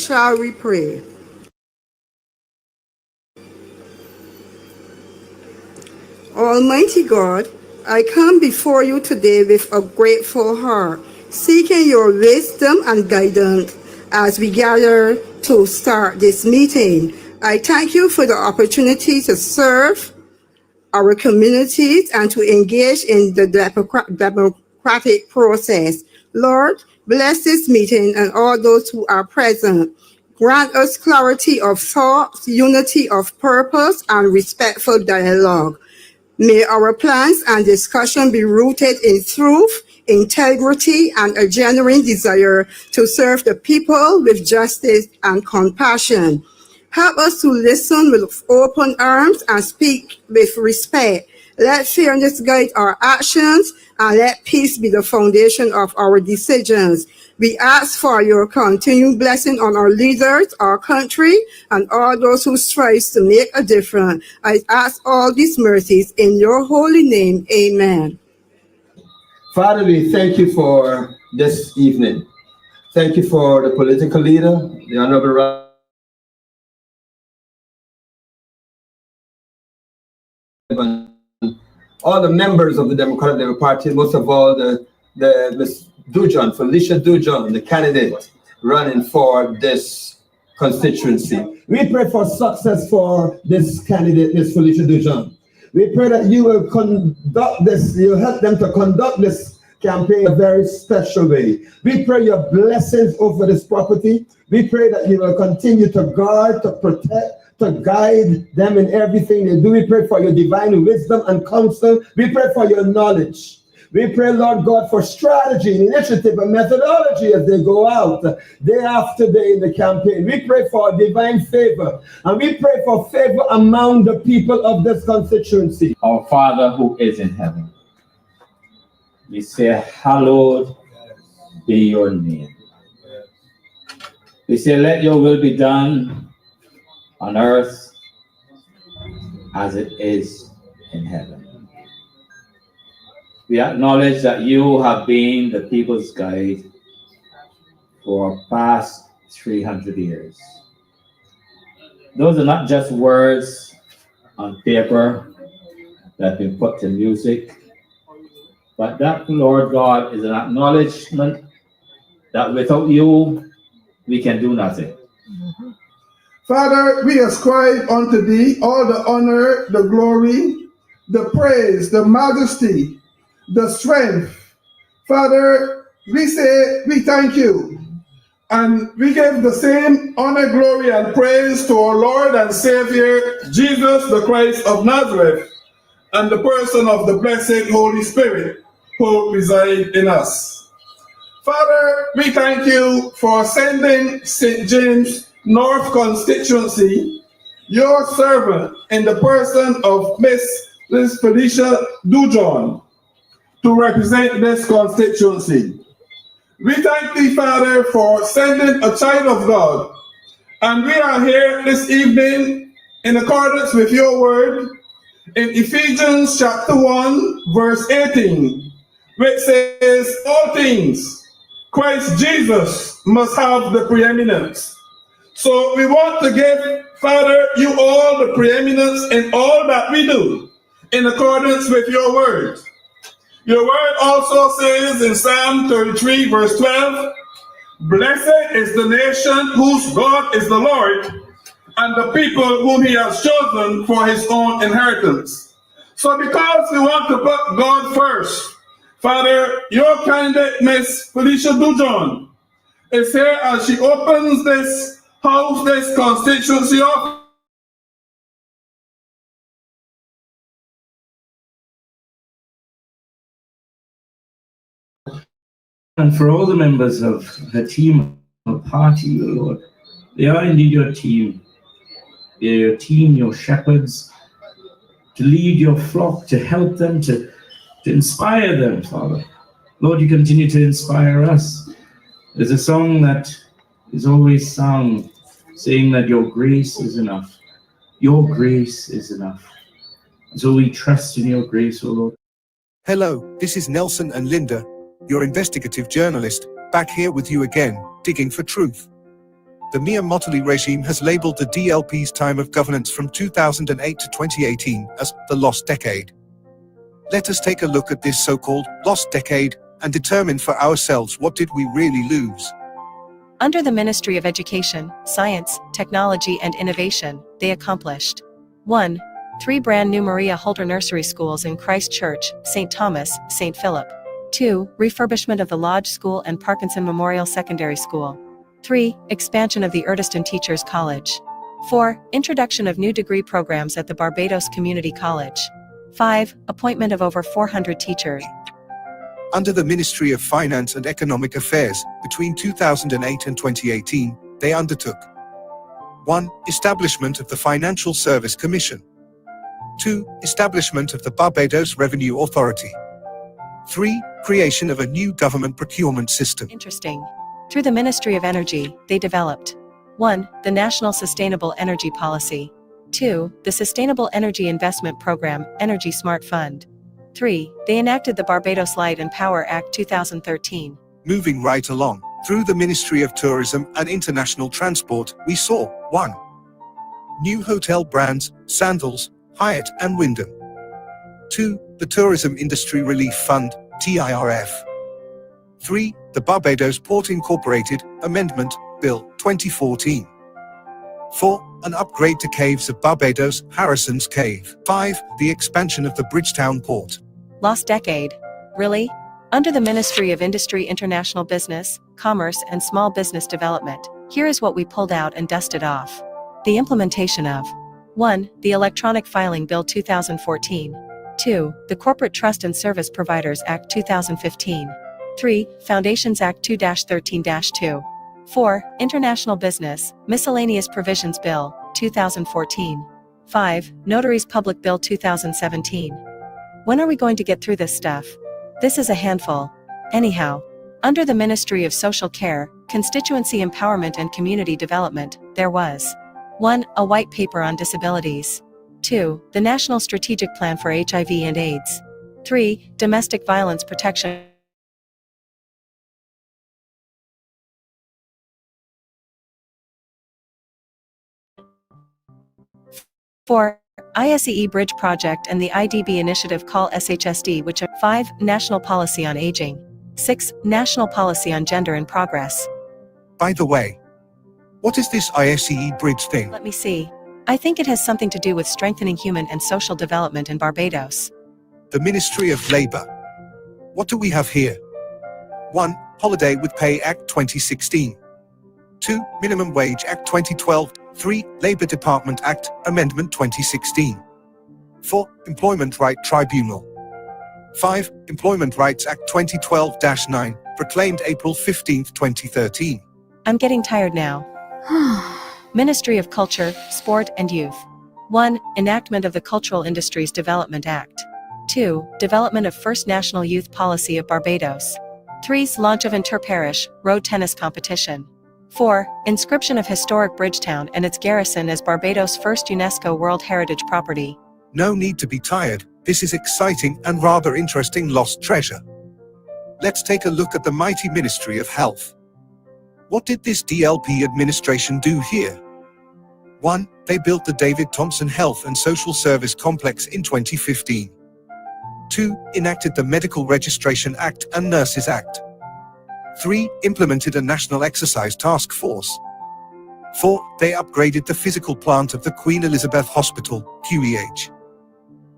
Shall we pray? Almighty God, I come before you today with a grateful heart, seeking your wisdom and guidance as we gather to start this meeting. I thank you for the opportunity to serve our communities and to engage in the democratic process. Lord, bless this meeting and all those who are present. Grant us clarity of thought, unity of purpose, and respectful dialogue. May our plans and discussion be rooted in truth, integrity, and a genuine desire to serve the people with justice and compassion. Help us to listen with open arms and speak with respect. Let fairness guide our actions and let peace be the foundation of our decisions. We ask for your continued blessing on our leaders, our country, and all those who strive to make a difference. I ask all these mercies in your holy name. Amen. Father, we thank you for this evening. Thank you for the political leader, the Honorable all the members of the Democratic Labour Party, most of all the Ms. Dujon, Felicia Dujon, the candidate running for this constituency. We pray for success for this candidate, Ms. Felicia Dujon. We pray that you will conduct this, you'll help them to conduct this campaign in a very special way. We pray your blessings over this property. We pray that you will continue to guard, to protect, to guide them in everything they do. We pray for your divine wisdom and counsel. We pray for your knowledge. We pray, Lord God, for strategy, initiative, and methodology as they go out day after day in the campaign. We pray for divine favor, and we pray for favor among the people of this constituency. Our Father who is in heaven, we say, hallowed be your name. We say, let your will be done on earth as it is in heaven. We acknowledge that you have been the people's guide for past 300 years. Those are not just words on paper that have been put to music, but that, Lord God, is an acknowledgement that without you, we can do nothing. Father, we ascribe unto thee all the honor, the glory, the praise, the majesty, the strength. Father, we say we thank you. And we give the same honor, glory, and praise to our Lord and Savior, Jesus the Christ of Nazareth, and the person of the blessed Holy Spirit who reside in us. Father, we thank you for sending St. James North constituency, your servant in the person of Miss Felicia Dujon, to represent this constituency. We thank thee, Father, for sending a child of God. And we are here this evening in accordance with your word in Ephesians chapter 1, verse 18, which says, all things, Christ Jesus must have the preeminence. So we want to give, Father, you all the preeminence in all that we do, in accordance with your word. Your word also says in Psalm 33, verse 12, blessed is the nation whose God is the Lord, and the people whom he has chosen for his own inheritance. So because we want to put God first, Father, your candidate, Miss Felicia Dujon, is here as she opens this house, this constituency up. And for all the members of her team, her party, Lord, they are indeed your team. They're your team, your shepherds, to lead your flock, to help them, to inspire them, Father. Lord, you continue to inspire us. There's a song that is always sung, saying that your grace is enough. Your grace is enough. And so we trust in your grace, O Lord. Hello, this is Nelson and Linda, your investigative journalist, back here with you again, digging for truth. The Mia Mottley regime has labeled the DLP's time of governance from 2008 to 2018 as the lost decade. Let us take a look at this so-called lost decade and determine for ourselves what did we really lose. Under the Ministry of Education, Science, Technology and Innovation, they accomplished 1. 3 brand new Maria Holder nursery schools in Christchurch, St. Thomas, St. Philip. 2. Refurbishment of the Lodge School and Parkinson Memorial Secondary School. 3. Expansion of the Urdeston Teachers College. 4. Introduction of new degree programs at the Barbados Community College. 5. Appointment of over 400 teachers. Under the Ministry of Finance and Economic Affairs, between 2008 and 2018, they undertook 1. Establishment of the Financial Service Commission. 2. Establishment of the Barbados Revenue Authority. 3. Creation of a new government procurement system. Interesting. Through the Ministry of Energy, they developed 1. The National Sustainable Energy Policy. 2. The Sustainable Energy Investment Program, Energy Smart Fund. 3. They enacted the Barbados Light and Power Act 2013. Moving right along, through the Ministry of Tourism and International Transport, we saw 1. New hotel brands, Sandals, Hyatt and Wyndham. 2. The Tourism Industry Relief Fund, TIRF. 3. The Barbados Port Incorporated Amendment Bill 2014. 4. An upgrade to Caves of Barbados, Harrison's Cave. 5. The expansion of the Bridgetown Port. Lost decade. Really? Under the Ministry of Industry, International Business, Commerce and Small Business Development, here is what we pulled out and dusted off. The implementation of 1. The Electronic Filing Bill 2014. 2. The Corporate Trust and Service Providers Act 2015. 3. Foundations Act 2-13-2. 4. International Business, Miscellaneous Provisions Bill, 2014. 5. Notaries Public Bill 2017. When are we going to get through this stuff? This is a handful. Anyhow, under the Ministry of Social Care, Constituency Empowerment and Community Development, there was 1. A white paper on disabilities. 2. The National Strategic Plan for HIV and AIDS. 3. Domestic Violence Protection. 4. ISEE Bridge Project and the IDB initiative call SHSD, which are 5. National Policy on Aging. 6. National Policy on Gender in Progress. By the way, what is this ISEE bridge thing? Let me see. I think it has something to do with strengthening human and social development in Barbados. The Ministry of Labour. What do we have here? 1. Holiday with Pay Act 2016. 2. Minimum Wage Act 2012. 3. Labour Department Act, Amendment 2016. 4. Employment Right Tribunal. 5. Employment Rights Act 2012-9, proclaimed April 15, 2013. I'm getting tired now. Ministry of Culture, Sport and Youth. 1. Enactment of the Cultural Industries Development Act. 2. Development of First National Youth Policy of Barbados. 3. Launch of inter-parish road tennis competition. 4. Inscription of historic Bridgetown and its garrison as Barbados' first UNESCO World Heritage Property. No need to be tired, this is exciting and rather interesting lost treasure. Let's take a look at the mighty Ministry of Health. What did this DLP administration do here? 1. They built the David Thompson Health and Social Service Complex in 2015. 2. Enacted the Medical Registration Act and Nurses Act. 3. Implemented a National Exercise Task Force. 4. They upgraded the physical plant of the Queen Elizabeth Hospital, QEH.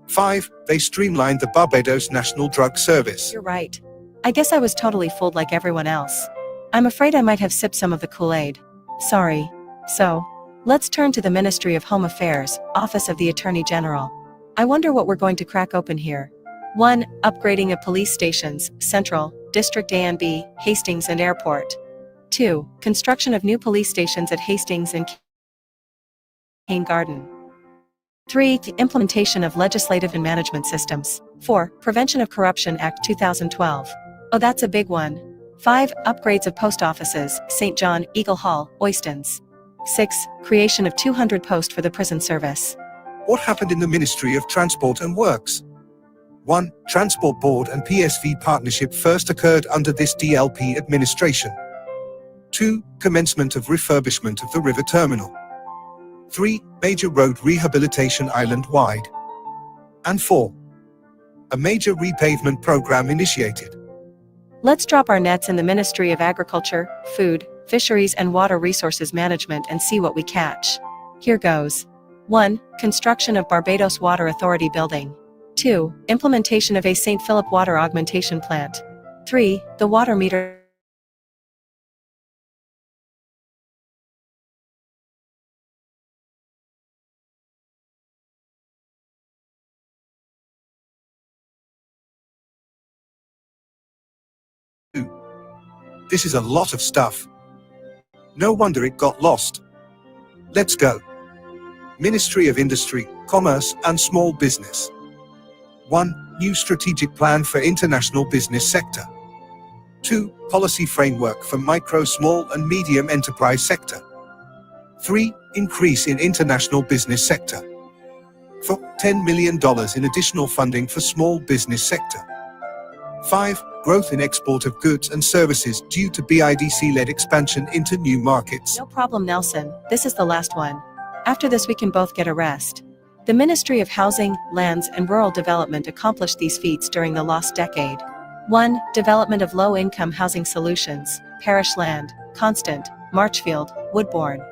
5. They streamlined the Barbados National Drug Service. You're right. I guess I was totally fooled like everyone else. I'm afraid I might have sipped some of the Kool-Aid. Sorry. So, let's turn to the Ministry of Home Affairs, Office of the Attorney General. I wonder what we're going to crack open here. 1. Upgrading of police stations, Central, District A and B, Hastings and Airport. 2. Construction of new police stations at Hastings and Cane Garden. 3. Implementation of legislative and management systems. 4. Prevention of Corruption Act 2012. Oh, that's a big one. 5. Upgrades of post offices, St. John, Eagle Hall, Oistins. 6. Creation of 200 posts for the prison service. What happened in the Ministry of Transport and Works? 1. Transport Board and PSV partnership first occurred under this DLP administration. 2. Commencement of refurbishment of the river terminal. 3. Major road rehabilitation island-wide. And 4. A major repavement program initiated. Let's drop our nets in the Ministry of Agriculture, Food, Fisheries and Water Resources Management and see what we catch. Here goes. 1. Construction of Barbados Water Authority building. 2. Implementation of a St. Philip water augmentation plant. 3. The water meter. This is a lot of stuff. No wonder it got lost. Let's go. Ministry of Industry, Commerce and Small Business. 1. New strategic plan for international business sector. 2. Policy framework for micro, small and medium enterprise sector. 3. Increase in international business sector. 4. $10 million in additional funding for small business sector. 5. Growth in export of goods and services due to BIDC-led expansion into new markets. No problem, Nelson. This is the last one. After this we can both get a rest. The Ministry of Housing, Lands and Rural Development accomplished these feats during the lost decade. 1. Development of low-income housing solutions, Parish Land, Constant, Marchfield, Woodbourne.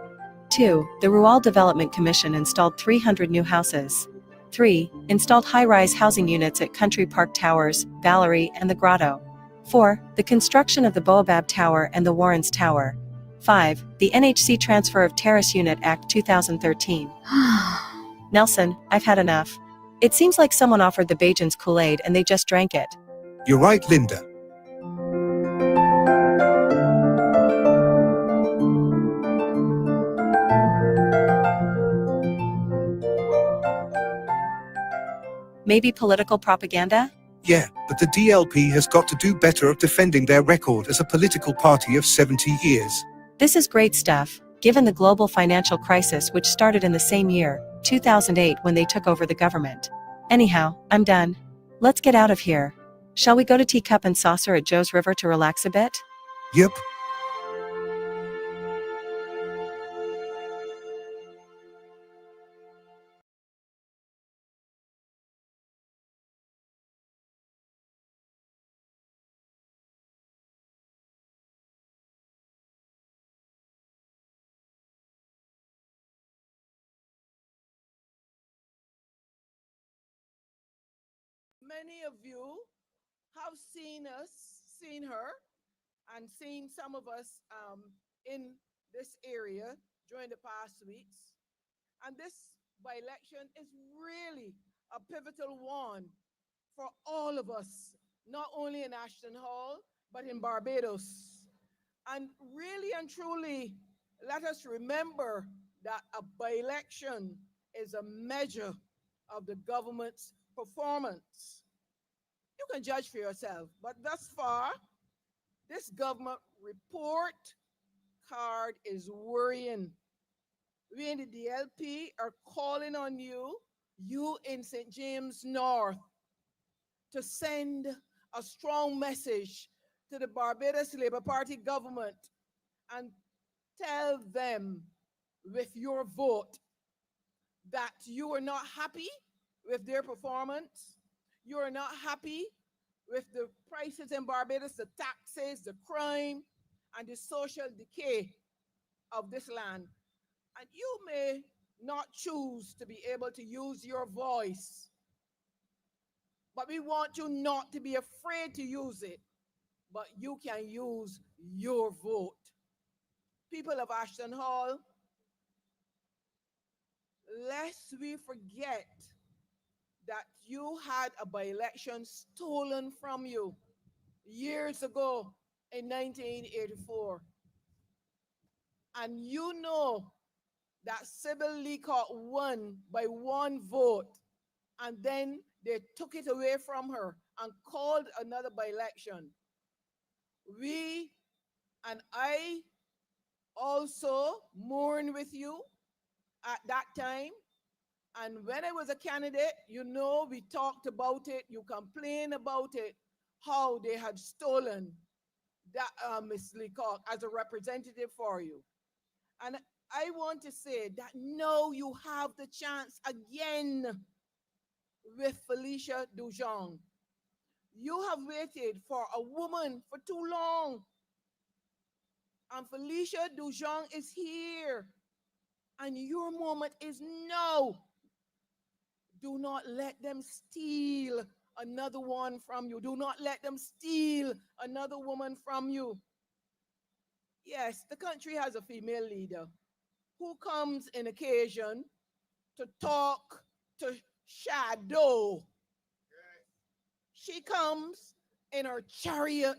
2. The Rural Development Commission installed 300 new houses. 3. Installed high-rise housing units at Country Park Towers, Valerie and the Grotto. 4. The construction of the Baobab Tower and the Warrens Tower. 5. The NHC Transfer of Terrace Unit Act 2013. Nelson, I've had enough. It seems like someone offered the Bajans Kool-Aid and they just drank it. You're right, Linda. Maybe political propaganda? Yeah, but the DLP has got to do better of defending their record as a political party of 70 years. This is great stuff, given the global financial crisis which started in the same year, 2008, when they took over the government. Anyhow, I'm done. Let's get out of here. Shall we go to Teacup and Saucer at Joe's River to relax a bit? Yep. Many of you have seen her, and seen some of us in this area during the past weeks. And this by-election is really a pivotal one for all of us, not only in Ashton Hall, but in Barbados. And really and truly, let us remember that a by-election is a measure of the government's performance. You can judge for yourself, but thus far, this government report card is worrying. We in the DLP are calling on you in St. James North, to send a strong message to the Barbados Labour Party government and tell them with your vote that you are not happy with their performance. You are not happy with the prices in Barbados, the taxes, the crime, and the social decay of this land. And you may not choose to be able to use your voice, but we want you not to be afraid to use it, but you can use your vote. People of Ashton Hall, lest we forget that you had a by-election stolen from you years ago in 1984. And you know that Sybil Leacock won by one vote, and then they took it away from her and called another by-election. We and I also mourn with you at that time. And when I was a candidate, you know, we talked about it, you complained about it, how they had stolen that Ms. Leacock as a representative for you. And I want to say that now you have the chance again with Felicia Dujon. You have waited for a woman for too long. And Felicia Dujon is here. And your moment is now. Do not let them steal another one from you. Do not let them steal another woman from you. Yes, the country has a female leader who comes in occasion to talk to Shadow. She comes in her chariot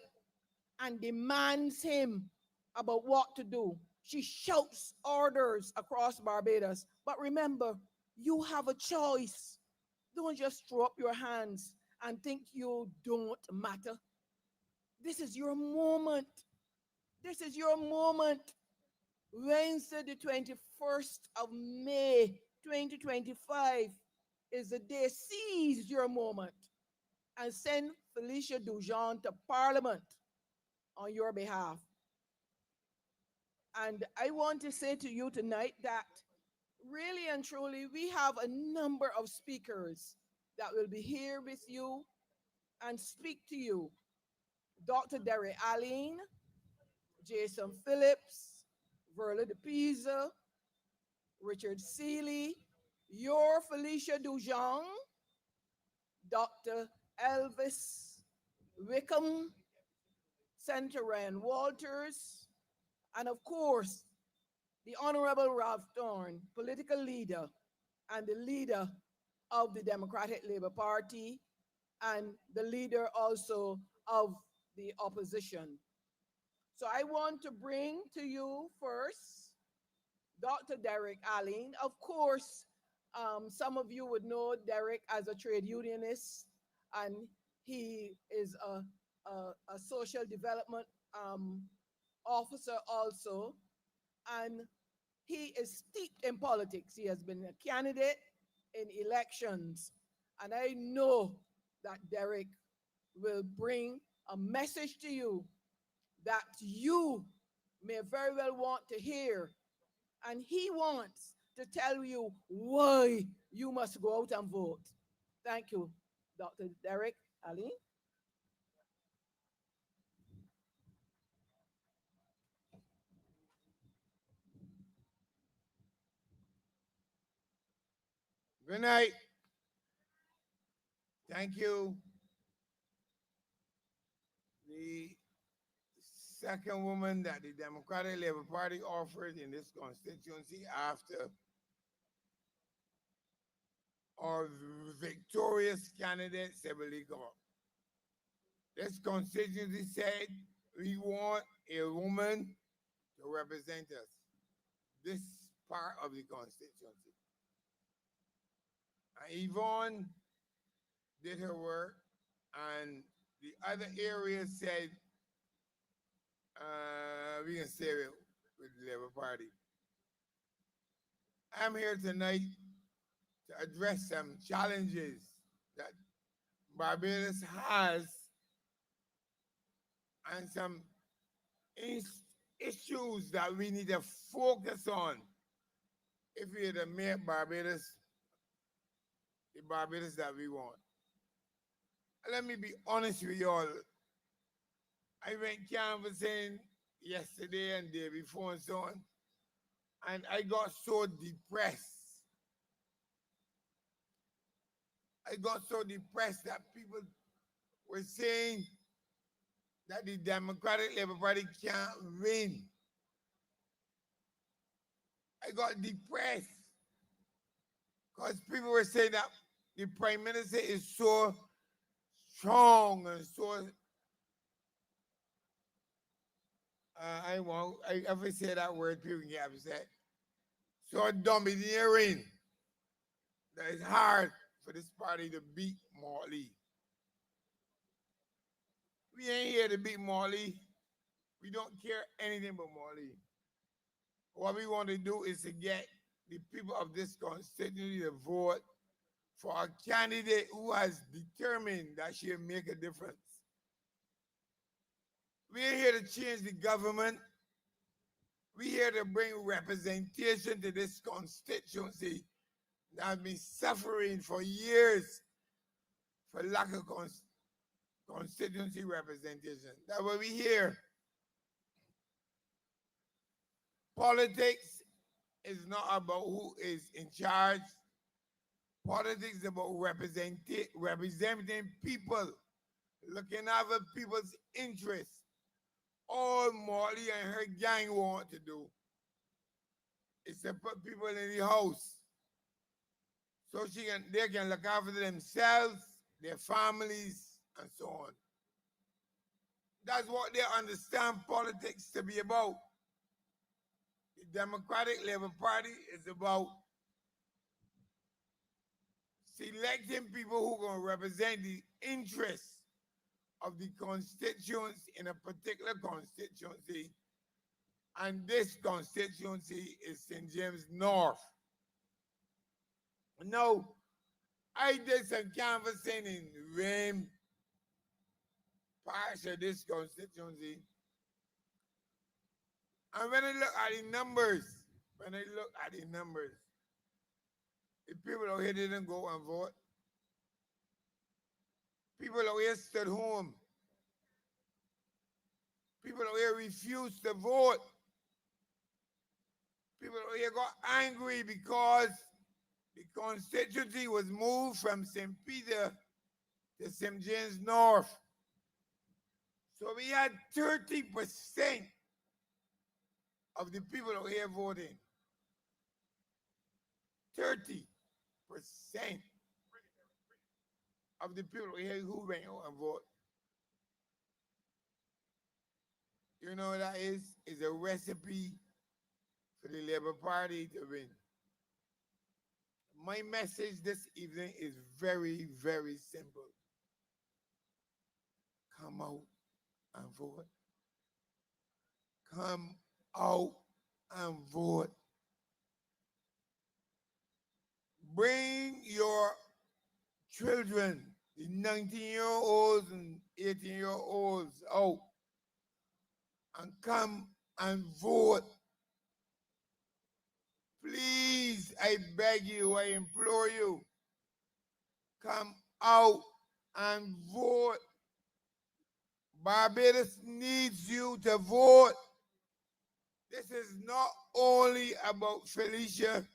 and demands him about what to do. She shouts orders across Barbados. But remember, you have a choice. Don't just throw up your hands and think you don't matter. This is your moment. This is your moment. Wednesday, the 21st of May, 2025 is the day. Seize your moment and send Felicia Dujon to Parliament on your behalf. And I want to say to you tonight that really and truly, we have a number of speakers that will be here with you and speak to you. Dr. Derek Allen, Jason Phillips, Verla de Pisa, Richard Seeley, your Felicia Dujon, Dr. Elvis Wickham, Senator Ryan Walters, and of course, the Honorable Ralph Thorne, political leader and the leader of the Democratic Labour Party and the leader also of the opposition. So I want to bring to you first Dr. Derek Allen. Of course, some of you would know Derek as a trade unionist, and he is a social development officer also, and he is steeped in politics. He has been a candidate in elections, and I know that Derek will bring a message to you that you may very well want to hear, and he wants to tell you why you must go out and vote. Thank you, Dr. Derek Allen. Good night. Thank you. The second woman that the Democratic Labour Party offered in this constituency after our victorious candidate, Sebeli Goma. This constituency said we want a woman to represent us. This part of the constituency. And Yvonne did her work, and the other areas said we can save it with the Labour Party. I'm here tonight to address some challenges that Barbados has and some issues that we need to focus on if we are to make Barbados the Barbados that we want. Let me be honest with you all. I went canvassing yesterday and day before and so on, and I got so depressed. I got so depressed that people were saying that the Democratic Labour Party can't win. I got depressed because people were saying that the Prime Minister is so strong and so I ever say that word, people get upset. So domineering that it's hard for this party to beat Morley. We ain't here to beat Morley. We don't care anything about Morley. What we want to do is to get the people of this constituency to vote for a candidate who has determined that she'll make a difference. We're here to change the government. We're here to bring representation to this constituency that has been suffering for years for lack of constituency representation. That's what we hear. Politics is not about who is in charge. Politics is about representing people, looking after people's interests. All Molly and her gang want to do is to put people in the house so they can look after themselves, their families, and so on. That's what they understand politics to be about. The Democratic Labour Party is about selecting people who are going to represent the interests of the constituents in a particular constituency. And this constituency is St. James North. Now, I did some canvassing in Rim, parts of this constituency. And when I look at the numbers, the people out here didn't go and vote. People out here stood home. People out here refused to vote. People out here got angry because the constituency was moved from St. Peter to St. James North. So we had 30% of the people out here voting. 30% of the people here who went out and vote. You know what that is? It's a recipe for the Labour Party to win. My message this evening is very, very simple. Come out and vote. Come out and vote. Bring your children, the 19-year-olds and 18-year-olds out and come and vote. Please, I beg you, I implore you, come out and vote. Barbados needs you to vote. This is not only about Felicia.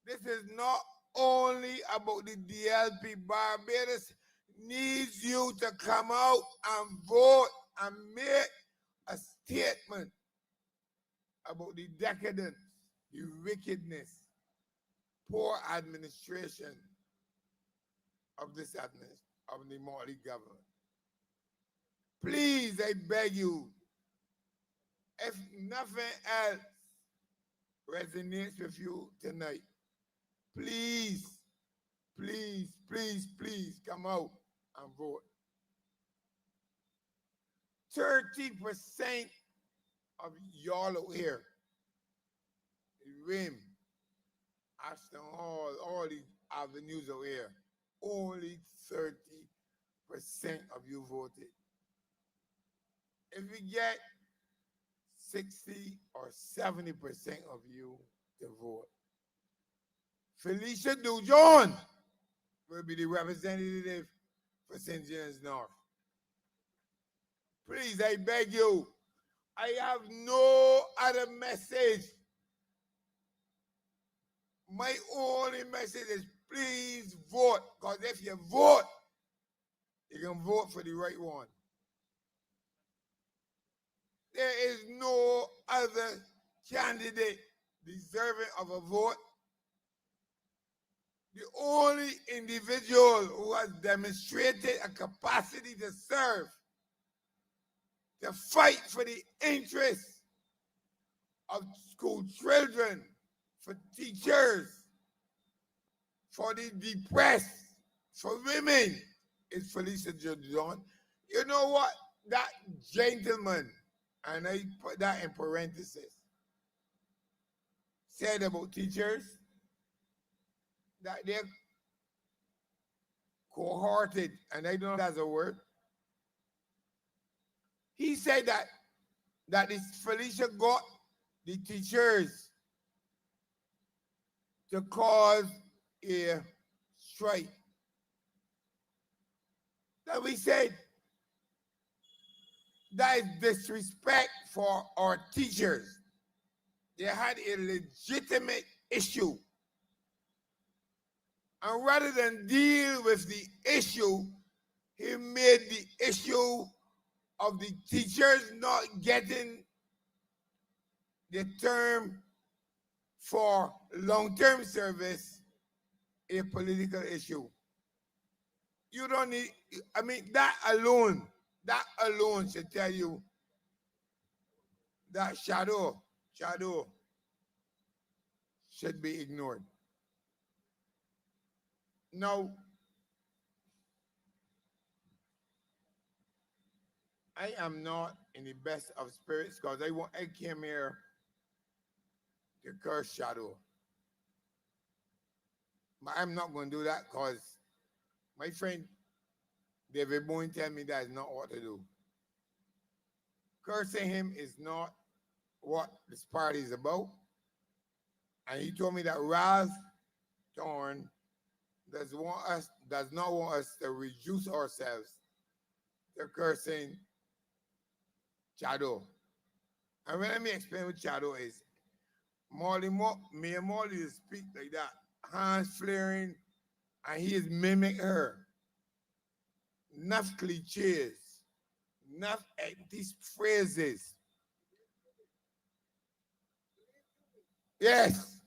This is not only about the DLP. Barbados needs you to come out and vote and make a statement about the decadence, the wickedness, poor administration of this of the Morley government. Please, I beg you, if nothing else resonates with you tonight, please, please, please, please come out and vote. 30% of y'all out here, Rim, Ashton Hall, all these avenues out here, only 30% of you voted. If we get 60 or 70% of you to vote, Felicia Dujon will be the representative for St. James North. Please, I beg you, I have no other message. My only message is please vote, because if you vote, you can vote for the right one. There is no other candidate deserving of a vote. The only individual who has demonstrated a capacity to serve, to fight for the interests of school children, for teachers, for the depressed, for women, is Felicia John. You know what? That gentleman, and I put that in parentheses, said about teachers that they're cohorted, and I don't know if that's a word, He said that this Felicia got the teachers to cause a strike. That we said that is disrespect for our teachers. They had a legitimate issue. And rather than deal with the issue, he made the issue of the teachers not getting the term for long-term service a political issue. You don't need, I mean, that alone should tell you that shadow should be ignored. Now, I am not in the best of spirits because I came here to curse Shadow. But I'm not going to do that because my friend David Boyne tell me that is not what to do. Cursing him is not what this party is about. And he told me that Ralph Thorne does not want us to reduce ourselves to cursing Shadow. And let me explain what Shadow is. Me and Molly speak like that, hands flaring, and he is mimic her. Enough cliches, enough empty phrases. Yes.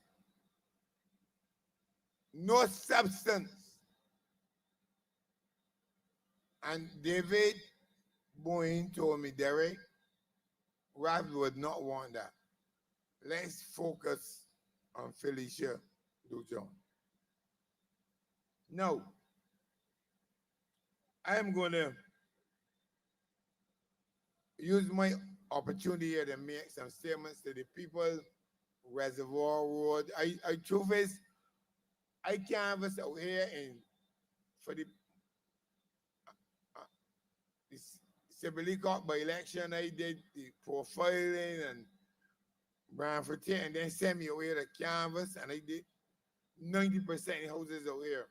No substance. And David Boyne told me, Derek, Ralph would not want that. Let's focus on Felicia Dujon. No. I am going to use my opportunity here to make some statements to the people, Reservoir Road. Truth is, I canvass out here for the Sibilicot by election. I did the profiling and Branford, and then sent me away to canvas, and I did 90% of the houses out here.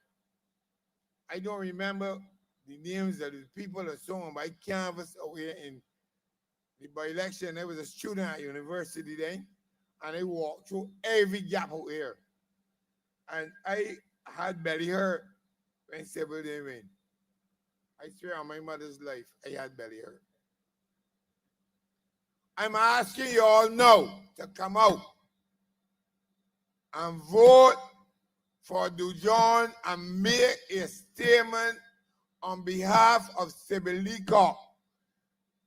I don't remember the names of the people or so on, but I canvassed out here in the by-election. I was a student at university then, and I walked through every gap out here. And I had belly hurt when Sybil didn't win. I swear on my mother's life, I had belly hurt. I'm asking you all now to come out and vote for Dujon and make a statement on behalf of Sibilicot.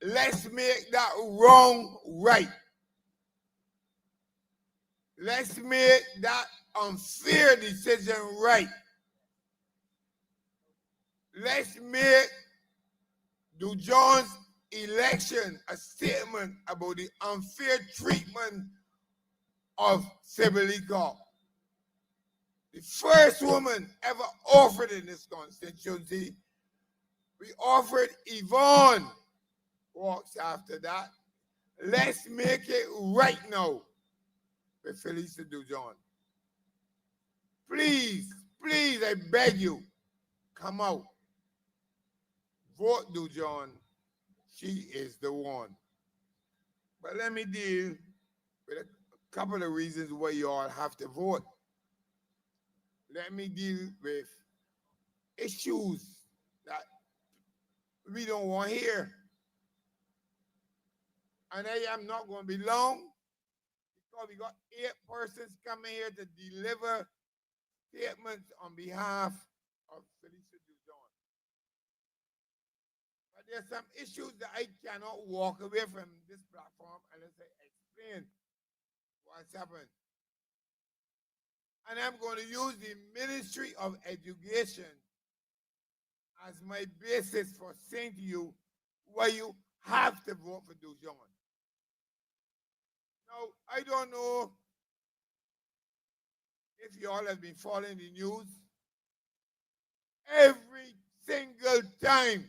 Let's make that wrong right. Let's make that unfair decision right. Let's make Dujon's election a statement about the unfair treatment of Sibilicot. The first woman ever offered in this constituency, we offered Yvonne. Walks after that. Let's make it right now with Felicia Dujon. Please, please, I beg you, come out. Vote Dujon. She is the one. But let me deal with a couple of reasons why you all have to vote. Let me deal with issues that we don't want here. And I am not going to be long because we got 8 persons coming here to deliver statements on behalf of Felicia Dujon. But there's some issues that I cannot walk away from this platform unless I explain what's happened. And I'm going to use the Ministry of Education as my basis for saying to you why you have to vote for Dujon. Now, I don't know if you all have been following the news. Every single time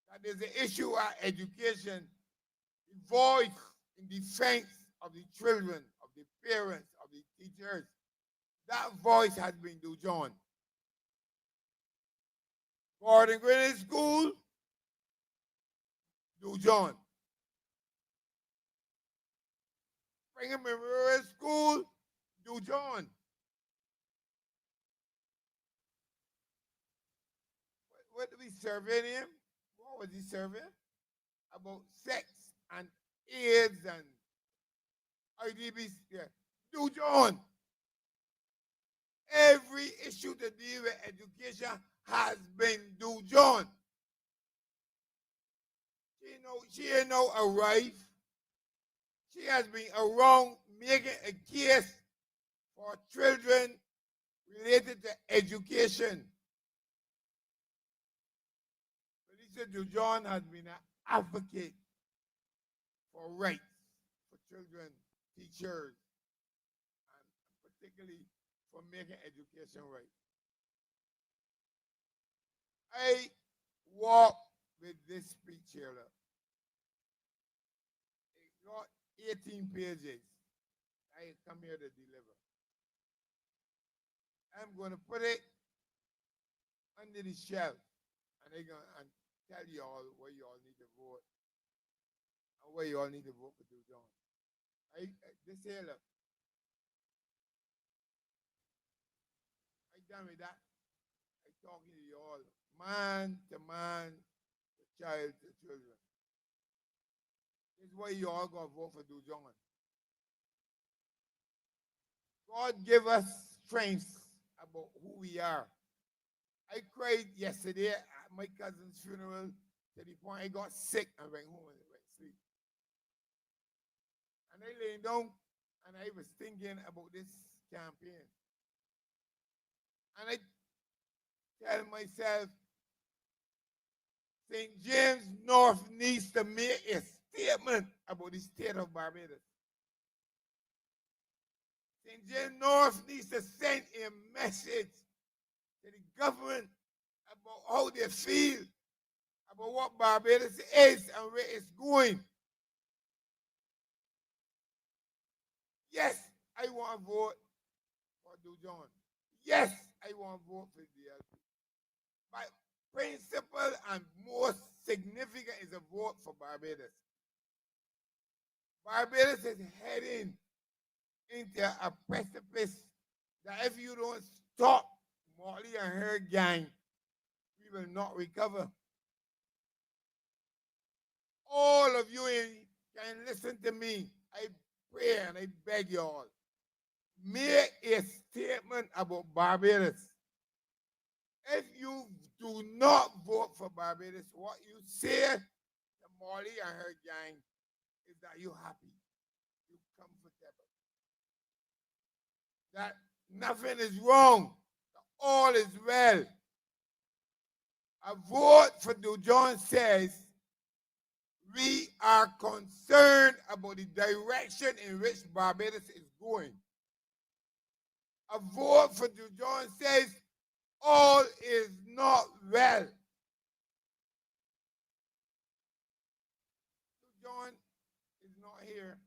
that there's an issue at education, the voice in defense of the children, of the parents, of the teachers, that voice has been do John. Gordon Green School, do John. Brigham Memorial School, do John. What did we serving him? What was he serving? About sex and AIDS and IDB. Yeah. Do John. Every issue to deal with education has been do John. She ain't no arrive. She has been around making a case for children related to education. Felicia Dujon has been an advocate for rights for children, teachers, and particularly for making education right. I walk with this speech here. It got 18 pages. I come here to deliver. I'm going to put it under the shelf, and I'm going to tell you all where you all need to vote, and where you all need to vote for Dujon. This here, look. I done with that. I talking to you all, man to man, to child to children. This is why you all got to vote for Dujon. God give us strength about who we are. I cried yesterday at my cousin's funeral to the point I got sick and went home and went to sleep. And I lay down and I was thinking about this campaign. And I tell myself, St. James North needs to make a statement about the state of Barbados. St. James North needs to send a message to the government about how they feel about what Barbados is and where it's going. Yes, I want to vote for Dujon. Yes, I want to vote for DLP. My principle and most significant is a vote for Barbados. Barbados is heading into a precipice that if you don't stop Molly and her gang, we will not recover. All of you can listen to me. I pray and I beg you all. Make a statement about Barbados. If you do not vote for Barbados, what you say to Molly and her gang is that you're happy, you're comfortable, that nothing is wrong, that all is well. A vote for Dujon says we are concerned about the direction in which Barbados is going. A vote for Dujon says all is not well. Dujon is not here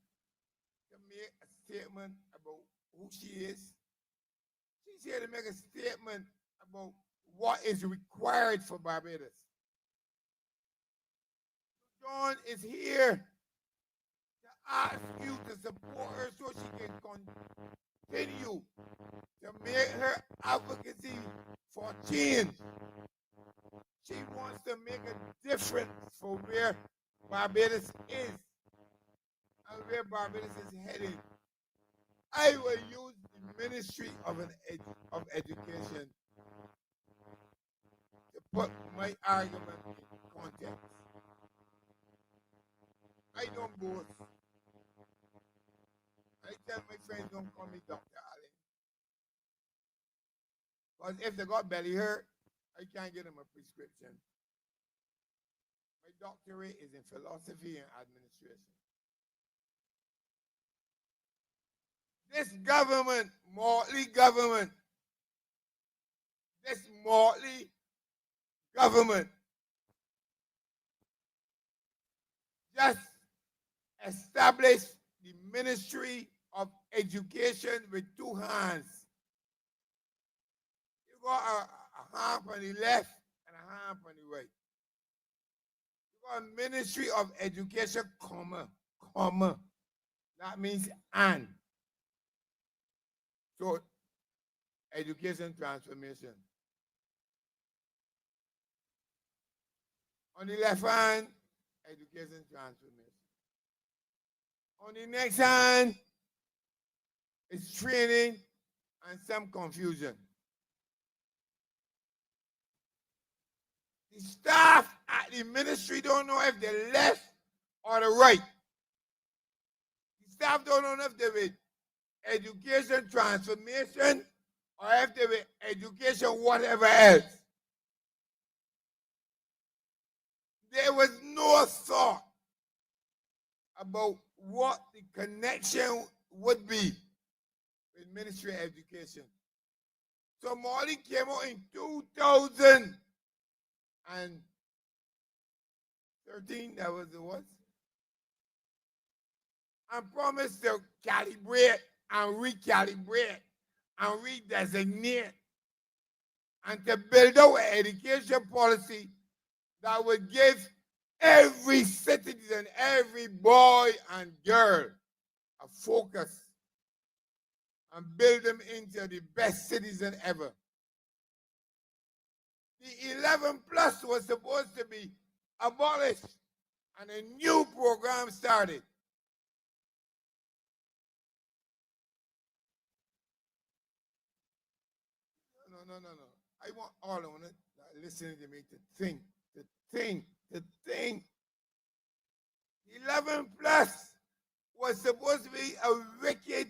to make a statement about who she is. She's here to make a statement about what is required for Barbados. Dujon is here to ask you to support her so she can continue to make her advocacy for change. She wants to make a difference for where Barbados is and where Barbados is heading. I will use the Ministry of Education to put my argument in context. I don't boast. I tell my friends, don't call me Dr. Allen. Because if they got belly hurt, I can't get them a prescription. My doctorate is in philosophy and administration. This government, Motley government, just established the Ministry of Education with two hands. You got a hand on the left and a hand on the right. You got a Ministry of Education, comma. That means and. So, education transformation. On the left hand, education transformation. On the next hand, it's training and some confusion. The staff at the ministry don't know if they're left or the right. The staff don't know if they're with education transformation or if they're with education whatever else. There was no thought about what the connection would be with Ministry of Education. So Molly came out in 2013, that was the what? And promised to calibrate and recalibrate and redesignate and to build out an education policy that would give every citizen, every boy and girl a focus and build them into the best citizen ever. The 11 plus was supposed to be abolished and a new program started. No. I want all of them listening to me to think. 11 plus was supposed to be a wicked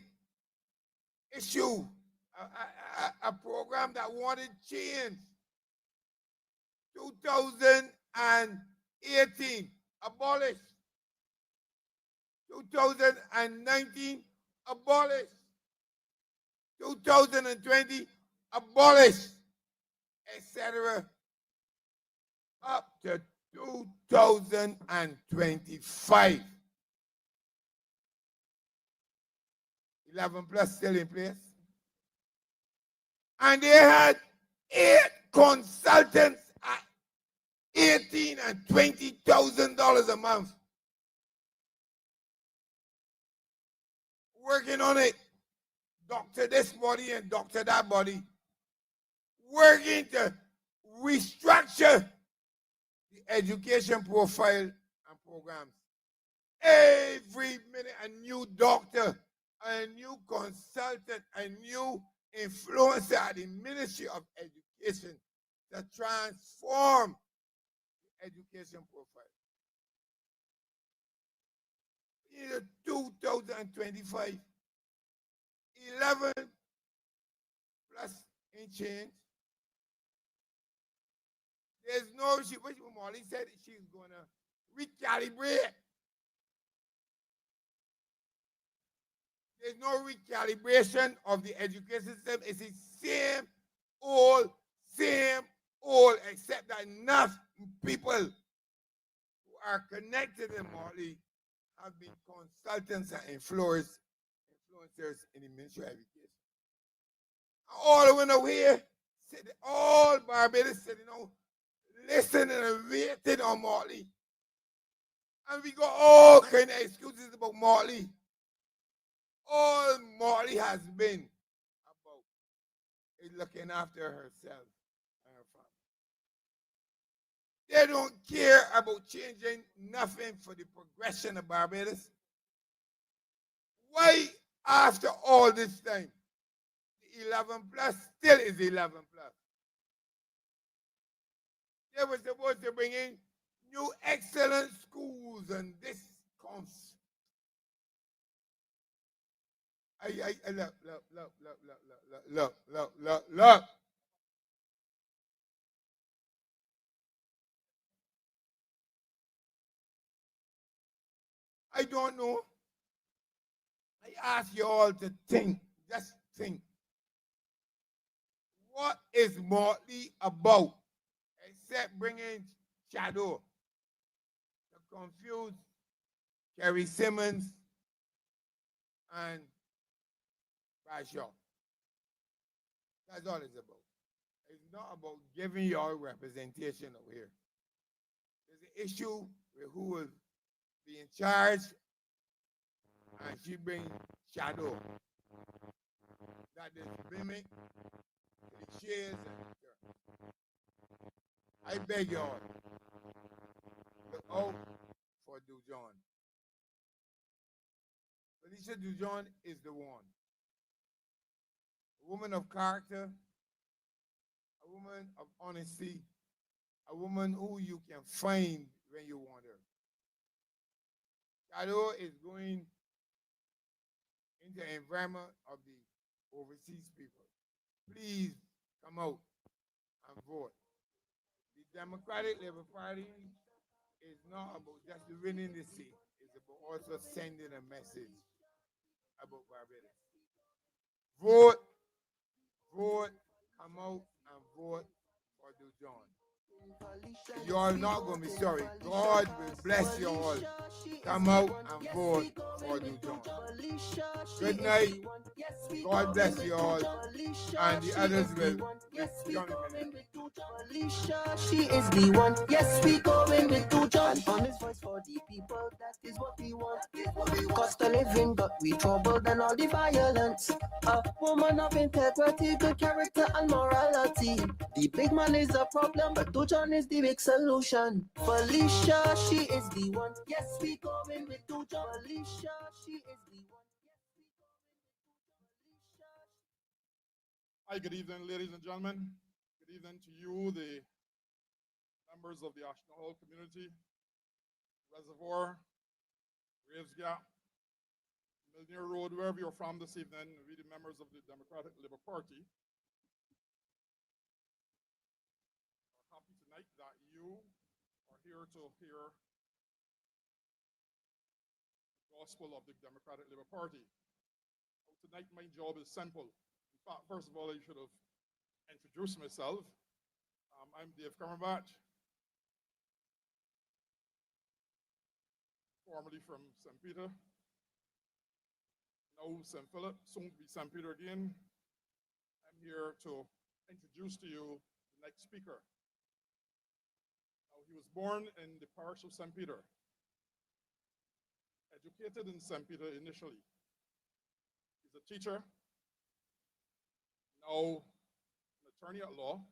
issue, a program that wanted change. 2018, abolished. 2019, abolished. 2020, abolished, etc. Up to 2025. 11 plus still in place. And they had 8 consultants at $18,000 and $20,000 a month working on it. Doctor this body and doctor that body, working to restructure the education profile and programs. Every minute, a new doctor, a new consultant, a new influencer at the Ministry of Education to transform the education profile. In 2025, 11 plus in change. There's no, what Molly said, she's going to recalibrate. There's no recalibration of the education system. It's the same old, except that enough people who are connected in Molly have been consultants and influencers in the Ministry of Education. All the way over here, all Barbados sitting on, listening and waiting on Morley. And we got all kind of excuses about Morley. All Morley has been about is looking after herself and her family. They don't care about changing nothing for the progression of Barbados. Why, after all this time, the 11 plus still is 11 plus? They were supposed to bring in new excellent schools, and this comes. Look. I don't know. I ask you all to think, just think. What is Morley about except bringing shadow to confuse Kerry Simmons, and Bradshaw. That's all it's about. It's not about giving y'all representation over here. There's an issue with who will be in charge, and she brings shadow. That is mimic the shares. I beg y'all, look out for Dujon. Felicia Dujon is the one. A woman of character, a woman of honesty, a woman who you can find when you want her. Shadow is going into the environment of the overseas people. Please come out and vote. The Democratic Labour Party is not about just winning the seat. It's about also sending a message about Barbados. Vote, vote, come out and vote for Dujon. You are not going to be sorry. God will bless you all. Come out and vote for Dujon. Good night. God bless you all. And the others will. Alicia, she is the one. Yes, we going with Dujon. Honest voice for the people, that is what we want. Cost of living, but we troubled and all the violence. A woman of integrity, good character and morality. The big man is a problem, but Dujon is the big solution. Felicia, she is the one. Yes, we going with Dujon. Felicia, she is the one. Hi, good evening, ladies and gentlemen. Good evening to you, the members of the Ashton Hall community, Reservoir, Graves Gap, Millionaire Road, wherever you're from this evening, we the members of the Democratic Labour Party are happy tonight that you are here to hear the gospel of the Democratic Labour Party. Tonight, my job is simple. In fact, first of all, I should have introduced myself. I'm Dave Cumberbatch, formerly from St. Peter, now St. Philip, soon to be St. Peter again. I'm here to introduce to you the next speaker. Now, he was born in the parish of St. Peter, educated in St. Peter initially. He's a teacher, now an attorney at law,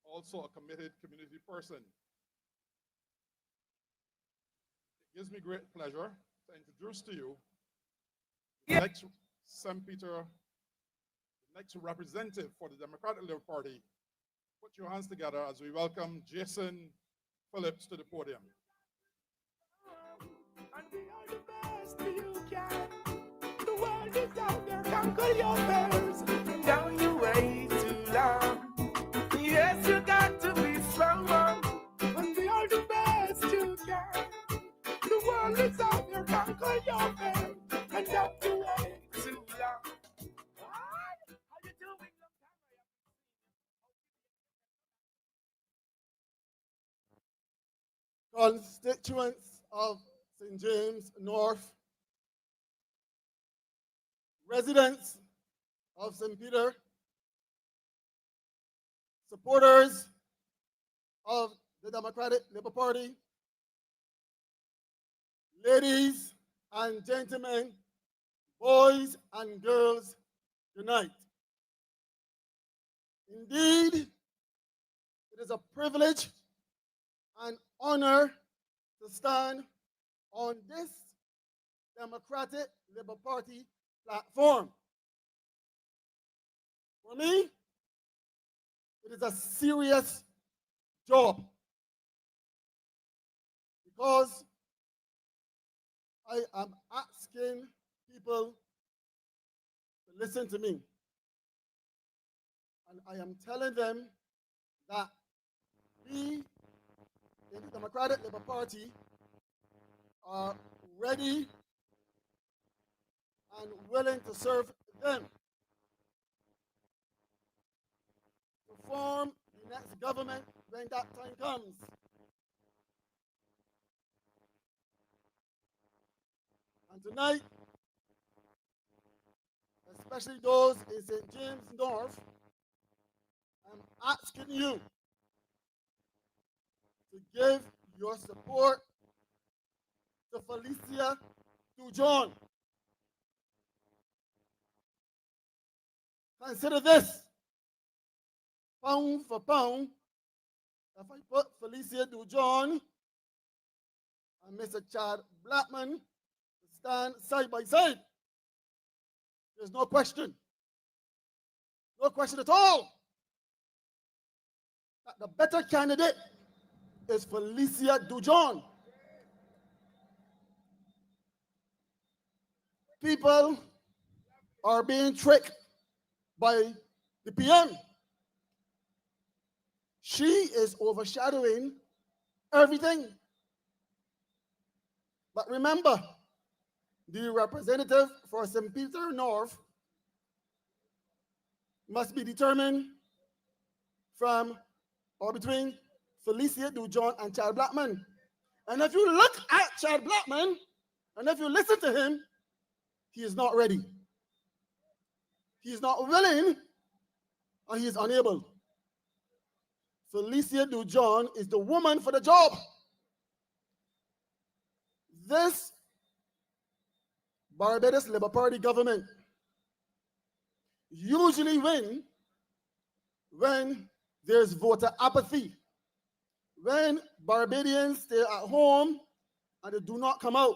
also a committed community person. It gives me great pleasure to introduce to you the next St. Peter, the next representative for the Democratic Labour Party. Put your hands together as we welcome Jason Phillips to the podium. And we are the best you can. The world is out there, conquer your fears. Down your way too long. Yes, you got to be strong, and we are the best you can. The world is out there, conquer your fears. And down your way too long. How you doing? Constituents of St. James North, residents of St. Peter, supporters of the Democratic Labour Party, ladies and gentlemen, boys and girls, unite. Indeed, it is a privilege and honor to stand on this Democratic Labour Party platform. For me, it is a serious job because I am asking people to listen to me. And I am telling them that we in the Democratic Labour Party are ready and willing to serve them to form the next government when that time comes. And tonight, especially those in St. James North, I'm asking you to give your support to Felicia Dujon. Consider this, pound for pound, if I put Felicia Dujon and Mr. Chad Blackman to stand side by side, there's no question at all, that the better candidate is Felicia Dujon. People are being tricked by the PM. She is overshadowing everything. But remember, the representative for St. Peter North must be determined from or between Felicia Dujon and Chad Blackman. And if you look at Chad Blackman, and if you listen to him, he is not ready. He is not willing, and he is unable. Felicia Dujon is the woman for the job. This Barbados Labour Party government usually win when there's voter apathy, when Barbadians stay at home and they do not come out.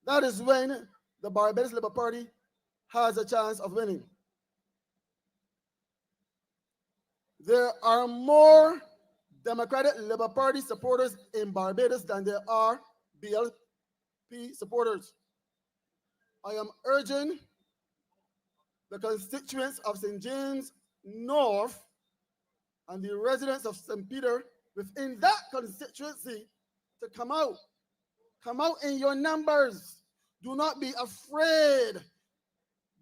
That is when the Barbados Labour Party has a chance of winning. There are more Democratic Labour Party supporters in Barbados than there are DLP supporters. I am urging the constituents of St. James North and the residents of St. Peter within that constituency to come out. Come out in your numbers. Do not be afraid.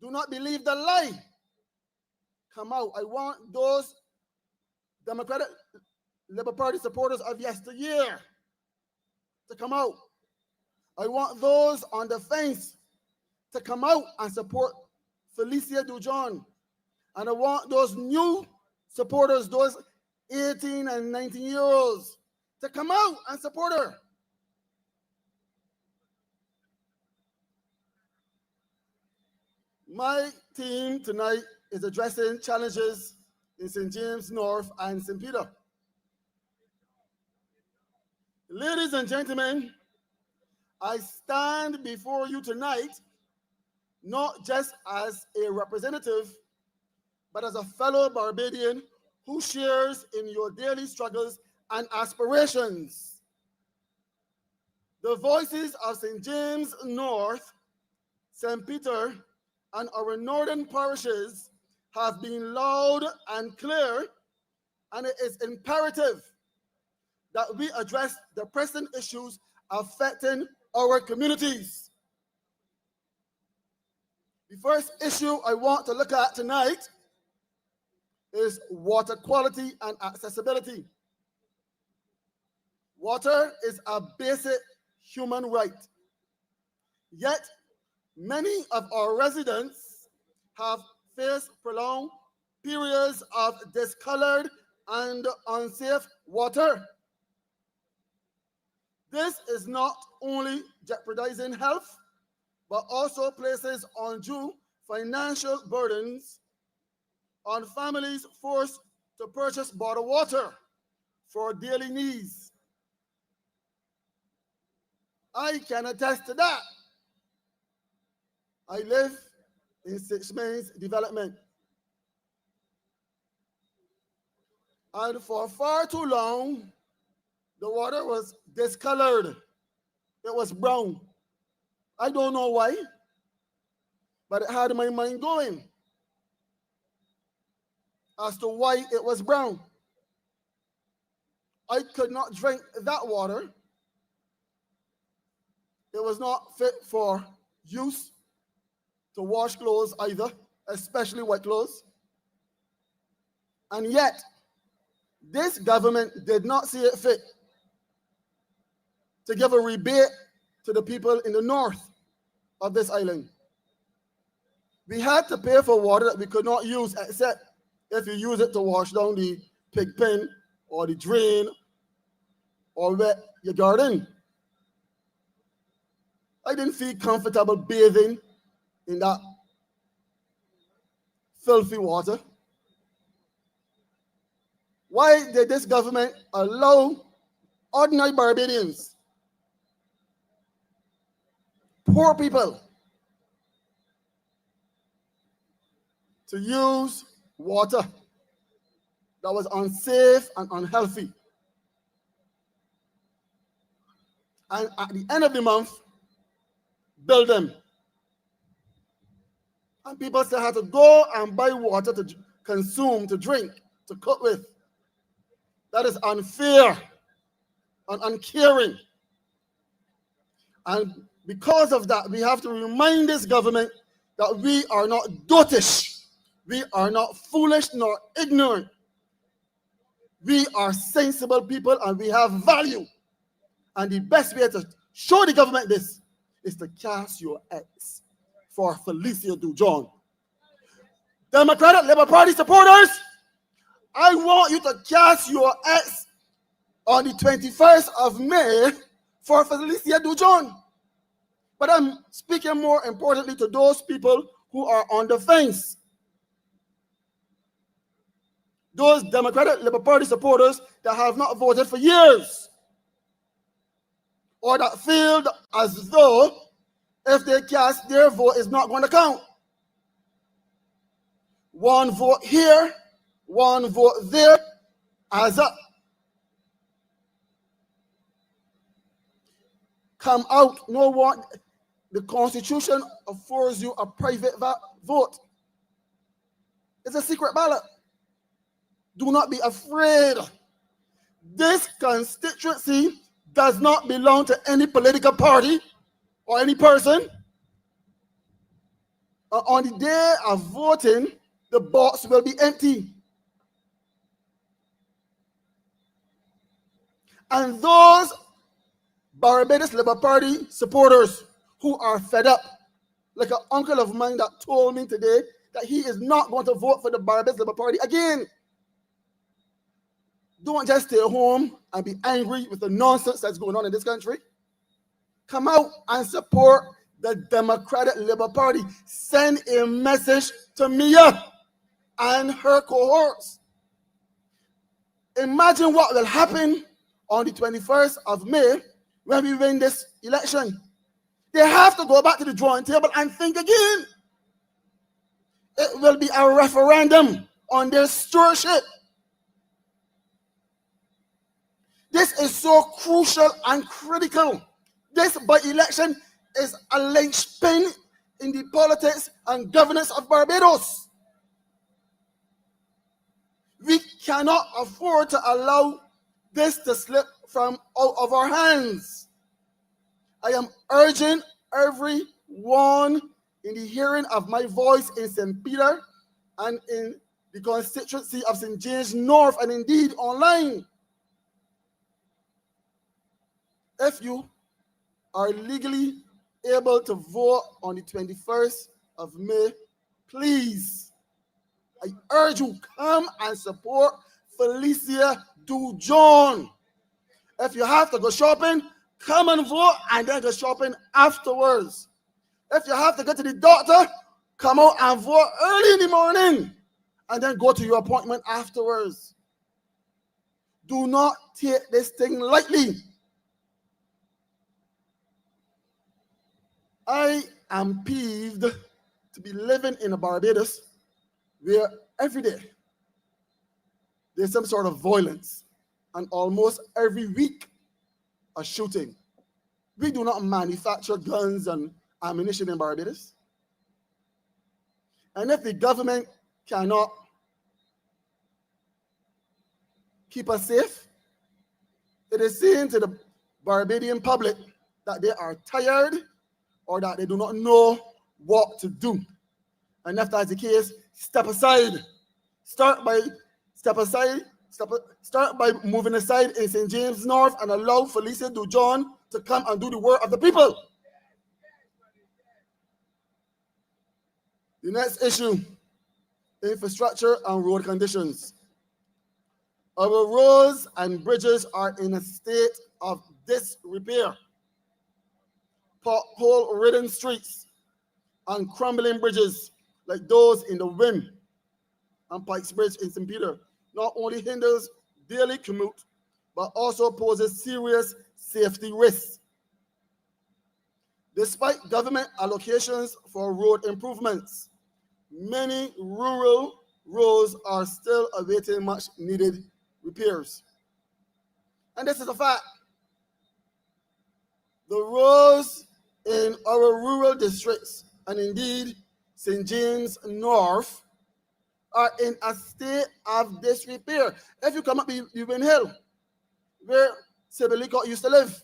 Do not believe the lie. Come out. I want those Democratic Labour Party supporters of yesteryear to come out. I want those on the fence to come out and support Felicia Dujon. And I want those new supporters, those 18 and 19-year-olds, to come out and support her. My team tonight is addressing challenges in St. James North and St. Peter. Ladies and gentlemen, I stand before you tonight not just as a representative, but as a fellow Barbadian who shares in your daily struggles and aspirations. The voices of St. James North, St. Peter, and our northern parishes have been loud and clear, and it is imperative that we address the pressing issues affecting our communities. The first issue I want to look at tonight is water quality and accessibility. Water is a basic human right. Yet, many of our residents have faced prolonged periods of discolored and unsafe water. This is not only jeopardizing health, but also places undue financial burdens on families forced to purchase bottled water for daily needs. I can attest to that. I live in SJN development. And for far too long, the water was discolored. It was brown. I don't know why, but it had my mind going as to why it was brown. I could not drink that water. It was not fit for use to wash clothes either, especially wet clothes. And yet, this government did not see it fit to give a rebate to the people in the north of this island. We had to pay for water that we could not use except if you use it to wash down the pig pen or the drain or wet your garden. I didn't feel comfortable bathing in that filthy water. Why did this government allow ordinary Barbadians, poor people, to use water that was unsafe and unhealthy? And at the end of the month, bill them. And people still had to go and buy water to consume, to drink, to cook with. That is unfair and uncaring. And because of that, we have to remind this government that we are not dotish. We are not foolish nor ignorant. We are sensible people and we have value. And the best way to show the government this is to cast your X for Felicia Dujon. Democratic Labour Party supporters, I want you to cast your X on the 21st of May for Felicia Dujon. But I'm speaking more importantly to those people who are on the fence. Those Democratic Labour Party supporters that have not voted for years, or that feel as though if they cast their vote, it's not going to count. One vote here, one vote there, adds up. Come out. No one. The Constitution affords you a private vote. It's a secret ballot. Do not be afraid. This constituency does not belong to any political party or any person. On the day of voting, the box will be empty. And those Barbados Labour Party supporters who are fed up, like an uncle of mine that told me today that he is not going to vote for the Barbados Labour Party again. Don't just stay home and be angry with the nonsense that's going on in this country. Come out and support the Democratic Labour Party. Send a message to Mia and her cohorts. Imagine what will happen on the 21st of May when we win this election. They have to go back to the drawing table and think again. It will be a referendum on their stewardship. This is so crucial and critical. This by-election is a linchpin in the politics and governance of Barbados. We cannot afford to allow this to slip from out of our hands. I am urging everyone in the hearing of my voice in St. Peter and in the constituency of St. James North and indeed online. If you are legally able to vote on the 21st of May, please, I urge you, come and support Felicia Dujon. If you have to go shopping, come and vote and then go shopping afterwards. If you have to go to the doctor, come out and vote early in the morning and then go to your appointment afterwards. Do not take this thing lightly. I am peeved to be living in a Barbados where every day there's some sort of violence and almost every week a shooting. We do not manufacture guns and ammunition in Barbados. And if the government cannot keep us safe, it is saying to the Barbadian public that they are tired or that they do not know what to do. And if that's the case, step aside. Start by moving aside in St. James North and allow Felicia Dujon to come and do the work of the people. The next issue, infrastructure and road conditions. Our roads and bridges are in a state of disrepair. Pothole-ridden streets and crumbling bridges like those in the Wim and Pikes Bridge in St. Peter not only hinders daily commute, but also poses serious safety risks. Despite government allocations for road improvements, many rural roads are still awaiting much needed repairs. And this is a fact. The roads in our rural districts, and indeed St. James North, are in a state of disrepair. If you come up Ewan Hill, where Sibyl used to live,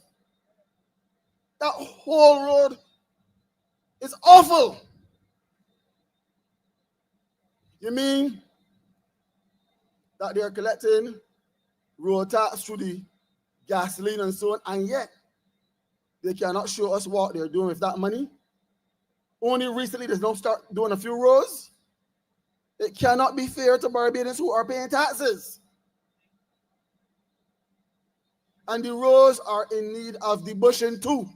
that whole road is awful. You mean that they're collecting road tax through the gasoline and so on, and yet they cannot show us what they're doing with that money? Only recently they don't start doing a few roads. It cannot be fair to Barbadians who are paying taxes. And the roads are in need of debushing too.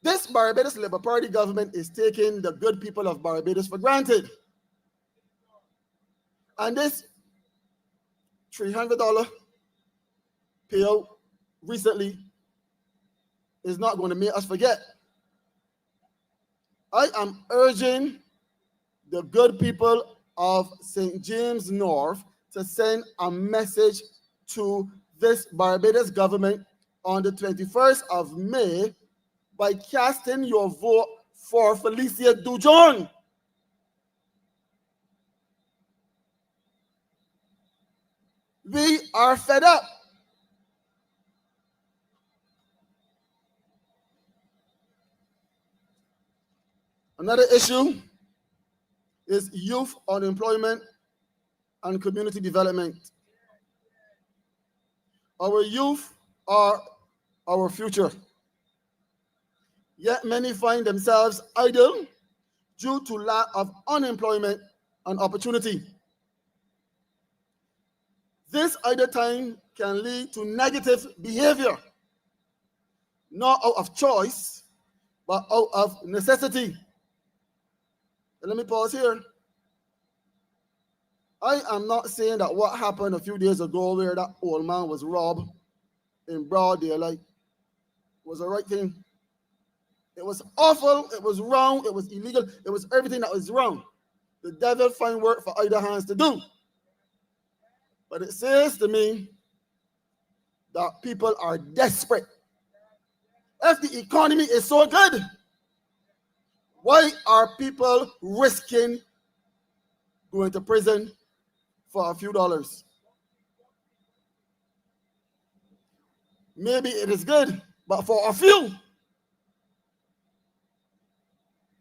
This Barbados Labour Party government is taking the good people of Barbados for granted. And this $300 payout recently is not going to make us forget. I am urging the good people of St. James North to send a message to this Barbados government on the 21st of May by casting your vote for Felicia Dujon. We are fed up. Another issue is youth unemployment and community development. Our youth are our future. Yet many find themselves idle due to lack of unemployment and opportunity. This idle time can lead to negative behavior, not out of choice, but out of necessity. And let me pause here. I am not saying that what happened a few days ago where that old man was robbed in broad daylight was the right thing. It was awful, it was wrong, it was illegal, it was everything that was wrong. The devil find work for either hands to do. But it says to me that people are desperate. If the economy is so good, why are people risking going to prison for a few dollars? Maybe it is good, but for a few.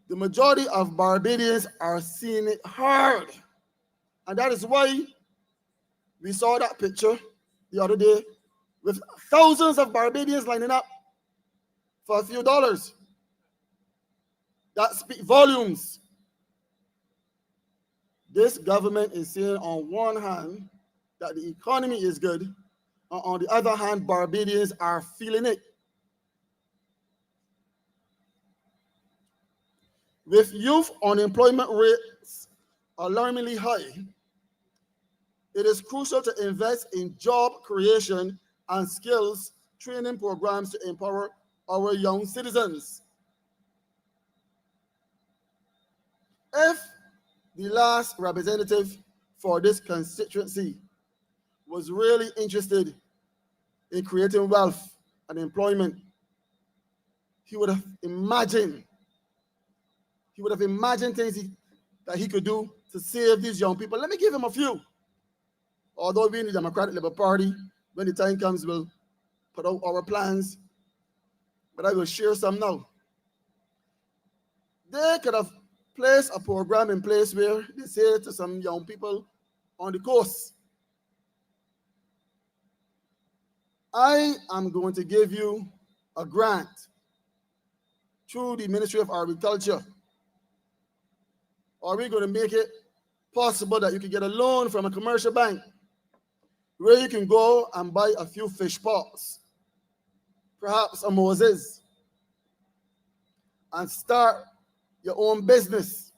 The majority of Barbadians are seeing it hard. And that is why we saw that picture the other day with thousands of Barbadians lining up for a few dollars. That speaks volumes. This government is saying on one hand that the economy is good, and on the other hand, Barbadians are feeling it. With youth unemployment rates alarmingly high, it is crucial to invest in job creation and skills training programs to empower our young citizens. If the last representative for this constituency was really interested in creating wealth and employment, he would have imagined things that he could do to save these young people. Let me give him a few. Although we in the Democratic Labour Party, when the time comes, we'll put out our plans, but I will share some now. They could have placed a program in place where they say to some young people on the coast, I am going to give you a grant through the Ministry of Agriculture. Are we going to make it possible that you can get a loan from a commercial bank where you can go and buy a few fish pots, perhaps a Moses, and start your own business?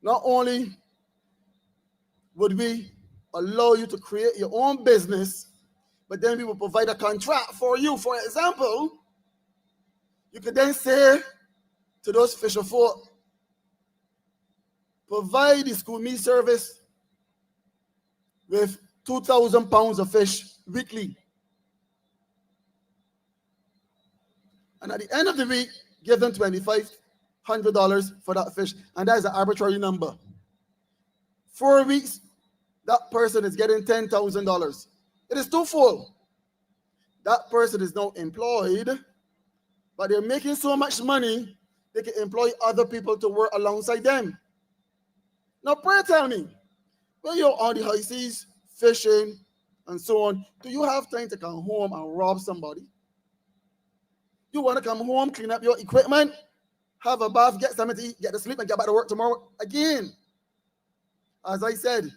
Not only would we allow you to create your own business, but then we will provide a contract for you. For example, you could then say to those fisher folk, provide the school meal service with 2,000 pounds of fish weekly. And at the end of the week, give them $2,500 for that fish. And that is an arbitrary number. 4 weeks, that person is getting $10,000. It is twofold. That person is now employed, but they're making so much money, they can employ other people to work alongside them. Now, pray tell me, when you're on the high seas, fishing, and so on, do you have time to come home and rob somebody? You want to come home, clean up your equipment, have a bath, get something to eat, get to sleep, and get back to work tomorrow again. As I said,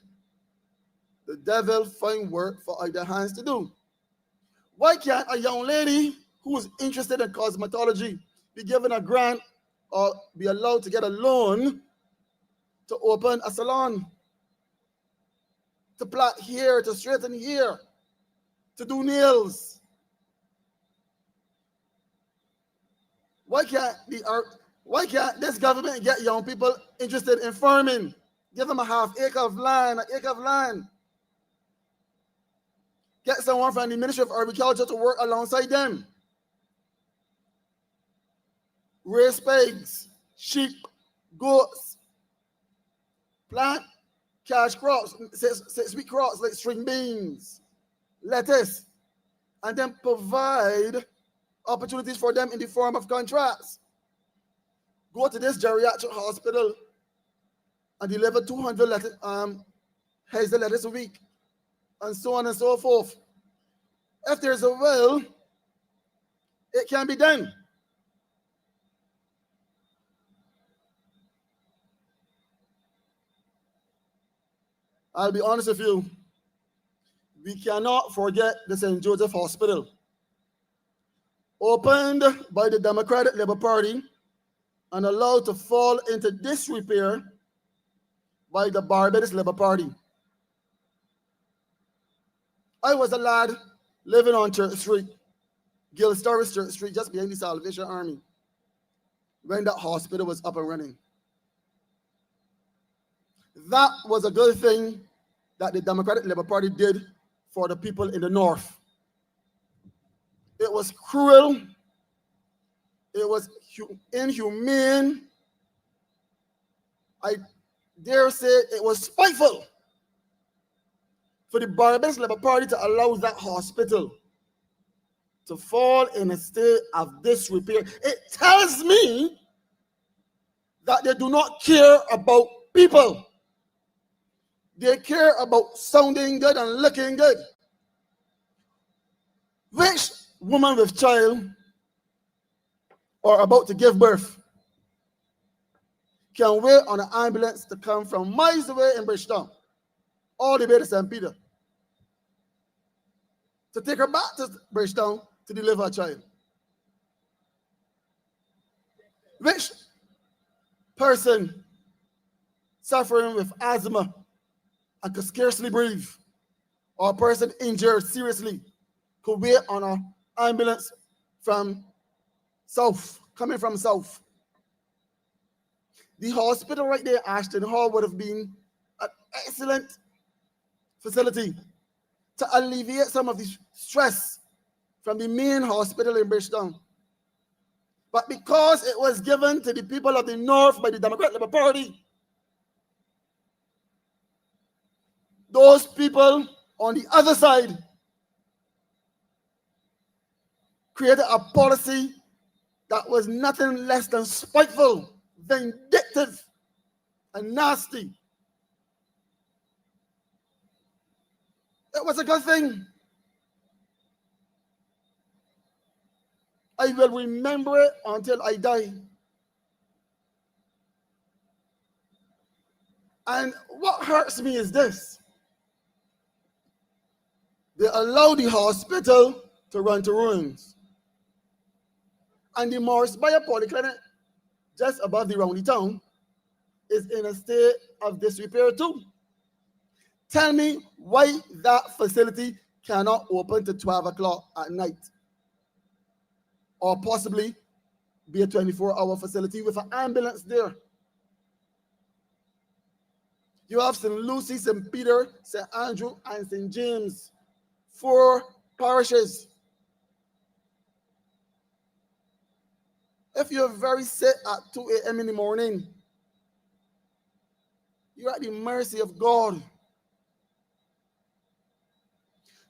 the devil find work for either hands to do. Why can't a young lady who is interested in cosmetology be given a grant or be allowed to get a loan to open a salon, to plait hair, to straighten hair, to do nails? Why can't this government get young people interested in farming? Give them a half acre of land, an acre of land. Get someone from the Ministry of Agriculture to work alongside them. Raise pigs, sheep, goats, plant cash crops, sweet crops like string beans, lettuce, and then provide opportunities for them in the form of contracts. Go to this geriatric hospital and deliver 200 heads of lettuce a week, and so on and so forth. If there's a will, it can be done. I'll be honest with you, we cannot forget the St. Joseph Hospital, opened by the Democratic Labour Party and allowed to fall into disrepair by the Barbados Labour Party. I was a lad living on Church Street, Gilstoris Church Street, just behind the Salvation Army, when that hospital was up and running. That was a good thing that the Democratic Labour Party did for the people in the North. It was cruel, it was inhumane, I dare say it was spiteful for the Barbados Labour Party to allow that hospital to fall in a state of disrepair. It tells me that they do not care about people. They care about sounding good and looking good. Which woman with child or about to give birth can wait on an ambulance to come from miles away in Bridgetown, all the way to St. Peter, to take her back to Bridgetown to deliver a child? Which person suffering with asthma and could scarcely breathe, or a person injured seriously, could wait on an ambulance from south, coming from south? The hospital right there, Ashton Hall, would have been an excellent facility to alleviate some of the stress from the main hospital in Bridgetown. But because it was given to the people of the North by the Democratic Labour Party, those people on the other side created a policy that was nothing less than spiteful, vindictive, and nasty. It was a good thing I will remember it until I die. And what hurts me is this. They allow the hospital to run to ruins. And the Morris Bayer Polyclinic, just above the roundy town, is in a state of disrepair too. Tell me why that facility cannot open to 12 o'clock at night, or possibly be a 24-hour facility with an ambulance there. You have St. Lucy, St. Peter, St. Andrew, and St. James, 4 parishes. If you're very sick at 2 a.m. in the morning, you're at the mercy of God.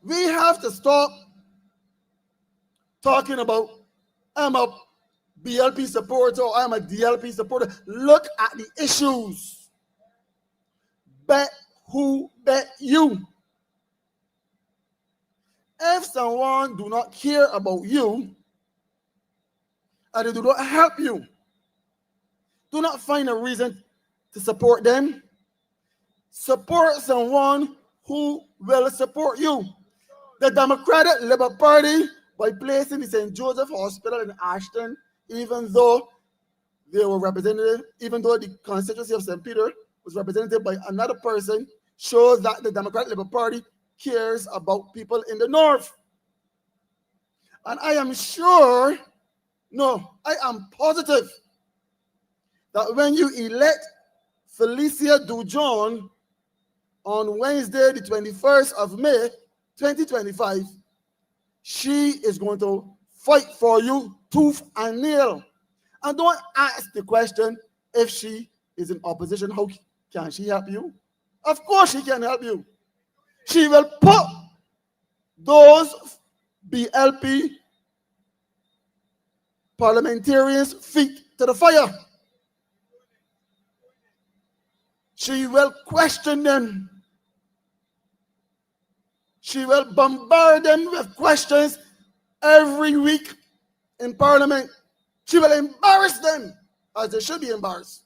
We have to stop talking about, I'm a BLP supporter or I'm a DLP supporter. Look at the issues. Bet who bet you. If someone do not care about you and they do not help you, do not find a reason to support them. Support someone who will support you. The Democratic Labour Party, by placing the St. Joseph Hospital in Ashton, even though they were represented, even though the constituency of St. Peter was represented by another person, shows that the Democratic Labour Party cares about people in the north. And I am sure, no, I am positive that when you elect Felicia Dujon on Wednesday, the 21st of May, 2025, she is going to fight for you tooth and nail. And don't ask the question, if she is in opposition, how can she help you? Of course she can help you. She will put those BLP parliamentarians' feet to the fire. She will question them. She will bombard them with questions every week in Parliament. She will embarrass them as they should be embarrassed.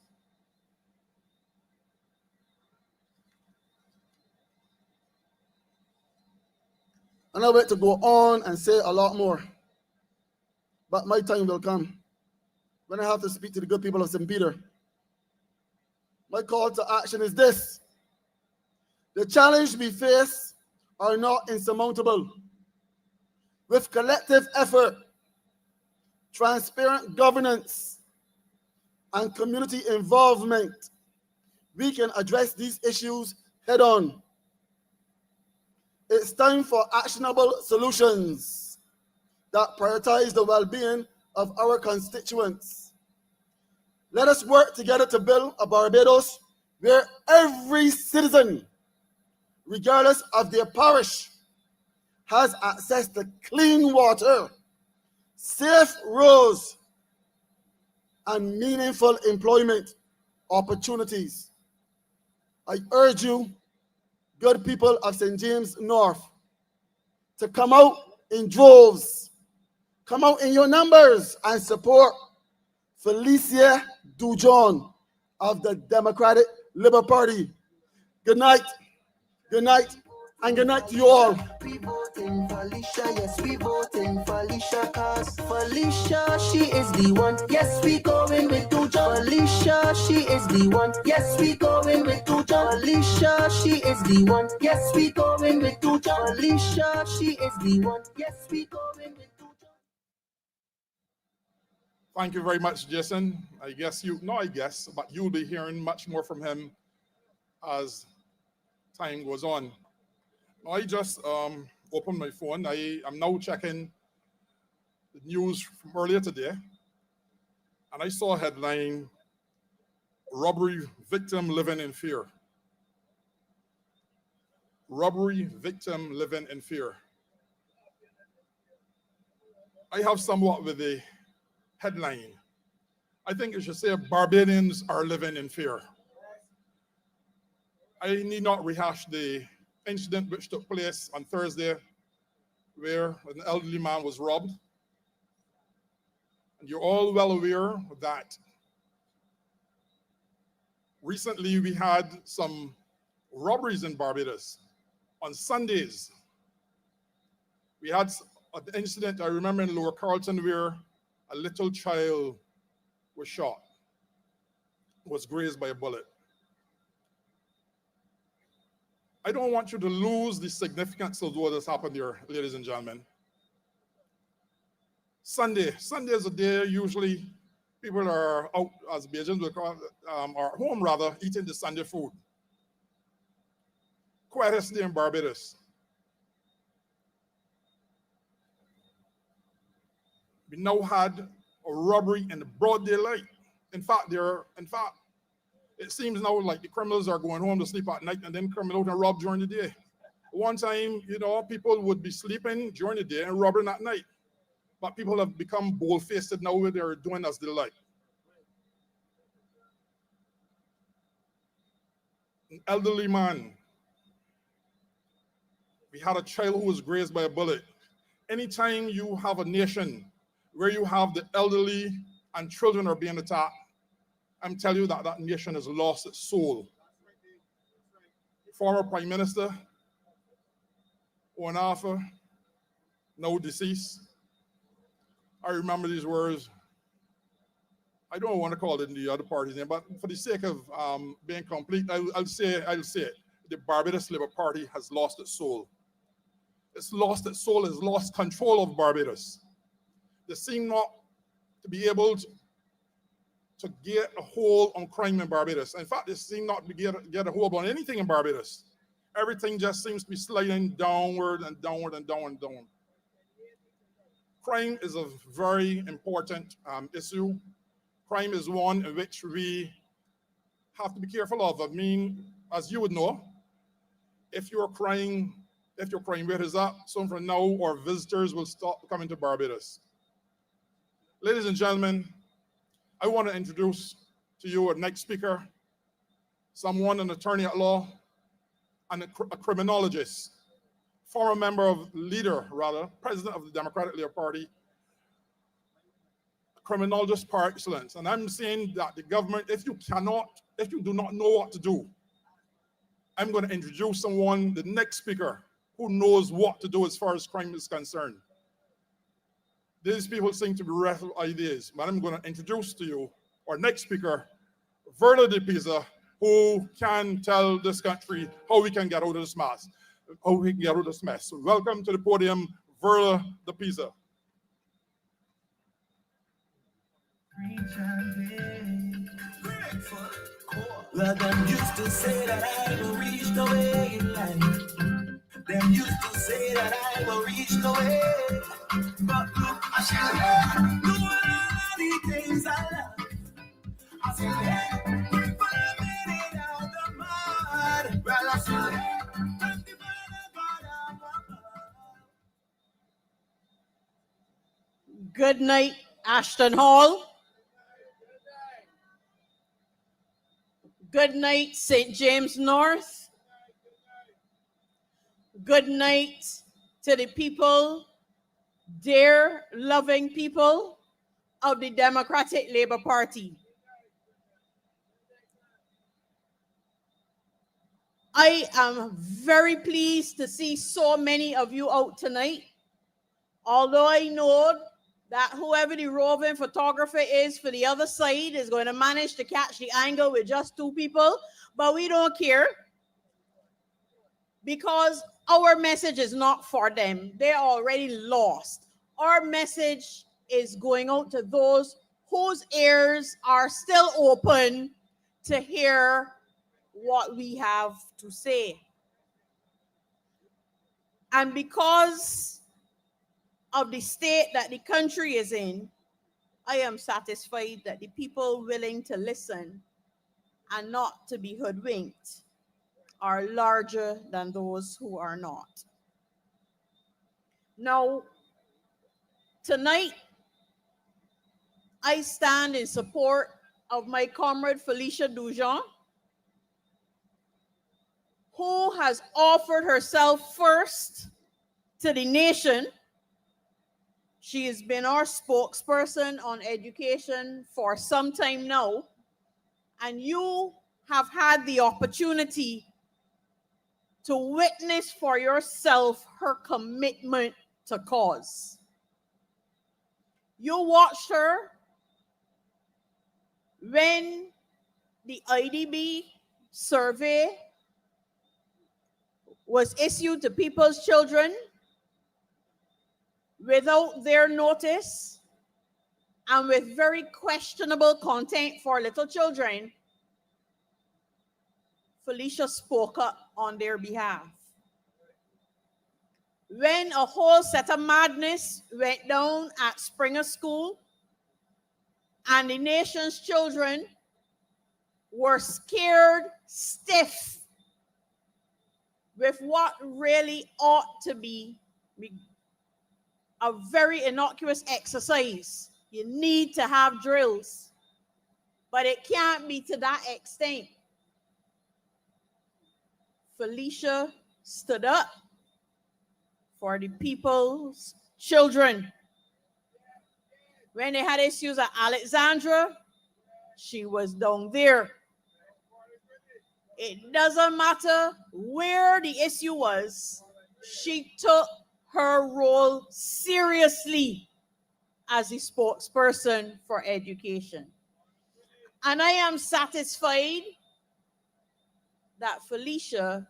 And I wait to go on and say a lot more. But my time will come when I have to speak to the good people of St. Peter. My call to action is this. The challenge we face are not insurmountable. With collective effort, transparent governance, and community involvement, we can address these issues head on. It's time for actionable solutions that prioritize the well-being of our constituents. Let us work together to build a Barbados where every citizen, regardless of their parish, has access to clean water, safe roads, and meaningful employment opportunities. I urge you, good people of St. James North, to come out in droves, come out in your numbers and support Felicia Dujon of the Democratic Labour Party. Good night, and good night to you all. We voting Felicia, yes, we voting Felicia, cause Felicia, she is the one. Yes, we going with Dujon. Felicia, she is the one. Yes, we going with Dujon. Felicia, she is the one. Yes, we going with Dujon. Felicia, she is the one. Yes, we going with Dujon. Thank you very much, Jason. But you'll be hearing much more from him as time goes on. I just opened my phone. I am now checking the news from earlier today, and I saw a headline, robbery victim living in fear. Robbery victim living in fear. I have somewhat with the headline. I think it should say Barbadians are living in fear. I need not rehash the incident which took place on Thursday where an elderly man was robbed. And you're all well aware that recently we had some robberies in Barbados. On Sundays, we had an incident, I remember, in Lower Carlton, where a little child was shot, was grazed by a bullet. I don't want you to lose the significance of what has happened here, ladies and gentlemen. Sunday is a day usually people are out, as Bajans will call it, or at home rather, eating the Sunday food. Quietest day in Barbados. We now had a robbery in the broad daylight. In fact, it seems now like the criminals are going home to sleep at night and then coming out and rob during the day. One time, you know, people would be sleeping during the day and robbing at night. But people have become bold-faced now where they're doing as they like. An elderly man. We had a child who was grazed by a bullet. Anytime you have a nation where you have the elderly and children are being attacked, I'm telling you that that nation has lost its soul. Former Prime Minister, Owen Arthur, now deceased. I remember these words. I don't want to call it in the other party's name, but for the sake of being complete, I'll say it. The Barbados Labour Party has lost its soul. It's lost its soul, it's lost control of Barbados. They seem not to be able to get a hold on crime in Barbados. In fact, they seem not to get a hold on anything in Barbados. Everything just seems to be sliding downward and downward and down and down. Crime is a very important issue. Crime is one in which we have to be careful of. I mean, as you would know, if your crime rate is up, so from now our visitors will stop coming to Barbados. Ladies and gentlemen, I want to introduce to you our next speaker, someone, an attorney at law and a criminologist, former president of the Democratic Labour Party, criminologist par excellence. And I'm saying that the government, if you do not know what to do, I'm going to introduce someone, the next speaker, who knows what to do as far as crime is concerned. These people seem to be wrestle ideas, but I'm going to introduce to you our next speaker, Verla de Pisa, who can tell this country how we can get out of this mess. So welcome to the podium, Verla de Pisa. Well, them used to say that I will reach the way in life. Them used to say that I will reach the way. But look, I shall do all the things I love. I said, hey, but I made it out the mud. Well, I said, hey, and the God. Good night, Ashton Hall. Good night, St. James North. Good night to the people, dear loving people of the Democratic Labour Party. I am very pleased to see so many of you out tonight. Although I know that whoever the roving photographer is for the other side is going to manage to catch the angle with just 2 people, but we don't care because our message is not for them. They're already lost. Our message is going out to those whose ears are still open to hear what we have to say. And because of the state that the country is in, I am satisfied that the people willing to listen and not to be hoodwinked are larger than those who are not. Now, tonight, I stand in support of my comrade Felicia Dujon, who has offered herself first to the nation She has been our spokesperson on education for some time now, and you have had the opportunity to witness for yourself her commitment to cause. You watched her when the IDB survey was issued to people's children without their notice and with very questionable content for little children. Felicia spoke up on their behalf. When a whole set of madness went down at Springer School and the nation's children were scared stiff with what really ought to be a very innocuous exercise. You need to have drills, but it can't be to that extent. Felicia stood up for the people's children. When they had issues at Alexandra, she was down there. It doesn't matter where the issue was, she took her role seriously as the spokesperson for education. And I am satisfied that Felicia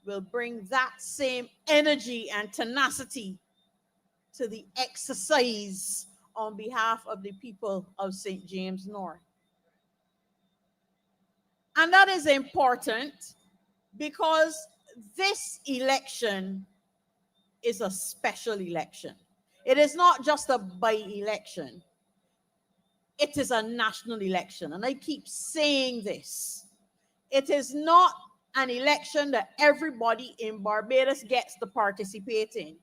will bring that same energy and tenacity to the exercise on behalf of the people of St. James North. And that is important because this election is a special election. It is not just a by-election. It is a national election. And I keep saying this. It is not an election that everybody in Barbados gets to participate in.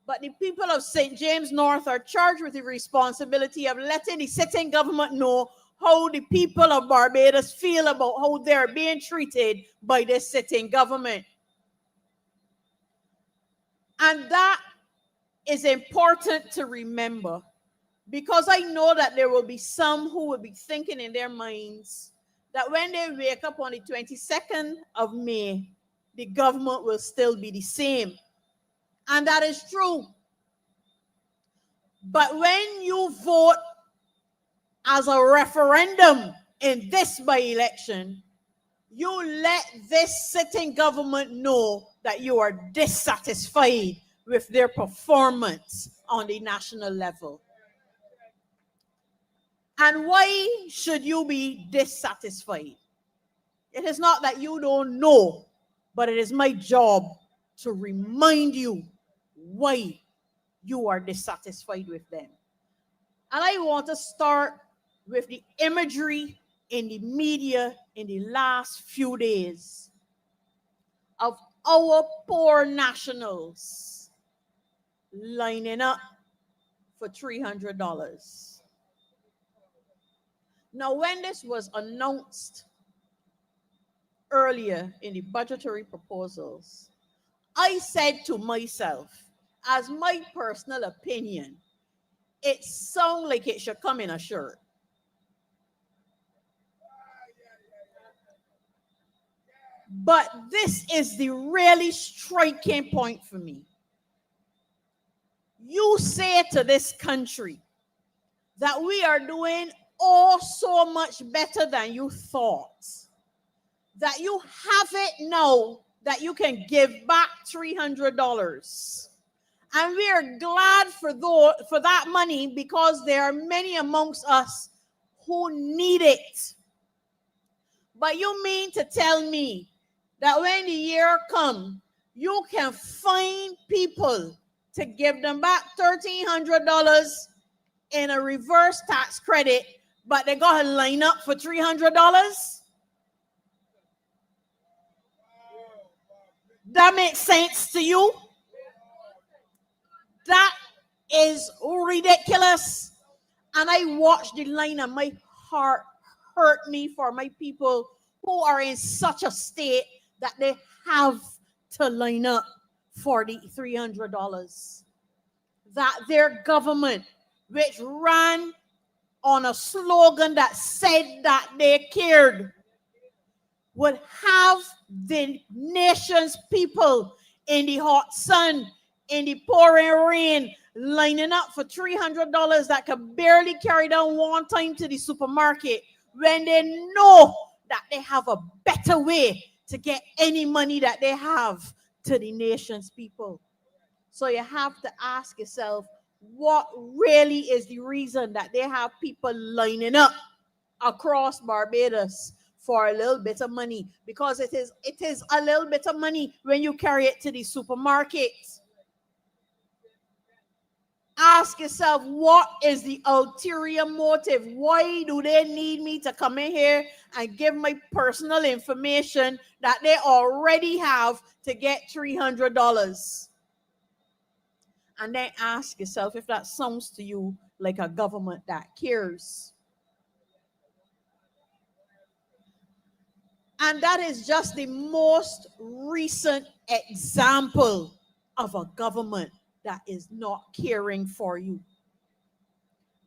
But the people of St. James North are charged with the responsibility of letting the sitting government know how the people of Barbados feel about how they're being treated by this sitting government. And that is important to remember, because I know that there will be some who will be thinking in their minds that when they wake up on the 22nd of May, the government will still be the same. And that is true. But when you vote as a referendum in this by-election, you let this sitting government know that you are dissatisfied with their performance on the national level. And why should you be dissatisfied? It is not that you don't know, but it is my job to remind you why you are dissatisfied with them. And I want to start with the imagery in the media in the last few days of our poor nationals lining up for $300. Now, when this was announced earlier in the budgetary proposals, I said to myself, as my personal opinion, it sounds like it should come in a shirt. But this is the really striking point for me. You say to this country that we are doing oh so much better than you thought, that you have it now that you can give back $300. And we are glad for that money because there are many amongst us who need it. But you mean to tell me that when the year comes, you can find people to give them back $1,300 in a reverse tax credit, but they got to line up for $300? That makes sense to you? That is ridiculous. And I watched the line and my heart hurt me for my people who are in such a state that they have to line up for the $300. that their government, which ran on a slogan that said that they cared, would have the nation's people in the hot sun, in the pouring rain, lining up for $300 that could barely carry down one time to the supermarket when they know that they have a better way to get any money that they have to the nation's people. So you have to ask yourself, what really is the reason that they have people lining up across Barbados for a little bit of money? Because it is a little bit of money when you carry it to the supermarket. Ask yourself, what is the ulterior motive? Why do they need me to come in here and give my personal information that they already have to get $300? And then ask yourself if that sounds to you like a government that cares. And that is just the most recent example of a government that is not caring for you.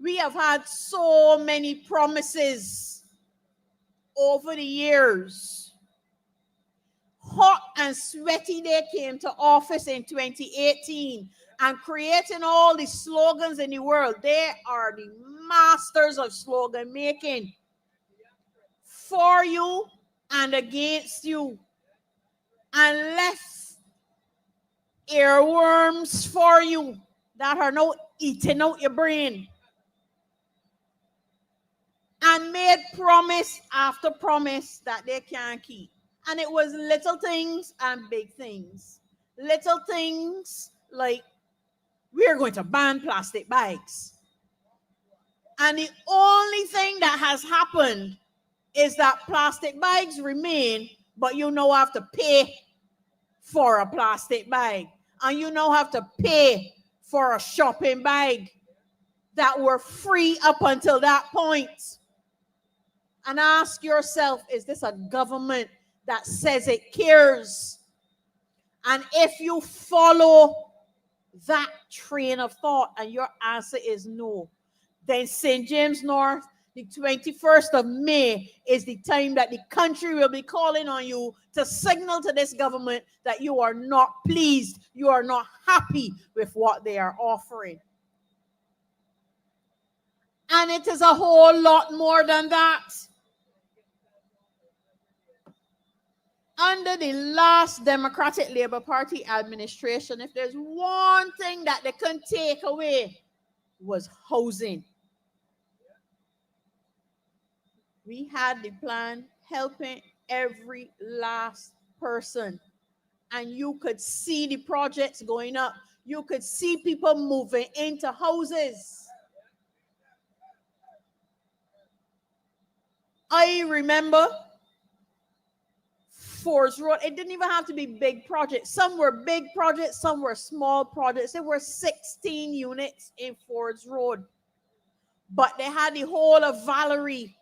We have had so many promises over the years. Hot and sweaty, they came to office in 2018 and creating all the slogans in the world. They are the masters of slogan making. For you and against you. And left earworms for you that are now eating out your brain. And made promise after promise that they can't keep. And it was little things and big things. Little things like, we're going to ban plastic bags. And the only thing that has happened is that plastic bags remain, but you now have to pay for a plastic bag. And you now have to pay for a shopping bag that were free up until that point. And ask yourself, is this a government that says it cares? And if you follow that train of thought and your answer is no, then St. James North, the 21st of May is the time that the country will be calling on you to signal to this government that you are not pleased, you are not happy with what they are offering. And it is a whole lot more than that. Under the last Democratic Labour Party administration, if there's one thing that they couldn't take away, was housing. We had the plan helping every last person. And you could see the projects going up. You could see people moving into houses. I remember Fords Road. It didn't even have to be big projects. Some were big projects, some were small projects. There were 16 units in Fords Road. But they had the whole of Valerie.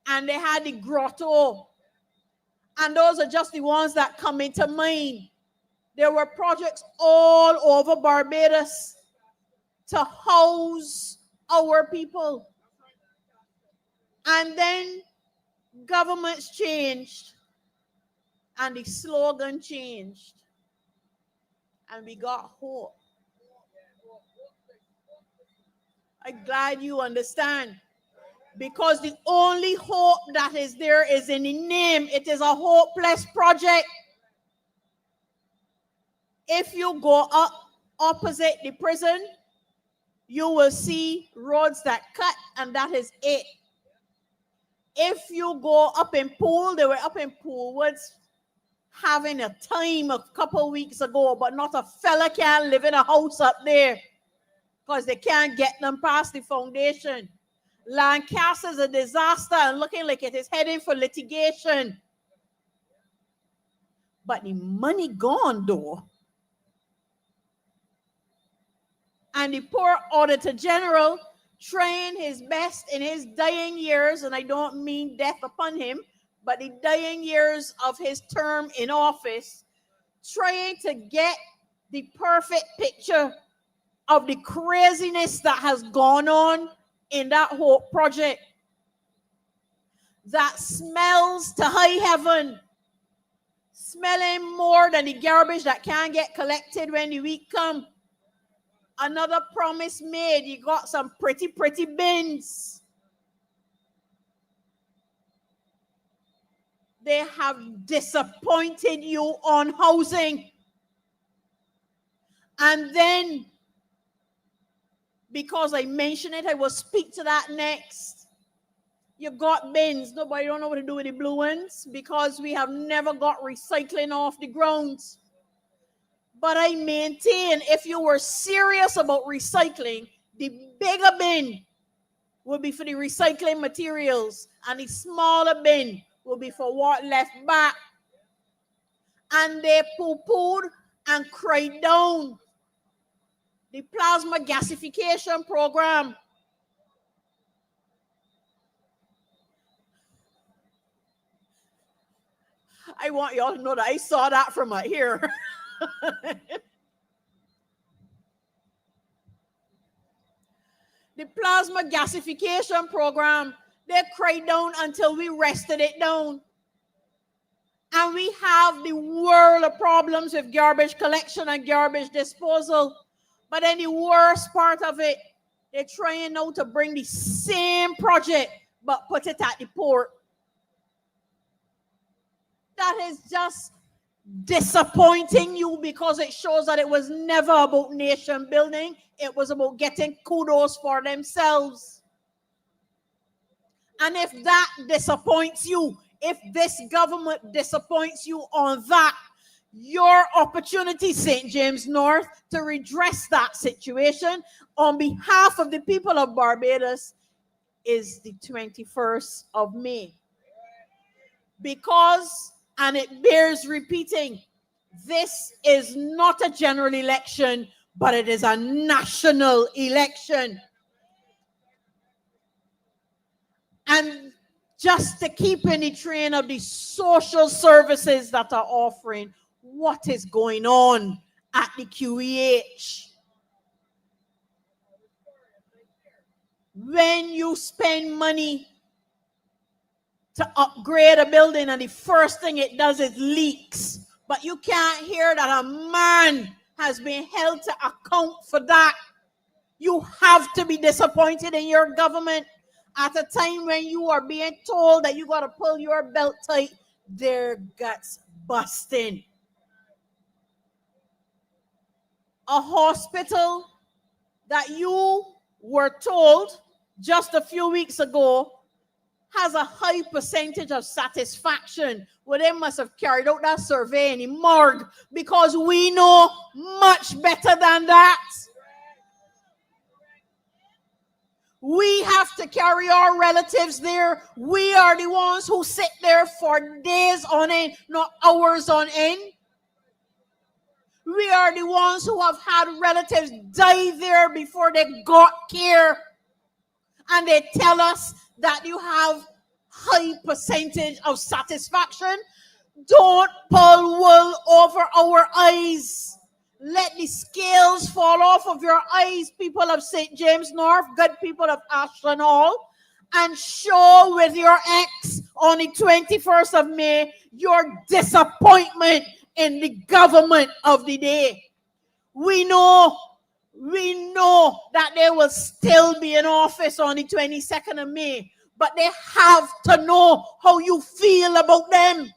And they had the grotto. And those are just the ones that come into mind. There were projects all over Barbados to house our people. And then governments changed. And the slogan changed. And we got hope. I'm glad you understand. Because the only hope that is there is in the name. It is a hopeless project. If you go up opposite the prison, you will see roads that cut, and that is it. If you go up in Pool, they were up in Pool Woods having a time a couple weeks ago, but not a fella can live in a house up there because they can't get them past the foundation. Lancaster is a disaster and looking like it is heading for litigation. But the money gone though. And the poor Auditor General trying his best in his dying years, and I don't mean death upon him, but the dying years of his term in office, trying to get the perfect picture of the craziness that has gone on in that whole project that smells to high heaven, smelling more than the garbage that can't get collected when the week come. Another promise made. You got some pretty bins. They have disappointed you on housing. And then, because I mentioned it, I will speak to that next. You got bins. Nobody don't know what to do with the blue ones because we have never got recycling off the ground. But I maintain if you were serious about recycling, the bigger bin will be for the recycling materials and the smaller bin will be for what left back. And they poo-pooed and cried down the plasma gasification program. I want y'all to know that I saw that from here. The plasma gasification program, they cried down until we rested it down. And we have the world of problems with garbage collection and garbage disposal. But then the worst part of it, they're trying now to bring the same project, but put it at the port. That is just disappointing you because it shows that it was never about nation building. It was about getting kudos for themselves. And if that disappoints you, if this government disappoints you on that, your opportunity, St. James North, to redress that situation on behalf of the people of Barbados is the 21st of May. Because, and it bears repeating, this is not a general election, but it is a national election. And just to keep in the train of the social services that are offering, what is going on at the QEH? When you spend money to upgrade a building and the first thing it does is leaks, but you can't hear that a man has been held to account for that. You have to be disappointed in your government at a time when you are being told that you got to pull your belt tight. Their guts busting. A hospital that you were told just a few weeks ago has a high percentage of satisfaction. Well, they must have carried out that survey in the morgue because we know much better than that. We have to carry our relatives there. We are the ones who sit there for days on end, not hours on end. We are the ones who have had relatives die there before they got care. And they tell us that you have high percentage of satisfaction. Don't pull wool over our eyes. Let the scales fall off of your eyes, people of St. James North, good people of Ashland Hall, and show with your X on the 21st of May your disappointment in the government of the day. We know that they will still be in office on the 22nd of May, but they have to know how you feel about them.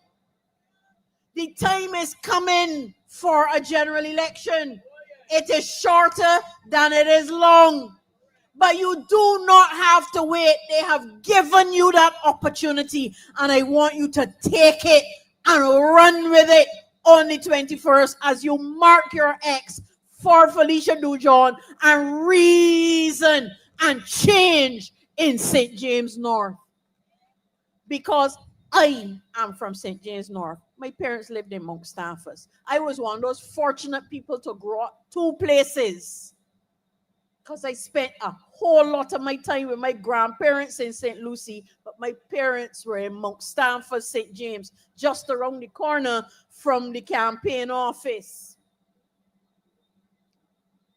The time is coming for a general election. It is shorter than it is long. But you do not have to wait. They have given you that opportunity, and I want you to take it and run with it on the 21st as you mark your X for Felicia Dujon and reason and change in St. James North. Because I am from St. James North. My parents lived in Mount Stafford. I was one of those fortunate people to grow up two places because I spent a whole lot of my time with my grandparents in St. Lucie, but my parents were in Mount Stafford, St. James, just around the corner from the campaign office.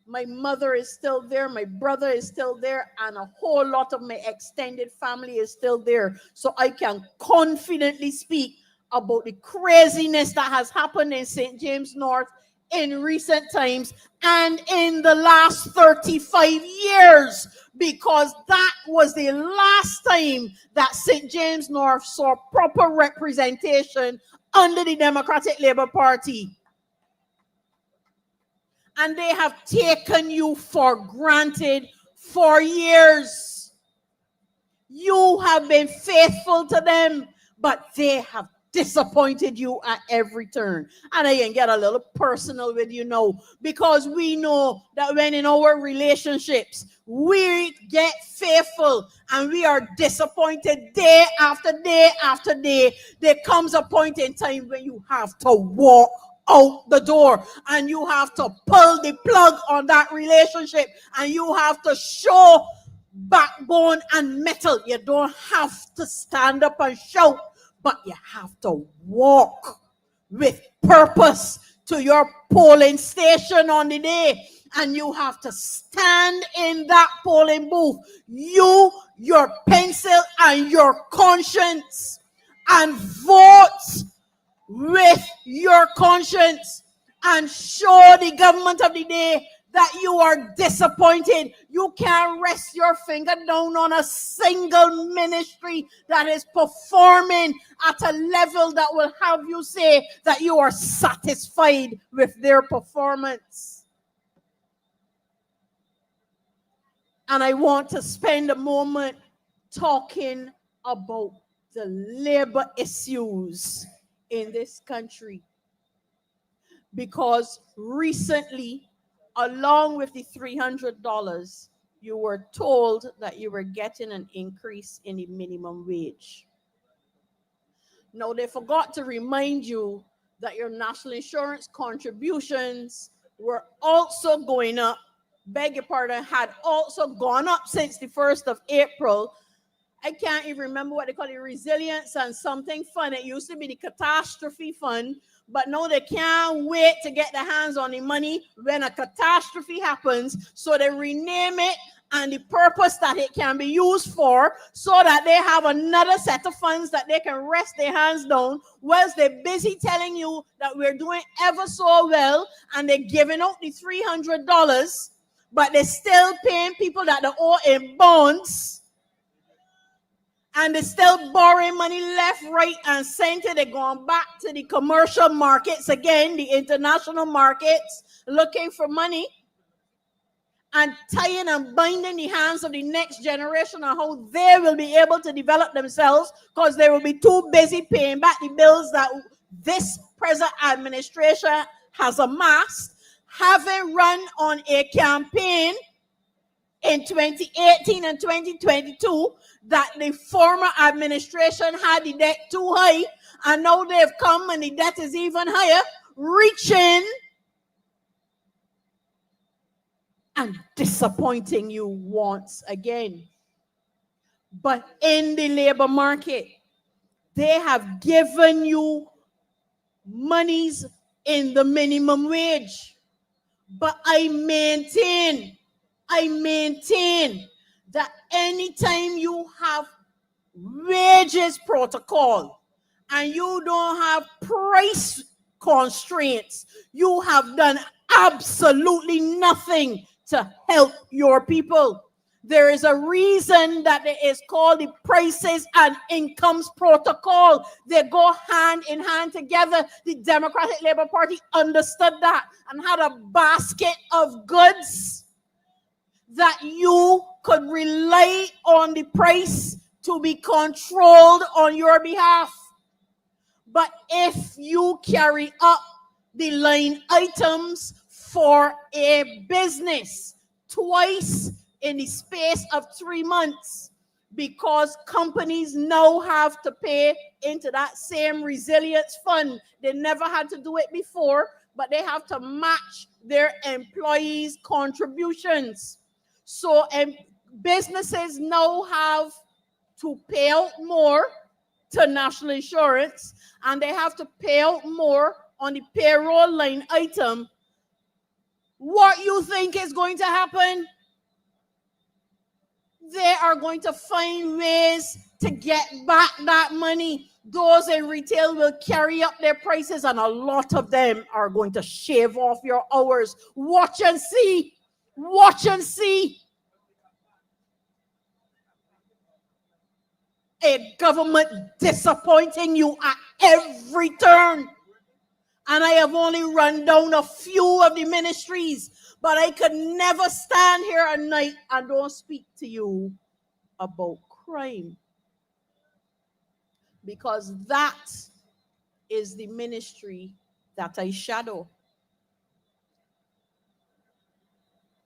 My mother is still there. My brother is still there. And a whole lot of my extended family is still there. So I can confidently speak about the craziness that has happened in St. James North in recent times and in the last 35 years, because that was the last time that St. James North saw proper representation under the Democratic Labour Party. And they have taken you for granted for years. You have been faithful to them, but they have disappointed you at every turn. And I can get a little personal with you now, because we know that when in our relationships we get faithful and we are disappointed day after day after day, there comes a point in time when you have to walk out the door and you have to pull the plug on that relationship and you have to show backbone and metal. You don't have to stand up and shout, but you have to walk with purpose to your polling station on the day. And you have to stand in that polling booth, you, your pencil, and your conscience, and vote with your conscience and show the government of the day that you are disappointed. You can't rest your finger down on a single ministry that is performing at a level that will have you say that you are satisfied with their performance. And I want to spend a moment talking about the labor issues in this country, because recently, along with the $300, you were told that you were getting an increase in the minimum wage. Now, they forgot to remind you that your national insurance contributions were also going up, beg your pardon, had also gone up since the 1st of April. I can't even remember what they call it, resilience and something fund. It used to be the catastrophe fund, but now they can't wait to get their hands on the money when a catastrophe happens. So they rename it and the purpose that it can be used for, so that they have another set of funds that they can rest their hands down, whilst they're busy telling you that we're doing ever so well and they're giving out the $300, but they're still paying people that they owe in bonds. And they're still borrowing money left, right, and center. They're going back to the commercial markets again, the international markets, looking for money and tying and binding the hands of the next generation on how they will be able to develop themselves, because they will be too busy paying back the bills that this present administration has amassed, having run on a campaign in 2018 and 2022 that the former administration had the debt too high, and now they've come and the debt is even higher, reaching and disappointing you once again. But in the labor market, they have given you monies in the minimum wage. But I maintain that anytime you have wages protocol and you don't have price constraints, you have done absolutely nothing to help your people. There is a reason that it is called the prices and incomes protocol. They go hand in hand together. The Democratic Labour Party understood that and had a basket of goods that you could rely on the price to be controlled on your behalf. But if you carry up the line items for a business twice in the space of 3 months, because companies now have to pay into that same resilience fund. They never had to do it before, but they have to match their employees' contributions. So businesses now have to pay out more to national insurance, and they have to pay out more on the payroll line item What you think is going to happen? They are going to find ways to get back that money. Those in retail will carry up their prices, and a lot of them are going to shave off your hours. Watch and see. Watch and see. A government disappointing you at every turn. And I have only run down a few of the ministries, but I could never stand here at night and don't speak to you about crime. Because that is the ministry that I shadow.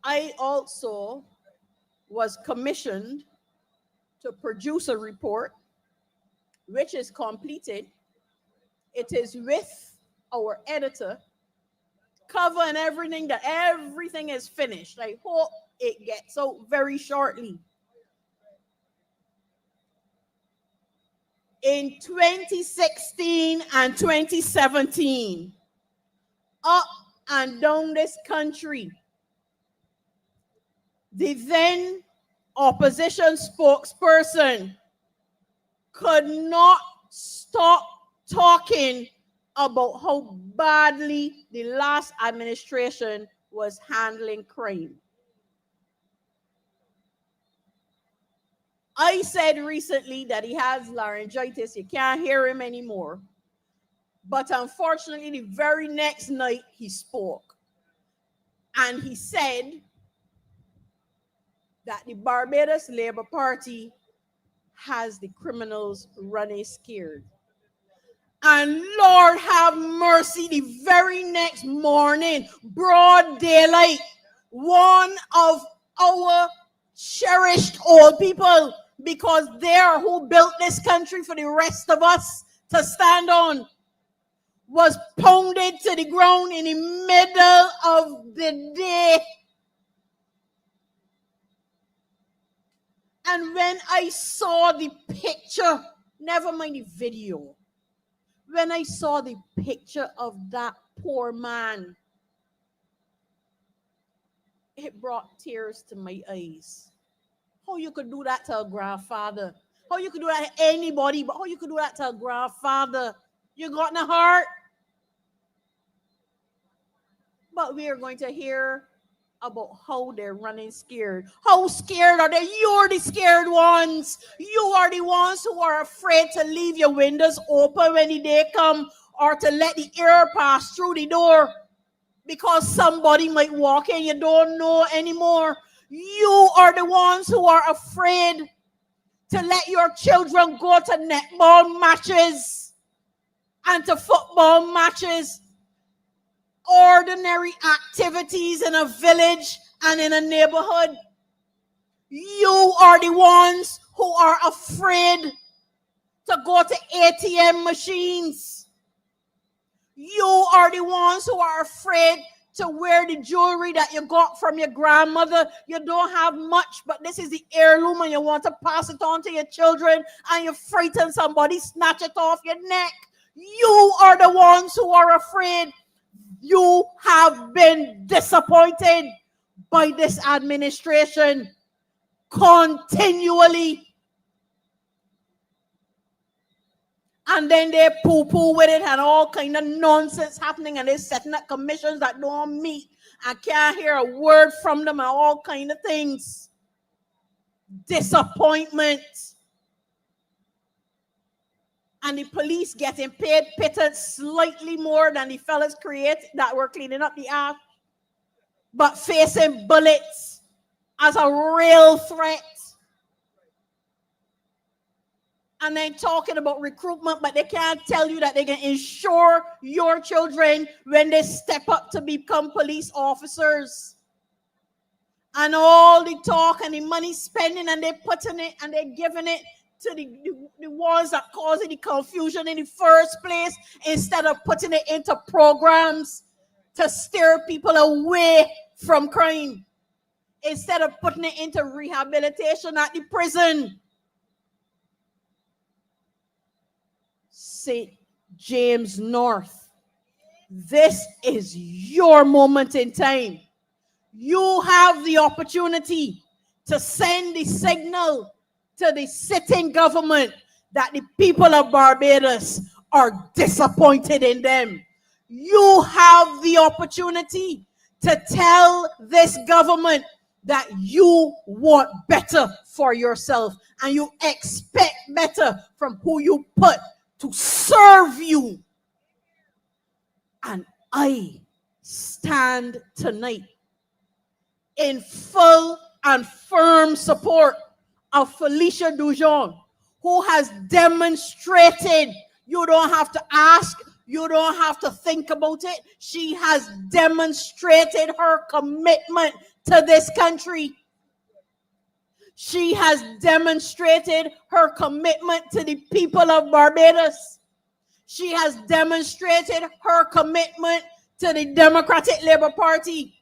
I also was commissioned to produce a report, which is completed. It is with our editor, cover and everything, that everything is finished. I hope it gets out very shortly. In 2016 and 2017, up and down this country, the then opposition spokesperson could not stop talking about how badly the last administration was handling crime. I said recently that he has laryngitis. You can't hear him anymore. But unfortunately, the very next night he spoke. And he said that the Barbados Labour Party has the criminals running scared. And Lord have mercy, the very next morning, broad daylight, one of our cherished old people, because they are who built this country for the rest of us to stand on, was pounded to the ground in the middle of the day. And when I saw the picture, never mind the video, when I saw the picture of that poor man, it brought tears to my eyes. How you could do that to a grandfather? How you could do that to anybody, but how you could do that to a grandfather? You got no heart? But we are going to hear about how they're running scared. How scared are they? You're the scared ones. You are the ones who are afraid to leave your windows open when the day come, or to let the air pass through the door because somebody might walk in you don't know anymore. You are the ones who are afraid to let your children go to netball matches and to football matches, ordinary activities in a village and in a neighborhood. You are the ones who are afraid to go to ATM machines. You are the ones who are afraid to wear the jewelry that you got from your grandmother. You don't have much, but this is the heirloom and you want to pass it on to your children, and you're frightened somebody snatch it off your neck. You are the ones who are afraid. You have been disappointed by this administration continually. And then they poo-poo with it and all kind of nonsense happening, and they're setting up commissions that don't meet. I can't hear a word from them and all kind of things. Disappointment. And the police getting paid pitted slightly more than the fellas that were cleaning up the ash, but facing bullets as a real threat. And then talking about recruitment, but they can't tell you that they can insure your children when they step up to become police officers. And all the talk and the money spending, and they're putting it and they're giving it to the ones that causing the confusion in the first place, instead of putting it into programs to steer people away from crime, instead of putting it into rehabilitation at the prison. St. James North, this is your moment in time. You have the opportunity to send the signal to the sitting government that the people of Barbados are disappointed in them. You have the opportunity to tell this government that you want better for yourself and you expect better from who you put to serve you. And I stand tonight in full and firm support of Felicia Dujon, who has demonstrated, you don't have to ask, you don't have to think about it. She has demonstrated her commitment to this country. She has demonstrated her commitment to the people of Barbados. She has demonstrated her commitment to the Democratic Labour Party.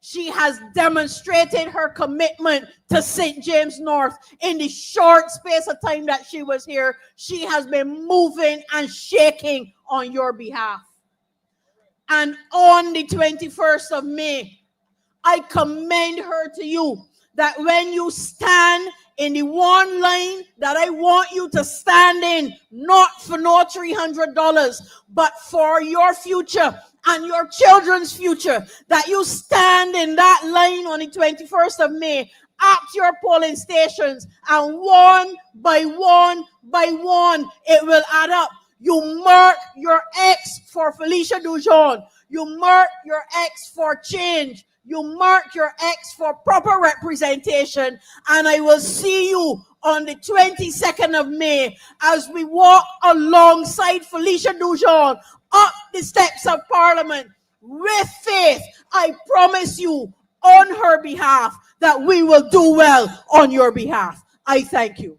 She has demonstrated her commitment to St. James North. In the short space of time that she was here, she has been moving and shaking on your behalf. And on the 21st of May, I commend her to you that when you stand in the one line that I want you to stand in, not for no $300, but for your future and your children's future, that you stand in that line on the 21st of May at your polling stations, and one by one by one, it will add up. You mark your X for Felicia Dujon. You mark your X for change. You mark your X for proper representation, and I will see you on the 22nd of May as we walk alongside Felicia Dujon up the steps of Parliament with faith. I promise you on her behalf that we will do well on your behalf. I thank you.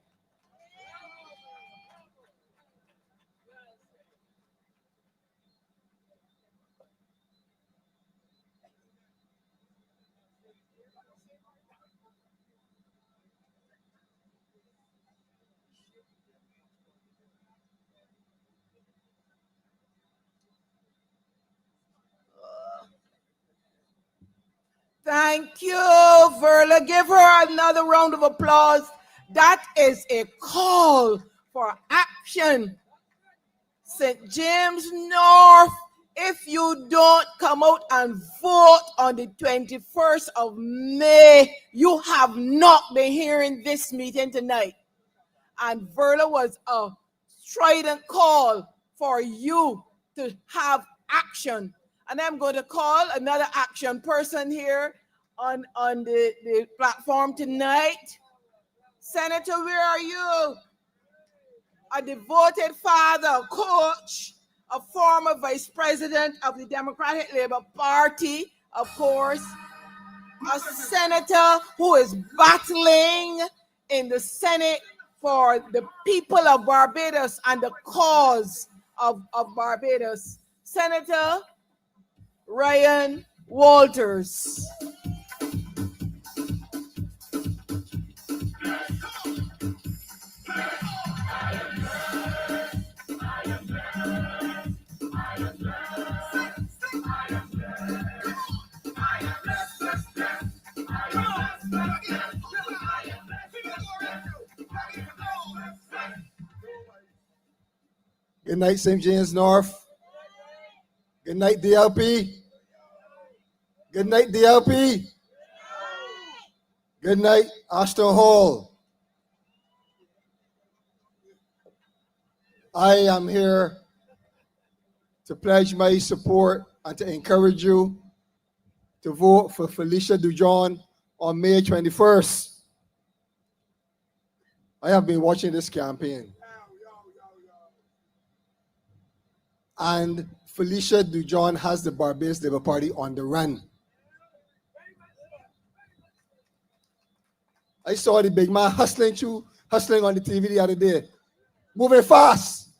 Thank you, Verla. Give her another round of applause. That is a call for action. St. James North, if you don't come out and vote on the 21st of May, you have not been hearing this meeting tonight. And Verla was a strident call for you to have action. And I'm going to call another action person here on the platform tonight. Senator, where are you? A devoted father, coach, a former vice president of the Democratic Labour Party, of course, a senator who is battling in the Senate for the people of Barbados and the cause of Barbados. Senator Ryan Walters. Good night, St. James North. Good night, DLP. Good night, DLP. Good night, Ashton Hall. I am here to pledge my support and to encourage you to vote for Felicia Dujon on May 21st. I have been watching this campaign. And Felicia Dujon has the Barbados Labour Party on the run. I saw the big man hustling on the TV the other day, moving fast.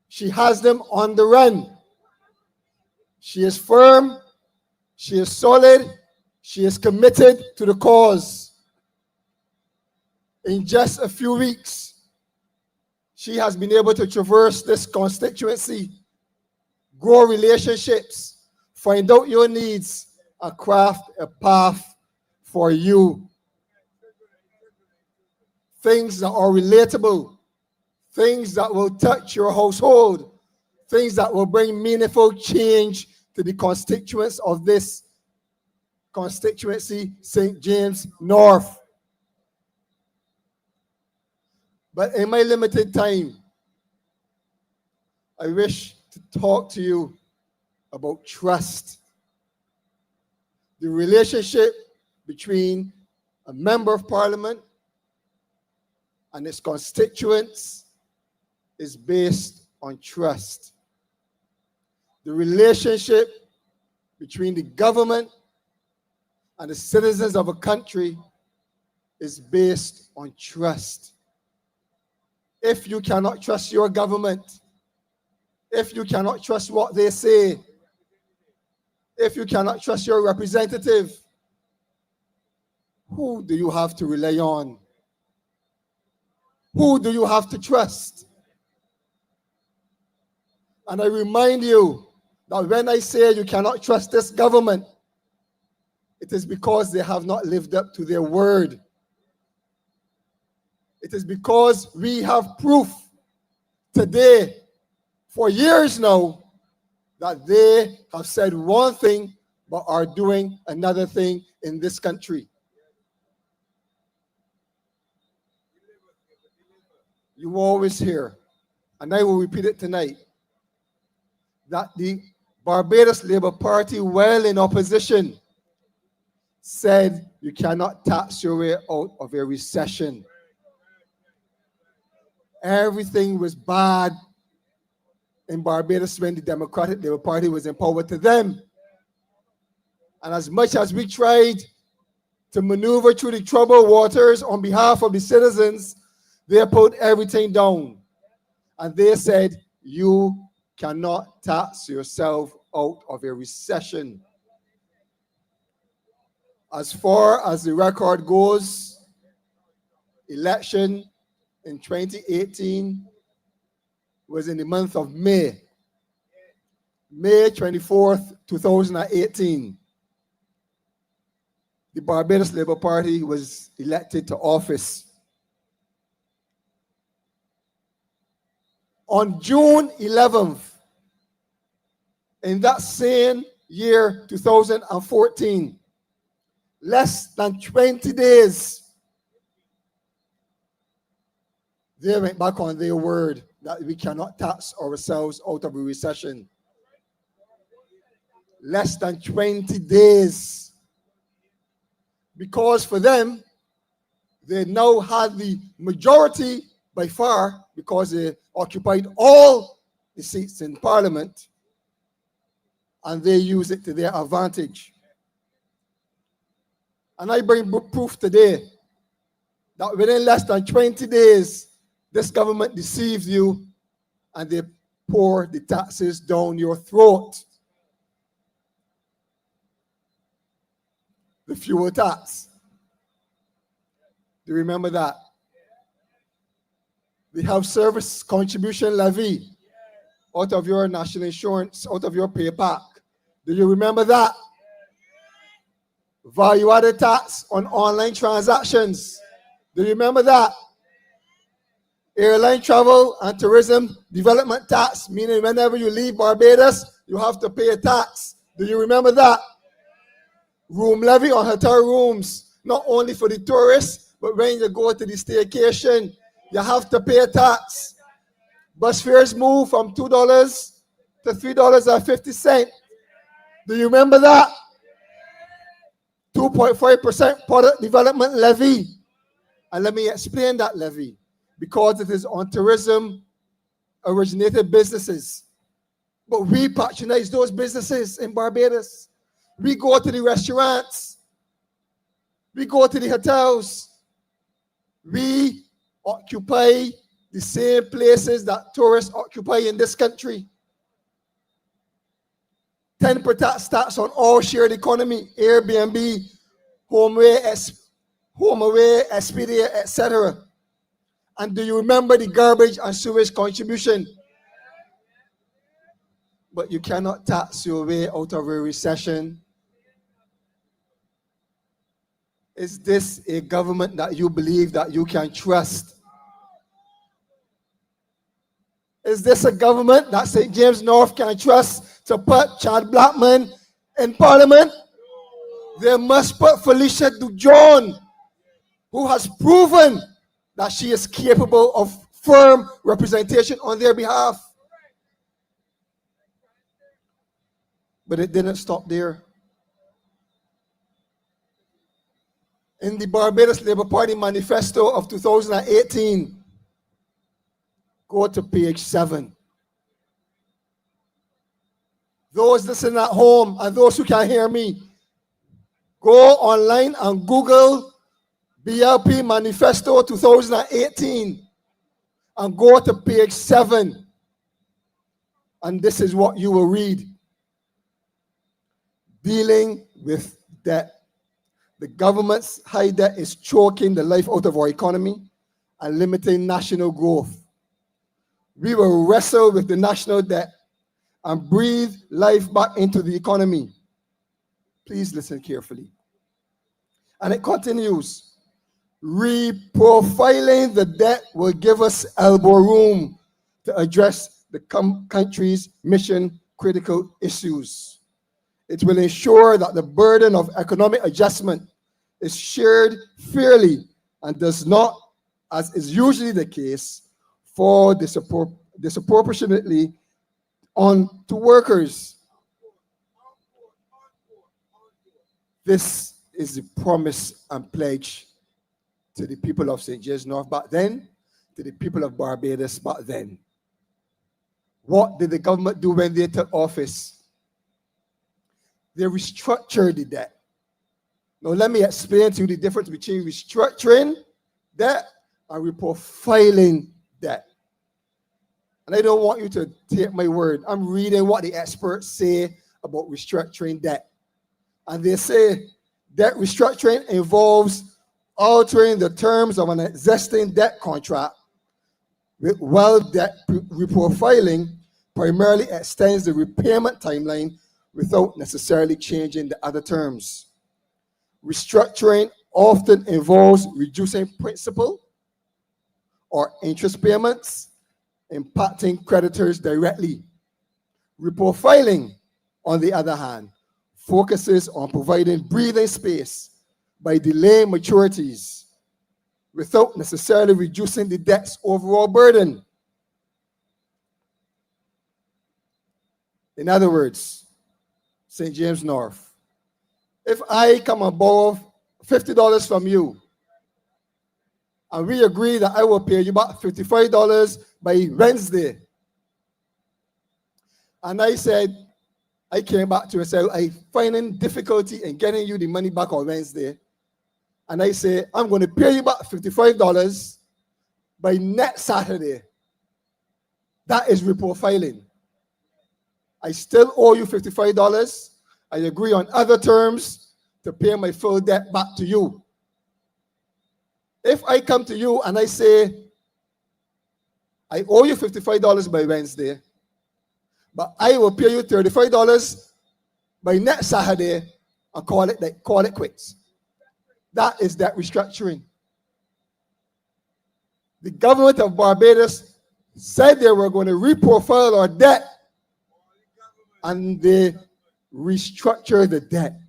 She has them on the run. She is firm, she is solid, she is committed to the cause. In just a few weeks, she has been able to traverse this constituency, grow relationships, find out your needs, and craft a path for you. Things that are relatable, things that will touch your household, things that will bring meaningful change to the constituents of this constituency, St. James North. But in my limited time, I wish to talk to you about trust. The relationship between a member of parliament and its constituents is based on trust. The relationship between the government and the citizens of a country is based on trust. If you cannot trust your government, if you cannot trust what they say, if you cannot trust your representative, who do you have to rely on? Who do you have to trust? And I remind you that when I say you cannot trust this government, it is because they have not lived up to their word. It is because we have proof today, for years now, that they have said one thing but are doing another thing in this country. You always hear, and I will repeat it tonight, that the Barbados Labour Party, while in opposition, said you cannot tax your way out of a recession. Everything was bad in Barbados when the Democratic Labour Party was in power to them. And as much as we tried to maneuver through the troubled waters on behalf of the citizens, they put everything down. And they said, you cannot tax yourself out of a recession. As far as the record goes, election in 2018 was in the month of May. May 24th, 2018. The Barbados Labour Party was elected to office. On June 11th, in that same year, 2014, less than 20 days, they went back on their word that we cannot tax ourselves out of a recession. Less than 20 days. Because for them, they now had the majority by far, because they occupied all the seats in Parliament, and they use it to their advantage. And I bring proof today that within less than 20 days, this government deceives you and they pour the taxes down your throat. The fuel tax. Do you remember that? The health service contribution levy out of your national insurance, out of your pay pack. Do you remember that? Value-added tax on online transactions. Do you remember that? Airline travel and tourism development tax, meaning whenever you leave Barbados, you have to pay a tax. Do you remember that? Room levy on hotel rooms, not only for the tourists, but when you go to the staycation, you have to pay a tax. Bus fares move from $2 to $3.50. Do you remember that? 2.5% product development levy. And let me explain that levy. Because it is on tourism originated businesses. But we patronize those businesses in Barbados. We go to the restaurants. We go to the hotels. We occupy the same places that tourists occupy in this country. 10% tax on all shared economy, Airbnb, HomeAway, Expedia, etc. And do you remember the garbage and sewage contribution? But you cannot tax your way out of a recession. Is this a government that you believe that you can trust? Is this a government that St. James North can trust to put Chad Blackman in Parliament? They must put Felicia Dujon, who has proven that she is capable of firm representation on their behalf. But it didn't stop there. In the Barbados Labour Party manifesto of 2018, go to page 7. Those listening at home and those who can hear me, go online and Google BLP Manifesto 2018 and go to page 7. And this is what you will read. Dealing with debt. The government's high debt is choking the life out of our economy and limiting national growth. We will wrestle with the national debt and breathe life back into the economy. Please listen carefully. And it continues. Reprofiling the debt will give us elbow room to address the country's mission critical issues. It will ensure that the burden of economic adjustment is shared fairly and does not, as is usually the case, fall disproportionately on to workers. This is the promise and pledge to the people of St. James North back then, to the people of Barbados back then. What did the government do when they took office? They restructured the debt. Now let me explain to you the difference between restructuring debt and reprofiling debt. And I don't want you to take my word. I'm reading what the experts say about restructuring debt. And they say debt restructuring involves altering the terms of an existing debt contract, while debt reprofiling primarily extends the repayment timeline without necessarily changing the other terms. Restructuring often involves reducing principal or interest payments, impacting creditors directly. Reprofiling, on the other hand, focuses on providing breathing space by delaying maturities without necessarily reducing the debt's overall burden. In other words, St. James North, if I come and borrow $50 from you, and we agree that I will pay you back $55 by Wednesday, and I said, I came back to you and said, I'm finding difficulty in getting you the money back on Wednesday, and I say, I'm going to pay you back $55 by next Saturday. That is reprofiling. I still owe you $55. I agree on other terms to pay my full debt back to you. If I come to you and I say, I owe you $55 by Wednesday, but I will pay you $35 by next Saturday and call it quits. That is debt restructuring. The government of Barbados said they were going to reprofile our debt, and they restructure the debt.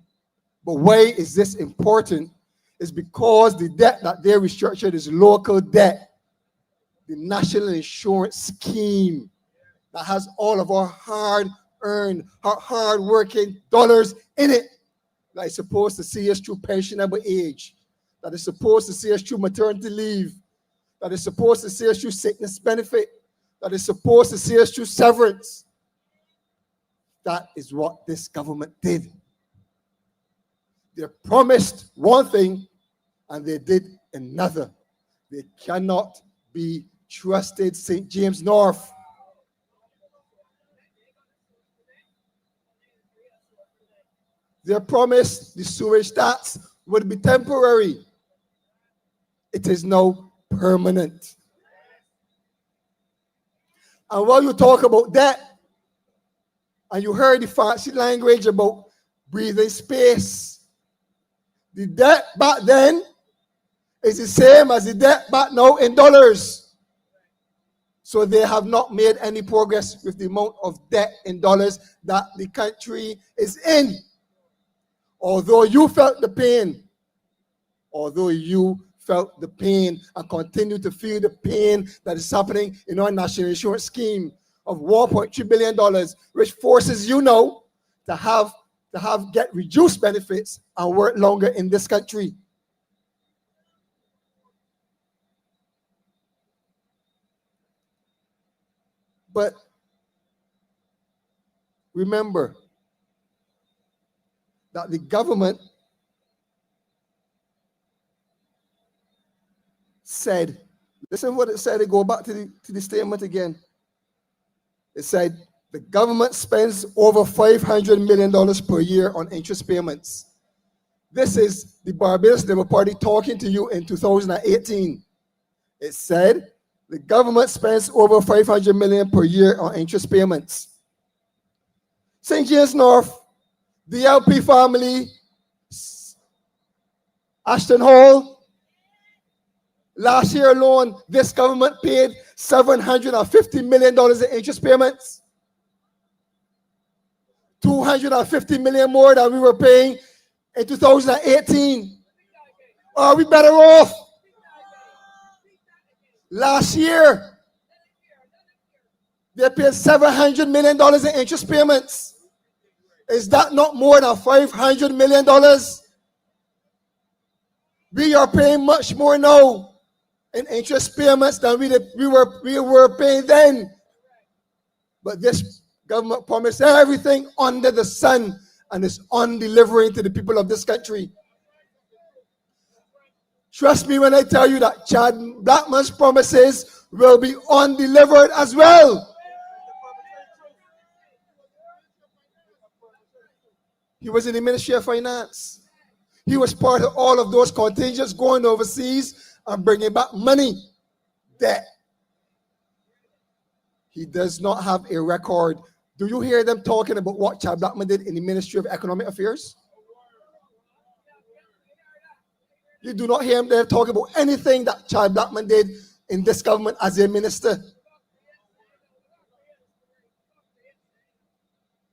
But why is this important? It's because the debt that they restructured is local debt. The national insurance scheme that has all of our hard-earned, hard-working dollars in it, that is supposed to see us through pensionable age, that is supposed to see us through maternity leave, that is supposed to see us through sickness benefit, that is supposed to see us through severance. That is what this government did. They promised one thing and they did another. They cannot be trusted, St. James North. They promised the sewage tax would be temporary. It is now permanent. And while you talk about that, and you heard the fancy language about breathing space, The debt back then is the same as the debt back now in dollars. So they have not made any progress with the amount of debt in dollars that the country is in. Although you felt the pain, and continue to feel the pain that is happening in our national insurance scheme of $1.3 billion, which forces you now to get reduced benefits and work longer in this country. But remember that the government said, listen what it said, they go back to the statement again. It said, the government spends over $500 million per year on interest payments. This is the Barbados Labour Party talking to you in 2018. It said, the government spends over $500 million per year on interest payments. St. James North, the DLP family, Ashton Hall, last year alone, this government paid $750 million in interest payments. $250 million more than we were paying in 2018. Are we better off? Last year, they paid $700 million in interest payments. Is that not more than $500 million? We are paying much more now in interest payments than we were paying then. But this government promised everything under the sun and is undelivering to the people of this country. Trust me when I tell you that Chad Blackman's promises will be undelivered as well. He was in the Ministry of Finance. He was part of all of those contingents going overseas and bringing back money. Debt. He does not have a record. Do you hear them talking about what Chad Blackman did in the Ministry of Economic Affairs? You do not hear him there talking about anything that Chad Blackman did in this government as a minister.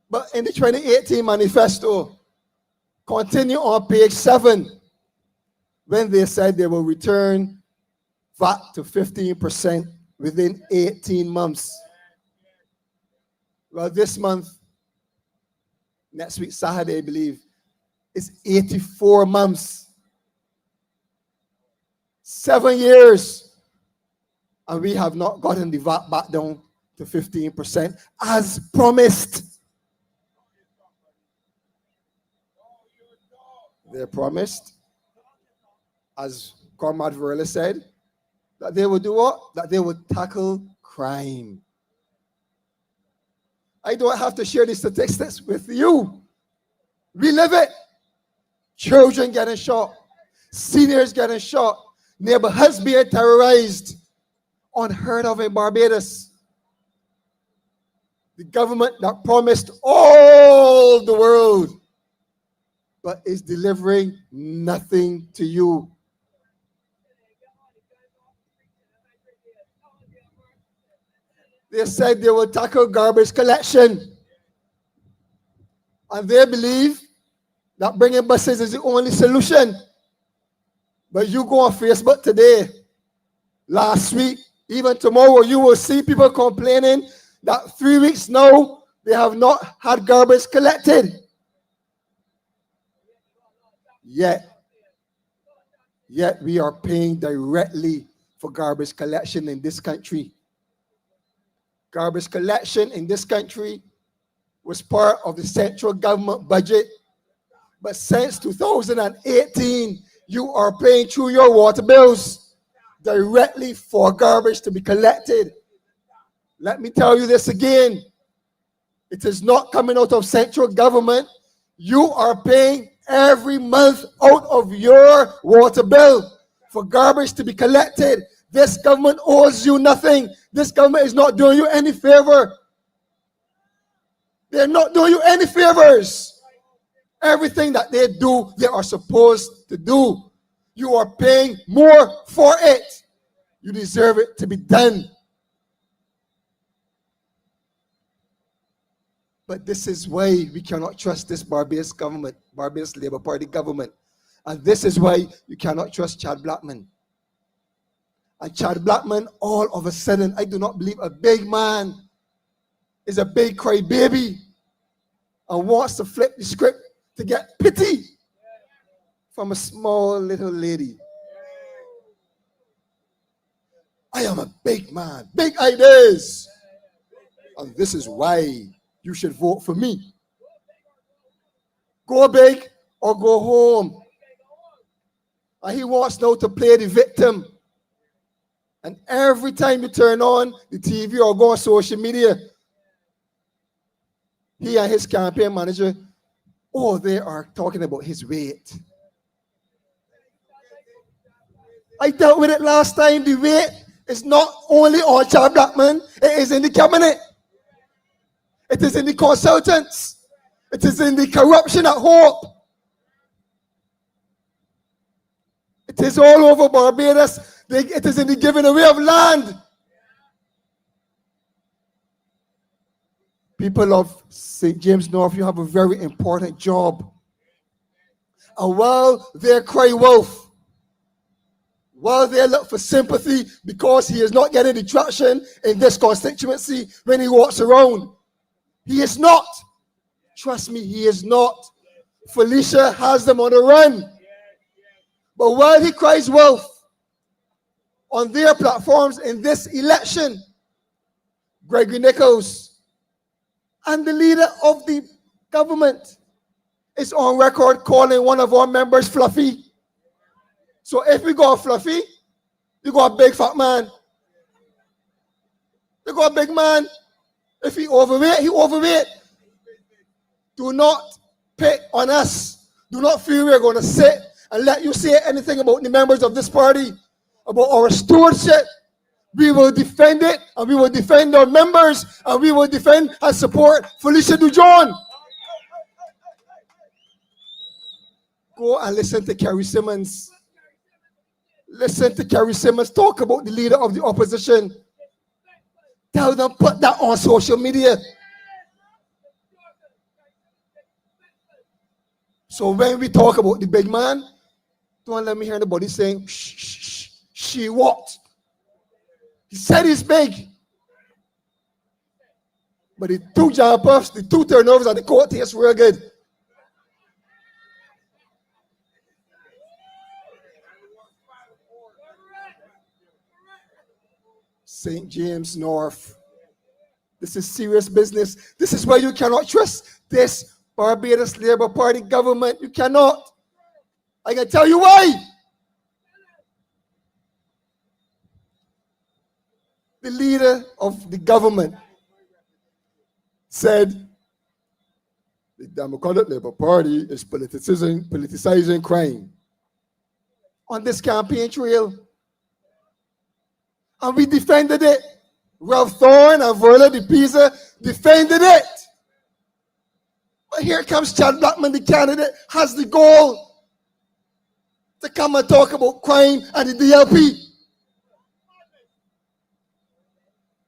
But in the 2018 manifesto, continue on page 7, when they said they will return VAT to 15% within 18 months. Well, this month, next week, Saturday, I believe, it's 84 months. 7 years, and we have not gotten the VAT back down to 15% as promised. They promised, as Comrade Varela said, that they would do what? That they would tackle crime. I don't have to share the statistics with you. We live it. Children getting shot, seniors getting shot, neighborhoods being terrorized, unheard of in Barbados. The government that promised all the world, but is delivering nothing to you. They said they will tackle garbage collection, and they believe that bringing buses is the only solution. But you go on Facebook today, last week, even tomorrow, you will see people complaining that 3 weeks now, they have not had garbage collected. Yet we are paying directly for garbage collection in this country. Garbage collection in this country was part of the central government budget. But since 2018, you are paying through your water bills directly for garbage to be collected. Let me tell you this again. It is not coming out of central government. You are paying every month out of your water bill for garbage to be collected. This government owes you nothing. This government is not doing you any favor. They're not doing you any favors. Everything that they do, they are supposed to do. You are paying more for it. You deserve it to be done. But this is why we cannot trust this Barbados government, Barbados Labour Party government. And this is why you cannot trust Chad Blackman. And Chad Blackman, all of a sudden, I do not believe a big man is a big crybaby and wants to flip the script to get pity from a small little lady. I am a big man, big ideas. And this is why you should vote for me. Go big or go home. And he wants now to play the victim. And every time you turn on the TV or go on social media, he and his campaign manager, they are talking about his weight. I dealt with it last time. The weight is not only on Chad Blackman, it is in the cabinet. It is in the consultants. It is in the corruption at Hope. It is all over Barbados. It is in the giving away of land. People of St. James North, you have a very important job. And while they cry wolf, while they look for sympathy because he is not getting the traction in this constituency when he walks around, he is not. Trust me, he is not. Felicia has them on the run. But while he cries wolf on their platforms in this election, Gregory Nichols and the leader of the government is on record calling one of our members fluffy. So if we got fluffy, you got a big fat man. You got a big man. If he overweight, he overweight. Do not pick on us. Do not feel we're going to sit and let you say anything about the members of this party, about our stewardship. We will defend it, and we will defend our members, and we will defend and support Felicia Dujon. Go and listen to Kerry Simmons. Listen to Kerry Simmons talk about the leader of the opposition. Tell them, put that on social media. So when we talk about the big man, don't let me hear anybody saying, shh, shh, shh, she what? He said he's big. But the two jump puffs, the two turnovers, and the court taste real good. St. James North. This is serious business. This is why you cannot trust this Barbados Labour Party government. You cannot. I can tell you why. The leader of the government said the Democratic Labour Party is politicizing crime on this campaign trail. And we defended it. Ralph Thorne and Verla de Pisa defended it. But here comes Chad Blackman, the candidate, has the goal to come and talk about crime and the DLP.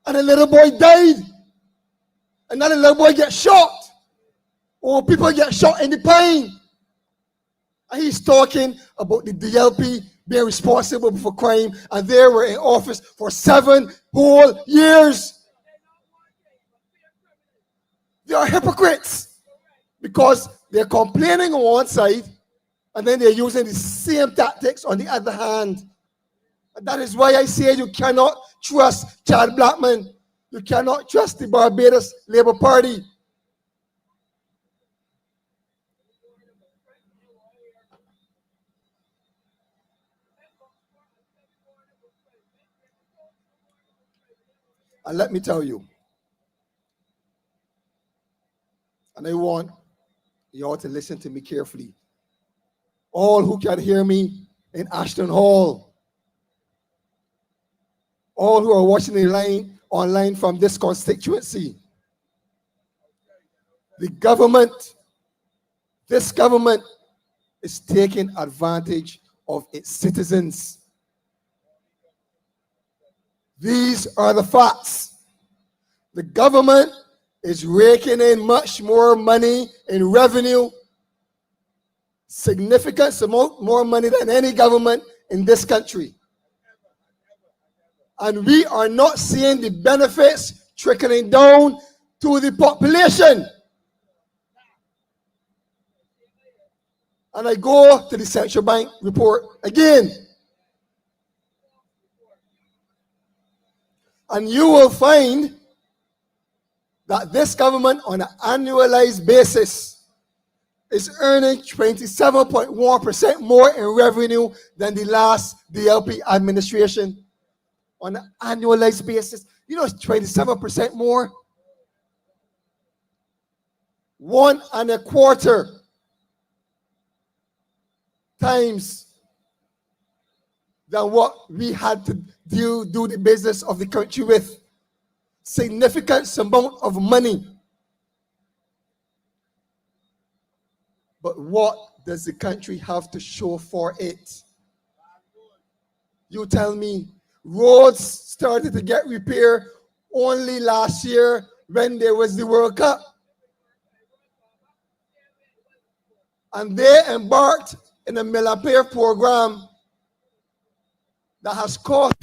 And a little boy died. Another little boy gets shot. Or people get shot in the pain. And he's talking about the DLP being responsible for crime, and they were in office for 7 whole years. They are hypocrites because they're complaining on one side and then they're using the same tactics on the other hand. And that is why I say you cannot trust Chad Blackman. You cannot trust the Barbados Labour Party. And let me tell you, and I want you all to listen to me carefully. All who can hear me in Ashton Hall, all who are watching the line online from this constituency, the government This government is taking advantage of its citizens. These are the facts. The government is raking in much more money in revenue, significant amount more money than any government in this country. And we are not seeing the benefits trickling down to the population. And I go to the central bank report again. And you will find that this government on an annualized basis is earning 27.1% more in revenue than the last DLP administration. On an annualized basis, you know, it's 27% more. 1.25 times than what we had to do the business of the country with. Significant amount of money. But what does the country have to show for it? You tell me. Roads started to get repaired only last year when there was the World Cup. And they embarked in a repair program that has cost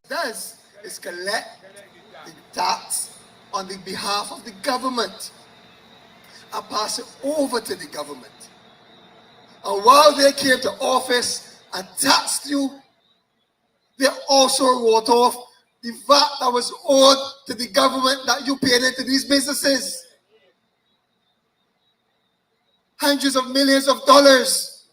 does is collect the tax on the behalf of the government and pass it over to the government. And while they came to office and taxed you, they also wrote off the VAT that was owed to the government that you paid into these businesses. Hundreds of millions of dollars.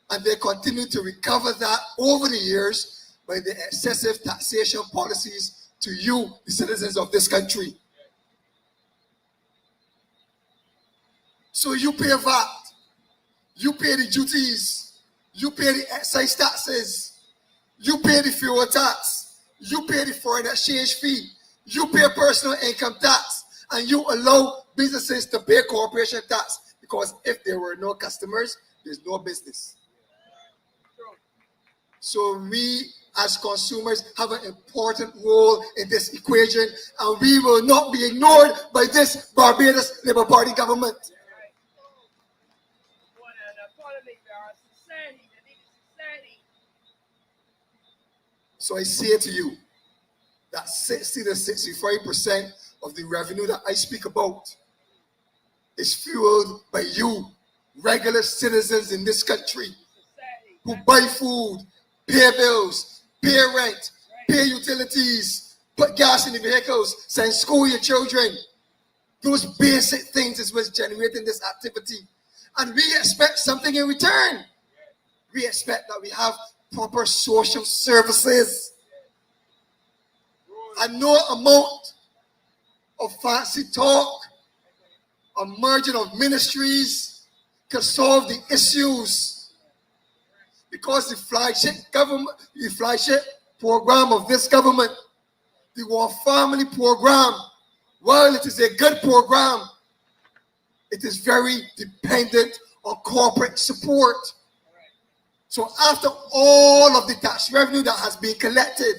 And they continue to recover that over the years by the excessive taxation policies to you, the citizens of this country. So you pay VAT, you pay the duties, you pay the excise taxes, you pay the fuel tax, you pay the foreign exchange fee, you pay personal income tax, and you allow businesses to pay corporation tax, because if there were no customers, there's no business. So we as consumers have an important role in this equation, and we will not be ignored by this Barbados Labour Party government. So I say to you that 60 to 65% of the revenue that I speak about is fueled by you, regular citizens in this country, who buy food, pay bills, pay rent, pay utilities, put gas in the vehicles, send school your children. Those basic things is what's generating this activity. And we expect something in return. We expect that we have proper social services. And no amount of fancy talk, a merging of ministries can solve the issues. Because the flagship program of this government, the One Family program, while it is a good program, it is very dependent on corporate support. So after all of the tax revenue that has been collected,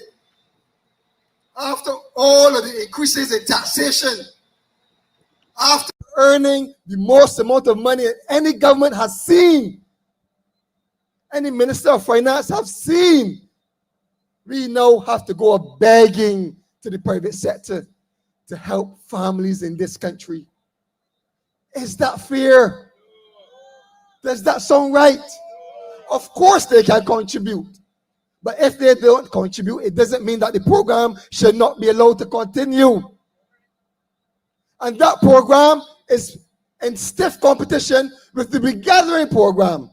after all of the increases in taxation, after earning the most amount of money any government has seen, any minister of finance have seen, we now have to go begging to the private sector to help families in this country. Is that fair? Does that sound right? Of course they can contribute. But if they don't contribute, it doesn't mean that the program should not be allowed to continue. And that program is in stiff competition with the Regathering program,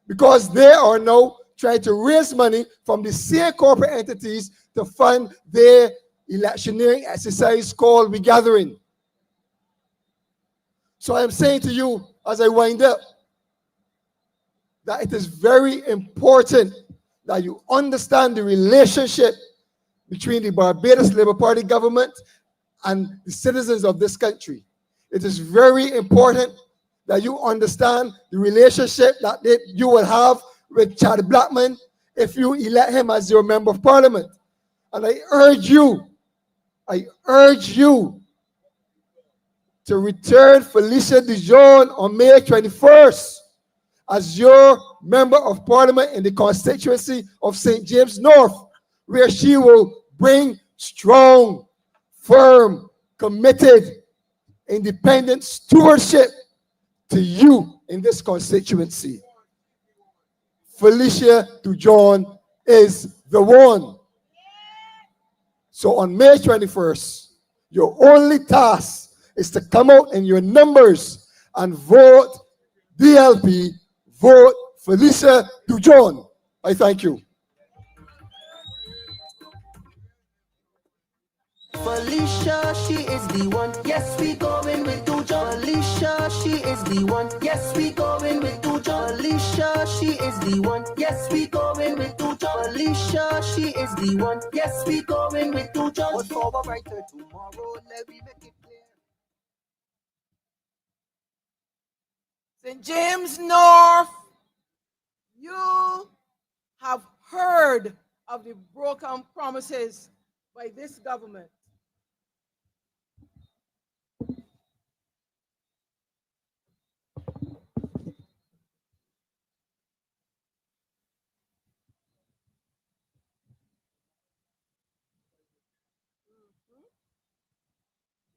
because they are now trying to raise money from the same corporate entities to fund their electioneering exercise called Regathering. So I'm saying to you, as I wind up, that it is very important that you understand the relationship between the Barbados Labour Party government and the citizens of this country. It is very important that you understand the relationship that you will have with Chad Blackman if you elect him as your member of parliament. And I urge you to return Felicia Dijon on May 21st as your member of parliament in the constituency of St. James North, where she will bring strong, firm, committed, independent stewardship to you in this constituency. Felicia Dijon is the one. So on May 21st, your only task is to come out in your numbers and vote DLP, vote Felicia Dijon. I thank you. Felicia, she is the one. Yes, we going with Dujon. Felicia, she is the one. Yes, we going with Dujon. Felicia, she is the one. Yes, we going with Dujon. Felicia, she is the one. Yes, we going with Dujon. What's for a brighter tomorrow? Let me make it clear. St. James North, you have heard of the broken promises by this government.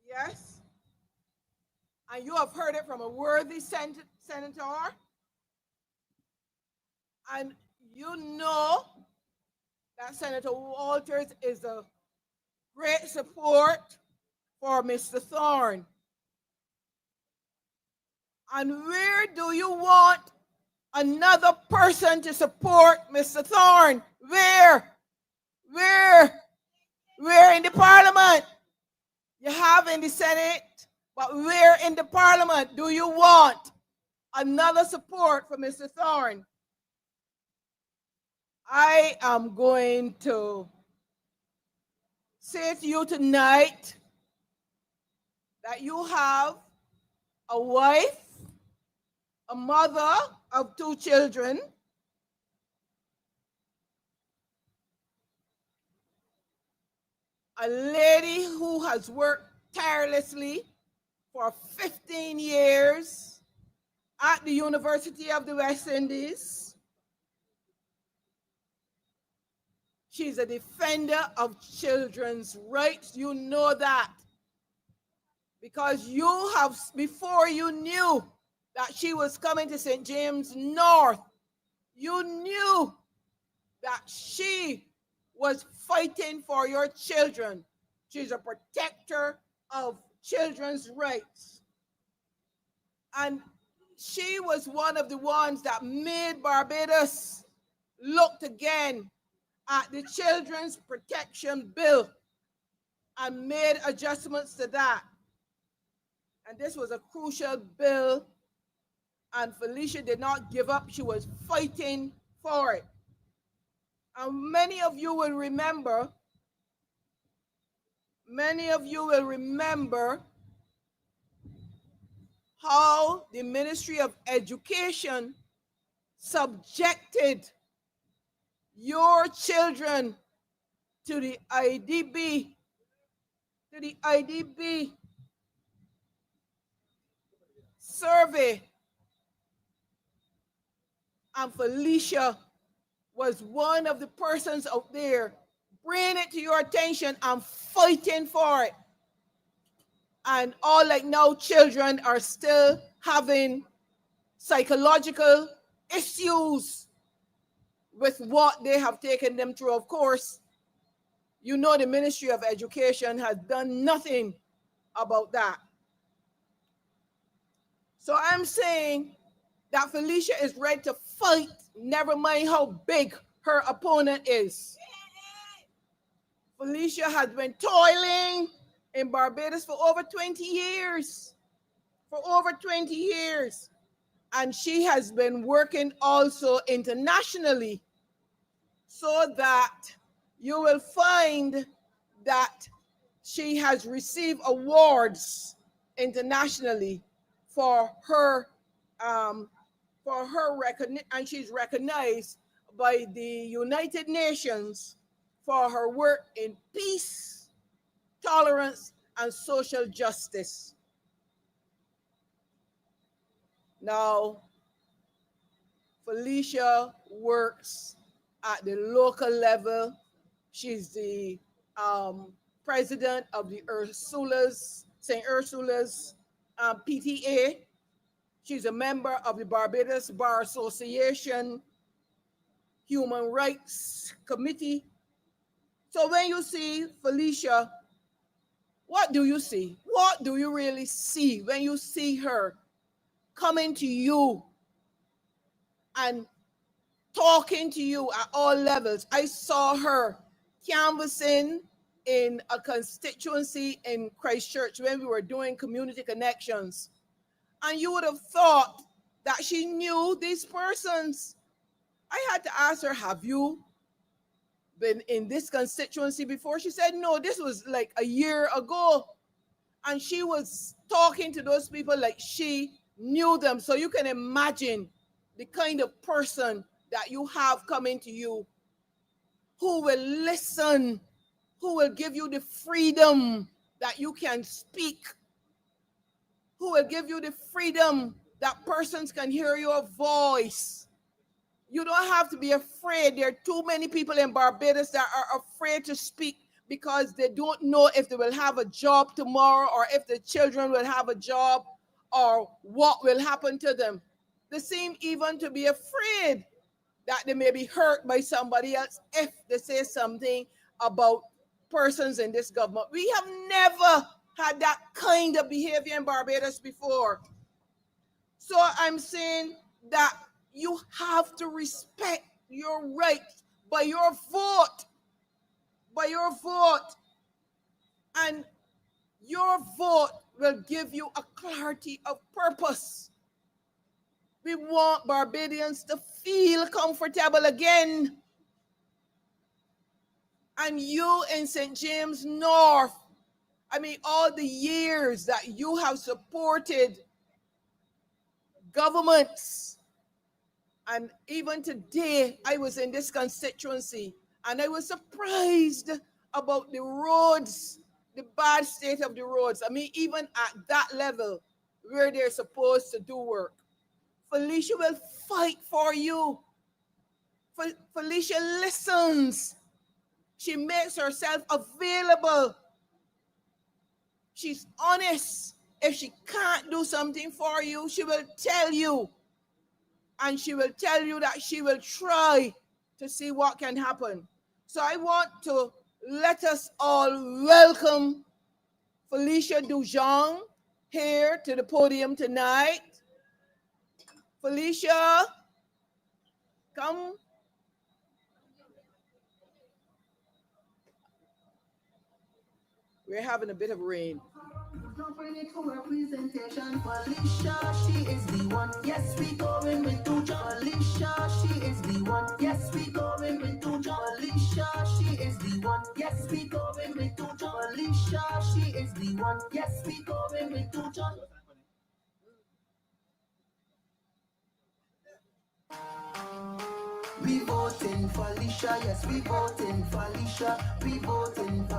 Yes. And you have heard it from a worthy senator. And you know that Senator Walters is a great support for Mr. Thorne. And where do you want another person to support Mr. Thorne? Where? Where in the parliament? You have in the Senate, but where in the parliament do you want another support for Mr. Thorne? I am going to say to you tonight that you have a wife, a mother of 2 children, a lady who has worked tirelessly for 15 years at the University of the West Indies. She's a defender of children's rights. You know that. because you have, before you knew that she was coming to St. James North, you knew that she was fighting for your children. She's a protector of children's rights. And she was one of the ones that made Barbados look again at the Children's Protection Bill and made adjustments to that. And this was a crucial bill, and Felicia did not give up. She was fighting for it. And many of you will remember how the Ministry of Education subjected your children to the IDB, survey. And Felicia was one of the persons out there bringing it to your attention and fighting for it. And all like now children are still having psychological issues with what they have taken them through. Of course, you know the Ministry of Education has done nothing about that. So I'm saying that Felicia is ready to fight, never mind how big her opponent is. Felicia has been toiling in Barbados for over 20 years. And she has been working also internationally, so that you will find that she has received awards internationally for her recognition, and she's recognized by the United Nations for her work in peace, tolerance, and social justice. Now, Felicia works at the local level. She's the president of the St. Ursula's PTA. She's a member of the Barbados Bar Association Human Rights Committee. So when you see Felicia, what do you see? What do you really see when you see her coming to you and talking to you at all levels? I saw her canvassing in a constituency in Christchurch when we were doing community connections. And you would have thought that she knew these persons. I had to ask her, have you been in this constituency before? She said, no, this was like a year ago. And she was talking to those people like she knew them. So you can imagine the kind of person that you have coming to you, who will listen, who will give you the freedom that you can speak, who will give you the freedom that persons can hear your voice. You don't have to be afraid. There are too many people in Barbados that are afraid to speak because they don't know if they will have a job tomorrow, or if the children will have a job, or what will happen to them. They seem even to be afraid that they may be hurt by somebody else if they say something about persons in this government. We have never had that kind of behavior in Barbados before. So I'm saying that you have to respect your rights by your vote. And your vote will give you a clarity of purpose. We want Barbadians to feel comfortable again. And you in St. James North, I mean, all the years that you have supported governments. And even today, I was in this constituency and I was surprised about the roads, the bad state of the roads. I mean, even at that level where they're supposed to do work. Felicia will fight for you. Felicia listens. She makes herself available. She's honest. If she can't do something for you, she will tell you. And she will tell you that she will try to see what can happen. So I want to let us all welcome Felicia Dujon here to the podium tonight. Felicia, come. We're having a bit of rain. Representation, Felicia, she is the one. Yes, we going with Dujon. Felicia, she is the one. Yes, we going with Dujon. Felicia, she is the one. Yes, we going with Dujon. Felicia, she is the one. Yes, we going with Dujon. We voting for Felicia. Yes, we voting for Felicia. We voting for.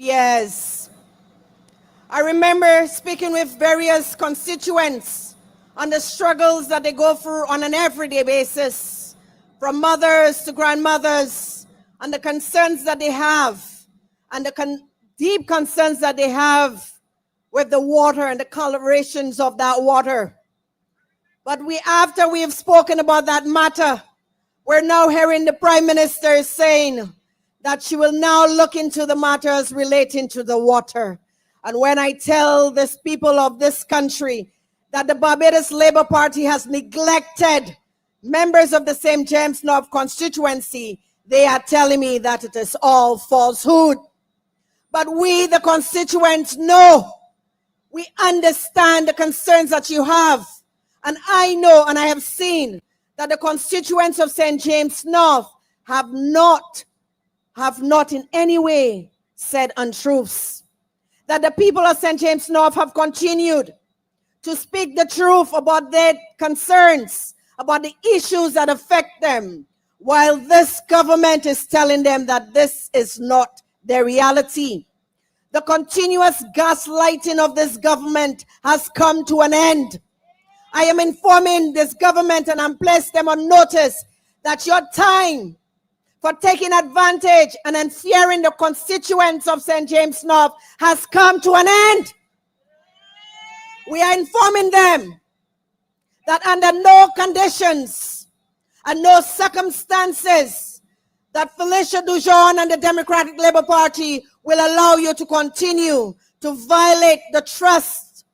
Yes. I remember speaking with various constituents on the struggles that they go through on an everyday basis, from mothers to grandmothers, and the concerns that they have, and the deep concerns that they have with the water and the colorations of that water. But after we have spoken about that matter, we're now hearing the Prime Minister saying that she will now look into the matters relating to the water. And when I tell this people of this country that the Barbados Labour Party has neglected members of the St. James North constituency, they are telling me that it is all falsehood. But we, the constituents, know, we understand the concerns that you have. And I know and I have seen that the constituents of St. James North have not in any way said untruths. That the people of St. James North have continued to speak the truth about their concerns, about the issues that affect them, while this government is telling them that this is not their reality. The continuous gaslighting of this government has come to an end. I am informing this government and I'm placed them on notice that your time for taking advantage and unfearing the constituents of St. James North has come to an end. We are informing them that under no conditions and no circumstances that Felicia Dujon and the Democratic Labour Party will allow you to continue to violate the trust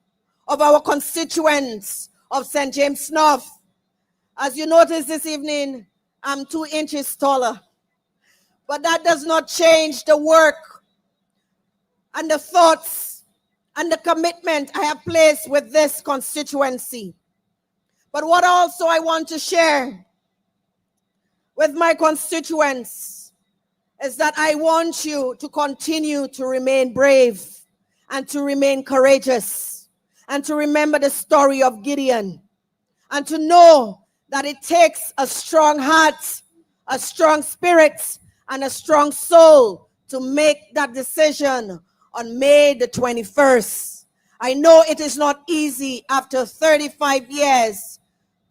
of our constituents of St. James North. As you notice this evening, I'm 2 inches taller. But that does not change the work and the thoughts and the commitment I have placed with this constituency. But what also I want to share with my constituents is that I want you to continue to remain brave and to remain courageous and to remember the story of Gideon and to know that it takes a strong heart a strong spirit, and a strong soul to make that decision on May the 21st. I know it is not easy after 35 years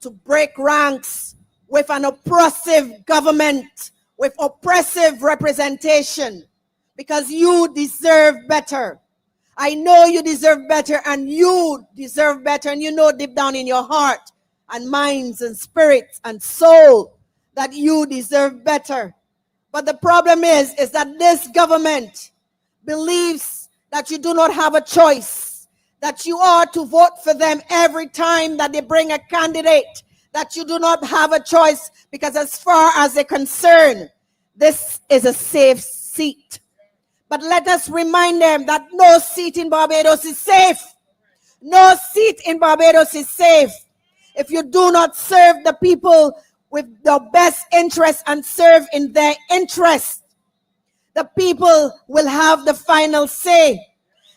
to break ranks with an oppressive government, with oppressive representation, because you deserve better. I know you deserve better, and you deserve better, and you know deep down in your heart and minds and spirits and soul that you deserve better. But the problem is that this government believes that you do not have a choice, that you are to vote for them every time that they bring a candidate, that you do not have a choice, because as far as they're concerned, this is a safe seat. But let us remind them that no seat in Barbados is safe. No seat in Barbados is safe. If you do not serve the people with the best interest and serve in their interest, the people will have the final say.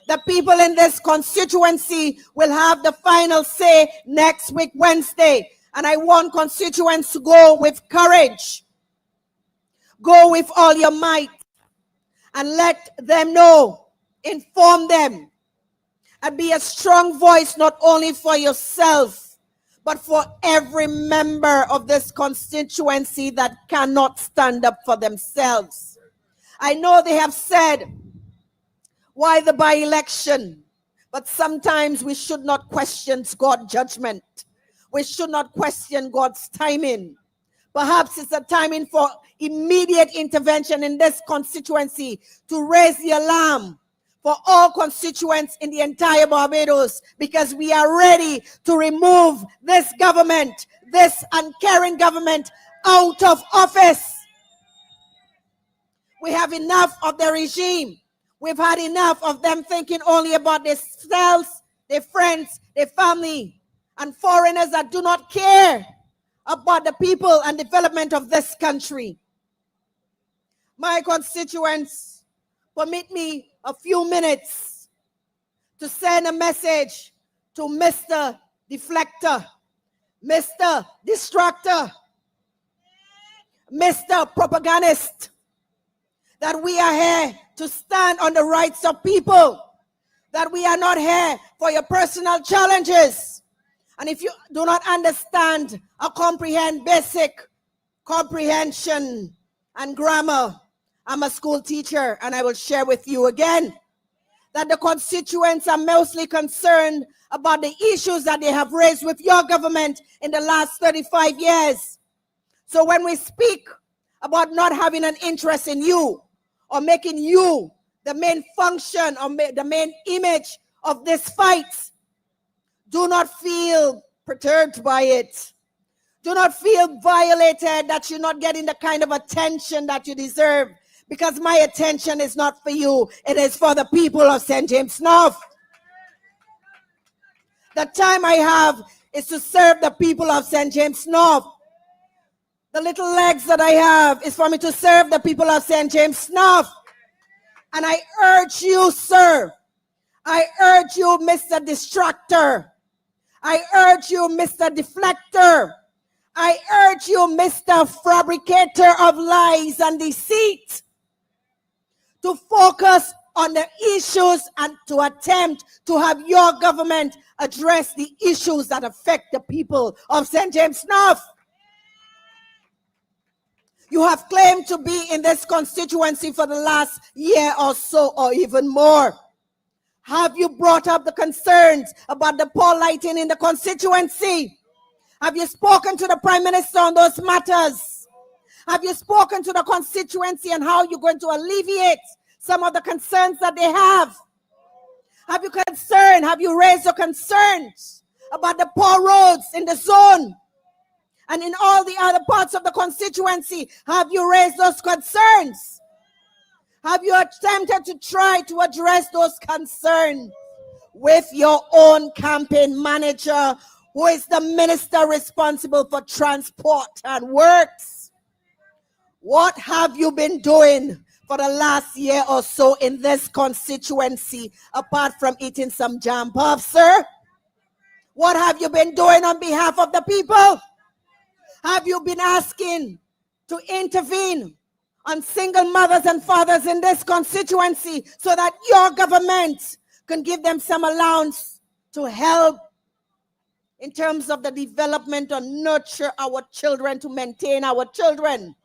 The people in this constituency will have the final say next week, Wednesday. And I want constituents to go with courage. Go with all your might. And let them know, inform them, and be a strong voice not only for yourself, but for every member of this constituency that cannot stand up for themselves. I know they have said, why the by-election? But sometimes we should not question God's judgment. We should not question God's timing. Perhaps it's a timing for immediate intervention in this constituency to raise the alarm for all constituents in the entire Barbados, because we are ready to remove this government, this uncaring government, out of office. We have enough of the regime. We've had enough of them thinking only about themselves, their friends, their family, and foreigners that do not care about the people and development of this country. My constituents, permit me a few minutes to send a message to Mr. Deflector, Mr. Distractor, Mr. Propagandist, that we are here to stand on the rights of people, that we are not here for your personal challenges. And if you do not understand or comprehend basic comprehension and grammar, I'm a school teacher, and I will share with you again that the constituents are mostly concerned about the issues that they have raised with your government in the last 35 years. So when we speak about not having an interest in you or making you the main function or the main image of this fight, do not feel perturbed by it. Do not feel violated that you're not getting the kind of attention that you deserve, because my attention is not for you. It is for the people of St. James North. The time I have is to serve the people of St. James North. The little legs that I have is for me to serve the people of St. James North. And I urge you, sir, I urge you, Mr. Distractor, I urge you, Mr. Deflector, I urge you, Mr. Fabricator of lies and deceit, to focus on the issues and to attempt to have your government address the issues that affect the people of St. James North. You have claimed to be in this constituency for the last year or so, or even more. Have you brought up the concerns about the poor lighting in the constituency? Have you spoken to the Prime Minister on those matters? Have you spoken to the constituency on how you're going to alleviate some of the concerns that they have? Have you raised your concerns about the poor roads in the zone and in all the other parts of the constituency? Have you raised those concerns? Have you attempted to try to address those concerns with your own campaign manager, who is the minister responsible for transport and works? What have you been doing for the last year or so in this constituency, apart from eating some jam puffs, sir? What have you been doing on behalf of the people? Have you been asking to intervene on single mothers and fathers in this constituency so that your government can give them some allowance to help in terms of the development or nurture our children, to maintain our children.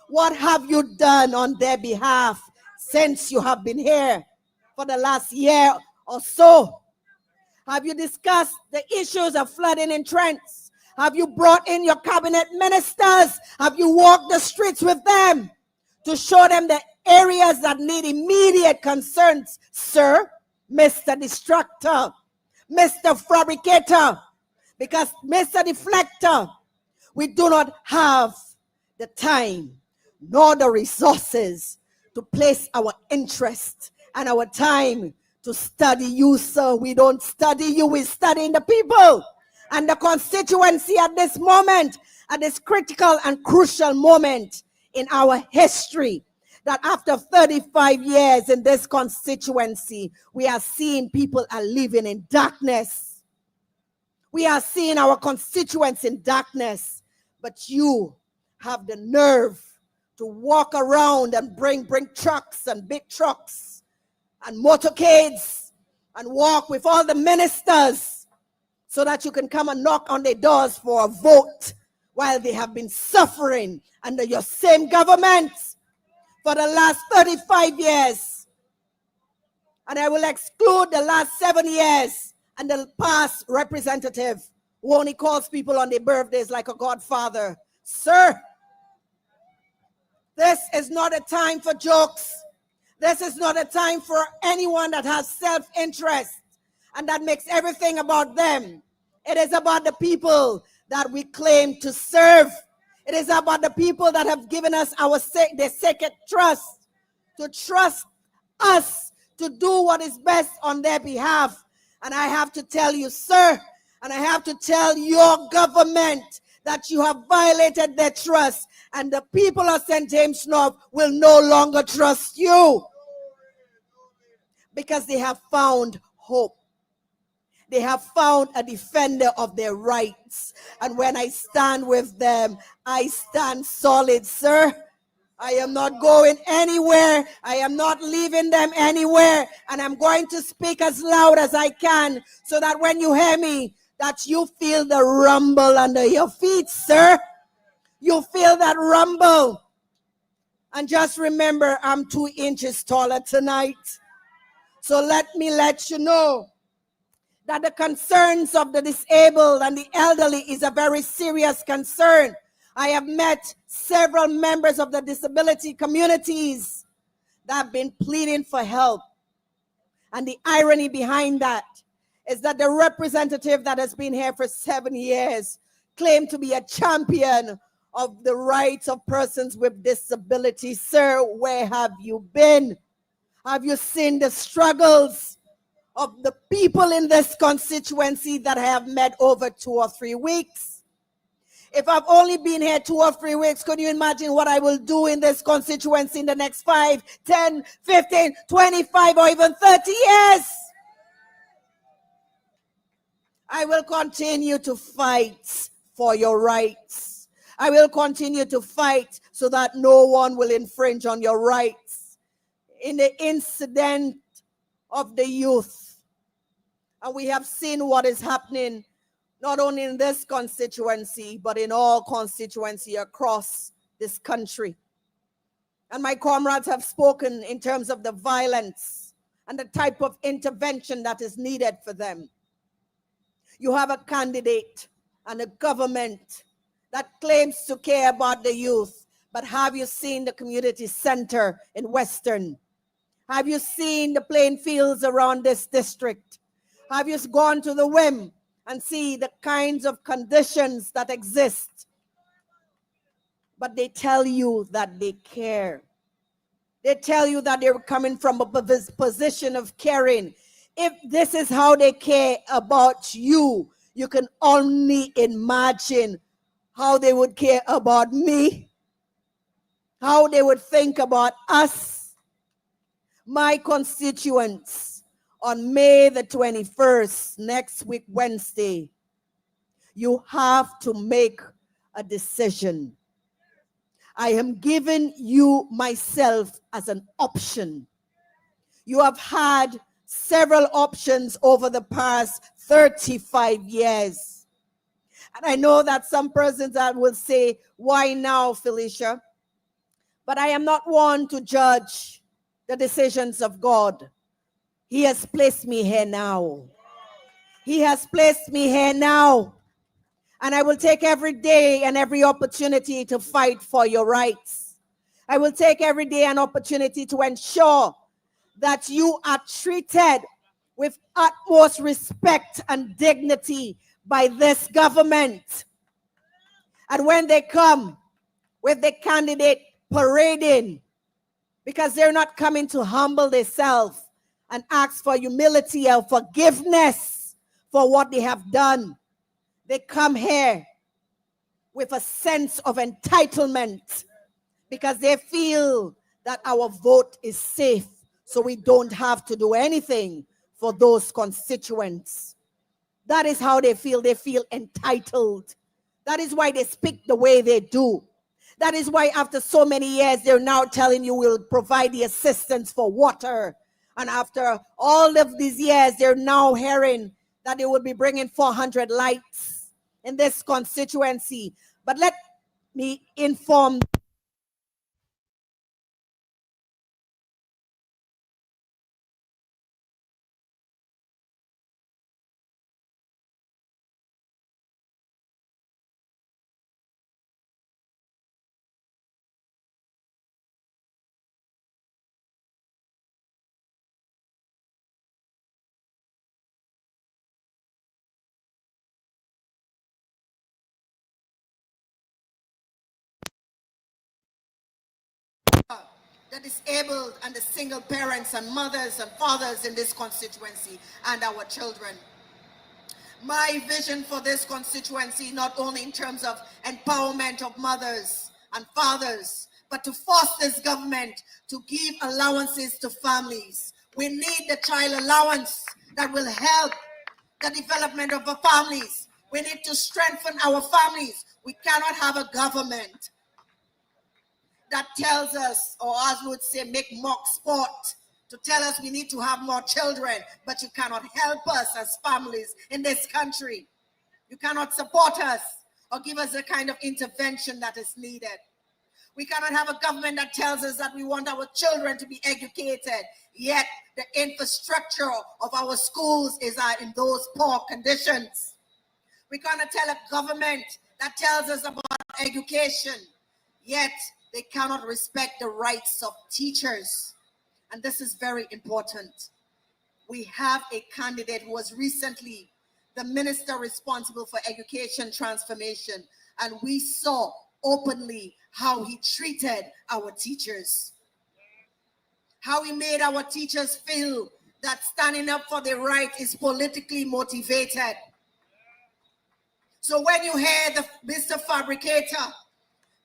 What have you done on their behalf since you have been here for the last year or so? Have you discussed the issues of flooding in Trents? Have you brought in your cabinet ministers? Have you walked the streets with them to show them the areas that need immediate concerns? Sir, Mr. Distractor, Mr. Fabricator, because Mr. Deflector, we do not have the time nor the resources to place our interest and our time to study you, sir. We don't study you, we study the people and the constituency at this moment, at this critical and crucial moment in our history, that after 35 years in this constituency, we are seeing people are living in darkness. We are seeing our constituents in darkness, but you have the nerve to walk around and bring trucks and big trucks and motorcades and walk with all the ministers so that you can come and knock on their doors for a vote while they have been suffering under your same government for the last 35 years. And I will exclude the last 7 years and the past representative who only calls people on their birthdays like a godfather. Sir, this is not a time for jokes. This is not a time for anyone that has self-interest and that makes everything about them. It is about the people that we claim to serve. It is about the people that have given us their sacred trust, to trust us to do what is best on their behalf. And I have to tell you, sir, and I have to tell your government that you have violated their trust, and the people of St. James North will no longer trust you because they have found hope. They have found a defender of their rights. And when I stand with them, I stand solid, sir. I am not going anywhere. I am not leaving them anywhere. And I'm going to speak as loud as I can so that when you hear me, that you feel the rumble under your feet, sir. You feel that rumble. And just remember, I'm 2 inches taller tonight. So let me let you know that the concerns of the disabled and the elderly is a very serious concern. I have met several members of the disability communities that have been pleading for help. And the irony behind that is that the representative that has been here for 7 years claimed to be a champion of the rights of persons with disabilities. Sir, where have you been? Have you seen the struggles of the people in this constituency that I have met over 2 or 3 weeks? If I've only been here 2 or 3 weeks, could you imagine what I will do in this constituency in the next 5, 10, 15, 25, or even 30 years? I will continue to fight for your rights. I will continue to fight so that no one will infringe on your rights. In the incident of the youth, and we have seen what is happening not only in this constituency, but in all constituencies across this country. And my comrades have spoken in terms of the violence and the type of intervention that is needed for them. You have a candidate and a government that claims to care about the youth, but have you seen the community center in Western? Have you seen the playing fields around this district? Have you gone to the WIM and see the kinds of conditions that exist? But they tell you that they care. They tell you that they're coming from a position of caring. If this is how they care about you, you can only imagine how they would care about me, how they would think about us, my constituents. On May the 21st, next week, Wednesday, you have to make a decision. I am giving you myself as an option. You have had several options over the past 35 years. And I know that some persons that will say, why now, Felicia? But I am not one to judge the decisions of God. He has placed me here now. He has placed me here now. And I will take every day and every opportunity to fight for your rights. I will take every day an opportunity to ensure that you are treated with utmost respect and dignity by this government. And when they come with the candidate parading, because they're not coming to humble themselves and ask for humility or forgiveness for what they have done. They come here with a sense of entitlement because they feel that our vote is safe, so we don't have to do anything for those constituents. That is how they feel. They feel entitled. That is why they speak the way they do. That is why after so many years, they're now telling you we'll provide the assistance for water. And after all of these years, they're now hearing that they will be bringing 400 lights in this constituency. But let me inform the disabled and the single parents and mothers and fathers in this constituency and our children. My vision for this constituency, not only in terms of empowerment of mothers and fathers, but to force this government to give allowances to families. We need the child allowance that will help the development of our families. We need to strengthen our families. We cannot have a government that tells us, or as we would say, make mock sport, to tell us we need to have more children, but you cannot help us as families in this country. You cannot support us or give us the kind of intervention that is needed. We cannot have a government that tells us that we want our children to be educated, yet the infrastructure of our schools is in those poor conditions. We cannot tell a government that tells us about education, yet they cannot respect the rights of teachers. And this is very important. We have a candidate who was recently the minister responsible for education transformation, and we saw openly how he treated our teachers, how he made our teachers feel that standing up for their right is politically motivated. So when you hear the Mr. Fabricator,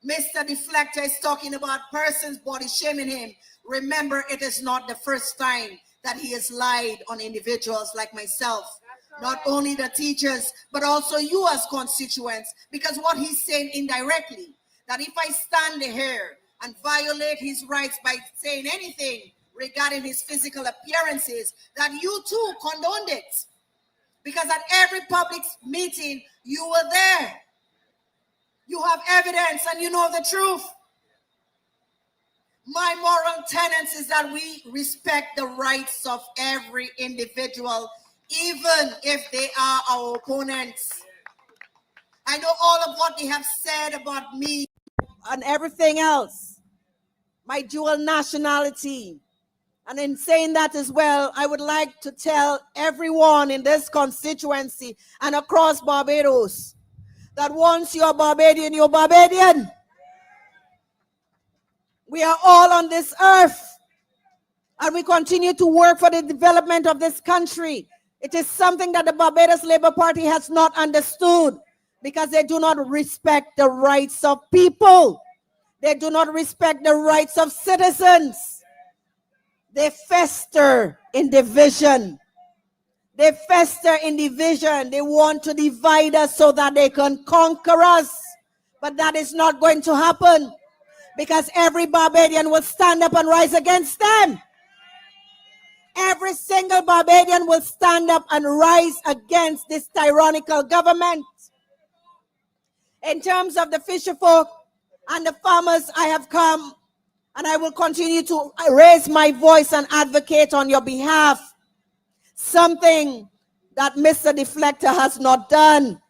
Mr. Deflector is talking about persons body shaming him, remember it is not the first time that he has lied on individuals like myself. Not only the teachers, but also you as constituents, because what he's saying indirectly, that if I stand here and violate his rights by saying anything regarding his physical appearances, that you too condoned it. Because at every public meeting, you were there. You have evidence and you know the truth. My moral tenets is that we respect the rights of every individual, even if they are our opponents. I know all of what they have said about me and everything else, my dual nationality. And in saying that as well, I would like to tell everyone in this constituency and across Barbados that once you're Barbadian, you're Barbadian. We are all on this earth, and we continue to work for the development of this country. It is something that the Barbados Labour Party has not understood, because they do not respect the rights of people. They do not respect the rights of citizens. They fester in division. They fester in division. They want to divide us so that they can conquer us. But that is not going to happen. because every Barbadian will stand up and rise against them. Every single Barbadian will stand up and rise against this tyrannical government. In terms of the fisherfolk and the farmers, I have come and I will continue to raise my voice and advocate on your behalf. Something that Mr. Deflector has not done.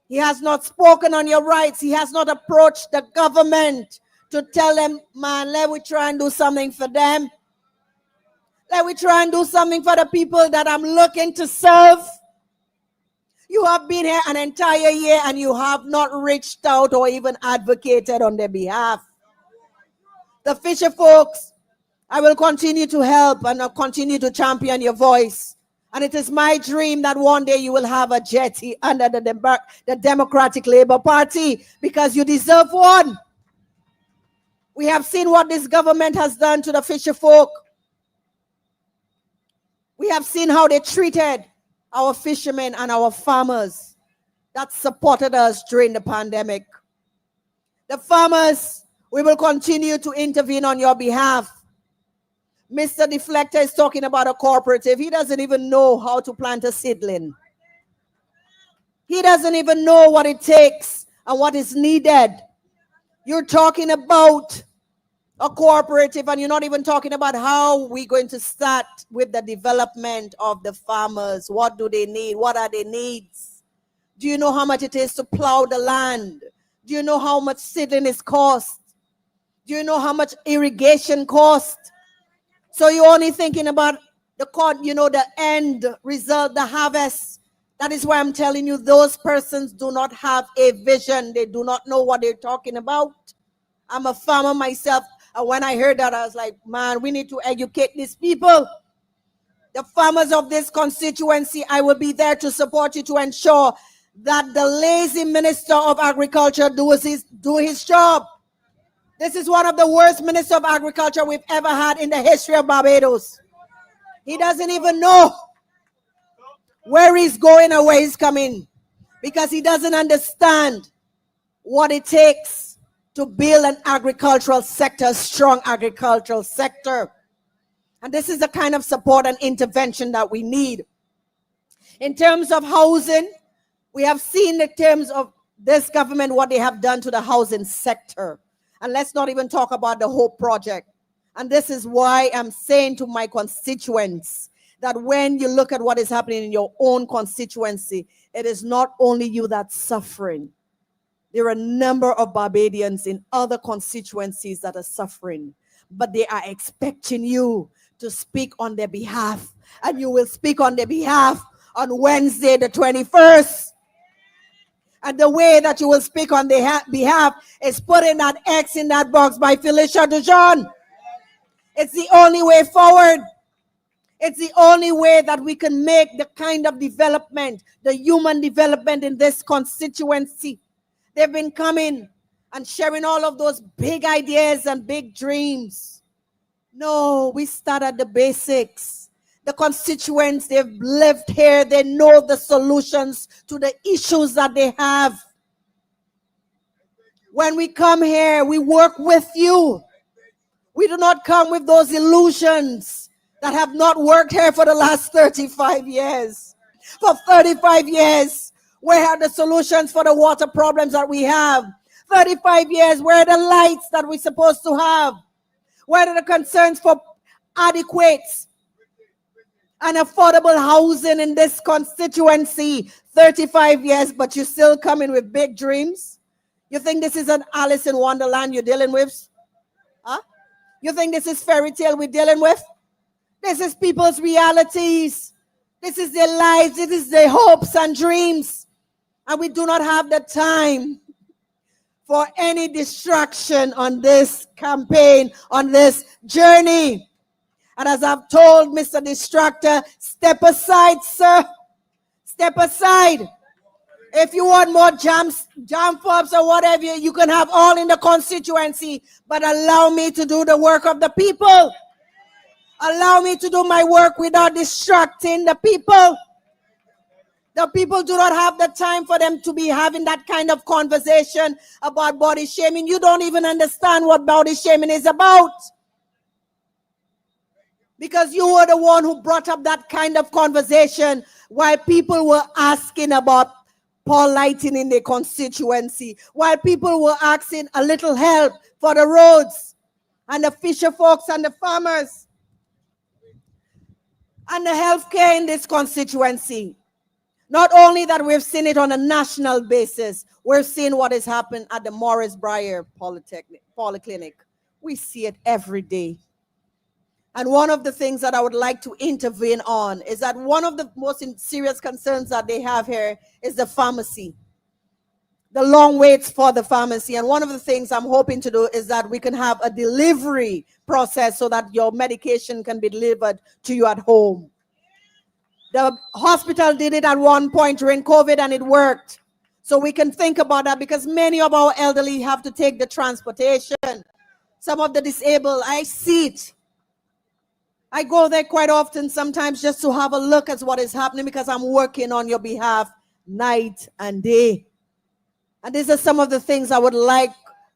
He has not spoken on your rights. He has not approached the government to tell them, man, let we try and do something for them. Let we try and do something for the people that I'm looking to serve. You have been here an entire year and you have not reached out or even advocated on their behalf. The fisher folks, I will continue to help and I'll continue to champion your voice. And it is my dream that one day you will have a jetty under the Democratic Labour Party, because you deserve one. We have seen what this government has done to the fisher folk. We have seen how they treated our fishermen and our farmers that supported us during the pandemic. The farmers, we will continue to intervene on your behalf. Mr. Deflector is talking about a cooperative. He doesn't even know how to plant a seedling. He doesn't even know what it takes and what is needed. You're talking about a cooperative and you're not even talking about how we're going to start with the development of the farmers. What do they need? What are their needs? Do you know how much it is to plow the land? Do you know how much seedling is cost? Do you know how much irrigation cost? So you're only thinking about the end result, the harvest. That is why I'm telling you, those persons do not have a vision. They do not know what they're talking about. I'm a farmer myself. And when I heard that, I was like, man, we need to educate these people. The farmers of this constituency, I will be there to support you to ensure that the lazy Minister of Agriculture do his job. This is one of the worst Ministers of Agriculture we've ever had in the history of Barbados. He doesn't even know where he's going or where he's coming, because he doesn't understand what it takes to build an agricultural sector, a strong agricultural sector. And this is the kind of support and intervention that we need. In terms of housing, we have seen in terms of this government what they have done to the housing sector. And let's not even talk about the Hope Project. And this is why I'm saying to my constituents that when you look at what is happening in your own constituency, it is not only you that's suffering. There are a number of Barbadians in other constituencies that are suffering, but they are expecting you to speak on their behalf. And you will speak on their behalf on Wednesday, the 21st. And the way that you will speak on their behalf is putting that X in that box by Felicia Dujon. It's the only way forward. It's the only way that we can make the kind of development, the human development in this constituency. They've been coming and sharing all of those big ideas and big dreams. No, we start at the basics. The constituents, they've lived here. They know the solutions to the issues that they have. When we come here, we work with you. We do not come with those illusions that have not worked here for the last 35 years. For 35 years, where are the solutions for the water problems that we have? 35 years, where are the lights that we're supposed to have? Where are the concerns for adequate and affordable housing in this constituency? 35 years, but you're still coming with big dreams? You think this is an Alice in Wonderland you're dealing with? Huh? You think this is fairy tale we're dealing with? This is people's realities. This is their lives. This is their hopes and dreams. And we do not have the time for any distraction on this campaign, on this journey. And as I've told Mr. Distractor, step aside, sir. Step aside. If you want more jam fobs or whatever, you can have all in the constituency, but allow me to do the work of the people. Allow me to do my work without distracting the people. The people do not have the time for them to be having that kind of conversation about body shaming. You don't even understand what body shaming is about. Because you were the one who brought up that kind of conversation while people were asking about Paul lighting in their constituency, while people were asking a little help for the roads and the fisher folks and the farmers and the healthcare in this constituency. Not only that, we've seen it on a national basis. We're seeing what has happened at the Morris Brier Polyclinic. We see it every day. And one of the things that I would like to intervene on is that one of the most serious concerns that they have here is the pharmacy. The long waits for the pharmacy. And one of the things I'm hoping to do is that we can have a delivery process so that your medication can be delivered to you at home. The hospital did it at one point during COVID and it worked. So we can think about that because many of our elderly have to take the transportation. Some of the disabled, I see it. I go there quite often sometimes just to have a look at what is happening because I'm working on your behalf night and day. And these are some of the things I would like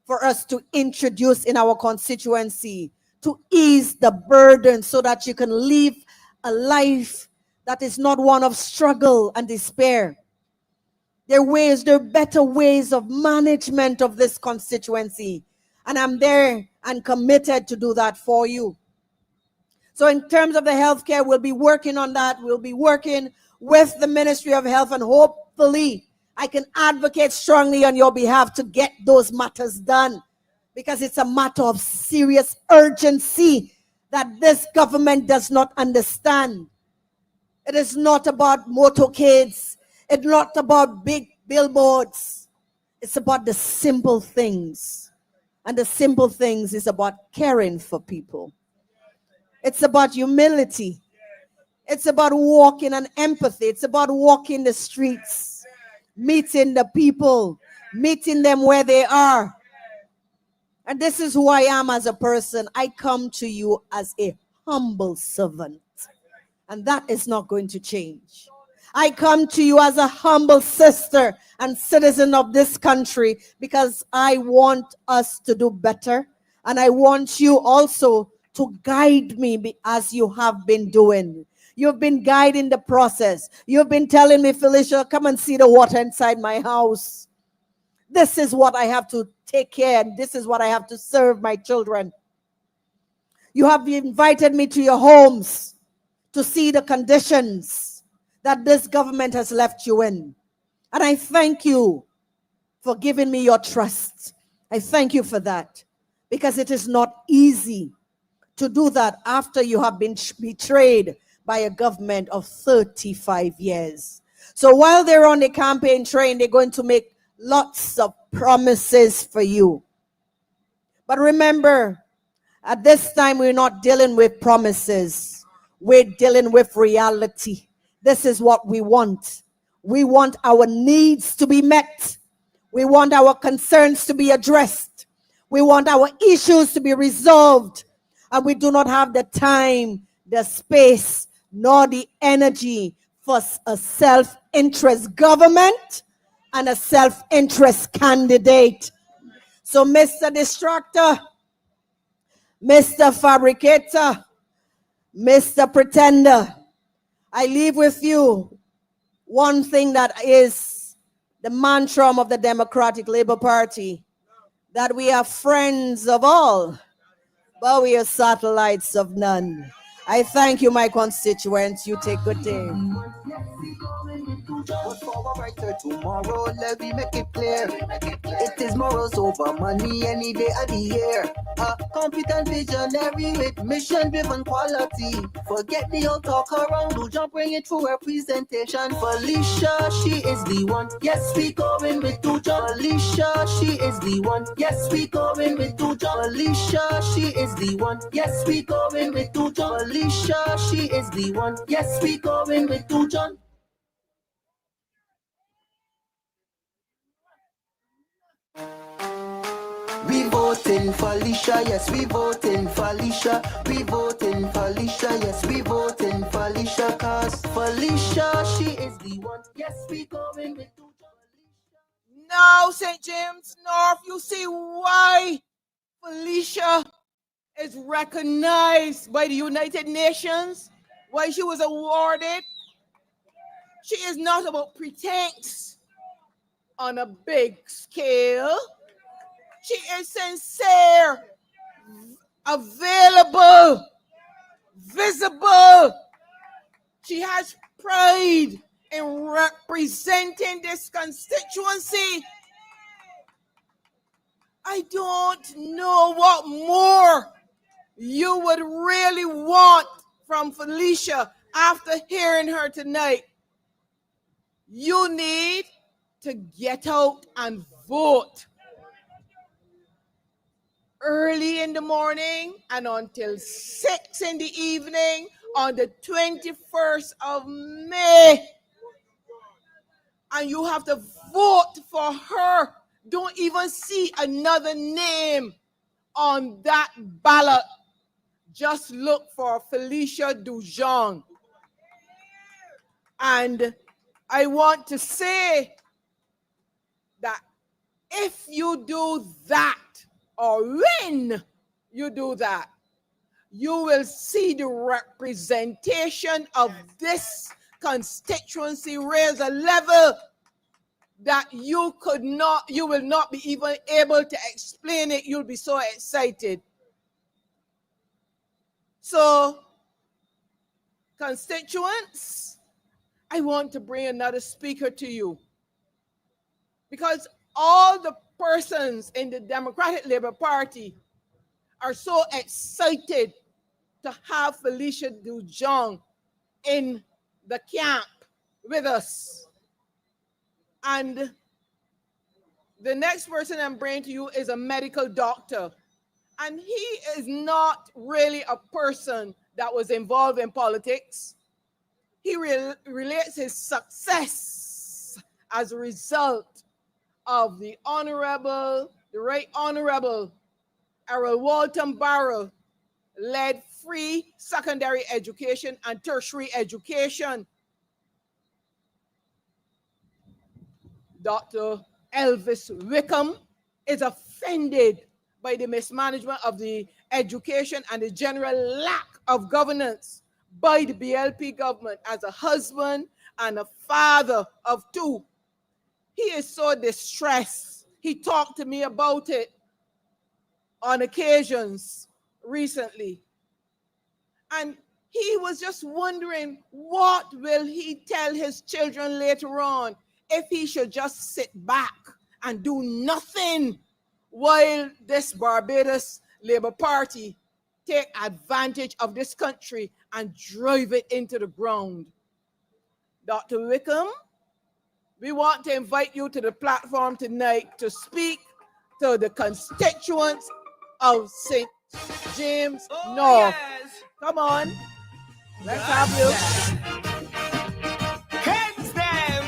for us to introduce in our constituency to ease the burden so that you can live a life that is not one of struggle and despair. There are better ways of management of this constituency. And I'm there and committed to do that for you. So in terms of the healthcare, we'll be working on that. We'll be working with the Ministry of Health, and hopefully I can advocate strongly on your behalf to get those matters done, because it's a matter of serious urgency that this government does not understand. It is not about motorcades. It's not about big billboards. It's about the simple things. And the simple things is about caring for people. It's about humility. It's about walking and empathy. It's about walking the streets, meeting the people, meeting them where they are. And this is who I am as a person. I come to you as a humble servant. And that is not going to change. I come to you as a humble sister and citizen of this country because I want us to do better. And I want you also to guide me as you have been doing. You've been guiding the process. You've been telling me, Felicia, come and see the water inside my house. This is what I have to take care of. This is what I have to serve my children. You have invited me to your homes to see the conditions that this government has left you in. And I thank you for giving me your trust. I thank you for that, because it is not easy to do that after you have been betrayed by a government of 35 years. So while they're on the campaign train, they're going to make lots of promises for you. But remember, at this time, we're not dealing with promises. We're dealing with reality. This is what we want. We want our needs to be met. We want our concerns to be addressed. We want our issues to be resolved. And we do not have the time, the space, nor the energy for a self-interest government and a self-interest candidate. So, Mr. Distractor, Mr. Fabricator, Mr. Pretender, I leave with you one thing that is the mantra of the Democratic Labour Party, that we are friends of all, but we are satellites of none. I thank you, my constituents. You take good day. But for a brighter tomorrow, let me make it clear. It is morals over money any day of the year. A competent visionary with mission-driven quality. Forget the old talk around, do jump, bring it through her presentation. Felicia, she is the one. Yes, we going with Tujon. Felicia, she is the one. Yes, we going with Tujon. Felicia, she is the one. Yes, we going with Tujon. Felicia, she is the one. Yes, we going with Tujon. We voting for Alicia, yes, we voting for Alicia. We voting for Alicia, yes, we voting for Alicia. Cause Felicia, she is the one. Yes, we going with Now, St. James North, you see why Felicia is recognized by the United Nations, why she was awarded. She is not about pretense on a big scale. She is sincere, available, visible. She has pride in representing this constituency. I don't know what more you would really want from Felicia after hearing her tonight. You need to get out and vote early in the morning and until 6 in the evening on the 21st of May. And you have to vote for her. Don't even see another name on that ballot. Just look for Felicia Dujon. And I want to say that if you do that, or when you do that, you will see the representation of this constituency raise a level that you will not be even able to explain it. You'll be so excited. So, constituents, I want to bring another speaker to you, because all the persons in the Democratic Labour Party are so excited to have Felicia Dujon in the camp with us. And the next person I'm bringing to you is a medical doctor. And he is not really a person that was involved in politics. He relates his success as a result of the Right Honorable Errol Walton Barrow led free secondary education and tertiary education. Dr. Elvis Wickham is offended by the mismanagement of the education and the general lack of governance by the BLP government. As a husband and a father of two, he is so distressed. He talked to me about it on occasions recently. And he was just wondering, what will he tell his children later on if he should just sit back and do nothing while this Barbados Labour Party take advantage of this country and drive it into the ground. Dr. Wickham, we want to invite you to the platform tonight to speak to the constituents of St. James North. Yes. Come on, let's have you. Heads them.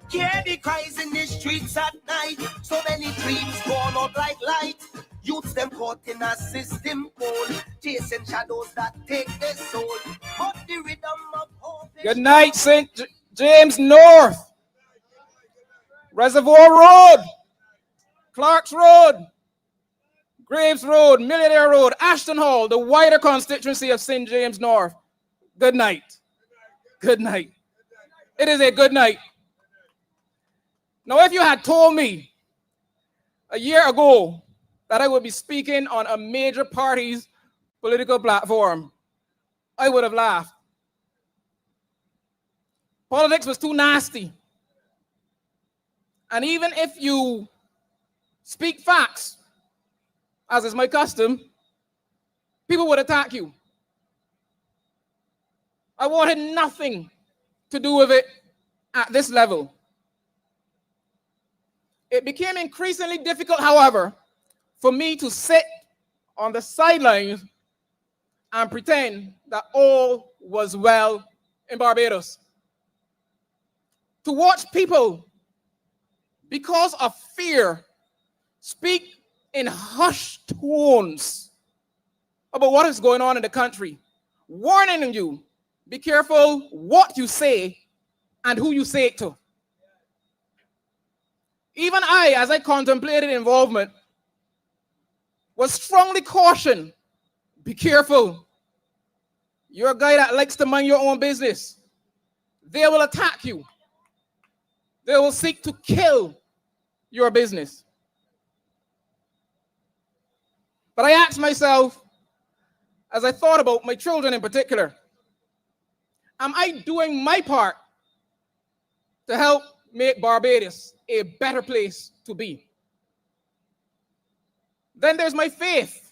Hear the cries in the streets at night. So many dreams born out like light. Youths them caught in a system pole, chasing shadows that take their soul. But the rhythm of hope. Good night, St. James North. Reservoir Road, Clark's Road, Graves Road, Millionaire Road, Ashton Hall, the wider constituency of St. James North. Good night. Good night. It is a good night. Now, if you had told me a year ago that I would be speaking on a major party's political platform, I would have laughed. Politics was too nasty. And even if you speak facts, as is my custom, people would attack you. I wanted nothing to do with it at this level. It became increasingly difficult, however, for me to sit on the sidelines and pretend that all was well in Barbados. to watch people, because of fear, speak in hushed tones about what is going on in the country, warning you, be careful what you say and who you say it to. Even I, as I contemplated involvement, was strongly cautioned, be careful. You're a guy that likes to mind your own business. They will attack you. They will seek to kill your business. But I asked myself, as I thought about my children in particular, am I doing my part to help make Barbados a better place to be? Then there's my faith.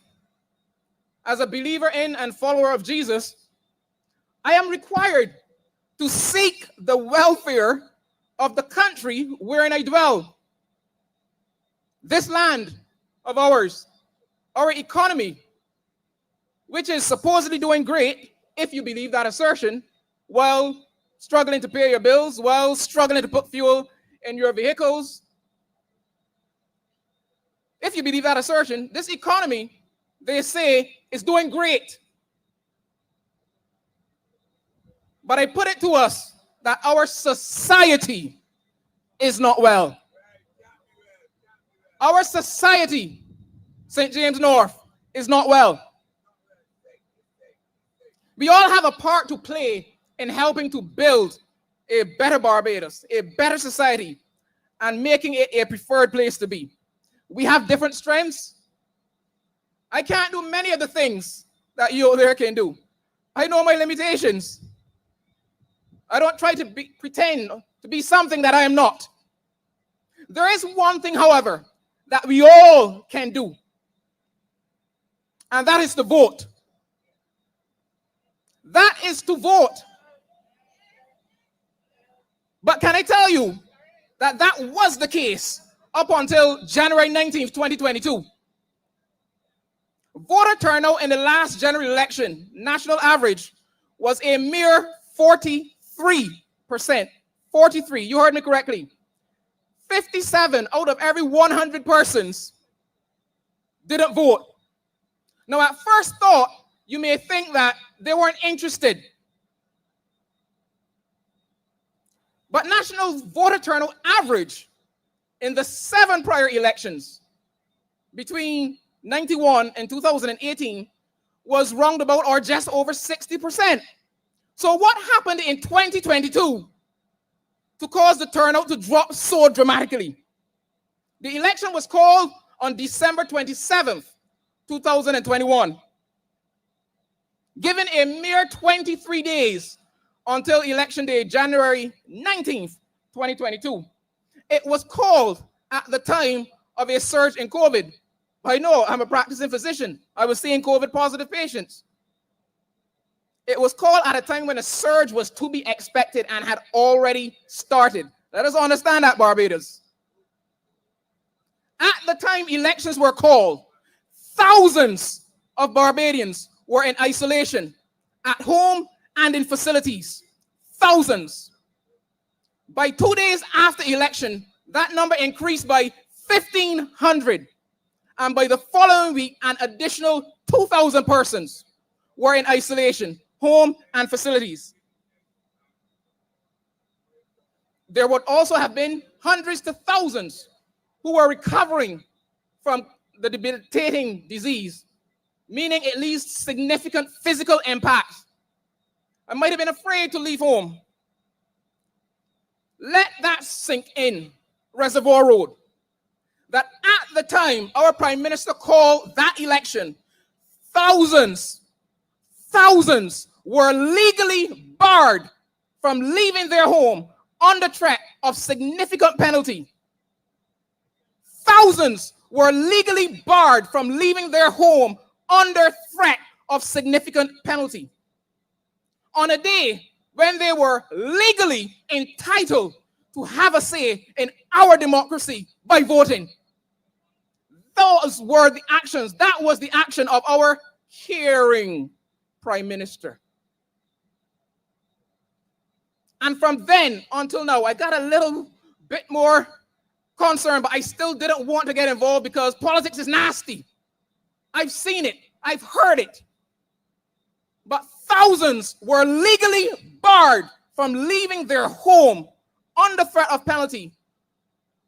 As a believer in and follower of Jesus, I am required to seek the welfare of the country wherein I dwell. This land of ours, our economy, which is supposedly doing great, if you believe that assertion, while struggling to pay your bills, while struggling to put fuel in your vehicles. If you believe that assertion, this economy, they say, is doing great. But I put it to us that our society is not well. Our society, St. James North, is not well. We all have a part to play in helping to build a better Barbados, a better society, and making it a preferred place to be. We have different strengths. I can't do many of the things that you there can do. I know my limitations. I don't try to pretend to be something that I am not. There is one thing, however, that we all can do, and that is to vote. That is to vote. But can I tell you that that was the case up until January 19th, 2022. Voter turnout in the last general election, national average, was a mere 43%. 43, you heard me correctly. 57 out of every 100 persons didn't vote. Now, at first thought, you may think that they weren't interested. But national voter turnout average in the 7 prior elections between 91 and 2018 was roundabout or just over 60%. So what happened in 2022 to cause the turnout to drop so dramatically? The election was called on December 27th, 2021. Given a mere 23 days until election day, January 19th, 2022, it was called at the time of a surge in COVID. I know, I'm a practicing physician. I was seeing COVID positive patients. It was called at a time when a surge was to be expected and had already started. Let us understand that, Barbados. At the time elections were called, thousands of Barbadians were in isolation, at home and in facilities. Thousands. By 2 days after election, that number increased by 1,500. And by the following week, an additional 2,000 persons were in isolation, home and facilities. There would also have been hundreds to thousands who were recovering from the debilitating disease, meaning at least significant physical impact. I might have been afraid to leave home. Let that sink in, Reservoir Road, that at the time our Prime Minister called that election, thousands were legally barred from leaving their home under threat of significant penalty. Thousands were legally barred from leaving their home under threat of significant penalty. On a day when they were legally entitled to have a say in our democracy by voting. Those were the actions. That was the action of our caring Prime Minister. And from then until now, I got a little bit more concerned, but I still didn't want to get involved because politics is nasty. I've seen it. I've heard it. But thousands were legally barred from leaving their home under threat of penalty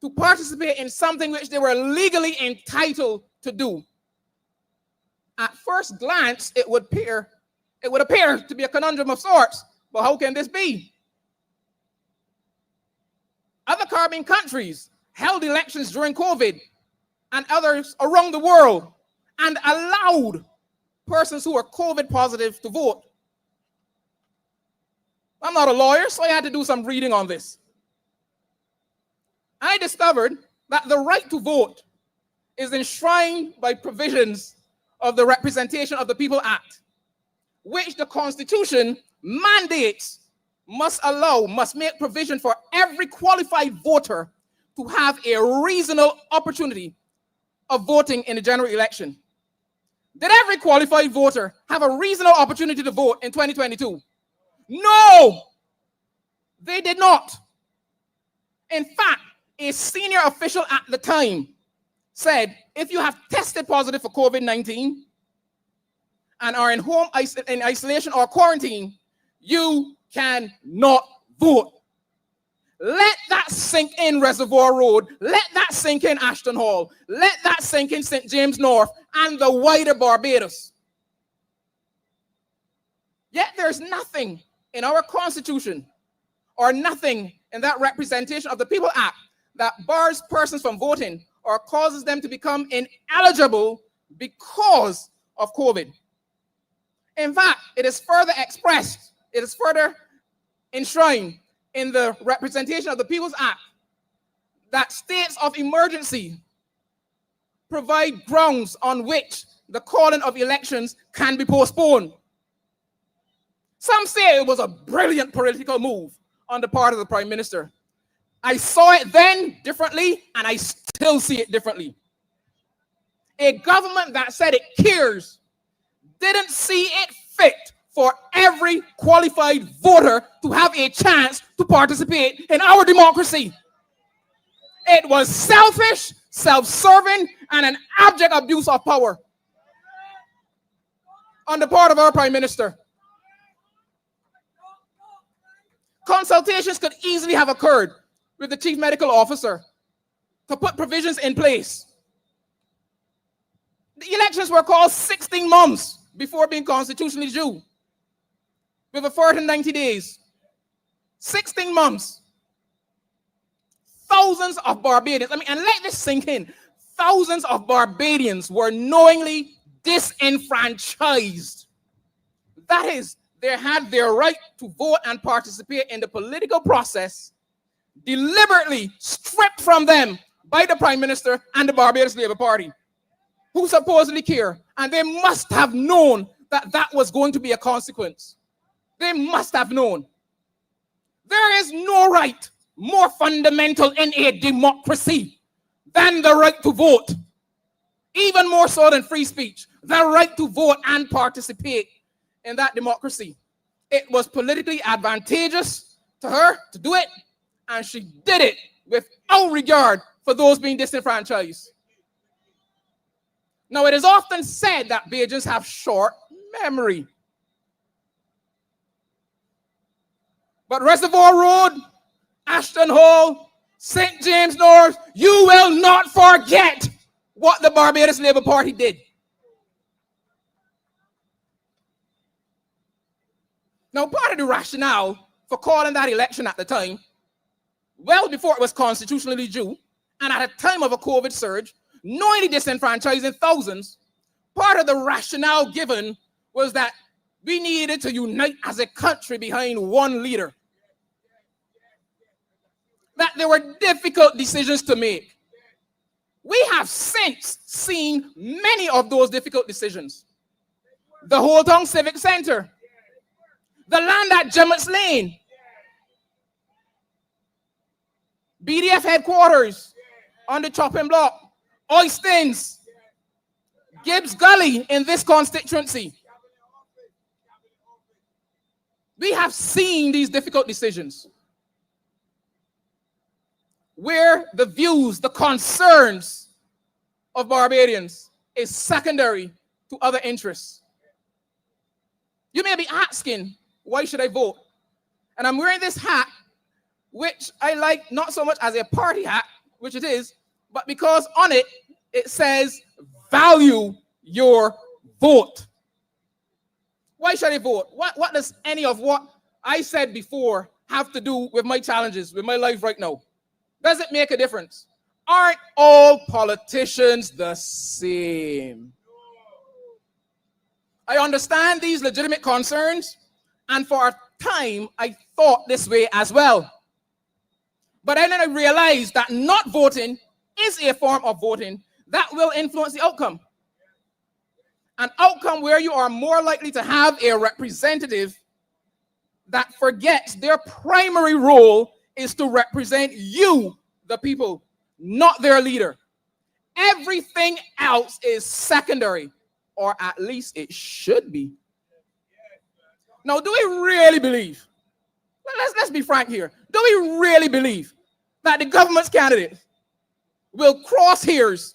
to participate in something which they were legally entitled to do. At first glance, it would appear to be a conundrum of sorts. But how can this be? Other Caribbean countries held elections during COVID and others around the world and allowed persons who were COVID positive to vote. I'm not a lawyer, so I had to do some reading on this. I discovered that the right to vote is enshrined by provisions of the Representation of the People Act, which the Constitution mandates must make provision for every qualified voter to have a reasonable opportunity of voting in the general election. Did every qualified voter have a reasonable opportunity to vote in 2022? No, they did not. In fact, a senior official at the time said, if you have tested positive for COVID-19 and are in home in isolation or quarantine, you cannot vote. Let that sink in, Reservoir Road. Let that sink in, Ashton Hall. Let that sink in, St. James North and the wider Barbados. Yet there's nothing in our Constitution or nothing in that Representation of the People Act that bars persons from voting or causes them to become ineligible because of COVID. In fact, it is further expressed, it is further enshrined in the Representation of the People's Act that states of emergency provide grounds on which the calling of elections can be postponed. Some say it was a brilliant political move on the part of the Prime Minister. I saw it then differently, and I still see it differently. A government that said it cares didn't see it fit for every qualified voter to have a chance to participate in our democracy. It was selfish, self-serving, and an abject abuse of power on the part of our Prime Minister. Consultations could easily have occurred with the Chief Medical Officer to put provisions in place. The elections were called 16 months before being constitutionally due, with a further 90 days. 16 months. Thousands of Barbadians, and let this sink in, thousands of Barbadians were knowingly disenfranchised. That is, they had their right to vote and participate in the political process deliberately stripped from them by the Prime Minister and the Barbados Labour Party, who supposedly care, and they must have known that that was going to be a consequence. They must have known. There is no right more fundamental in a democracy than the right to vote. Even more so than free speech, the right to vote and participate in that democracy. It was politically advantageous to her to do it, and she did it without regard for those being disenfranchised. Now, it is often said that Bajans have short memory. But Reservoir Road, Ashton Hall, St. James North, you will not forget what the Barbados Labour Party did. Now, part of the rationale for calling that election at the time, well before it was constitutionally due, and at a time of a COVID surge, knowingly disenfranchising thousands, part of the rationale given was that we needed to unite as a country behind one leader. That there were difficult decisions to make. We have since seen many of those difficult decisions. The Holtown Civic Center, the land at Gemmett's Lane, BDF headquarters on the chopping block, Oystins, Gibbs Gully in this constituency. We have seen these difficult decisions where the views, the concerns of Barbadians is secondary to other interests. You may be asking, why should I vote? And I'm wearing this hat, which I like not so much as a party hat, which it is, but because on it, it says, value your vote. Why should I vote? What does any of what I said before have to do with my challenges, with my life right now? Does it make a difference? Aren't all politicians the same? I understand these legitimate concerns, and for a time, I thought this way as well. But then I realized that not voting is a form of voting that will influence the outcome. An outcome where you are more likely to have a representative that forgets their primary role is to represent you, the people, not their leader. Everything else is secondary, or at least it should be. Now, do we really believe, let's be frank here, do we really believe that the government's candidate will cross hairs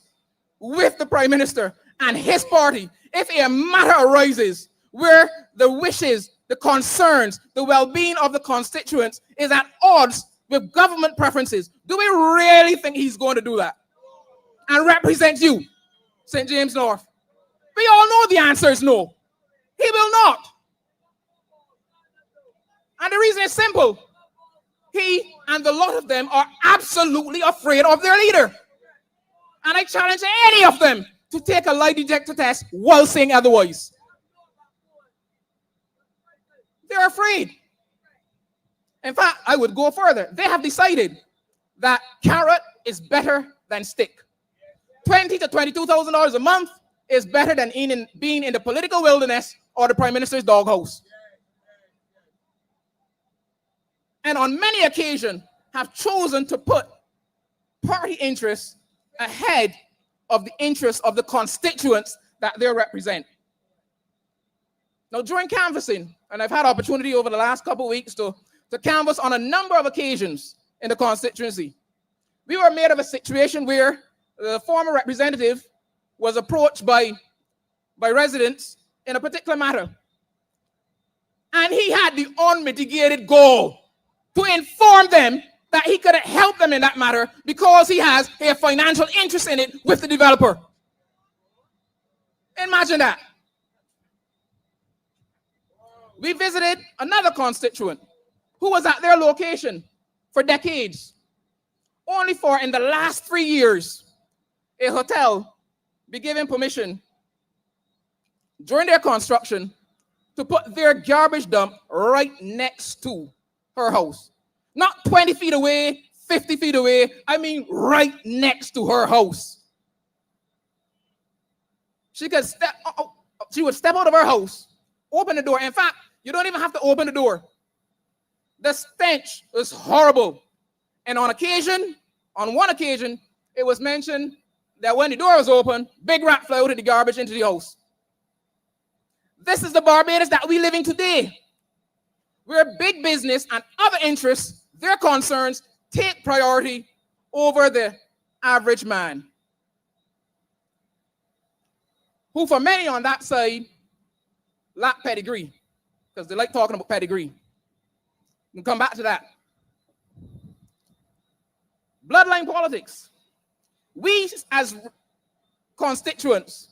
with the Prime Minister and his party if a matter arises where the wishes, the concerns, the well-being of the constituents is at odds with government preferences? Do we really think he's going to do that and represent you, St. James North? We all know the answer is no. He will not. And the reason is simple. He and the lot of them are absolutely afraid of their leader. And I challenge any of them to take a lie detector test while saying otherwise. They're afraid. In fact, I would go further. They have decided that carrot is better than stick. $20,000 to $22,000 a month is better than being in the political wilderness or the Prime Minister's doghouse. And on many occasions have chosen to put party interests ahead of the interests of the constituents that they represent. Now, during canvassing, and I've had opportunity over the last couple of weeks to canvass on a number of occasions in the constituency, we were made of a situation where the former representative was approached by residents in a particular matter. And he had the unmitigated gall to inform them that he couldn't help them in that matter because he has a financial interest in it with the developer. Imagine that. We visited another constituent who was at their location for decades, only for in the last 3 years, a hotel be given permission during their construction to put their garbage dump right next to her house. Not 20 feet away, 50 feet away, I mean right next to her house. She would step out of her house, open the door. In fact, you don't even have to open the door. The stench was horrible. And on one occasion, it was mentioned that when the door was open, big rat floated the garbage into the house. This is the Barbados that we live in today, where big business and other interests, their concerns, take priority over the average man, who for many on that side lack pedigree, because they like talking about pedigree. We'll come back to that. Bloodline politics. We as constituents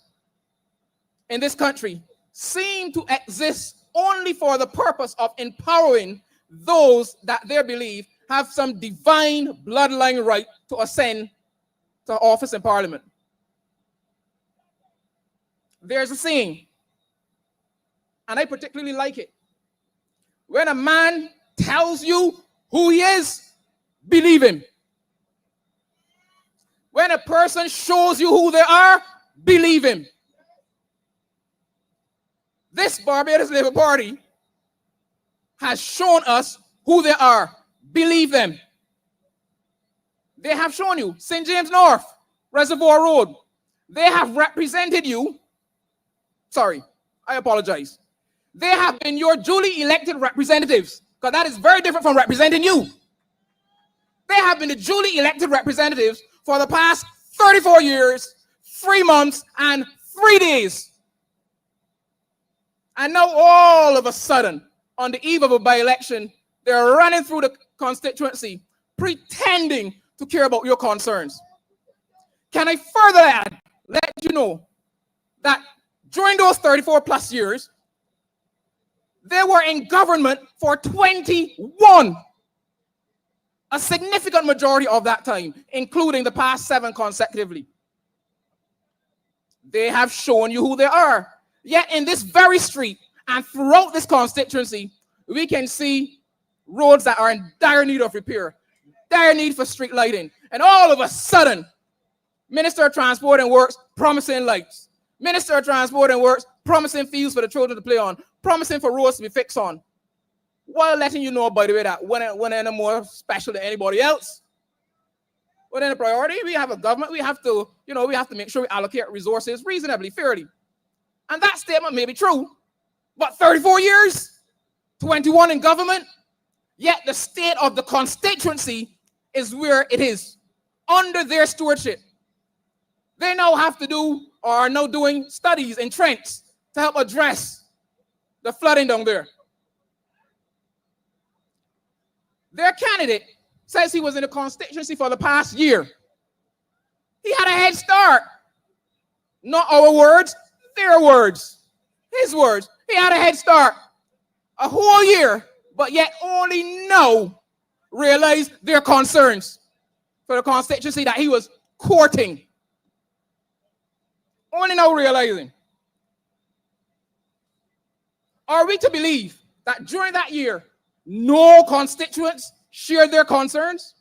in this country seem to exist only for the purpose of empowering those that they believe have some divine bloodline right to ascend to office in Parliament. There's a saying, and I particularly like it. When a man tells you who he is, believe him. When a person shows you who they are, believe him. This Barbados Labour Party has shown us who they are. Believe them. They have shown you St. James North, Reservoir Road. They have represented you. Sorry, I apologize. They have been your duly elected representatives, because that is very different from representing you. They have been the duly elected representatives for the past 34 years, 3 months, and 3 days. And now all of a sudden, on the eve of a by-election, they're running through the constituency, pretending to care about your concerns. Can I further add, let you know, that during those 34 plus years, they were in government for 21. A significant majority of that time, including the past 7 consecutively. They have shown you who they are. Yet in this very street and throughout this constituency, we can see roads that are in dire need of repair, dire need for street lighting. And all of a sudden, Minister of Transport and Works promising lights. Minister of Transport and Works promising fields for the children to play on, promising for roads to be fixed on. While letting you know, by the way, that we're any more special than anybody else. Within a priority, we have a government, we have to, we have to make sure we allocate resources reasonably, fairly. And that statement may be true, but 34 years, 21 in government, yet the state of the constituency is where it is, under their stewardship. They now have to do, or are now doing studies in Trent to help address the flooding down there. Their candidate says he was in the constituency for the past year. He had a head start. Not our words, their words. His words. He had a head start. A whole year, but yet only now realized their concerns for the constituency that he was courting. Only now realizing. Are we to believe that during that year, no constituents shared their concerns?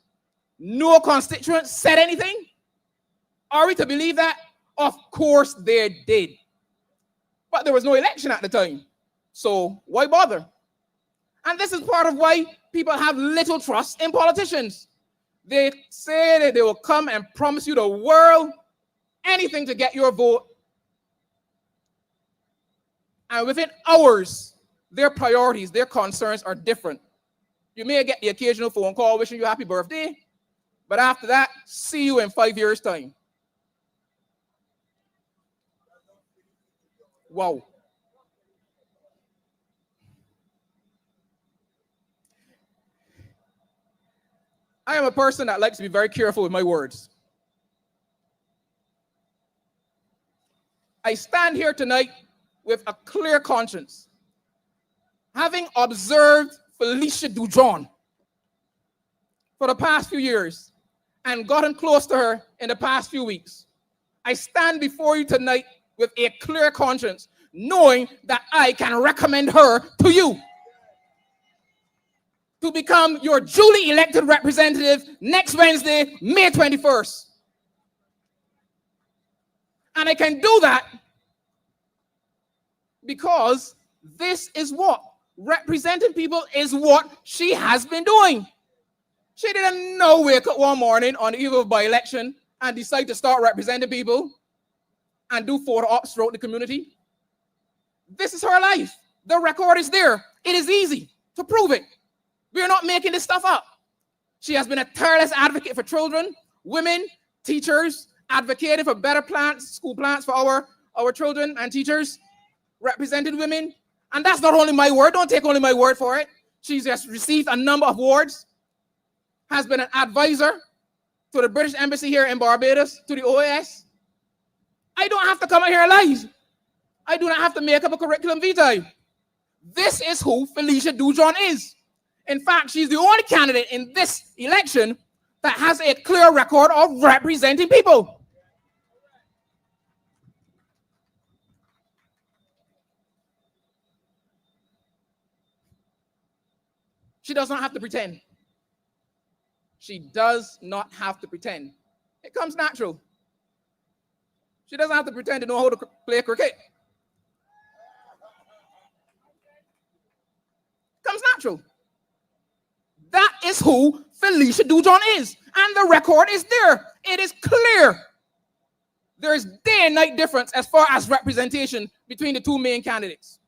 No constituents said anything? Are we to believe that? Of course they did. But there was no election at the time. So why bother? And this is part of why people have little trust in politicians. They say that they will come and promise you the world, anything to get your vote. And within hours, their priorities, their concerns are different. You may get the occasional phone call wishing you happy birthday, but after that, see you in 5 years' time. Wow. I am a person that likes to be very careful with my words. I stand here tonight with a clear conscience. Having observed Felicia Dujon for the past few years and gotten close to her in the past few weeks, I stand before you tonight with a clear conscience, knowing that I can recommend her to you to become your duly elected representative next Wednesday, May 21st. And I can do that because this is what representing people is what she has been doing. She didn't wake up one morning on the eve of by-election and decide to start representing people and do photo ops throughout the community. This is her life. The record is there. It is easy to prove it. We are not making this stuff up. She has been a tireless advocate for children, women, teachers, advocated for better plans, school plans for our children and teachers, represented women. And that's not only my word. Don't take only my word for it. She's just received a number of awards, has been an advisor to the British Embassy here in Barbados, to the OAS. I don't have to come out here and lie. I do not have to make up a curriculum vitae. This is who Felicia Dujon is. In fact, she's the only candidate in this election that has a clear record of representing people. She does not have to pretend. She does not have to pretend. It comes natural. She doesn't have to pretend to know how to play cricket. It comes natural. That is who Felicia Dujon is. And the record is there. It is clear. There is day and night difference as far as representation between the two main candidates.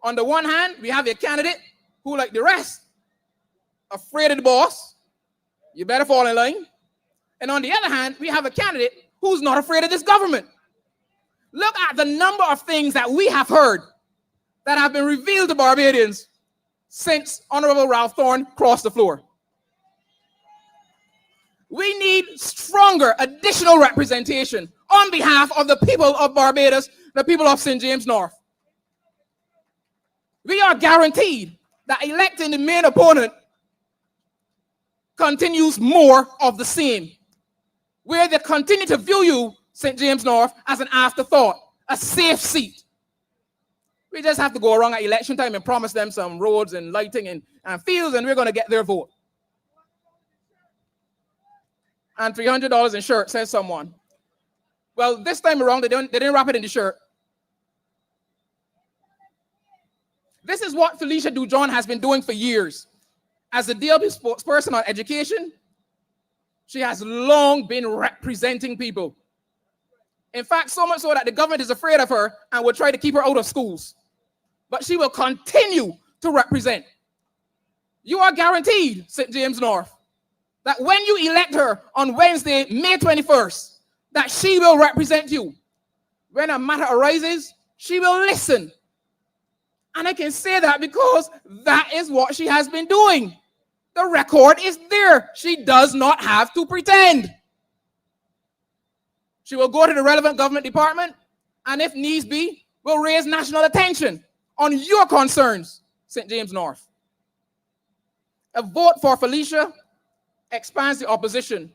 On the one hand, we have a candidate who, like the rest, afraid of the boss. You better fall in line. And on the other hand, we have a candidate who's not afraid of this government. Look at the number of things that we have heard that have been revealed to Barbadians since Honorable Ralph Thorne crossed the floor. We need stronger additional representation on behalf of the people of Barbados, the people of St. James North. We are guaranteed that electing the main opponent continues more of the same, where they continue to view you, St. James North, as an afterthought, a safe seat. We just have to go around at election time and promise them some roads and lighting and fields, and we're going to get their vote. And $300 in shirt, says someone. Well, this time around, they didn't wrap it in the shirt. This is what Felicia Dujon has been doing for years. As a DLP spokesperson on education, she has long been representing people. In fact, so much so that the government is afraid of her and will try to keep her out of schools. But she will continue to represent. You are guaranteed, St. James North, that when you elect her on Wednesday, May 21st, that she will represent you. When a matter arises, she will listen. And I can say that because that is what she has been doing. The record is there. She does not have to pretend. She will go to the relevant government department, and if needs be, will raise national attention on your concerns, St. James North. A vote for Felicia expands the opposition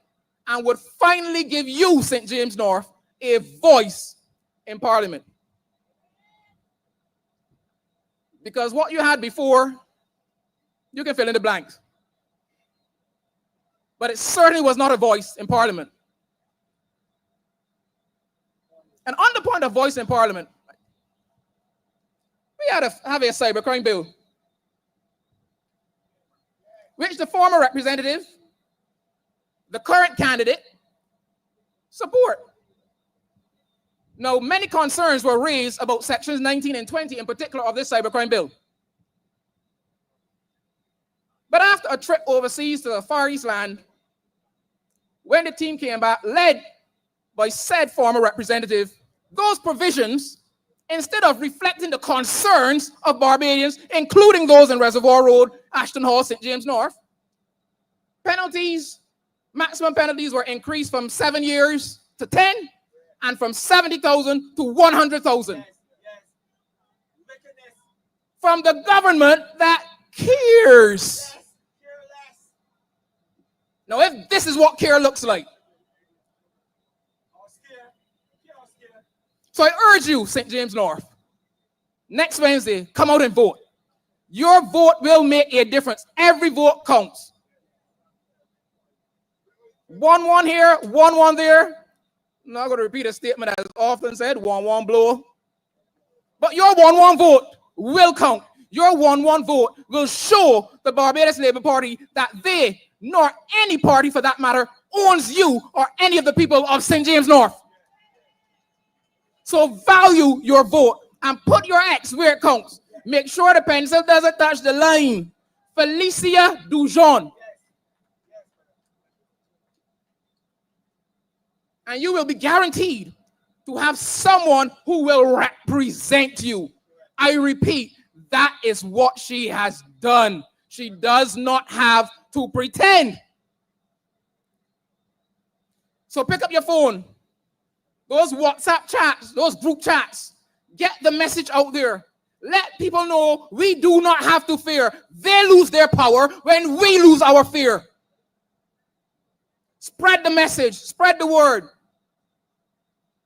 and would finally give you, St. James North, a voice in Parliament. Because what you had before, you can fill in the blanks. But it certainly was not a voice in Parliament. And on the point of voice in Parliament, we had to have a cybercrime bill, which the former representative, the current candidate, support. Now, many concerns were raised about sections 19 and 20 in particular of this cybercrime bill. But after a trip overseas to the Far East land, when the team came back, led by said former representative, those provisions, instead of reflecting the concerns of Barbadians, including those in Reservoir Road, Ashton Hall, St. James North, penalties, maximum penalties were increased from 7 years to 10, and from 70,000 to 100,000. From the government that cares. Now, if this is what care looks like. So I urge you, St. James North, next Wednesday, come out and vote. Your vote will make a difference. Every vote counts. 1-1 here, 1-1 there. I'm not going to repeat a statement as often said, 1-1 blow. But your 1-1 vote will count. Your 1-1 vote will show the Barbados Labour Party that they, nor any party for that matter, owns you or any of the people of St. James North. So value your vote and put your X where it counts. Make sure the pencil doesn't touch the line. Felicia Dujon. And you will be guaranteed to have someone who will represent you. I repeat, that is what she has done. She does not have to pretend. So pick up your phone. Those WhatsApp chats, those group chats, get the message out there. Let people know we do not have to fear. They lose their power when we lose our fear. Spread the message, spread the word.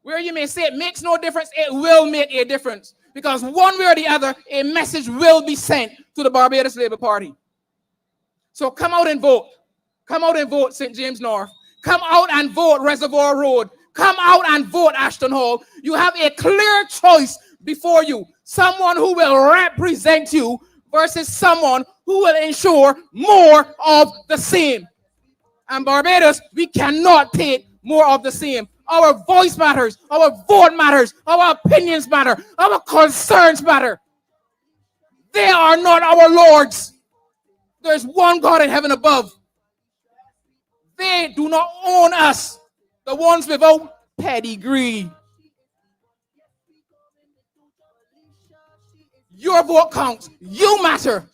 Where you may say it makes no difference, it will make a difference. Because one way or the other, a message will be sent to the Barbados Labour Party. So come out and vote. Come out and vote, St. James North. Come out and vote, Reservoir Road. Come out and vote, Ashton Hall. You have a clear choice before you. Someone who will represent you versus someone who will ensure more of the same. And Barbados, we cannot take more of the same. Our voice matters. Our vote matters. Our opinions matter. Our concerns matter. They are not our lords. There's one God in heaven above. They do not own us, the ones without pedigree. Your vote counts. You matter.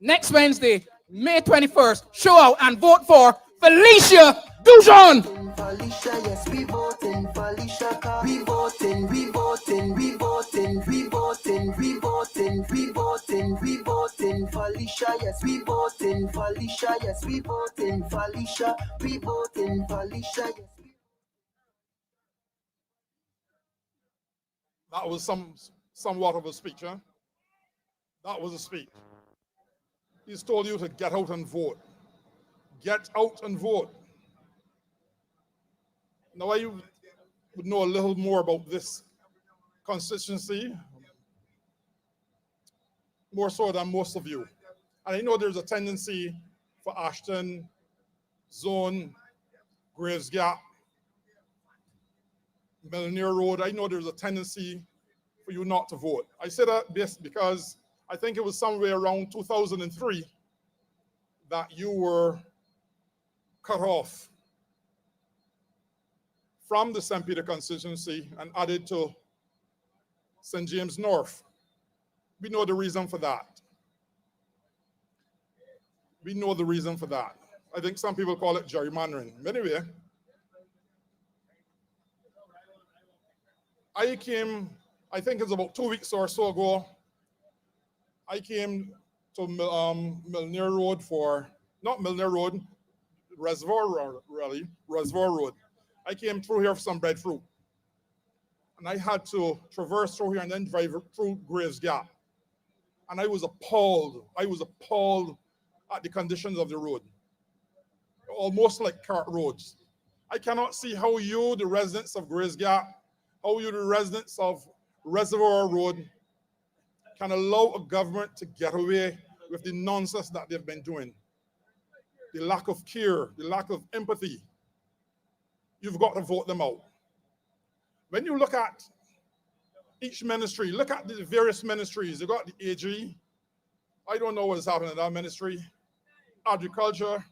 Next Wednesday, May 21st, show out and vote for Felicia Dujon. Felicia, yes, we voting. Felicia, we voting, we voting, we voting, we voting, we voting, we voting, we voting. Felicia, yes, we voting. Felicia, yes, we voting. Felicia, we voting. Felicia, yes. That was somewhat of a speech, huh? That was a speech. He's told you to get out and vote. Get out and vote. Now, I would know a little more about this constituency, more so than most of you. And I know there's a tendency for Ashton, Zone, Graves Gap, Millionaire Road. I know there's a tendency for you not to vote. I say that because I think it was somewhere around 2003 that you were cut off from the St. Peter constituency and added to St. James North. We know the reason for that. We know the reason for that. I think some people call it gerrymandering. But anyway, I came, I think it's about 2 weeks or so ago, I came to Millionaire Road for, not Millionaire Road, Reservoir Road. I came through here for some breadfruit. And I had to traverse through here and then drive through Graves Gap. And I was appalled. I was appalled at the conditions of the road. Almost like cart roads. I cannot see how you, the residents of Graves Gap, how you, the residents of Reservoir Road, can allow a government to get away with the nonsense that they've been doing. The lack of care, the lack of empathy. You've got to vote them out. When you look at each ministry, look at the various ministries. You got the AG. I don't know what is happening in that ministry. Agriculture,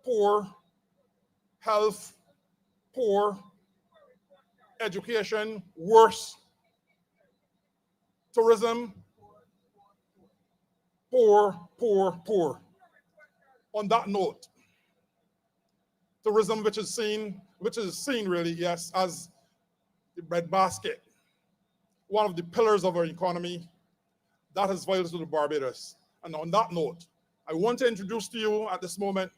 poor. Health, poor. Education, worse. Tourism, poor, poor, poor. On that note, tourism, which is seen really, yes, as the breadbasket, one of the pillars of our economy, that is vital to the Barbados. And on that note, I want to introduce to you at this moment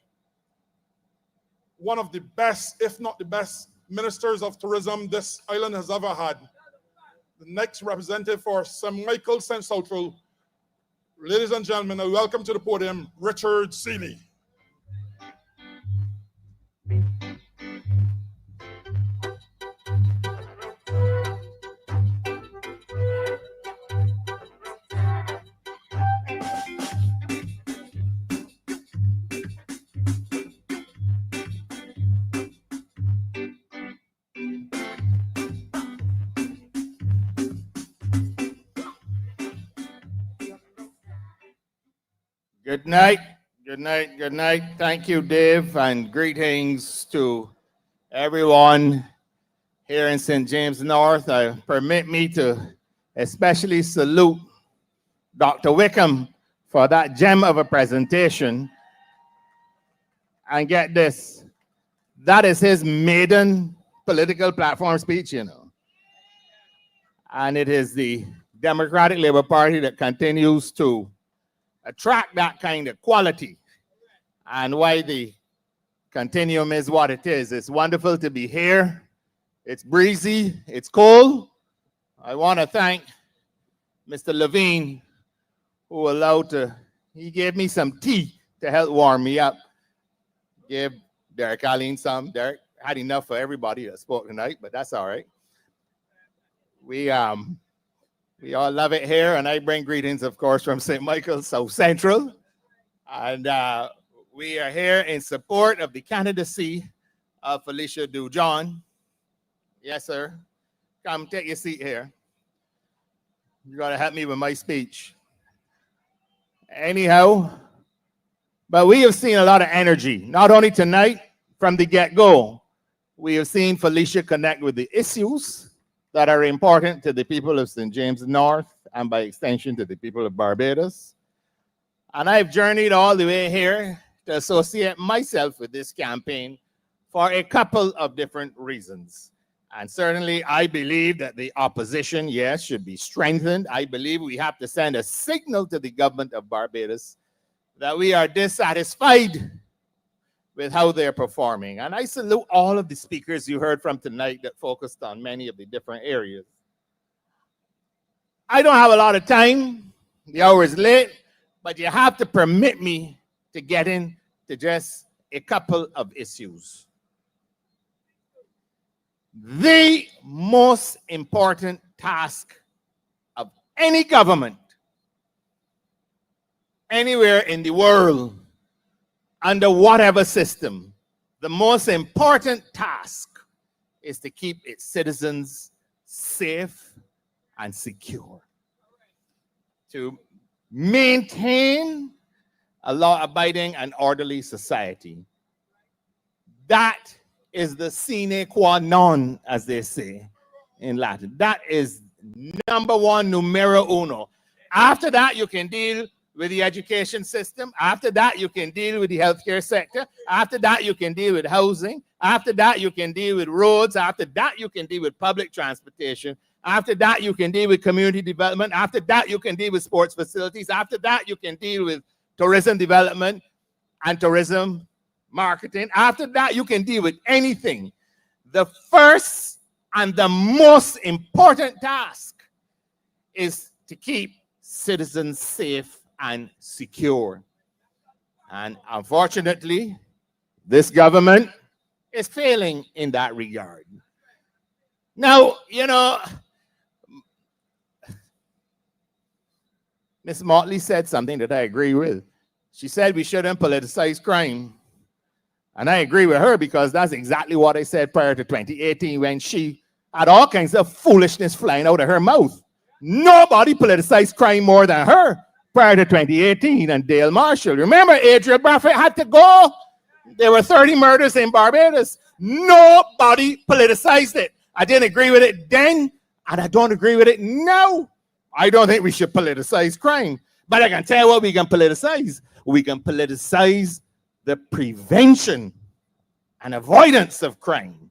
one of the best, if not the best, ministers of tourism this island has ever had. The next representative for St. Michael, St. Southwell. Ladies and gentlemen, I welcome to the podium Richard Seeley. Good night, good night, good night. Thank you, Dave, and greetings to everyone here in St. James North. Permit me to especially salute Dr. Wickham for that gem of a presentation. And get this, that is his maiden political platform speech, you know. And it is the Democratic Labour Party that continues to attract that kind of quality, and why the continuum is what it is. It's wonderful to be here. It's breezy, it's cold. I want to thank Mr. Levine, he gave me some tea to help warm me up. Gave Derek Allen some. Derek had enough for everybody that spoke tonight, but that's all right. We all love it here, and I bring greetings, of course, from St. Michael, South Central. And we are here in support of the candidacy of Felicia Dujon. Yes, sir. Come take your seat here. You got to help me with my speech. Anyhow, but we have seen a lot of energy, not only tonight, from the get-go. We have seen Felicia connect with the issues that are important to the people of St. James North and by extension to the people of Barbados. And I've journeyed all the way here to associate myself with this campaign for a couple of different reasons. And certainly I believe that the opposition, yes, should be strengthened. I believe we have to send a signal to the government of Barbados that we are dissatisfied with how they're performing. And I salute all of the speakers you heard from tonight that focused on many of the different areas. I don't have a lot of time. The hour is late, but you have to permit me to get into just a couple of issues. The most important task of any government anywhere in the world, under whatever system, the most important task is to keep its citizens safe and secure, to maintain a law-abiding and orderly society. That is the sine qua non, as they say in Latin. That is number one, numero uno. After that, you can deal with the education system. After that, you can deal with the healthcare sector. After that, you can deal with housing. After that, you can deal with roads. After that, you can deal with public transportation. After that, you can deal with community development. After that, you can deal with sports facilities. After that, you can deal with tourism development and tourism marketing. After that, you can deal with anything. The first and the most important task is to keep citizens safe and secure. And unfortunately, this government is failing in that regard. Now, you know, Ms. Motley said something that I agree with. She said we shouldn't politicize crime. And I agree with her, because that's exactly what I said prior to 2018 when she had all kinds of foolishness flying out of her mouth. Nobody politicized crime more than her prior to 2018 and Dale Marshall. Remember, Adrian Bradford had to go. There were 30 murders in Barbados. Nobody politicized it. I didn't agree with it then, and I don't agree with it now. I don't think we should politicize crime. But I can tell you what we can politicize. We can politicize the prevention and avoidance of crime,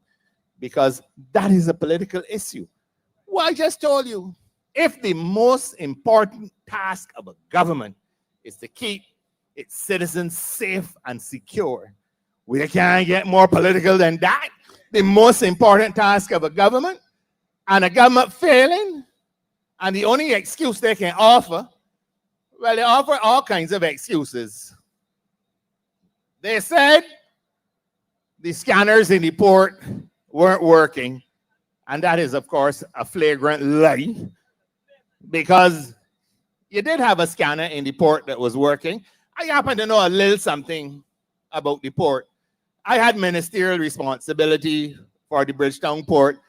because that is a political issue. Well, I just told you, if the most important task of a government is to keep its citizens safe and secure, we can't get more political than that. The most important task of a government, and a government failing, and the only excuse they can offer, well, they offer all kinds of excuses. They said the scanners in the port weren't working, and that is, of course, a flagrant lie, because you did have a scanner in the port that was working. I happen to know a little something about the port. I had ministerial responsibility for the Bridgetown port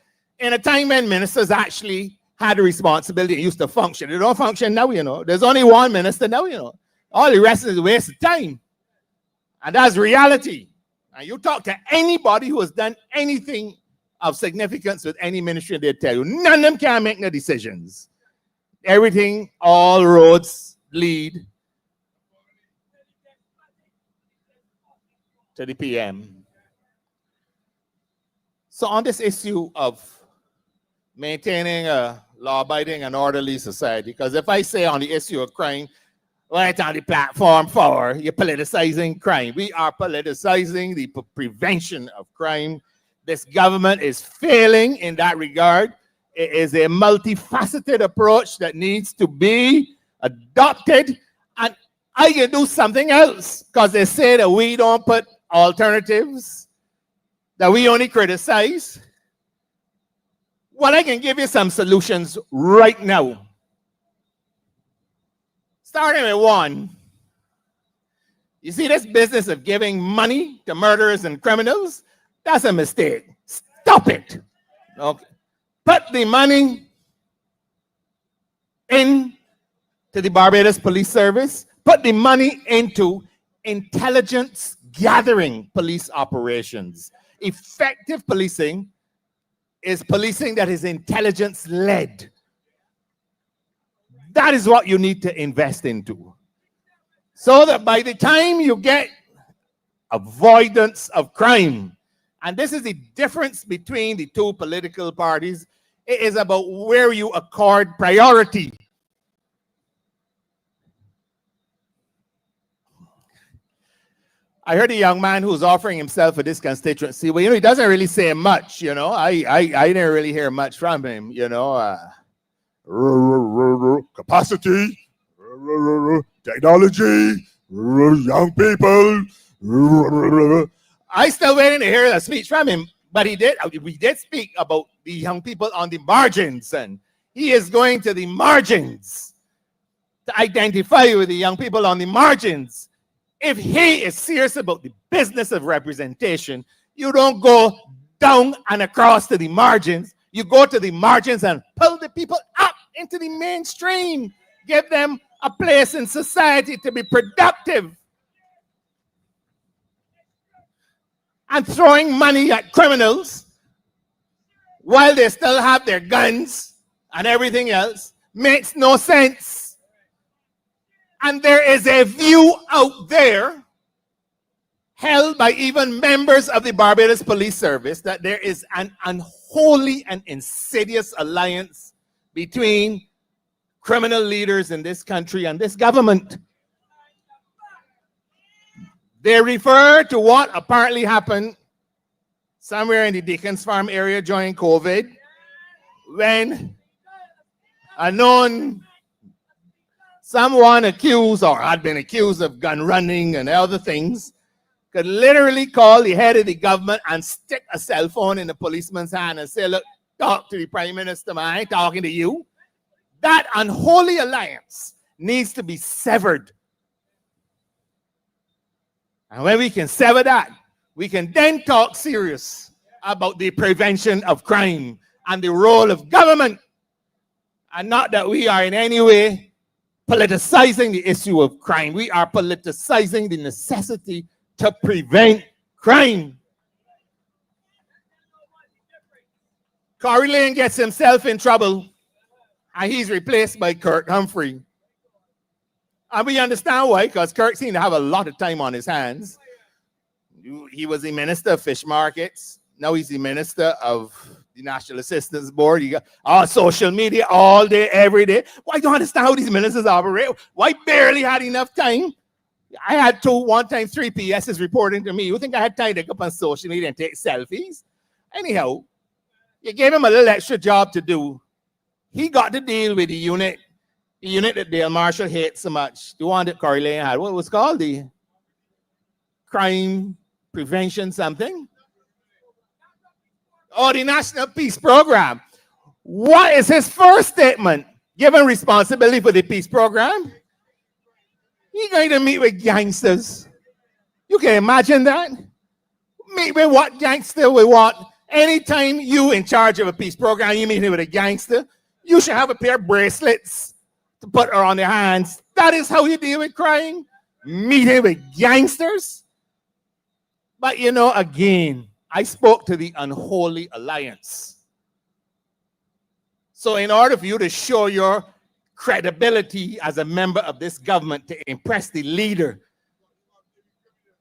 in a time when ministers actually had a responsibility and used to function. They don't function now, you know. There's only one minister now, you know. All the rest is a waste of time. And that's reality. And you talk to anybody who has done anything of significance with any ministry, they'll tell you, none of them can make no decisions. Everything, all roads lead to the PM. So on this issue of maintaining a law-abiding and orderly society, because if I say on the issue of crime, right on the platform for, you're politicizing crime. We are politicizing the prevention of crime. This government is failing in that regard. It is a multifaceted approach that needs to be adopted. And I can do something else, because they say that we don't put alternatives, that we only criticize. Well, I can give you some solutions right now. Starting with one, you see this business of giving money to murderers and criminals? That's a mistake. Stop it. Okay. Put the money in to the Barbados Police Service. put the money into intelligence gathering police operations. Effective policing is policing that is intelligence led. That is what you need to invest into. So that by the time you get avoidance of crime, and this is the difference between the two political parties, it is about where you accord priority. I heard a young man who's offering himself for this constituency. Well, he doesn't really say much, I didn't really hear much from him, capacity, technology, young people. I still waiting to hear a speech from him, but we did speak about the young people on the margins, and he is going to the margins to identify with the young people on the margins. If he is serious about the business of representation, you don't go down and across to the margins. You go to the margins and pull the people up into the mainstream. Give them a place in society to be productive. And throwing money at criminals while they still have their guns and everything else makes no sense. And there is a view out there, held by even members of the Barbados Police Service, that there is an unholy and insidious alliance between criminal leaders in this country and this government. They refer to what apparently happened somewhere in the Dickens Farm area during COVID, when someone accused or had been accused of gun running and other things could literally call the head of the government and stick a cell phone in the policeman's hand and say, look, talk to the Prime Minister, man, I ain't talking to you. That unholy alliance needs to be severed. And when we can sever that, we can then talk serious about the prevention of crime and the role of government. And not that we are in any way politicizing the issue of crime. We are politicizing the necessity to prevent crime. Corey Lane gets himself in trouble, and he's replaced by Kurt Humphrey. And we understand why, because Kurt seemed to have a lot of time on his hands. He was the Minister of Fish Markets. Now he's the Minister of the National Assistance Board. You got social media all day, every day. Well, I don't understand how these ministers operate. Why barely had enough time? I had one time 3 PSs reporting to me. You think I had time to go up on social media and take selfies? Anyhow, you gave him a little extra job to do. He got to deal with the unit that Dale Marshall hates so much. The one that Corey Lane had. What was called? The crime prevention something? Oh, the National Peace Program. What is his first statement? Given responsibility for the peace program, he's going to meet with gangsters. You can imagine that? Meet with what gangster we want? Anytime you in charge of a peace program, you meet with a gangster, you should have a pair of bracelets to put her on their hands. That is how you deal with crime. Meeting with gangsters. But again, I spoke to the unholy alliance. So in order for you to show your credibility as a member of this government to impress the leader,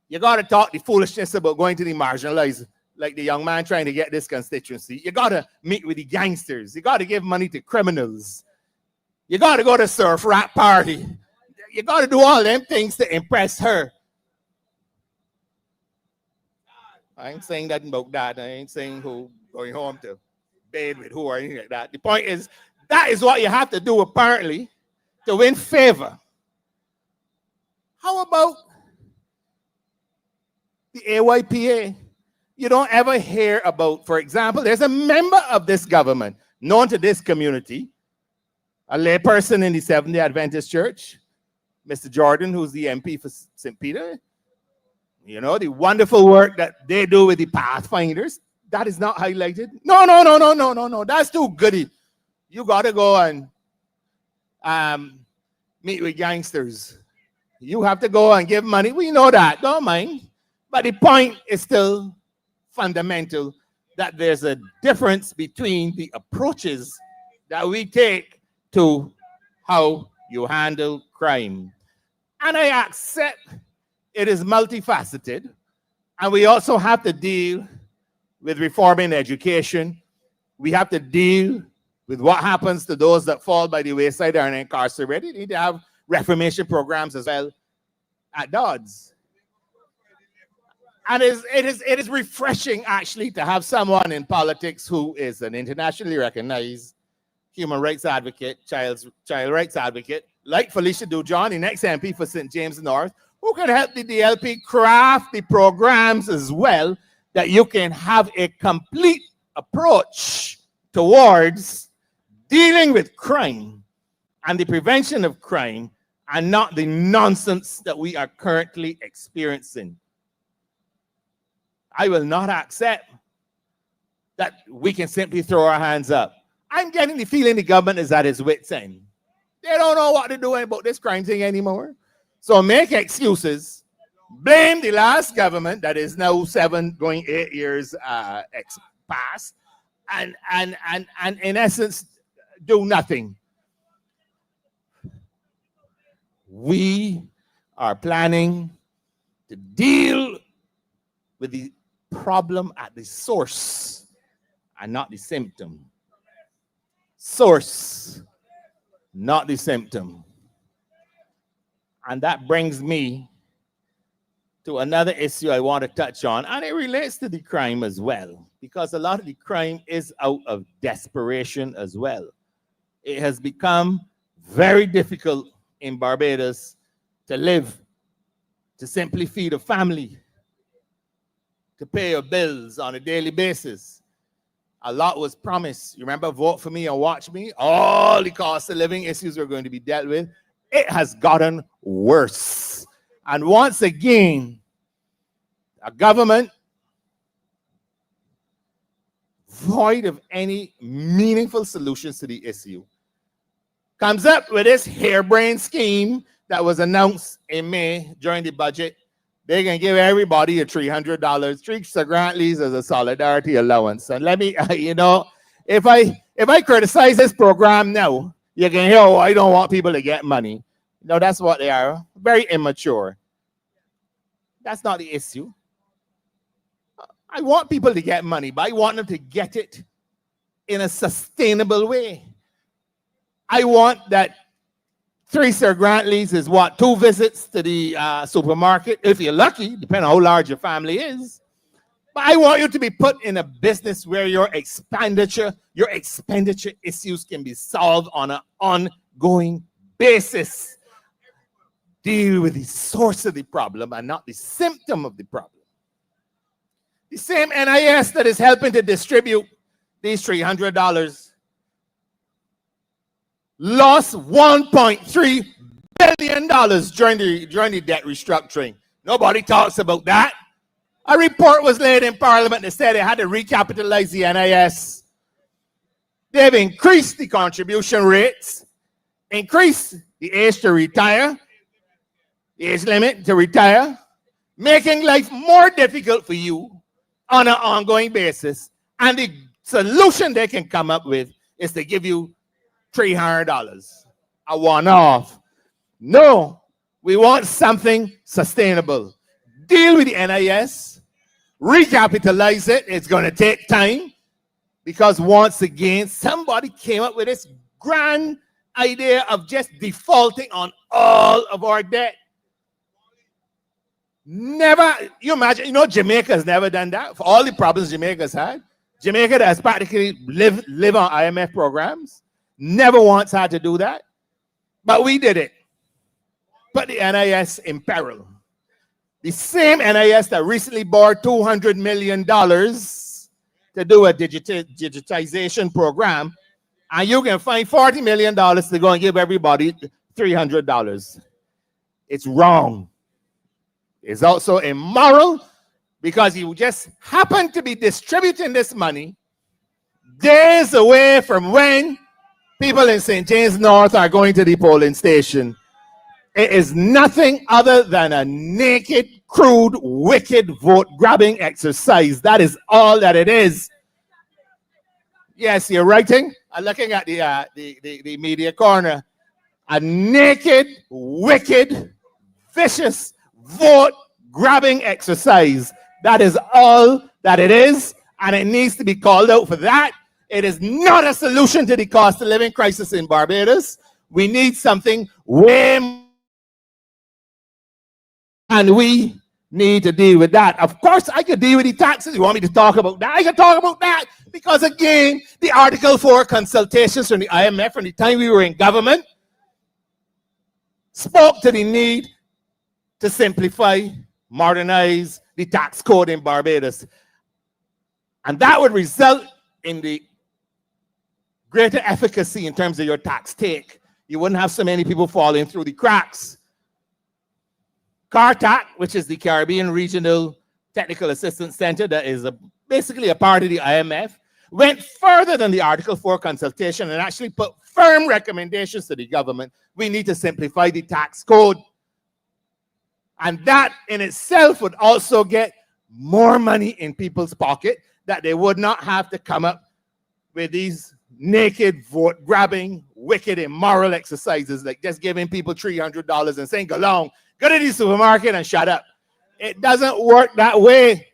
you got to talk the foolishness about going to the marginalized, like the young man trying to get this constituency. You got to meet with the gangsters. You got to give money to criminals. You got to go to surf rap party. You got to do all them things to impress her. I ain't saying nothing about that. I ain't saying who going home to bed with who or anything like that. The point is, that is what you have to do apparently to win favor. How about the AYPA? You don't ever hear about, for example, there's a member of this government known to this community, a layperson in the Seventh-day Adventist Church, Mr. Jordan, who's the MP for St. Peter. The wonderful work that they do with the Pathfinders, that is not highlighted. No. That's too goody. You got to go and meet with gangsters You have to go and give money. We know that, don't mind. But the point is still fundamental, that there's a difference between the approaches that we take to how you handle crime. And I accept it is multifaceted. And we also have to deal with reforming education. We have to deal with what happens to those that fall by the wayside and are incarcerated. We need to have reformation programs as well at Dodds. And it is refreshing, actually, to have someone in politics who is an internationally recognized human rights advocate, child rights advocate, like Felicia Dujon, the next MP for St. James North, who can help the DLP craft the programs as well, that you can have a complete approach towards dealing with crime and the prevention of crime, and not the nonsense that we are currently experiencing. I will not accept that we can simply throw our hands up. I'm getting the feeling the government is at its wit's end. They don't know what to do about this crime thing anymore. So make excuses, blame the last government that is now 7 going 8 years past, and in essence do nothing. We are planning to deal with the problem at the source and not the symptom. Source, not the symptom. And that brings me to another issue I want to touch on, and it relates to the crime as well, because a lot of the crime is out of desperation as well. It has become very difficult in Barbados to live, to simply feed a family, to pay your bills on a daily basis. A lot was promised. You remember, vote for me and watch me? All the cost of living issues are going to be dealt with. It has gotten worse. And once again, a government void of any meaningful solutions to the issue comes up with this harebrained scheme that was announced in May during the budget. They can give everybody a $300, 3 grant leaves as a solidarity allowance. And let me, if I criticize this program now, you can hear, oh, I don't want people to get money. No, that's what they are. Very immature. That's not the issue. I want people to get money, but I want them to get it in a sustainable way. I want that 3 grant leaves is what? 2 visits to the supermarket, if you're lucky, depending on how large your family is. But I want you to be put in a business where your expenditure issues can be solved on an ongoing basis. Deal with the source of the problem and not the symptom of the problem. The same NIS that is helping to distribute these $300 lost $1.3 billion during the debt restructuring. Nobody talks about that. A report was laid in Parliament that said they had to recapitalize the NIS. They've increased the contribution rates, increased the age to retire, the age limit to retire, making life more difficult for you on an ongoing basis. And the solution they can come up with is to give you $300, a one-off. No, we want something sustainable. Deal with the NIS, recapitalize it. It's going to take time because once again, somebody came up with this grand idea of just defaulting on all of our debt. Never, you imagine, Jamaica has never done that. For all the problems Jamaica's had, Jamaica that has practically live on IMF programs, never once had to do that. But we did it. Put the NIS in peril. The same NIS that recently borrowed $200 million to do a digitization program, and you can find $40 million to go and give everybody $300. It's wrong. It's also immoral because you just happen to be distributing this money days away from when people in St. James North are going to the polling station. It is nothing other than a naked, crude, wicked vote-grabbing exercise. That is all that it is. Yes, you're writing. I'm looking at the media corner. A naked, wicked, vicious vote-grabbing exercise. That is all that it is, and it needs to be called out for that. It is not a solution to the cost of living crisis in Barbados. We need something way more, and we need to deal with that. Of course, I could deal with the taxes. You want me to talk about that? I can talk about that because, again, the Article 4 consultations from the IMF from the time we were in government spoke to the need to simplify, modernize the tax code in Barbados. And that would result in the greater efficacy in terms of your tax take. You wouldn't have so many people falling through the cracks. CARTAC, which is the Caribbean Regional Technical Assistance Center, that is basically a part of the IMF, went further than the Article 4 consultation and actually put firm recommendations to the government. We need to simplify the tax code. And that in itself would also get more money in people's pocket, that they would not have to come up with these naked, vote-grabbing, wicked, immoral exercises like just giving people $300 and saying, go along, go to the supermarket and shut up. It doesn't work that way.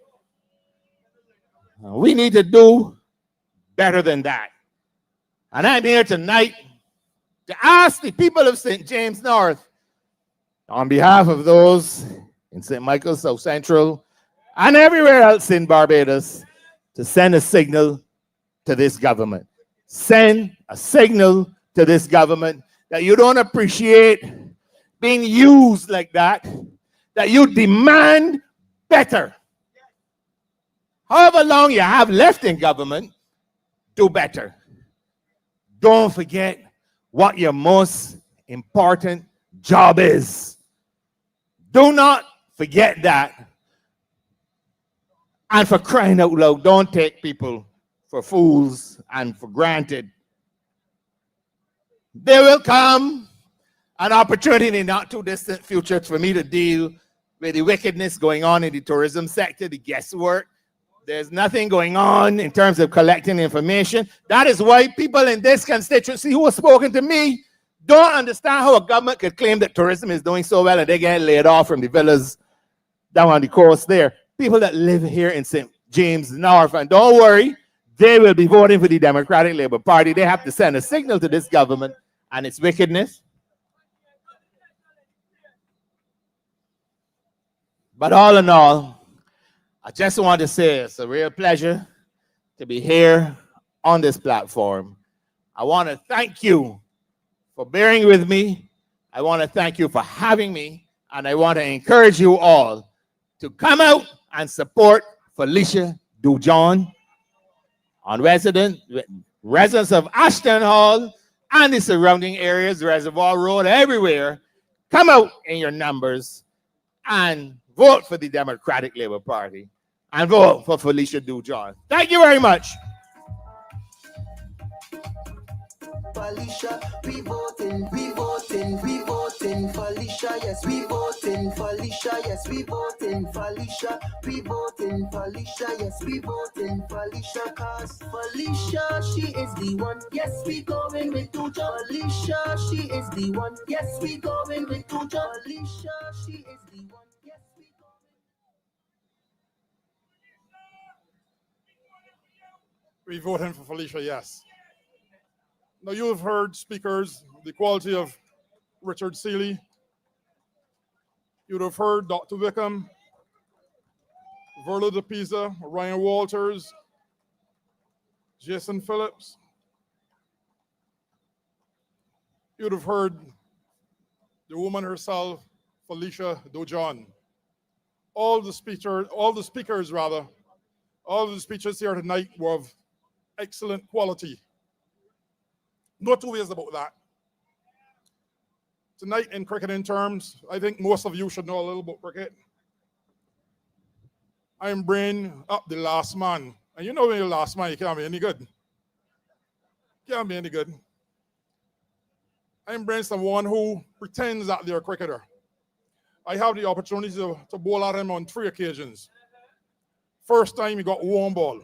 We need to do better than that. And I'm here tonight to ask the people of St. James North, on behalf of those in St. Michael's, South Central, and everywhere else in Barbados, to send a signal to this government. Send a signal to this government that you don't appreciate being used like that you demand better. However long you have left in government, do better. Don't forget what your most important job is. Do not forget that. And for crying out loud, don't take people for fools and for granted. There will come an opportunity in the not too distant future for me to deal with the wickedness going on in the tourism sector, the guesswork. There's nothing going on in terms of collecting information. That is why people in this constituency who have spoken to me don't understand how a government could claim that tourism is doing so well and they get laid off from the villas down on the coast there. People that live here in St. James North, and don't worry, they will be voting for the Democratic Labour Party. They have to send a signal to this government and its wickedness. But all in all, I just want to say it's a real pleasure to be here on this platform. I want to thank you for bearing with me. I want to thank you for having me. And I want to encourage you all to come out and support Felicia Dujon on residents of Ashton Hall and the surrounding areas, Reservoir Road, everywhere. Come out in your numbers and vote for the Democratic Labour Party and vote for Felicia Dujon. Thank you very much. Felicia, we voting, we voting, we voting. Felicia, yes, we voting. Felicia, yes, we voting. Felicia, we voting. Felicia, yes, we voting. Felicia, cause Felicia, she is the one. Yes, we going with Tuja. Felicia, she is the one. Yes, we going with Tuja. Felicia, she is the one. Yes, we We voting for Felicia, yes. Now you have heard speakers, the quality of Richard Seeley. You'd have heard Dr. Wickham, Verla de Pisa, Ryan Walters, Jason Phillips. You'd have heard the woman herself, Felicia Dujon. All the speakers here tonight were of excellent quality. No two ways about that. Tonight in cricketing terms, I think most of you should know a little about cricket. I'm bringing up the last man. And you know when you're the last man, you can't be any good. Can't be any good. I embrace someone who pretends that they're a cricketer. I have the opportunity to bowl at him on 3 occasions. First time he got 1 ball.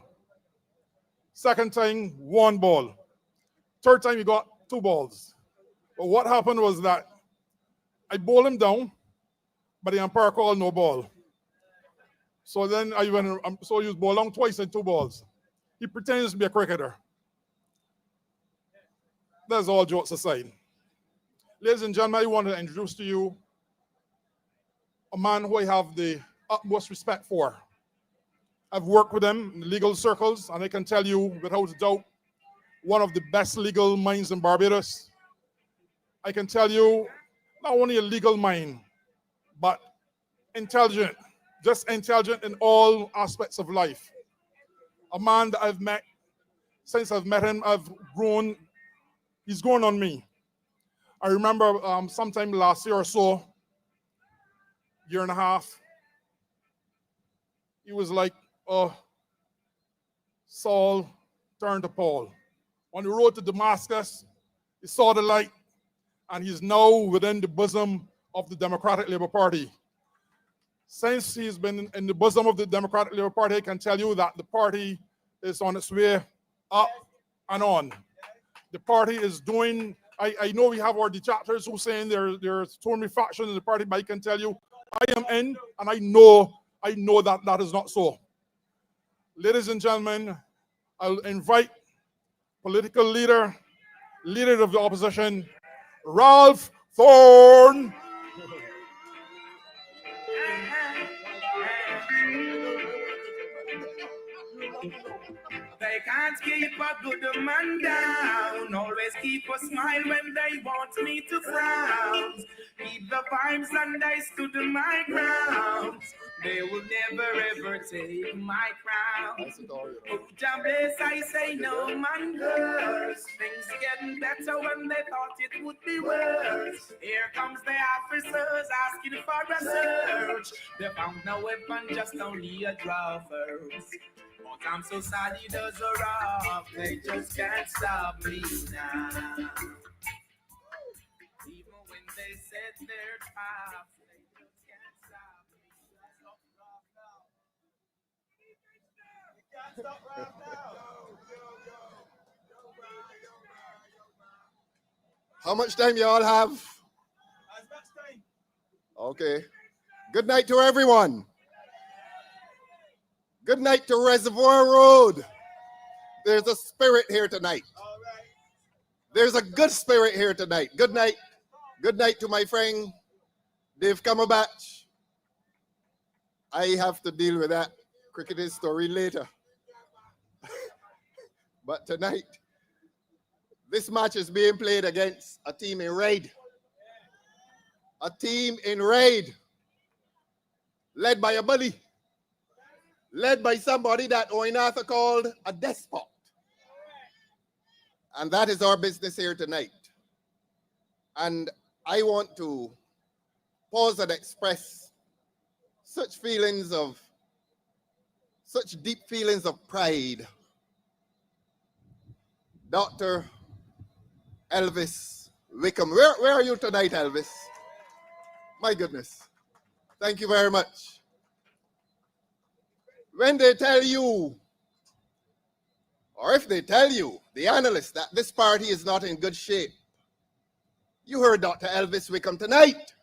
Second time, 1 ball. Third time he got 2 balls. But what happened was that I bowled him down, but the umpire called no ball. So then I went, so he was bowled down twice and 2 balls. He pretends to be a cricketer. That's all jokes aside. Ladies and gentlemen, I want to introduce to you a man who I have the utmost respect for. I've worked with him in the legal circles, and I can tell you without a doubt, one of the best legal minds in Barbados. I can tell you, not only a legal mind, but intelligent, just intelligent in all aspects of life. A man that I've met, since I've met him, I've grown, he's grown on me. I remember sometime last year or so, year and a half, he was like, Saul turned to Paul. On the road to Damascus, he saw the light, and he's now within the bosom of the Democratic Labour Party. Since he's been in the bosom of the Democratic Labour Party, I can tell you that the party is on its way up and on. The party is doing, I know we have our detractors who saying there's too many factions in the party, but I can tell you, I am in, and I know that that is not so. Ladies and gentlemen, I'll invite political leader of the opposition, Ralph Thorne. They can't keep a good man down. Always keep a smile when they want me to frown. Keep the vibes and I stood my ground. They will never ever take my crown. Oh, Jah bless, I say no man curse. Things getting better when they thought it would be worse. Here comes the officers asking for a search. They found no weapon, just only a drawers. But I'm so sad he does a rough. They just can't stop me now. Even when they said they're tough, they just can't stop me. You can't stop right now. How much time you all have? Okay. Good night to everyone. Good night to Reservoir Road. There's a spirit here tonight. There's a good spirit here tonight. Good night. Good night to my friend Dave Cumberbatch. I have to deal with that cricketing story later. But tonight, this match is being played against a team in raid. A team in raid. Led by a bully. Led by somebody that Oinatha called a despot. And that is our business here tonight. And I want to pause and express such deep feelings of pride. Dr. Elvis Wickham. Where are you tonight, Elvis? My goodness. Thank you very much. When they tell you, or if they tell you, the analysts, that this party is not in good shape, you heard Dr. Elvis Wickham tonight.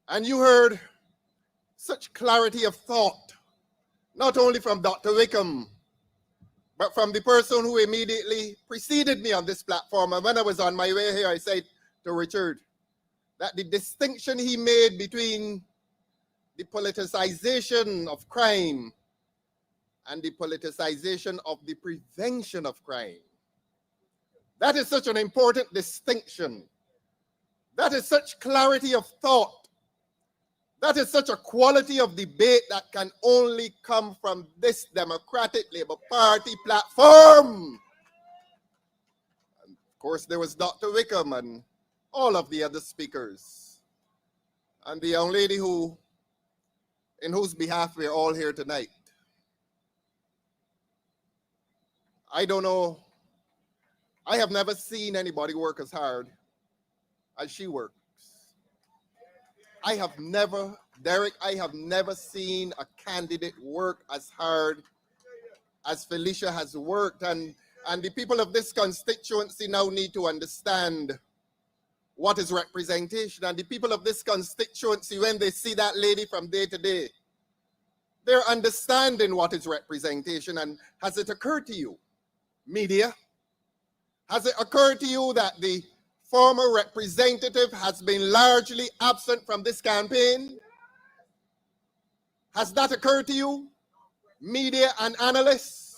And you heard such clarity of thought, not only from Dr. Wickham, but from the person who immediately preceded me on this platform. And when I was on my way here, I said to Richard that the distinction he made between the politicization of crime and the politicization of the prevention of crime. That is such an important distinction. That is such clarity of thought. That is such a quality of debate that can only come from this Democratic Labour Party platform. And of course, there was Dr. Wickham and all of the other speakers. And the young lady in whose behalf we're all here tonight. I don't know I have never seen anybody work as hard as she works. I have never, Derek, I have never seen a candidate work as hard as Felicia has worked. And the people of this constituency now need to understand what is representation. And the people of this constituency, when they see that lady from day to day, they're understanding what is representation. And has it occurred to you, media? Has it occurred to you that the former representative has been largely absent from this campaign? Has that occurred to you, media and analysts?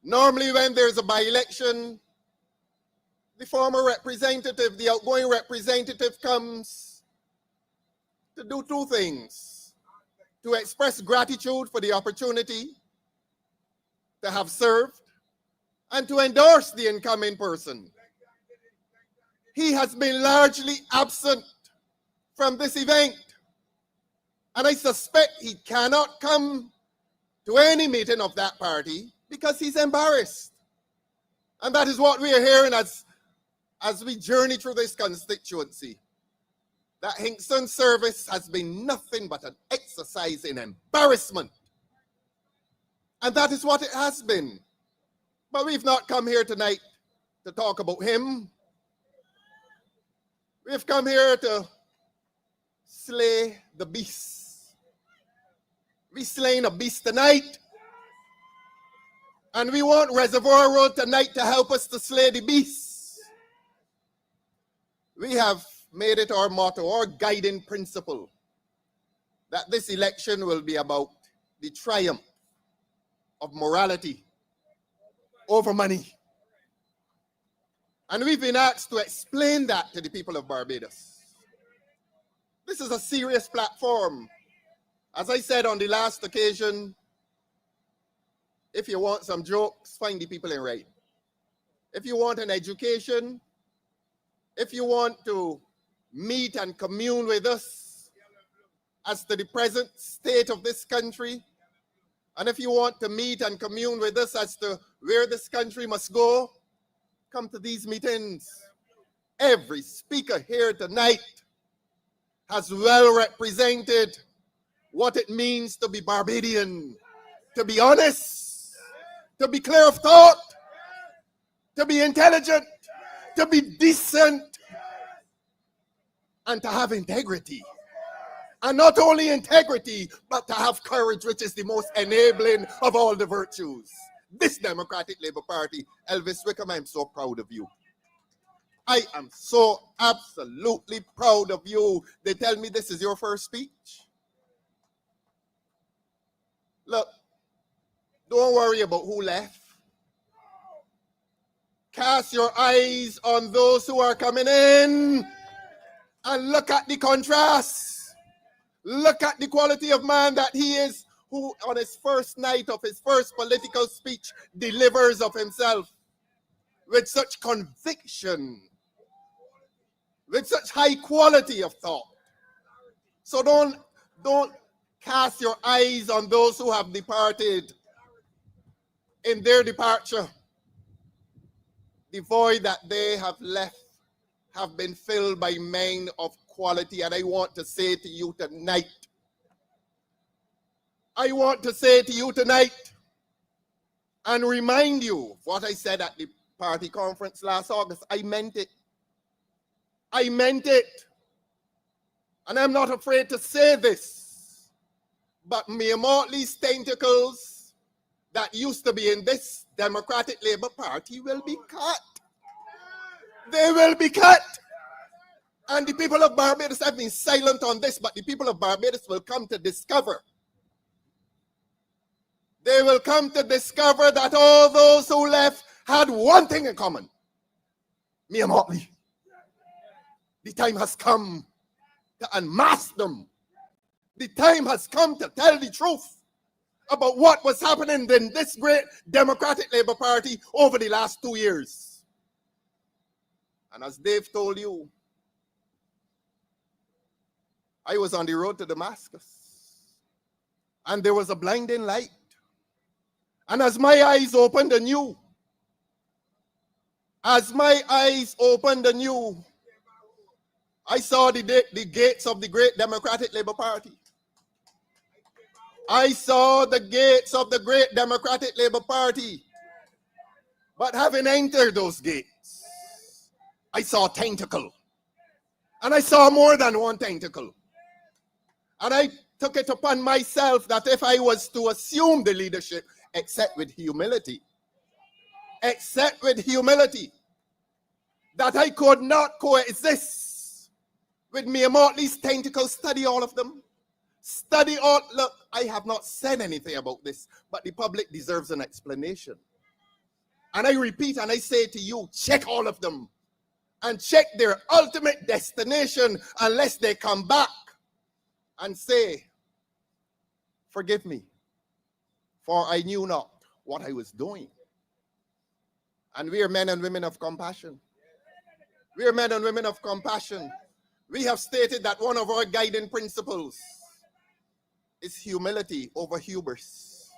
Normally when there's a by-election, the former representative, the outgoing representative comes to do two things: to express gratitude for the opportunity to have served and to endorse the incoming person. He has been largely absent from this event, and I suspect he cannot come to any meeting of that party because he's embarrassed. And that is what we are hearing as we journey through this constituency, that Hinkson's service has been nothing but an exercise in embarrassment. And that is what it has been. But we've not come here tonight to talk about him. We've come here to slay the beast. We're slaying a beast tonight. And we want Reservoir Road tonight to help us to slay the beast. We have made it our motto, our guiding principle, that this election will be about the triumph of morality over money. And we've been asked to explain that to the people of Barbados. This is a serious platform. As I said on the last occasion, if you want some jokes, find the people in right. If you want an education, if you want to meet and commune with us as to the present state of this country, and if you want to meet and commune with us as to where this country must go, come to these meetings. Every speaker here tonight has well represented what it means to be Barbadian, to be honest, to be clear of thought, to be intelligent, to be decent, and to have integrity. And not only integrity, but to have courage, which is the most enabling of all the virtues. This Democratic Labour Party, Elvis Wickham, I'm so proud of you. I am so absolutely proud of you. They tell me this is your first speech. Look, don't worry about who left. Cast your eyes on those who are coming in and look at the contrast. Look at the quality of man that he is, who on his first night of his first political speech delivers of himself with such conviction, with such high quality of thought. So don't cast your eyes on those who have departed. In their departure, the void that they have left have been filled by men of quality. And I want to say to you tonight, and remind you of what I said at the party conference last August. I meant it. I meant it. And I'm not afraid to say this. But Mayor Motley's tentacles that used to be in this Democratic Labour Party will be cut. They will be cut. And the people of Barbados have been silent on this, but the people of Barbados will come to discover. They will come to discover that all those who left had one thing in common. Mayor Motley. The time has come to unmask them. The time has come to tell the truth about what was happening in this great Democratic Labour Party over the last 2 years. And as Dave told you, I was on the road to Damascus, and there was a blinding light. And as my eyes opened anew, As my eyes opened anew, I saw the gates of the great Democratic Labour Party. I saw the gates of the great Democratic Labour Party. But having entered those gates, I saw a tentacle. And I saw more than one tentacle. And I took it upon myself that if I was to assume the leadership, except with humility, that I could not coexist with Mia Motley's tentacles. Study all of them. Study all. Look, I have not said anything about this, but the public deserves an explanation. And I repeat and I say to you, check all of them and check their ultimate destination unless they come back and say, forgive me, for I knew not what I was doing. And we are men and women of compassion. We are men and women of compassion. We have stated that one of our guiding principles is humility over hubris.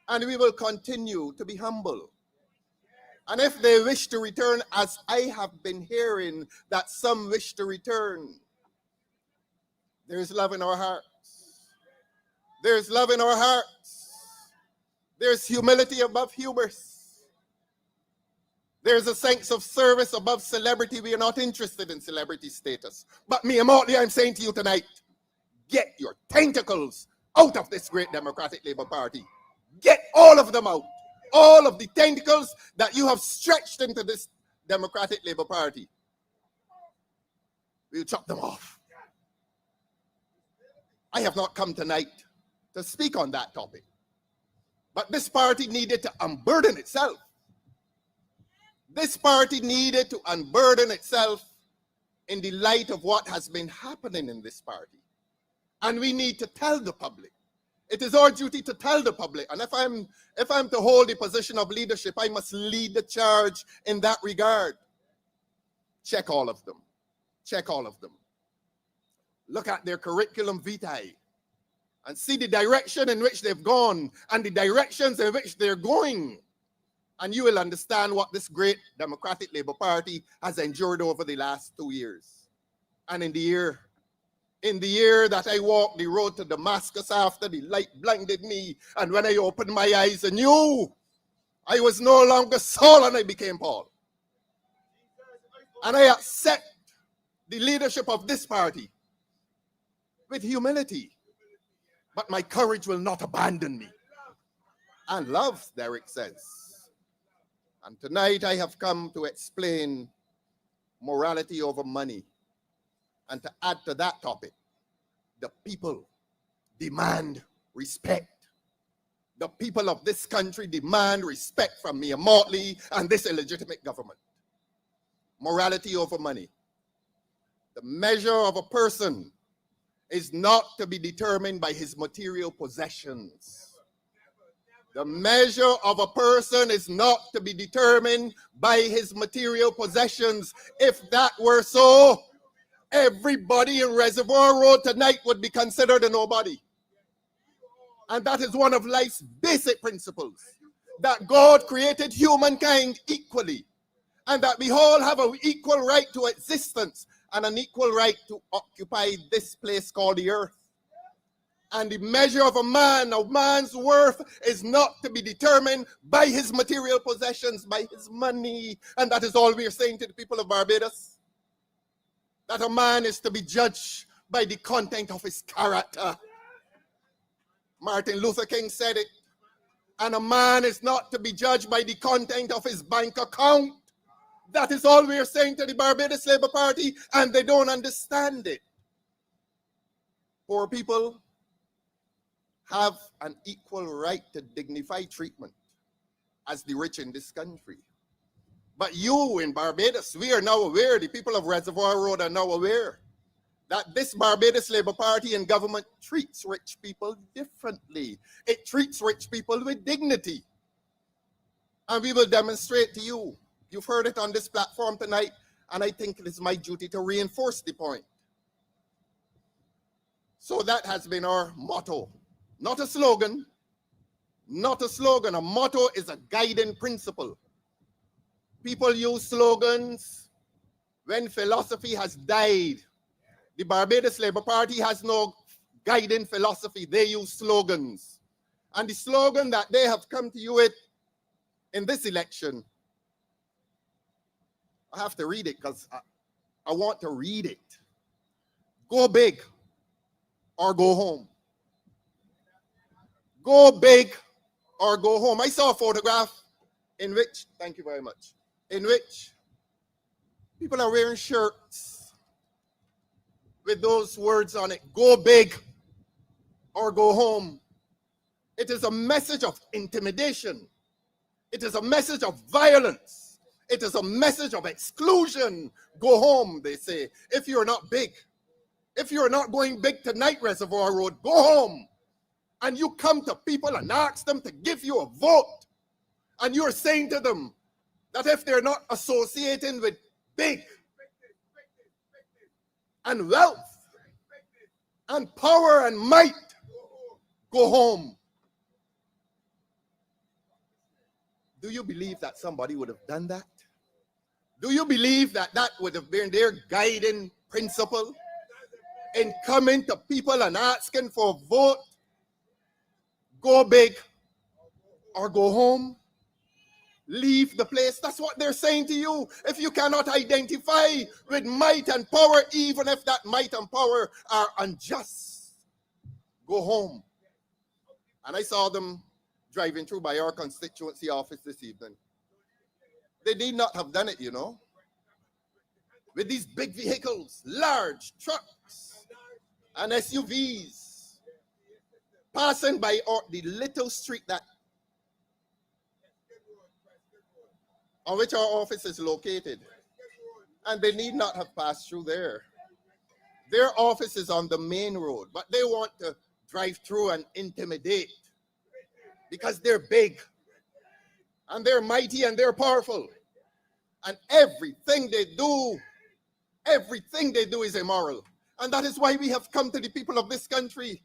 And we will continue to be humble. And if they wish to return, as I have been hearing that some wish to return, there is love in our hearts. There's love in our hearts. There's humility above hubris. There's a sense of service above celebrity. We are not interested in celebrity status. But me and Motley, I'm saying to you tonight, get your tentacles out of this great Democratic Labour Party. Get all of them out. All of the tentacles that you have stretched into this Democratic Labour Party. We'll chop them off. I have not come tonight to speak on that topic. But this party needed to unburden itself. This party needed to unburden itself in the light of what has been happening in this party. And we need to tell the public. It is our duty to tell the public. And if I'm to hold the position of leadership, I must lead the charge in that regard. Check all of them. Check all of them. Look at their curriculum vitae and see the direction in which they've gone and the directions in which they're going. And you will understand what this great Democratic Labour Party has endured over the last 2 years. And in the year that I walked the road to Damascus after the light blinded me, and when I opened my eyes anew, I was no longer Saul and I became Paul. And I accept the leadership of this party with humility. But my courage will not abandon me. And love, Derek says. And tonight I have come to explain morality over money. And to add to that topic, the people demand respect. The people of this country demand respect from Mia Motley and this illegitimate government. Morality over money. The measure of a person is not to be determined by his material possessions. The measure of a person is not to be determined by his material possessions. If that were so, everybody in Reservoir Road tonight would be considered a nobody. And that is one of life's basic principles, that God created humankind equally, and that we all have an equal right to existence and an equal right to occupy this place called the earth. And the measure of a man's worth is not to be determined by his material possessions, by his money. And that is all we are saying to the people of Barbados. That a man is to be judged by the content of his character. Martin Luther King said it. And a man is not to be judged by the content of his bank account. That is all we are saying to the Barbados Labour Party, and they don't understand it. Poor people have an equal right to dignified treatment as the rich in this country. But you in Barbados, we are now aware, the people of Reservoir Road are now aware, that this Barbados Labour Party and government treats rich people differently. It treats rich people with dignity. And we will demonstrate to you. You've heard it on this platform tonight, and I think it is my duty to reinforce the point. So that has been our motto. Not a slogan. Not a slogan. A motto is a guiding principle. People use slogans when philosophy has died. The Barbados Labour Party has no guiding philosophy. They use slogans. And the slogan that they have come to you with in this election, I have to read it because I want to read it. Go big or go home. Go big or go home. I saw a photograph in which, thank you very much, in which people are wearing shirts with those words on it. Go big or go home. It is a message of intimidation. It is a message of violence. It is a message of exclusion. Go home, they say. If you're not big, if you're not going big tonight, Reservoir Road, go home. And you come to people and ask them to give you a vote. And you're saying to them that if they're not associating with big and wealth and power and might, go home. Do you believe that somebody would have done that? Do you believe that that would have been their guiding principle in coming to people and asking for a vote? Go big or go home. Leave the place. That's what they're saying to you. If you cannot identify with might and power, even if that might and power are unjust, go home. And I saw them driving through by our constituency office this evening. They did not have done it, you know. With these big vehicles, large trucks and SUVs, passing by the little street that on which our office is located. And they need not have passed through there. Their office is on the main road, but they want to drive through and intimidate because they're big and they're mighty and they're powerful. And everything they do is immoral. And that is why we have come to the people of this country.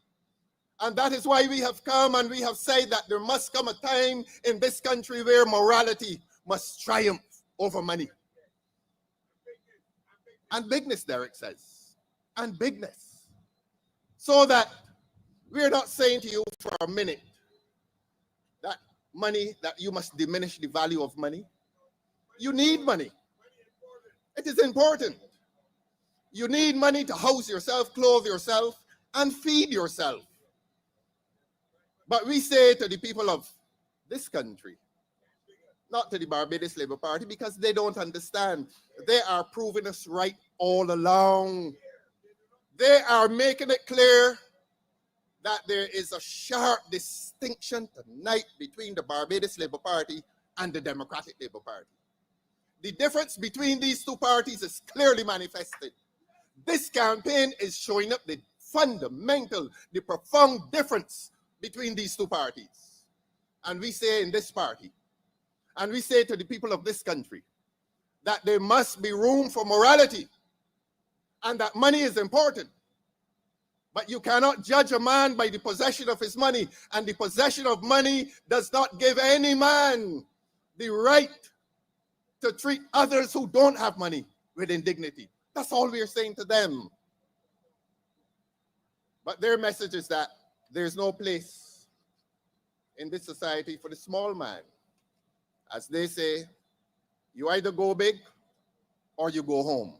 And that is why we have come and we have said that there must come a time in this country where morality must triumph over money. And bigness, Derek says. And bigness. So that we're not saying to you for a minute that money, that you must diminish the value of money. You need money. It is important. You need money to house yourself, clothe yourself, and feed yourself. But we say to the people of this country, not to the Barbados Labour Party, because they don't understand. They are proving us right all along. They are making it clear that there is a sharp distinction tonight between the Barbados Labour Party and the Democratic Labour Party. The difference between these two parties is clearly manifested. This campaign is showing up the fundamental, the profound difference between these two parties. And we say in this party, and we say to the people of this country, that there must be room for morality and that money is important. But you cannot judge a man by the possession of his money, and the possession of money does not give any man the right to treat others who don't have money with indignity. That's all we're saying to them. But their message is that there's no place in this society for the small man. As they say, you either go big or you go home.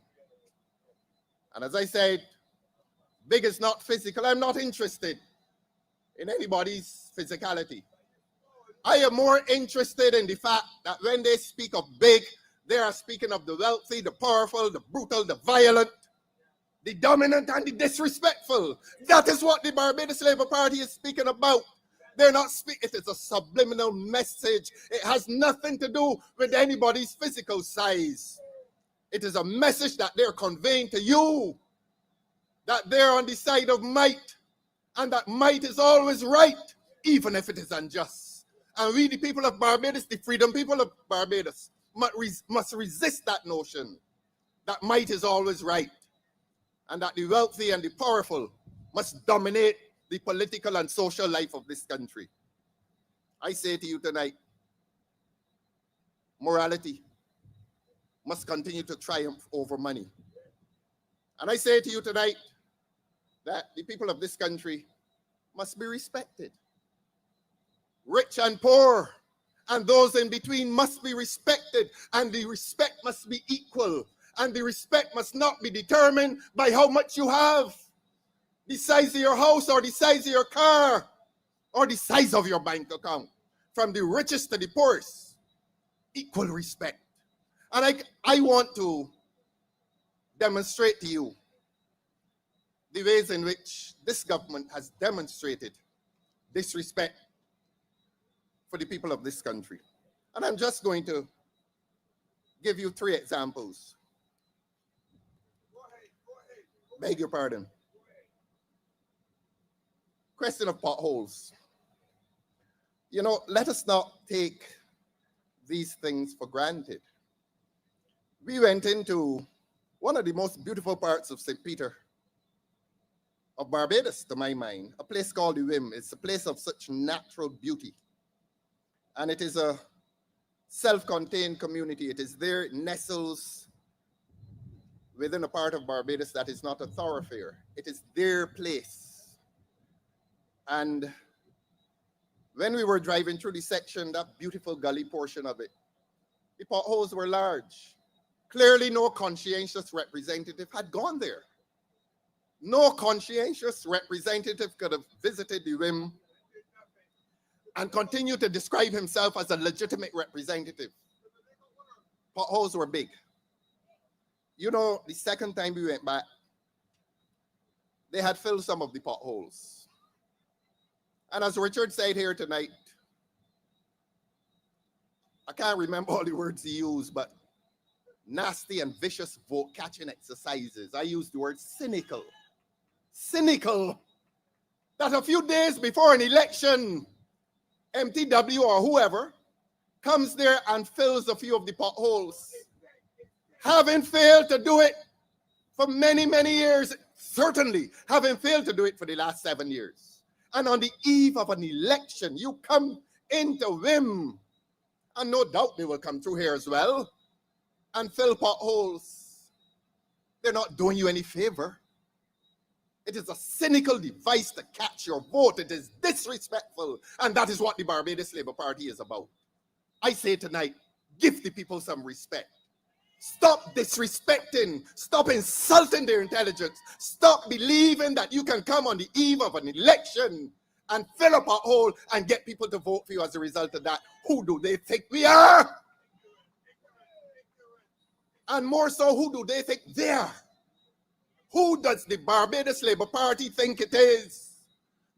And as I said, big is not physical. I'm not interested in anybody's physicality. I am more interested in the fact that when they speak of big, they are speaking of the wealthy, the powerful, the brutal, the violent, the dominant, and the disrespectful. That is what the Barbados Labour Party is speaking about. They're not speaking, it is a subliminal message. It has nothing to do with anybody's physical size. It is a message that they're conveying to you, that they're on the side of might, and that might is always right, even if it is unjust. And we, the people of Barbados, the freedom people of Barbados, must resist that notion that might is always right, and that the wealthy and the powerful must dominate the political and social life of this country. I say to you tonight, morality must continue to triumph over money. And I say to you tonight that the people of this country must be respected. Rich and poor and those in between must be respected, and the respect must be equal, and the respect must not be determined by how much you have, the size of your house or the size of your car or the size of your bank account. From the richest to the poorest, equal respect. And I want to demonstrate to you the ways in which this government has demonstrated disrespect for the people of this country. And I'm just going to give you 3 examples. Beg your pardon. Question of potholes. You know, let us not take these things for granted. We went into one of the most beautiful parts of St. Peter of Barbados, to my mind, a place called the Wim. It's a place of such natural beauty. And it is a self-contained community. It is there, it nestles within a part of Barbados that is not a thoroughfare. It is their place. And when we were driving through the section, that beautiful gully portion of it, the potholes were large. Clearly no conscientious representative had gone there. No conscientious representative could have visited the Wim and continue to describe himself as a legitimate representative. Potholes were big. You know, the second time we went back, they had filled some of the potholes. And as Richard said here tonight, I can't remember all the words he used, but nasty and vicious vote-catching exercises. I used the word cynical. Cynical. That a few days before an election, MTW or whoever comes there and fills a few of the potholes. Having failed to do it for many, many years, certainly having failed to do it for the last 7 years. And on the eve of an election, you come into Wim, and no doubt they will come through here as well, and fill potholes. They're not doing you any favor. It is a cynical device to catch your vote. It is disrespectful, and that is what the Barbados Labour Party is about. I say tonight, give the people some respect. Stop disrespecting, stop insulting their intelligence, stop believing that you can come on the eve of an election and fill up a hole and get people to vote for you as a result of that. Who do they think we are? And more so, who do they think they are? Who does the Barbados Labour Party think it is?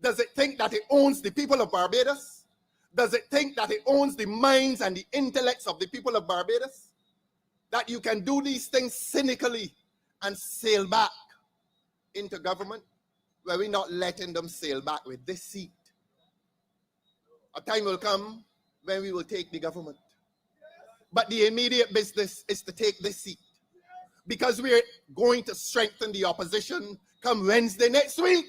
Does it think that it owns the people of Barbados? Does it think that it owns the minds and the intellects of the people of Barbados? That you can do these things cynically and sail back into government? Well, we're not letting them sail back with this seat. A time will come when we will take the government. But the immediate business is to take this seat, because we're going to strengthen the opposition come Wednesday next week.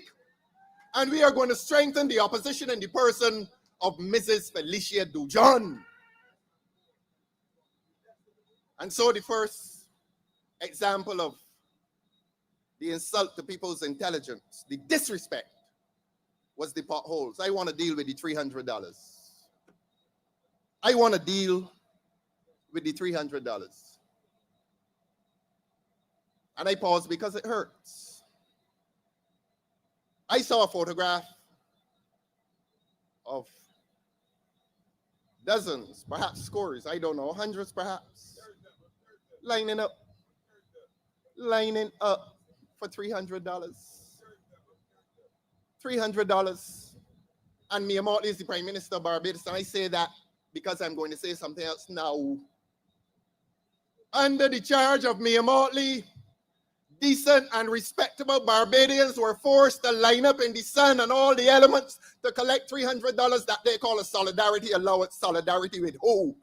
And we are going to strengthen the opposition in the person of Mrs. Felicia Dujon. And so the first example of the insult to people's intelligence, the disrespect, was the potholes. I want to deal with the $300. I want to deal with the $300. And I pause because it hurts. I saw a photograph of dozens, perhaps scores, I don't know, hundreds perhaps, lining up for $300. $300. And Mia Motley is the Prime Minister of Barbados, and I say that because I'm going to say something else now. Under the charge of Mia Motley, decent and respectable Barbadians were forced to line up in the sun and all the elements to collect $300 that they call a solidarity allowance. Solidarity with who?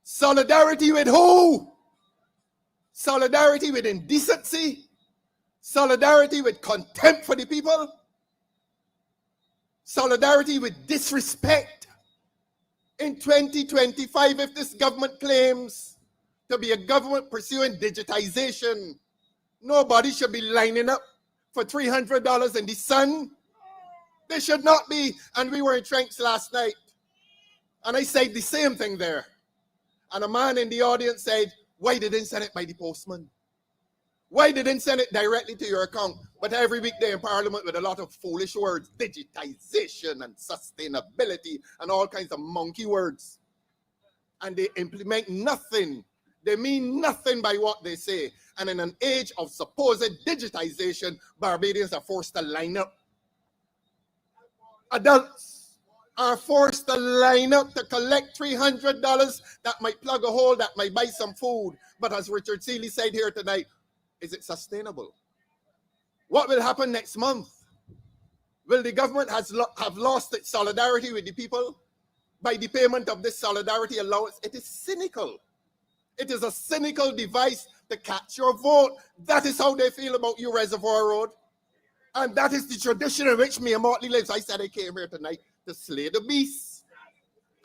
Solidarity with who? Solidarity with indecency? Solidarity with contempt for the people? Solidarity with disrespect? In 2025, if this government claims to be a government pursuing digitization. Nobody should be lining up for $300 in the sun. They should not be. And we were in Trenks last night, and I said the same thing there. And a man in the audience said, why didn't send it by the postman? Why didn't send it directly to your account? But every week they're in Parliament with a lot of foolish words, digitization and sustainability and all kinds of monkey words. And they implement nothing. They mean nothing by what they say. And in an age of supposed digitization, Barbadians are forced to line up. Adults are forced to line up to collect $300 that might plug a hole, that might buy some food. But as Richard Seeley said here tonight, is it sustainable? What will happen next month? Will the government have lost its solidarity with the people by the payment of this solidarity allowance? It is cynical. It is a cynical device to catch your vote. That is how they feel about you, Reservoir Road. And that is the tradition in which Mia Motley lives. I said I came here tonight to slay the beast.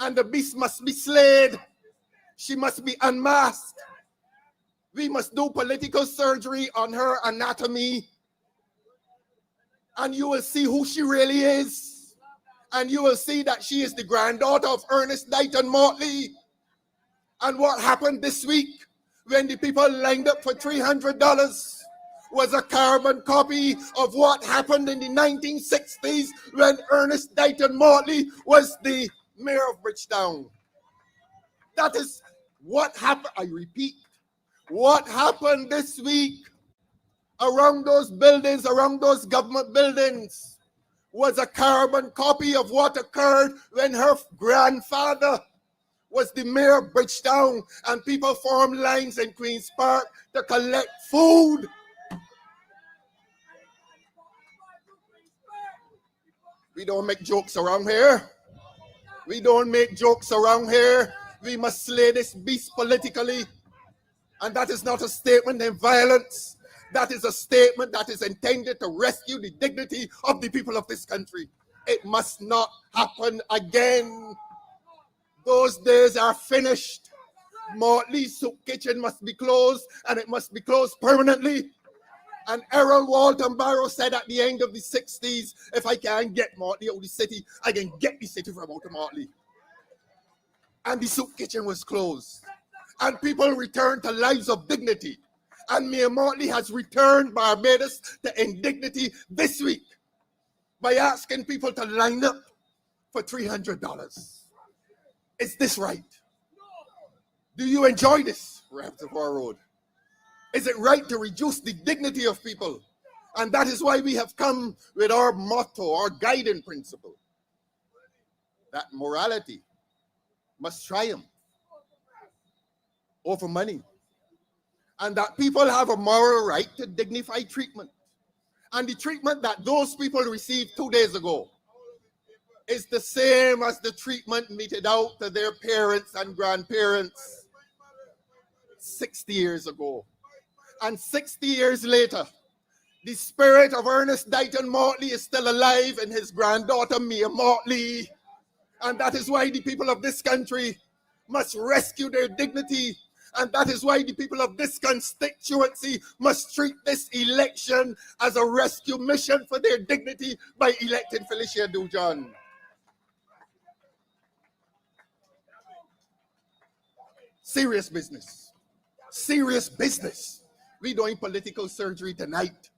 And the beast must be slayed. She must be unmasked. We must do political surgery on her anatomy. And you will see who she really is. And you will see that she is the granddaughter of Ernest Dighton Motley. And what happened this week when the people lined up for $300 was a carbon copy of what happened in the 1960s when Ernest Dighton Motley was the mayor of Bridgetown. That is what happened. I repeat, what happened this week around those buildings, around those government buildings, was a carbon copy of what occurred when her grandfather was the mayor of Bridgetown and people formed lines in Queen's Park to collect food. We don't make jokes around here. We don't make jokes around here. We must slay this beast politically. And that is not a statement in violence. That is a statement that is intended to rescue the dignity of the people of this country. It must not happen again. Those days are finished. Motley's Soup Kitchen must be closed, and it must be closed permanently. And Errol Walton Barrow said at the end of the 60s, if I can't get Motley out of the city, I can get the city from out of Motley. And the Soup Kitchen was closed. And people returned to lives of dignity. And Mayor Motley has returned Barbados to indignity this week by asking people to line up for $300. Is this right? Do you enjoy this, Reservoir Road? Is it right to reduce the dignity of people? And that is why we have come with our motto, our guiding principle, that morality must triumph over money, and that people have a moral right to dignified treatment. And the treatment that those people received 2 days ago is the same as the treatment meted out to their parents and grandparents 60 years ago. And 60 years later, the spirit of Ernest Dighton Motley is still alive in his granddaughter, Mia Motley. And that is why the people of this country must rescue their dignity. And that is why the people of this constituency must treat this election as a rescue mission for their dignity by electing Felicia Dujon. Serious business. Serious business. We're doing political surgery tonight.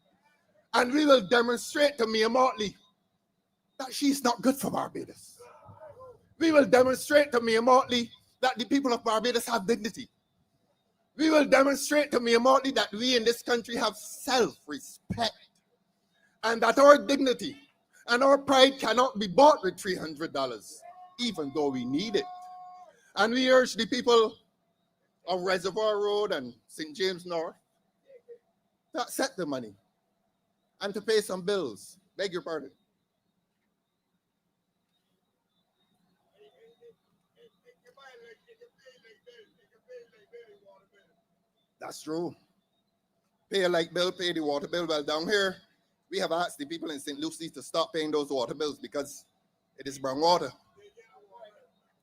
And we will demonstrate to Mia Motley that she's not good for Barbados. We will demonstrate to Mia Motley that the people of Barbados have dignity. We will demonstrate to Mia Motley that we in this country have self-respect and that our dignity and our pride cannot be bought with $300, even though we need it. And we urge the people of Reservoir Road and St. James North to accept the money and to pay some bills. Beg your pardon. That's true. Pay a light bill, pay the water bill. Well, down here, we have asked the people in St. Lucie to stop paying those water bills because it is brown water.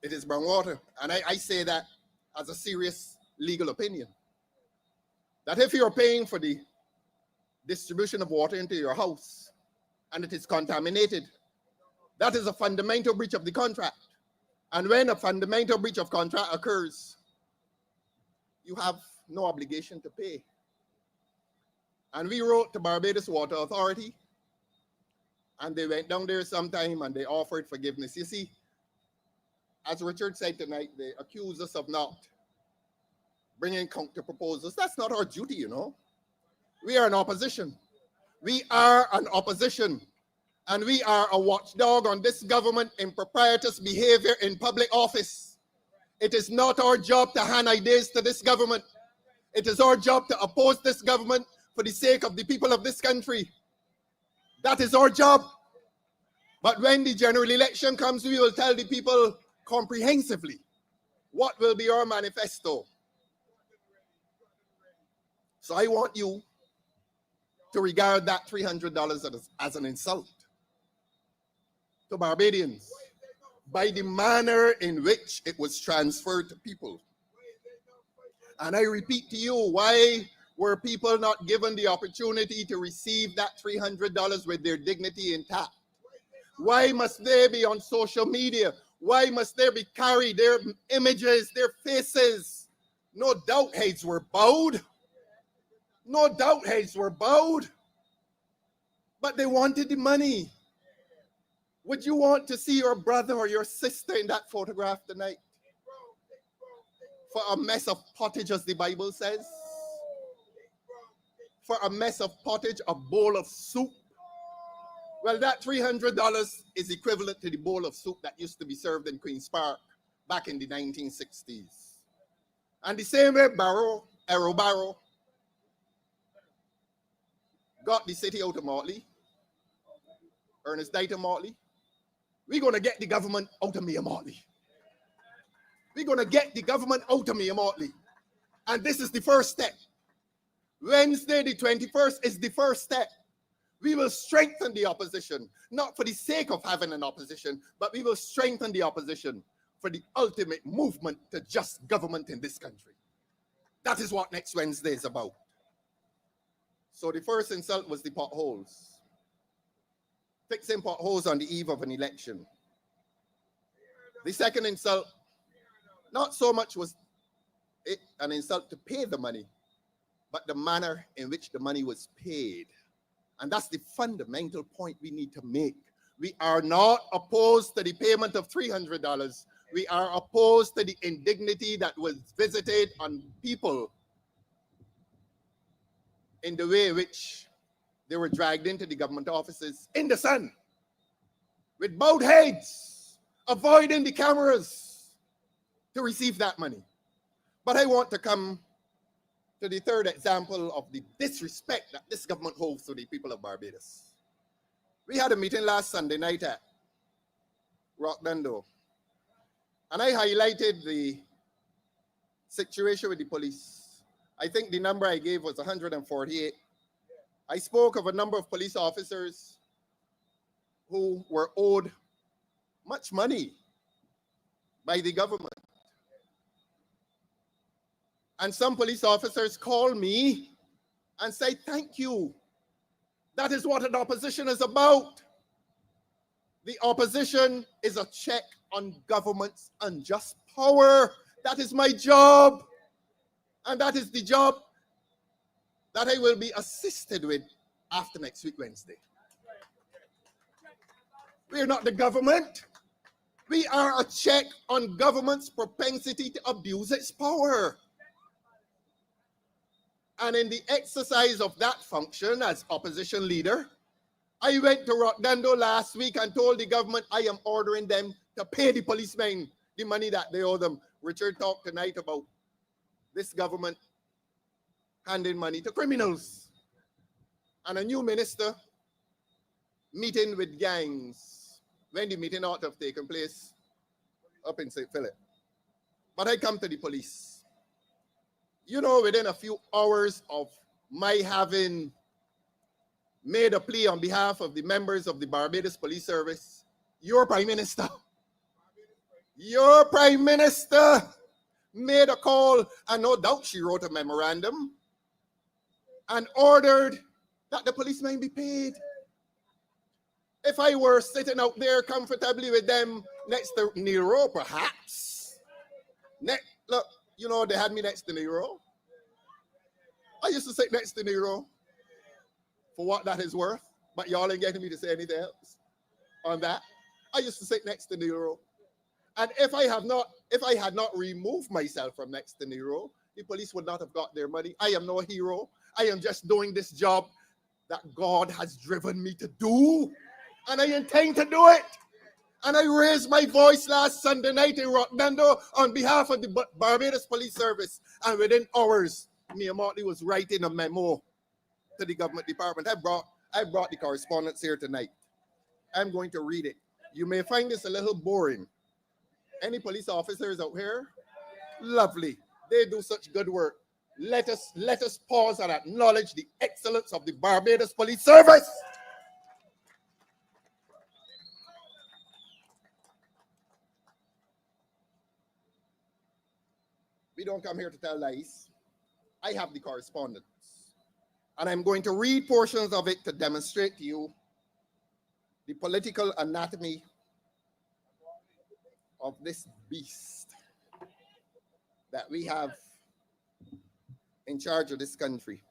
It is brown water. And I say that as a serious legal opinion. That if you're paying for the distribution of water into your house and it is contaminated, that is a fundamental breach of the contract. And when a fundamental breach of contract occurs, you have no obligation to pay. And we wrote to Barbados Water Authority, and they went down there sometime and they offered forgiveness. You see, as Richard said tonight, they accuse us of not bringing counter proposals. That's not our duty, you know. We are an opposition. We are an opposition. And we are a watchdog on this government improprietous behavior in public office. It is not our job to hand ideas to this government. It is our job to oppose this government for the sake of the people of this country. That is our job. But when the general election comes, we will tell the people comprehensively what will be our manifesto. So I want you to regard that $300 as an insult to Barbadians by the manner in which it was transferred to people. And I repeat to you, why were people not given the opportunity to receive that $300 with their dignity intact? Why must they be on social media? Why must they be carried, their images, their faces? No doubt heads were bowed. No doubt heads were bowed. But they wanted the money. Would you want to see your brother or your sister in that photograph tonight? For a mess of pottage, as the Bible says? For a mess of pottage, a bowl of soup? Well, that $300 is equivalent to the bowl of soup that used to be served in Queen's Park back in the 1960s. And the same way Arrow Barrow got the city out of Motley, Ernest died of Motley, we're going to get the government out of Mia Motley. We're going to get the government out of Mia Motley. And this is the first step. Wednesday, the 21st, is the first step. We will strengthen the opposition, not for the sake of having an opposition, but we will strengthen the opposition for the ultimate movement to just government in this country. That is what next Wednesday is about. So the first insult was the potholes. Fixing potholes on the eve of an election. The second insult, not so much was it an insult to pay the money, but the manner in which the money was paid. And that's the fundamental point we need to make. We are not opposed to the payment of $300. We are opposed to the indignity that was visited on people in the way in which they were dragged into the government offices in the sun with bowed heads, avoiding the cameras to receive that money. But I want to come to the third example of the disrespect that this government holds to the people of Barbados. We had a meeting last Sunday night at Rockdando, and I highlighted the situation with the police. I think the number I gave was 148. I spoke of a number of police officers who were owed much money by the government. And some police officers called me and said, thank you. That is what an opposition is about. The opposition is a check on government's unjust power. That is my job. And that is the job that I will be assisted with after next week, Wednesday. We are not the government. We are a check on government's propensity to abuse its power. And in the exercise of that function as opposition leader, I went to Rockdando last week and told the government I am ordering them to pay the policemen the money that they owe them. Richard talked tonight about this government handing money to criminals. And a new minister meeting with gangs when the meeting ought to have taken place up in St. Philip. But I come to the police. You know, within a few hours of my having made a plea on behalf of the members of the Barbados Police Service, your Prime Minister made a call, and no doubt she wrote a memorandum and ordered that the policemen be paid. If I were sitting out there comfortably with them next to Nero, perhaps. Look, you know, they had me next to Nero. I used to sit next to Nero for what that is worth, but y'all ain't getting me to say anything else on that. I used to sit next to Nero. And if I had not removed myself from next to Nero, the police would not have got their money. I am no hero. I am just doing this job that God has driven me to do. And I intend to do it. And I raised my voice last Sunday night in Rockdando on behalf of the Barbados Police Service. And within hours, Mia Motley was writing a memo to the government department. I brought the correspondence here tonight. I'm going to read it. You may find this a little boring. Any police officers out here? Lovely. They do such good work. Let us pause and acknowledge the excellence of the Barbados Police Service. We don't come here to tell lies. I have the correspondence. And I'm going to read portions of it to demonstrate to you the political anatomy of this beast that we have in charge of this country.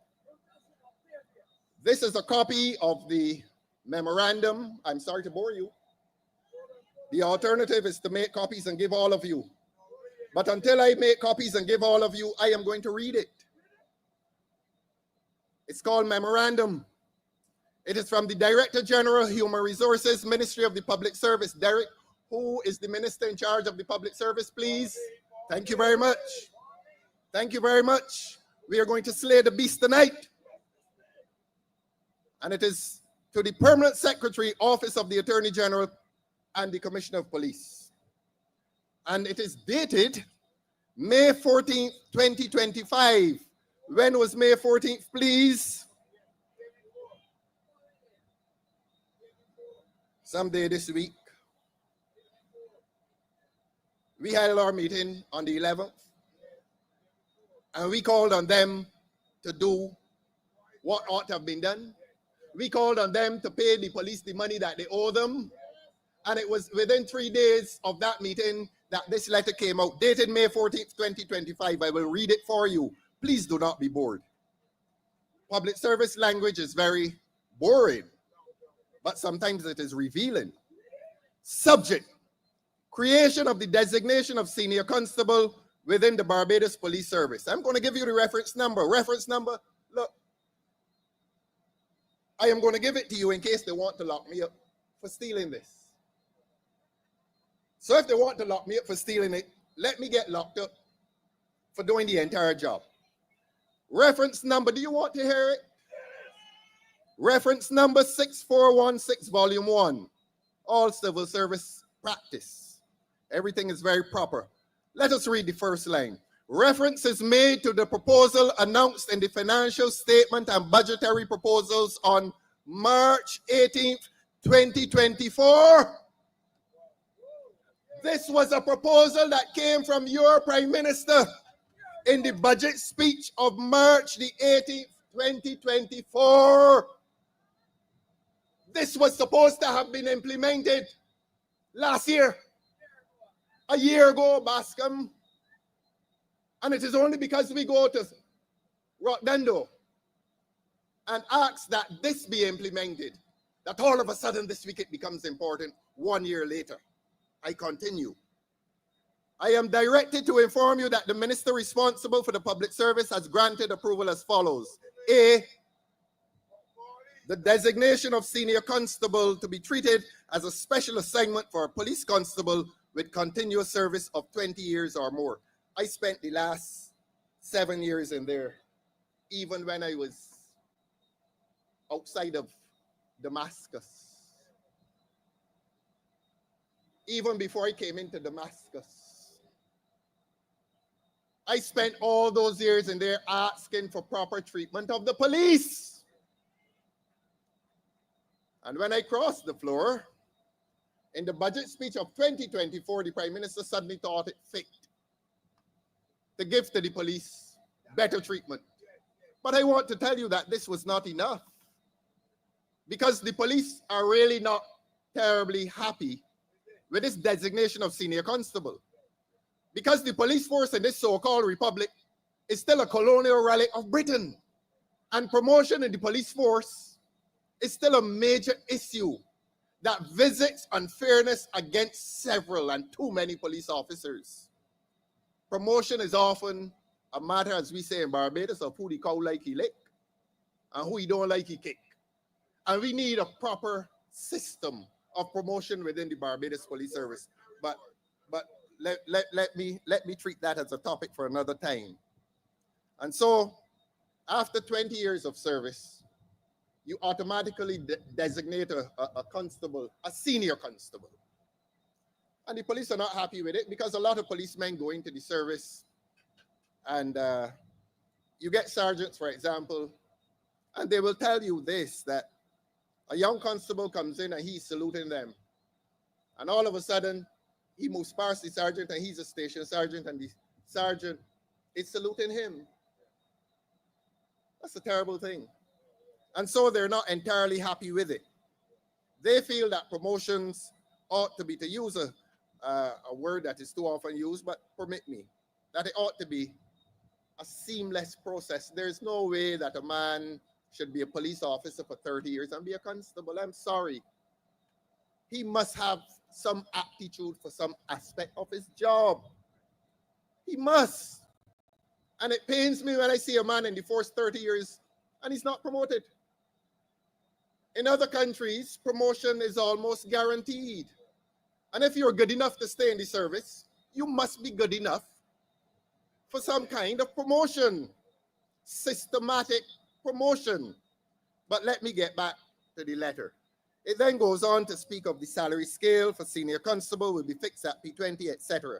This is a copy of the memorandum. I'm sorry to bore you. The alternative is to make copies and give all of you. But until I make copies and give all of you, I am going to read it. It's called Memorandum. It is from the Director General, Human Resources, Ministry of the Public Service. Derek, who is the Minister in charge of the Public Service, please? Thank you very much. Thank you very much. We are going to slay the beast tonight. And it is to the Permanent Secretary, Office of the Attorney General and the Commissioner of Police. And it is dated May 14th, 2025. When was May 14th, please? Someday this week. We had our meeting on the 11th, and we called on them to do what ought to have been done. We called on them to pay the police the money that they owe them. And it was within 3 days of that meeting that this letter came out, dated May 14th, 2025. I will read it for you. Please do not be bored. Public service language is very boring, but sometimes it is revealing. Subject: creation of the designation of senior constable within the Barbados Police Service. I'm going to give you the reference number. Reference number, look. I am going to give it to you in case they want to lock me up for stealing this. So if they want to lock me up for stealing it, let me get locked up for doing the entire job. Reference number, do you want to hear it? Reference number 6416, volume 1. All civil service practice. Everything is very proper. Let us read the first line. Reference is made to the proposal announced in the financial statement and budgetary proposals on March 18th, 2024. This was a proposal that came from your Prime Minister in the budget speech of March the 18th, 2024. This was supposed to have been implemented last year, a year ago, Bascom. And it is only because we go to Rockdando and ask that this be implemented that all of a sudden this week it becomes important 1 year later. I continue. I am directed to inform you that the minister responsible for the public service has granted approval as follows. A, the designation of senior constable to be treated as a special assignment for a police constable with continuous service of 20 years or more. I spent the last 7 years in there, even when I was outside of Damascus. Even before I came into Damascus. I spent all those years in there asking for proper treatment of the police. And when I crossed the floor, in the budget speech of 2024, the Prime Minister suddenly thought it fit to give to the police better treatment. But I want to tell you that this was not enough, because the police are really not terribly happy with this designation of senior constable, because the police force in this so-called republic is still a colonial relic of Britain, and promotion in the police force is still a major issue that visits unfairness against several and too many police officers. Promotion is often a matter, as we say in Barbados, of who the cow like he lick and who he don't like he kick. And we need a proper system of promotion within the Barbados Police Service. But let me treat that as a topic for another time. And so, after 20 years of service, you automatically designate a constable, a senior constable. And the police are not happy with it, because a lot of policemen go into the service and you get sergeants, for example, and they will tell you this, that a young constable comes in and he's saluting them. And all of a sudden, he moves past the sergeant and he's a station sergeant, and the sergeant is saluting him. That's a terrible thing. And so they're not entirely happy with it. They feel that promotions ought to be, to use a word that is too often used, but permit me, that it ought to be a seamless process. There's no way that a man should be a police officer for 30 years and be a constable. I'm sorry. He must have some aptitude for some aspect of his job. He must. And it pains me when I see a man in the force 30 years and he's not promoted. In other countries, promotion is almost guaranteed. And if you're good enough to stay in the service, you must be good enough for some kind of promotion, systematic promotion. But let me get back to the letter. It then goes on to speak of the salary scale for senior constable will be fixed at P20, etc.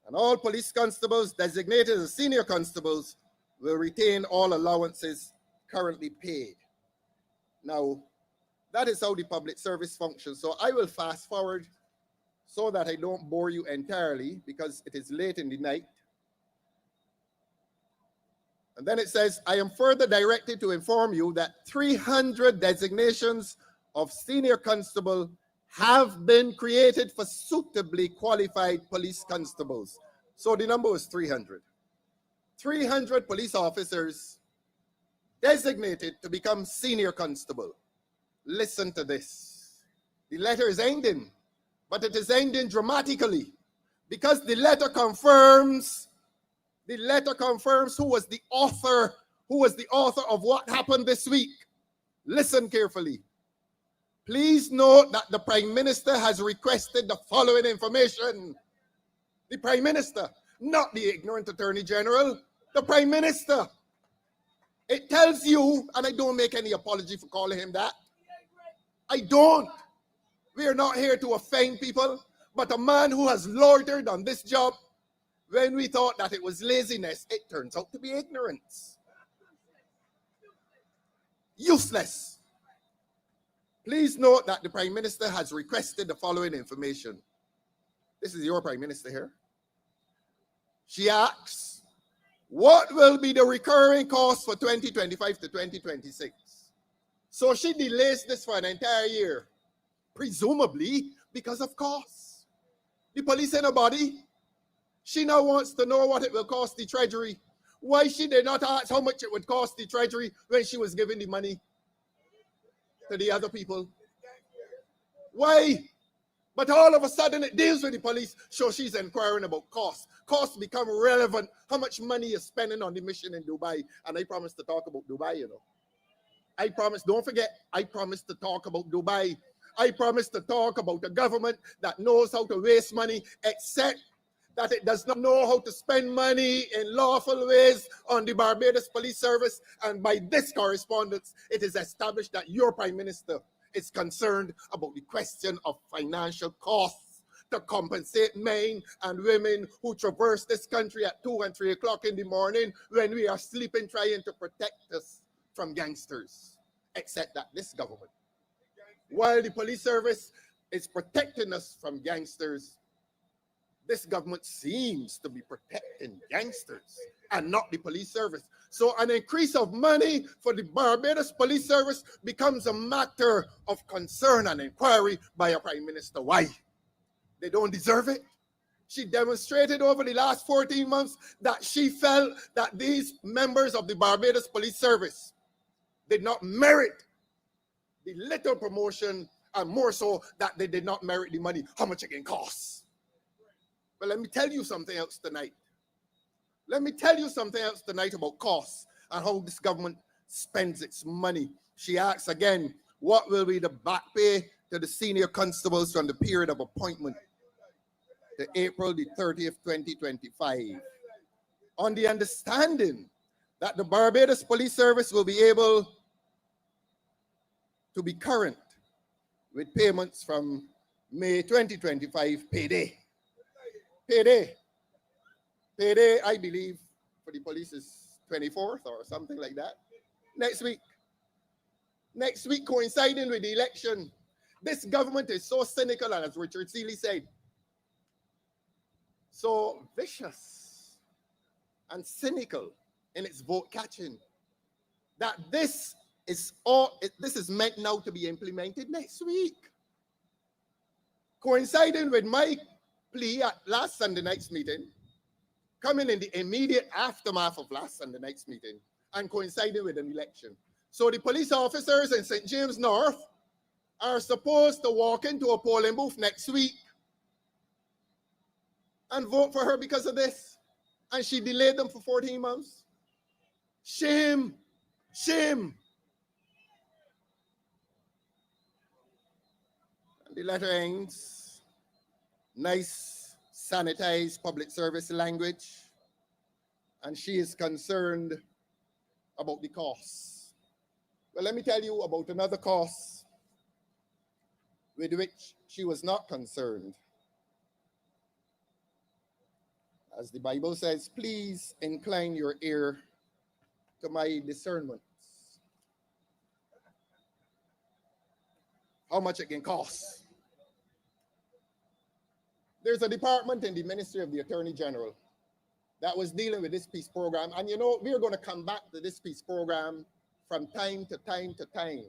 And all police constables designated as senior constables will retain all allowances currently paid. Now, that is how the public service functions. So I will fast forward so that I don't bore you entirely, because it is late in the night. And then it says, I am further directed to inform you that 300 designations of senior constable have been created for suitably qualified police constables. So the number was 300. 300 police officers designated to become senior constable. Listen to this. The letter is ending, but it is ending dramatically, because the letter confirms who was the author of what happened this week. Listen carefully. Please note that the Prime Minister has requested the following information. The Prime Minister, not the ignorant Attorney General, the Prime Minister. It tells you, and I don't make any apology for calling him that. I don't. We are not here to offend people, but a man who has loitered on this job, when we thought that it was laziness, it turns out to be ignorance. Useless. Please note that the Prime Minister has requested the following information. This is your Prime Minister here. She asks, what will be the recurring cost for 2025 to 2026? So she delays this for an entire year, presumably because of costs. The police ain't a body. She now wants to know what it will cost the Treasury. Why she did not ask how much it would cost the Treasury when she was giving the money to the other people? Why? But all of a sudden it deals with the police, so she's inquiring about costs. Costs become relevant. How much money you're spending on the mission in Dubai? And I promised to talk about Dubai, you know. I promised, don't forget, I promised to talk about Dubai. I promised to talk about a government that knows how to waste money, except that it does not know how to spend money in lawful ways on the Barbados Police Service. And by this correspondence, it is established that your Prime Minister is concerned about the question of financial costs to compensate men and women who traverse this country at 2 and 3 o'clock in the morning when we are sleeping, trying to protect us from gangsters. Except that this government, while the police service is protecting us from gangsters, This government seems to be protecting gangsters and not the police service. So an increase of money for the Barbados Police Service becomes a matter of concern and inquiry by a prime minister. Why? They don't deserve it. She demonstrated over the last 14 months that she felt that these members of the Barbados Police Service did not merit the little promotion, and more so that they did not merit the money. How much it can cost? But let me tell you something else tonight. Let me tell you something else tonight about costs and how this government spends its money. She asks again, what will be the back pay to the senior constables from the period of appointment to April the 30th, 2025, on the understanding that the Barbados Police Service will be able to be current with payments from May 2025 payday. Payday, I believe, for the police is 24th or something like that. Next week. Next week, coinciding with the election. This government is so cynical, and as Richard Seeley said, so vicious and cynical in its vote catching, that this is meant now to be implemented next week. Coinciding with my plea at last Sunday night's meeting, coming in the immediate aftermath of last Sunday night's meeting, and coinciding with an election. So the police officers in St. James North are supposed to walk into a polling booth next week and vote for her because of this. And she delayed them for 14 months. Shame, shame. And the letter ends, nice, sanitized public service language. And she is concerned about the costs. Well, let me tell you about another cost with which she was not concerned. As the Bible says, please incline your ear to my discernments. How much it can cost. There's a department in the Ministry of the Attorney General that was dealing with this peace program. And you know, we're going to come back to this peace program from time to time to time.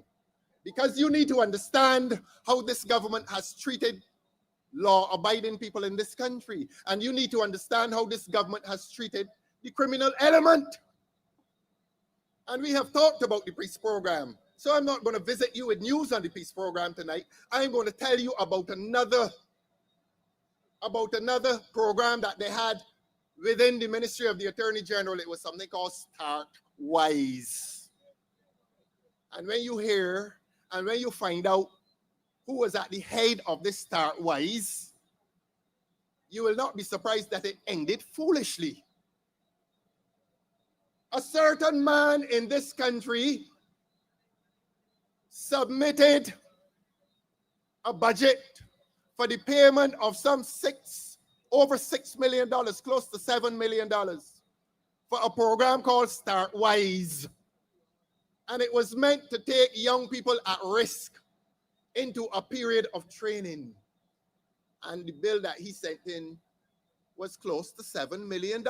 Because you need to understand how this government has treated law-abiding people in this country. And you need to understand how this government has treated the criminal element. And we have talked about the peace program. So I'm not going to visit you with news on the peace program tonight. I'm going to tell you about another program that they had within the Ministry of the Attorney General. It was something called Start Wise. And when you hear and when you find out who was at the head of this Start Wise, you will not be surprised that it ended foolishly. A certain man in this country submitted a budget for the payment of over $6 million, close to $7 million, for a program called Start Wise. And it was meant to take young people at risk into a period of training. And the bill that he sent in was close to $7 million.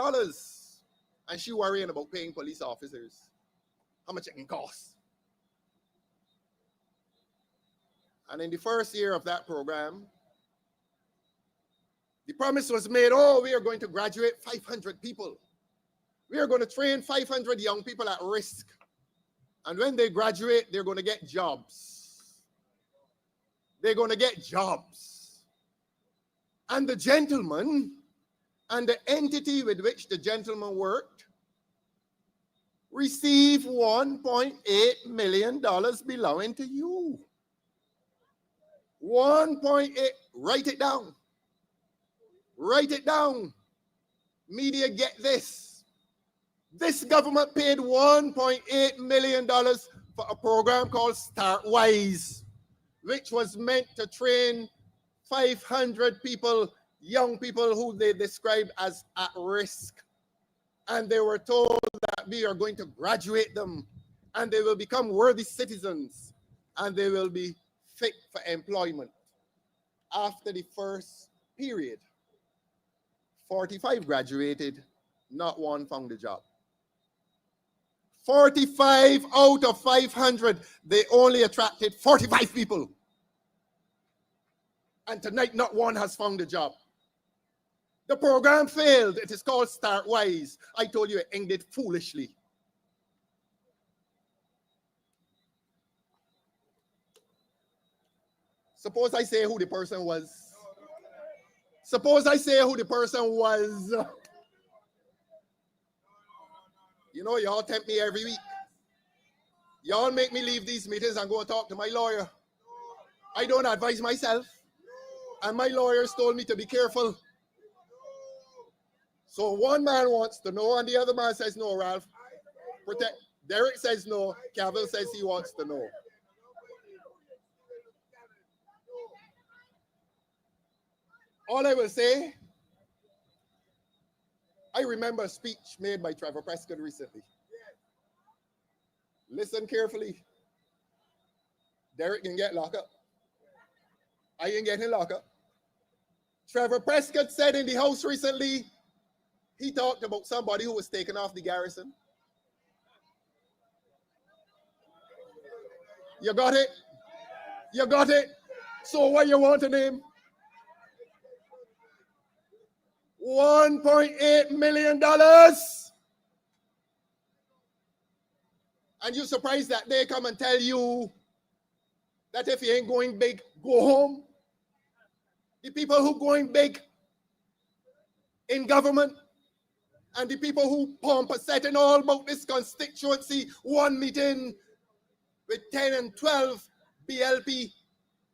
And she worrying about paying police officers. How much it can cost. And in the first year of that program, the promise was made, oh, we are going to graduate 500 people. We are going to train 500 young people at risk. And when they graduate, they're going to get jobs. They're going to get jobs. And the gentleman and the entity with which the gentleman worked received $1.8 million belonging to you. 1.8, write it down. Write it down. Media, get this. This government paid $1.8 million for a program called Start Wise, which was meant to train 500 people, young people who they described as at risk. And they were told that we are going to graduate them and they will become worthy citizens and they will be fit for employment after the first period. 45 graduated, not one found a job. 45 out of 500, they only attracted 45 people. And tonight, not one has found a job. The program failed. It is called Start Wise. I told you it ended foolishly. Suppose I say who the person was. Suppose I say who the person was. You know, y'all tempt me every week. Y'all make me leave these meetings and go and talk to my lawyer. I don't advise myself. And my lawyers told me to be careful. So one man wants to know and the other man says no, Ralph. Protect. Derek says no. Cavill says he wants to know. All I will say, I remember a speech made by Trevor Prescott recently. Listen carefully. Derek can get locked up. I ain't getting locked up. Trevor Prescott said in the House recently, he talked about somebody who was taken off the garrison. You got it? You got it? So what you want to name? $1.8 million. And you surprised that they come and tell you that if you ain't going big, go home. The people who going big in government and the people who pump a setting all about this constituency, one meeting with 10 and 12 BLP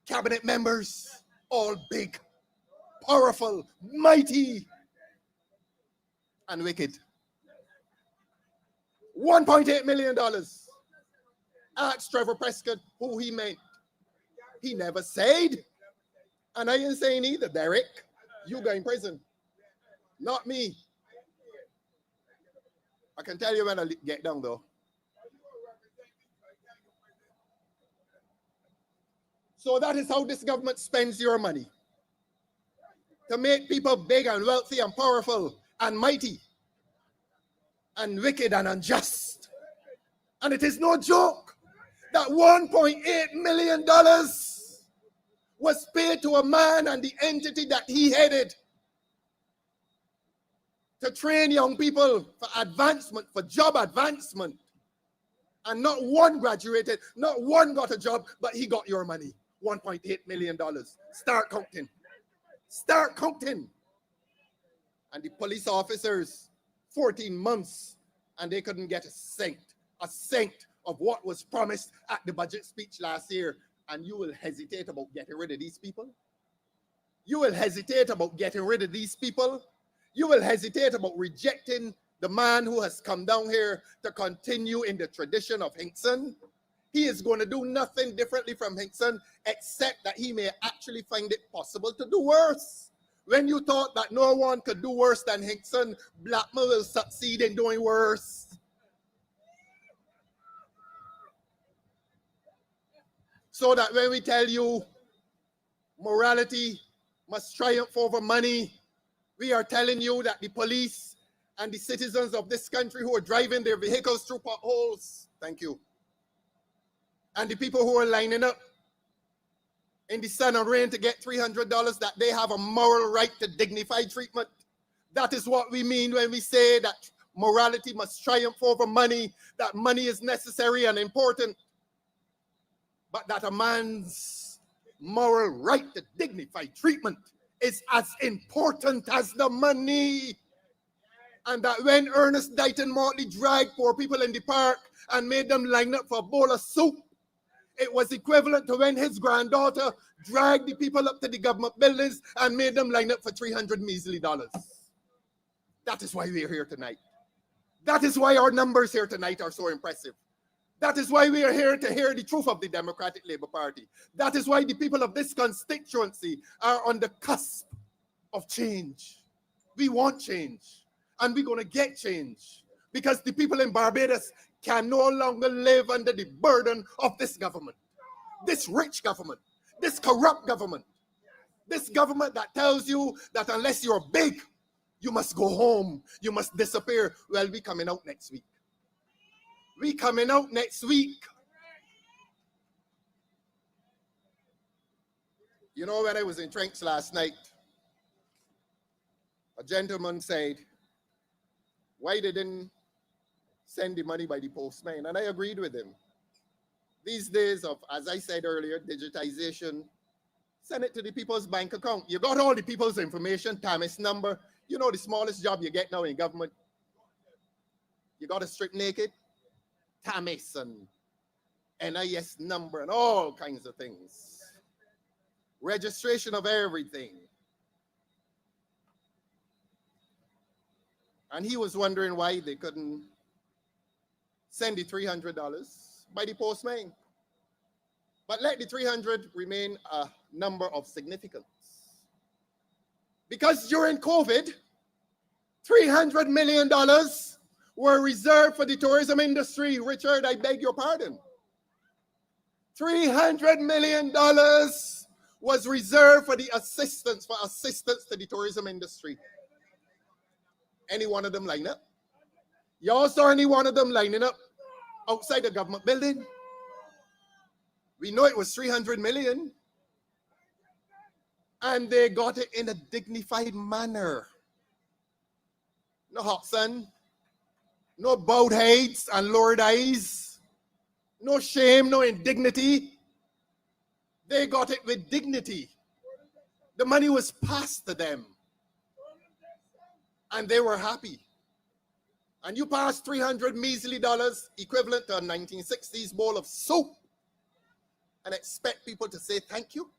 cabinet members, all big, powerful, mighty, and wicked. $1.8 million. Ask Trevor Prescott who he meant. He never said. And I ain't saying either, Derek. You go in prison. Not me. I can tell you when I get down, though. So that is how this government spends your money. To make people big and wealthy and powerful and mighty and wicked and unjust. And it is no joke that $1.8 million was paid to a man and the entity that he headed to train young people for advancement, for job advancement. And not one graduated, not one got a job, but he got your money. $1.8 million. Start counting. Start counting. And the police officers, 14 months, and they couldn't get a cent of what was promised at the budget speech last year. And you will hesitate about getting rid of these people? You will hesitate about getting rid of these people? You will hesitate about rejecting the man who has come down here to continue in the tradition of Hinkson? He is going to do nothing differently from Hinkson, except that he may actually find it possible to do worse. When you thought that no one could do worse than Hinkson, Blackmore will succeed in doing worse. So that when we tell you morality must triumph over money, we are telling you that the police and the citizens of this country who are driving their vehicles through potholes, thank you, and the people who are lining up in the sun and rain to get $300, that they have a moral right to dignified treatment. That is what we mean when we say that morality must triumph over money, that money is necessary and important, but that a man's moral right to dignified treatment is as important as the money. And that when Ernest Dighton Motley dragged poor people in the park and made them line up for a bowl of soup, it was equivalent to when his granddaughter dragged the people up to the government buildings and made them line up for $300 measly. That is why we are here tonight. That is why our numbers here tonight are so impressive. That is why we are here to hear the truth of the Democratic Labour Party. That is why the people of this constituency are on the cusp of change. We want change, and we're going to get change, because the people in Barbados can no longer live under the burden of this government, this rich government, this corrupt government, this government that tells you that unless you're big, You must go home. You must disappear. Well, we coming out next week. We coming out next week. You know, when I was in Trenks last night, a gentleman said, why they didn't send the money by the postman? And I agreed with him. These days of, as I said earlier, digitization, send it to the people's bank account. You got all the people's information, TAMIS number. You know the smallest job you get now in government? You got to strip naked, TAMIS and NIS number and all kinds of things. Registration of everything. And he was wondering why they couldn't send the $300 by the postman. But let the 300 remain a number of significance. Because during COVID, $300 million were reserved for the tourism industry. Richard, I beg your pardon. $300 million was reserved for the assistance to the tourism industry. Any one of them line up? Y'all saw any one of them lining up outside the government building? We know it was 300 million. And they got it in a dignified manner. No hot sun, no bowed heads and lowered eyes, no shame, no indignity. They got it with dignity. The money was passed to them. And they were happy. And you pass $300 measly equivalent to a 1960s bowl of soup and expect people to say thank you?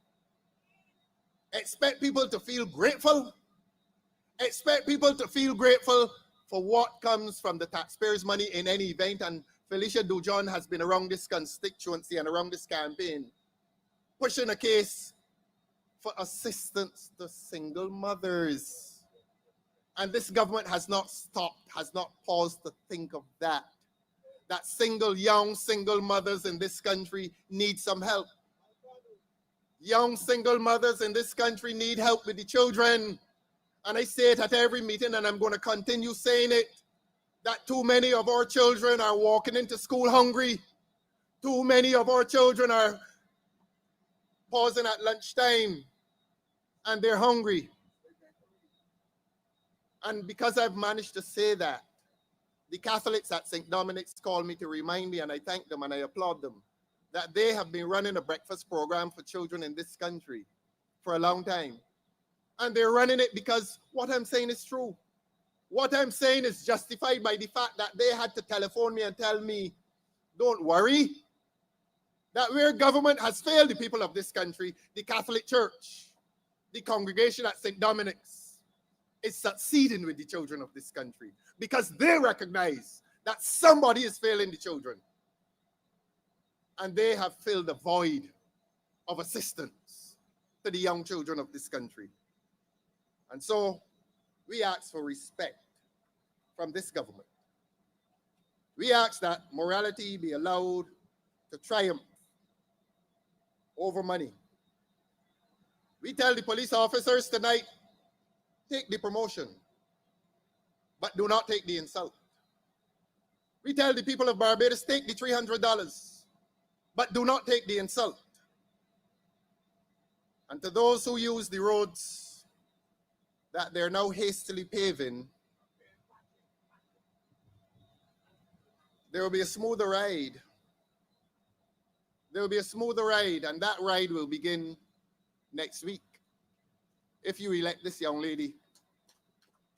Expect people to feel grateful? Expect people to feel grateful for what comes from the taxpayers' money in any event. And Felicia Dujon has been around this constituency and around this campaign, pushing a case for assistance to single mothers. And this government has not stopped, has not paused to think of that. That young single mothers in this country need some help. Young single mothers in this country need help with the children. And I say it at every meeting, and I'm going to continue saying it, that too many of our children are walking into school hungry. Too many of our children are pausing at lunchtime, and they're hungry. And because I've managed to say that, the Catholics at St. Dominic's called me to remind me, and I thank them and I applaud them, that they have been running a breakfast program for children in this country for a long time. And they're running it because what I'm saying is true. What I'm saying is justified by the fact that they had to telephone me and tell me, don't worry, that where government has failed the people of this country, the Catholic Church, the congregation at St. Dominic's, is succeeding with the children of this country because they recognize that somebody is failing the children. And they have filled the void of assistance to the young children of this country. And so we ask for respect from this government. We ask that morality be allowed to triumph over money. We tell the police officers tonight, take the promotion, but do not take the insult. We tell the people of Barbados, take the $300, but do not take the insult. And to those who use the roads that they're now hastily paving, there will be a smoother ride. There will be a smoother ride, and that ride will begin next week if you elect this young lady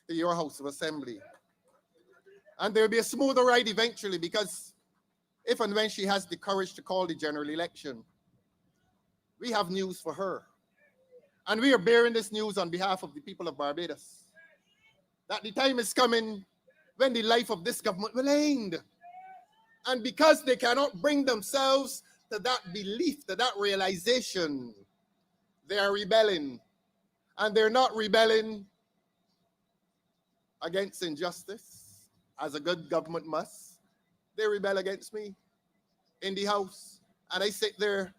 to your House of Assembly. And there will be a smoother ride eventually, because if and when she has the courage to call the general election, we have news for her. And we are bearing this news on behalf of the people of Barbados, that the time is coming when the life of this government will end. And because they cannot bring themselves to that belief, to that realization, they are rebelling. And they're not rebelling against injustice, as a good government must. They rebel against me in the House. And I sit there,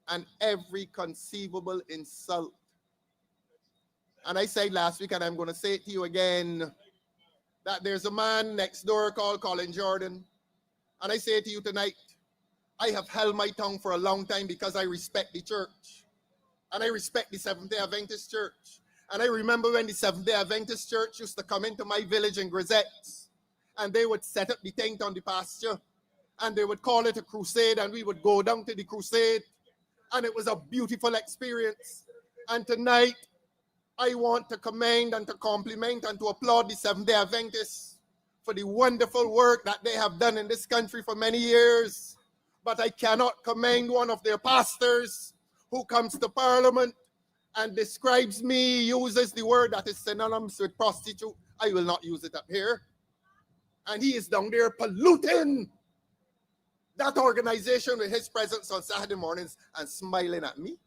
and every conceivable insult And I said last week, and I'm going to say it to you again, that there's a man next door called Colin Jordan. And I say to you tonight, I have held my tongue for a long time because I respect the church. And I respect the Seventh-day Adventist Church. And I remember when the Seventh-day Adventist Church used to come into my village in Grisettes, and they would set up the tent on the pasture, and they would call it a crusade, and we would go down to the crusade, and it was a beautiful experience. And tonight, I want to commend and to compliment and to applaud the Seventh-day Adventists for the wonderful work that they have done in this country for many years. But I cannot commend one of their pastors who comes to Parliament and describes me, uses the word that is synonymous with prostitute. I will not use it up here. And he is down there polluting that organization with his presence on Saturday mornings and smiling at me.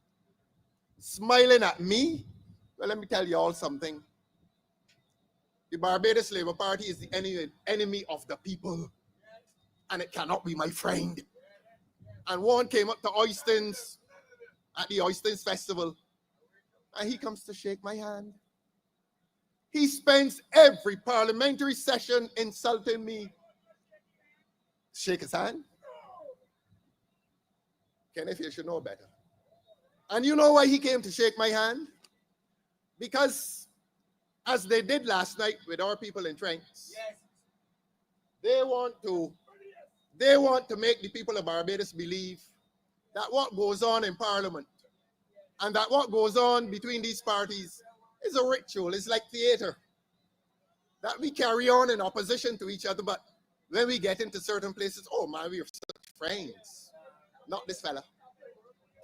Smiling at me. Well, let me tell you all something. The Barbados Labour Party is the enemy of the people. And it cannot be my friend. And one came up to Oystins at the Oystins Festival. And he comes to shake my hand. He spends every parliamentary session insulting me. Shake his hand. Kenneth, you should know better. And you know why he came to shake my hand? Because, as they did last night with our people in Tranks, they want to make the people of Barbados believe that what goes on in Parliament and that what goes on between these parties is a ritual. It's like theater. That we carry on in opposition to each other, but when we get into certain places, oh man, we are such friends. Not this fella.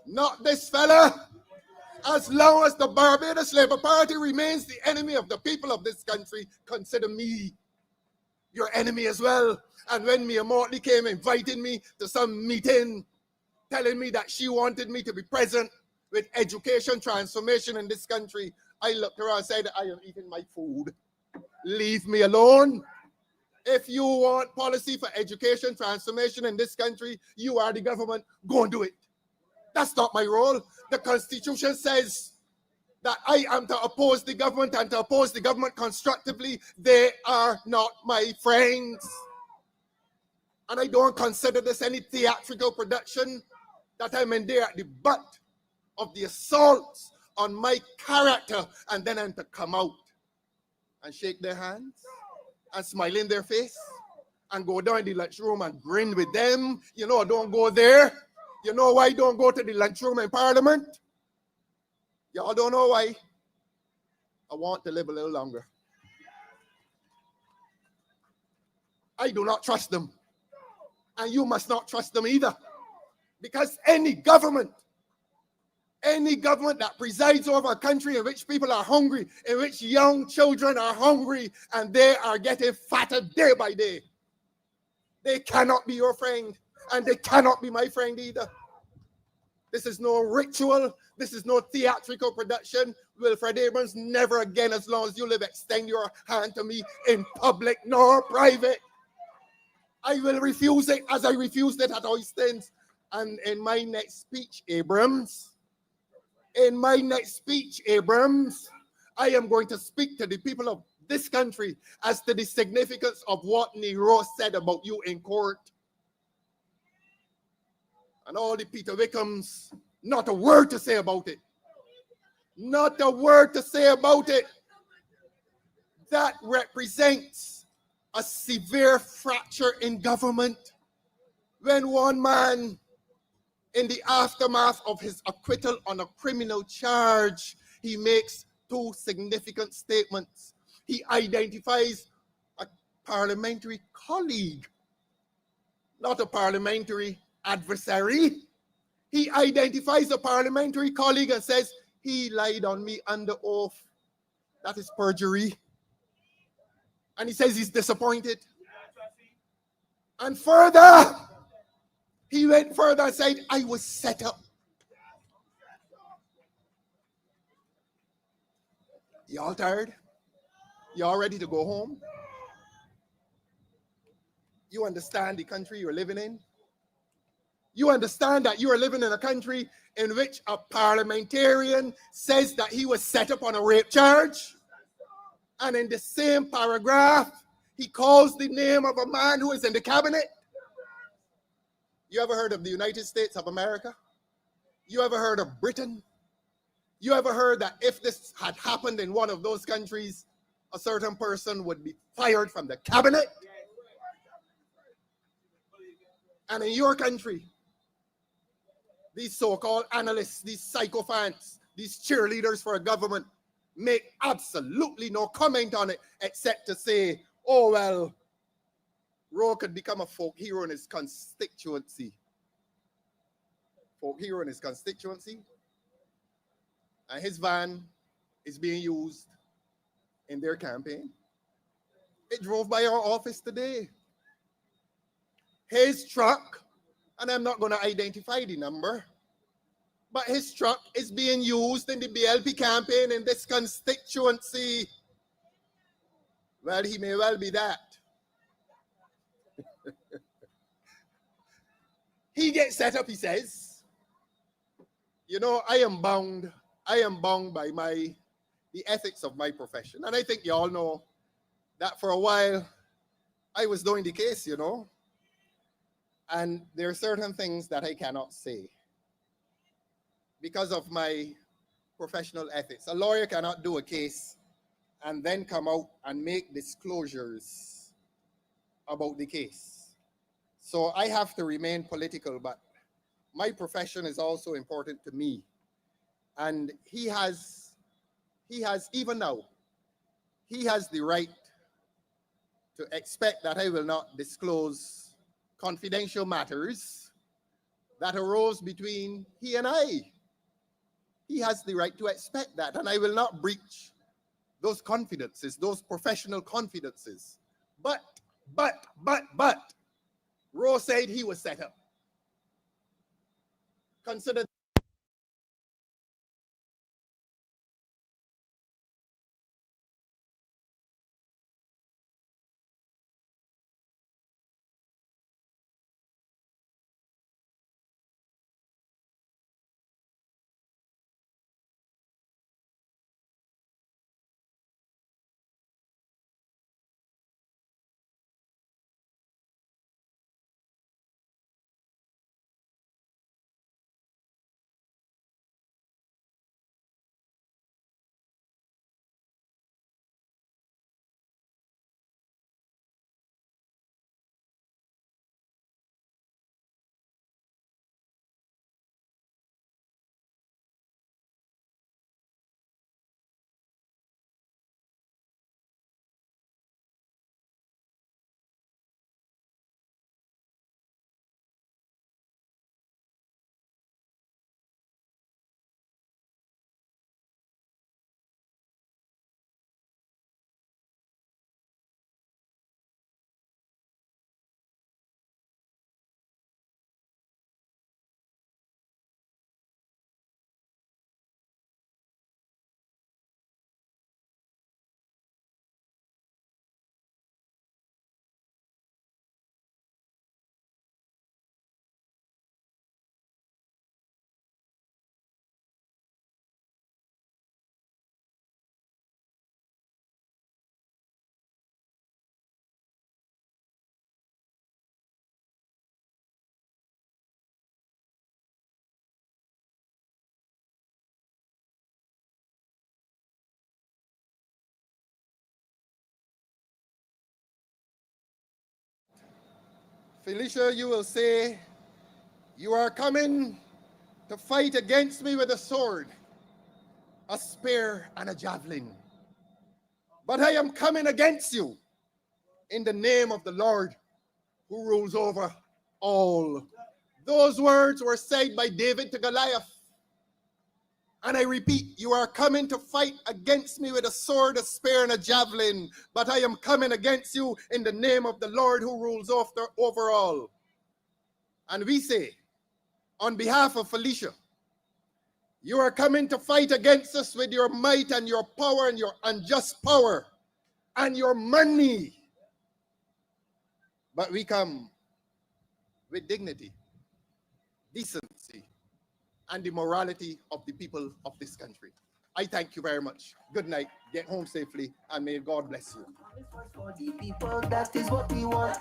Not this fella. As long as the Barbados Labour Party remains the enemy of the people of this country, consider me your enemy as well. And when Mia Mortley came inviting me to some meeting, telling me that she wanted me to be present with education transformation in this country, I looked at her and said, I am eating my food. Leave me alone. If you want policy for education transformation in this country, you are the government, go and do it. That's not my role. The Constitution says that I am to oppose the government and to oppose the government constructively. They are not my friends. And I don't consider this any theatrical production, that I'm in there at the butt of the assaults on my character, and then I'm to come out and shake their hands and smile in their face and go down in the lunchroom and grin with them. You know, don't go there. You know why I don't go to the lunchroom in Parliament? Y'all don't know why. I want to live a little longer. I do not trust them. And you must not trust them either. Because any government that presides over a country in which people are hungry, in which young children are hungry, and they are getting fatter day by day, they cannot be your friend, and they cannot be my friend either. This is no ritual. This is no theatrical production. Wilfred Abrams, never again, as long as you live, extend your hand to me in public nor private. I will refuse it as I refused it at Oystins. And in my next speech, Abrams, I am going to speak to the people of this country as to the significance of what Nero said about you in court. And all the Peter Wickhams, not a word to say about it. Not a word to say about it. That represents a severe fracture in government. When one man, in the aftermath of his acquittal on a criminal charge, he makes two significant statements. He identifies a parliamentary colleague, not a parliamentary adversary. He identifies a parliamentary colleague and says, he lied on me under oath. That is perjury. And he says he's disappointed. And further, he went further and said, I was set up. Y'all tired? Y'all ready to go home? You understand the country you're living in? You understand that you are living in a country in which a parliamentarian says that he was set up on a rape charge. And in the same paragraph, he calls the name of a man who is in the cabinet. You ever heard of the United States of America? You ever heard of Britain? You ever heard that if this had happened in one of those countries, a certain person would be fired from the cabinet? And in your country, these so-called analysts, these sycophants, these cheerleaders for a government make absolutely no comment on it except to say, oh, well, Roe could become a folk hero in his constituency. Folk hero in his constituency. And his van is being used in their campaign. It drove by our office today. His truck, and I'm not going to identify the number, but his truck is being used in the DLP campaign in this constituency. Well, he may well be that. He gets set up, he says. You know, I am bound by the ethics of my profession. And I think you all know that for a while I was doing the case, you know. And there are certain things that I cannot say because of my professional ethics. A lawyer cannot do a case and then come out and make disclosures about the case. So I have to remain political, but my profession is also important to me. And he has even now, he has the right to expect that I will not disclose confidential matters that arose between he and I. He has the right to expect that, and I will not breach those confidences, those professional confidences. But, Roe said he was set up. Consider Felicia, you will say, you are coming to fight against me with a sword, a spear, and a javelin. But I am coming against you in the name of the Lord who rules over all. Those words were said by David to Goliath. And I repeat, you are coming to fight against me with a sword, a spear, and a javelin, but I am coming against you in the name of the Lord who rules over all. And we say, on behalf of Felicia, you are coming to fight against us with your might and your power and your unjust power and your money. But we come with dignity. decency, and the morality of the people of this country. I thank you very much. Good night. Get home safely, and may God bless you. For the people, that is what we want.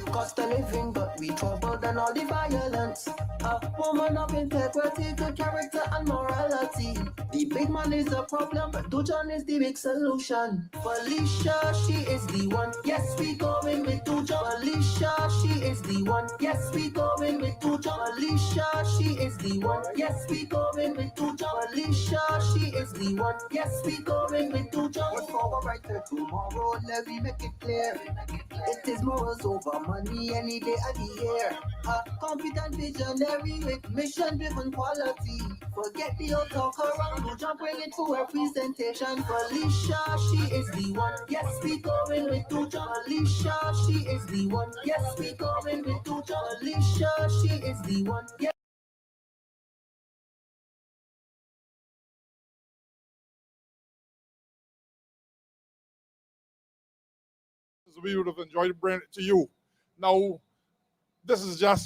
Cost of living, but we troubled and all the violence. A woman of integrity, good character and morality. The big man is a problem, but Dujan is the big solution. Felicia, she is the one. Yes, we going with Dujan. Felicia, she is the one. Yes, we going with Dujan. Felicia, she is the one. Yes, we going with Dujan. Felicia, she is the one. Yes, we going with Dujan. Look forward right to tomorrow. Let me make it clear. It is morals over money any day of the year. A confident visionary with mission-driven quality. Forget the old talk around, do jump, bring it to a presentation. Felicia, she is the one. Yes, we going with Tuja. Felicia, she is the one. Yes, we going with Tuja. Felicia, she is the one. Yes. We would have enjoyed bringing it to you. Now, this is just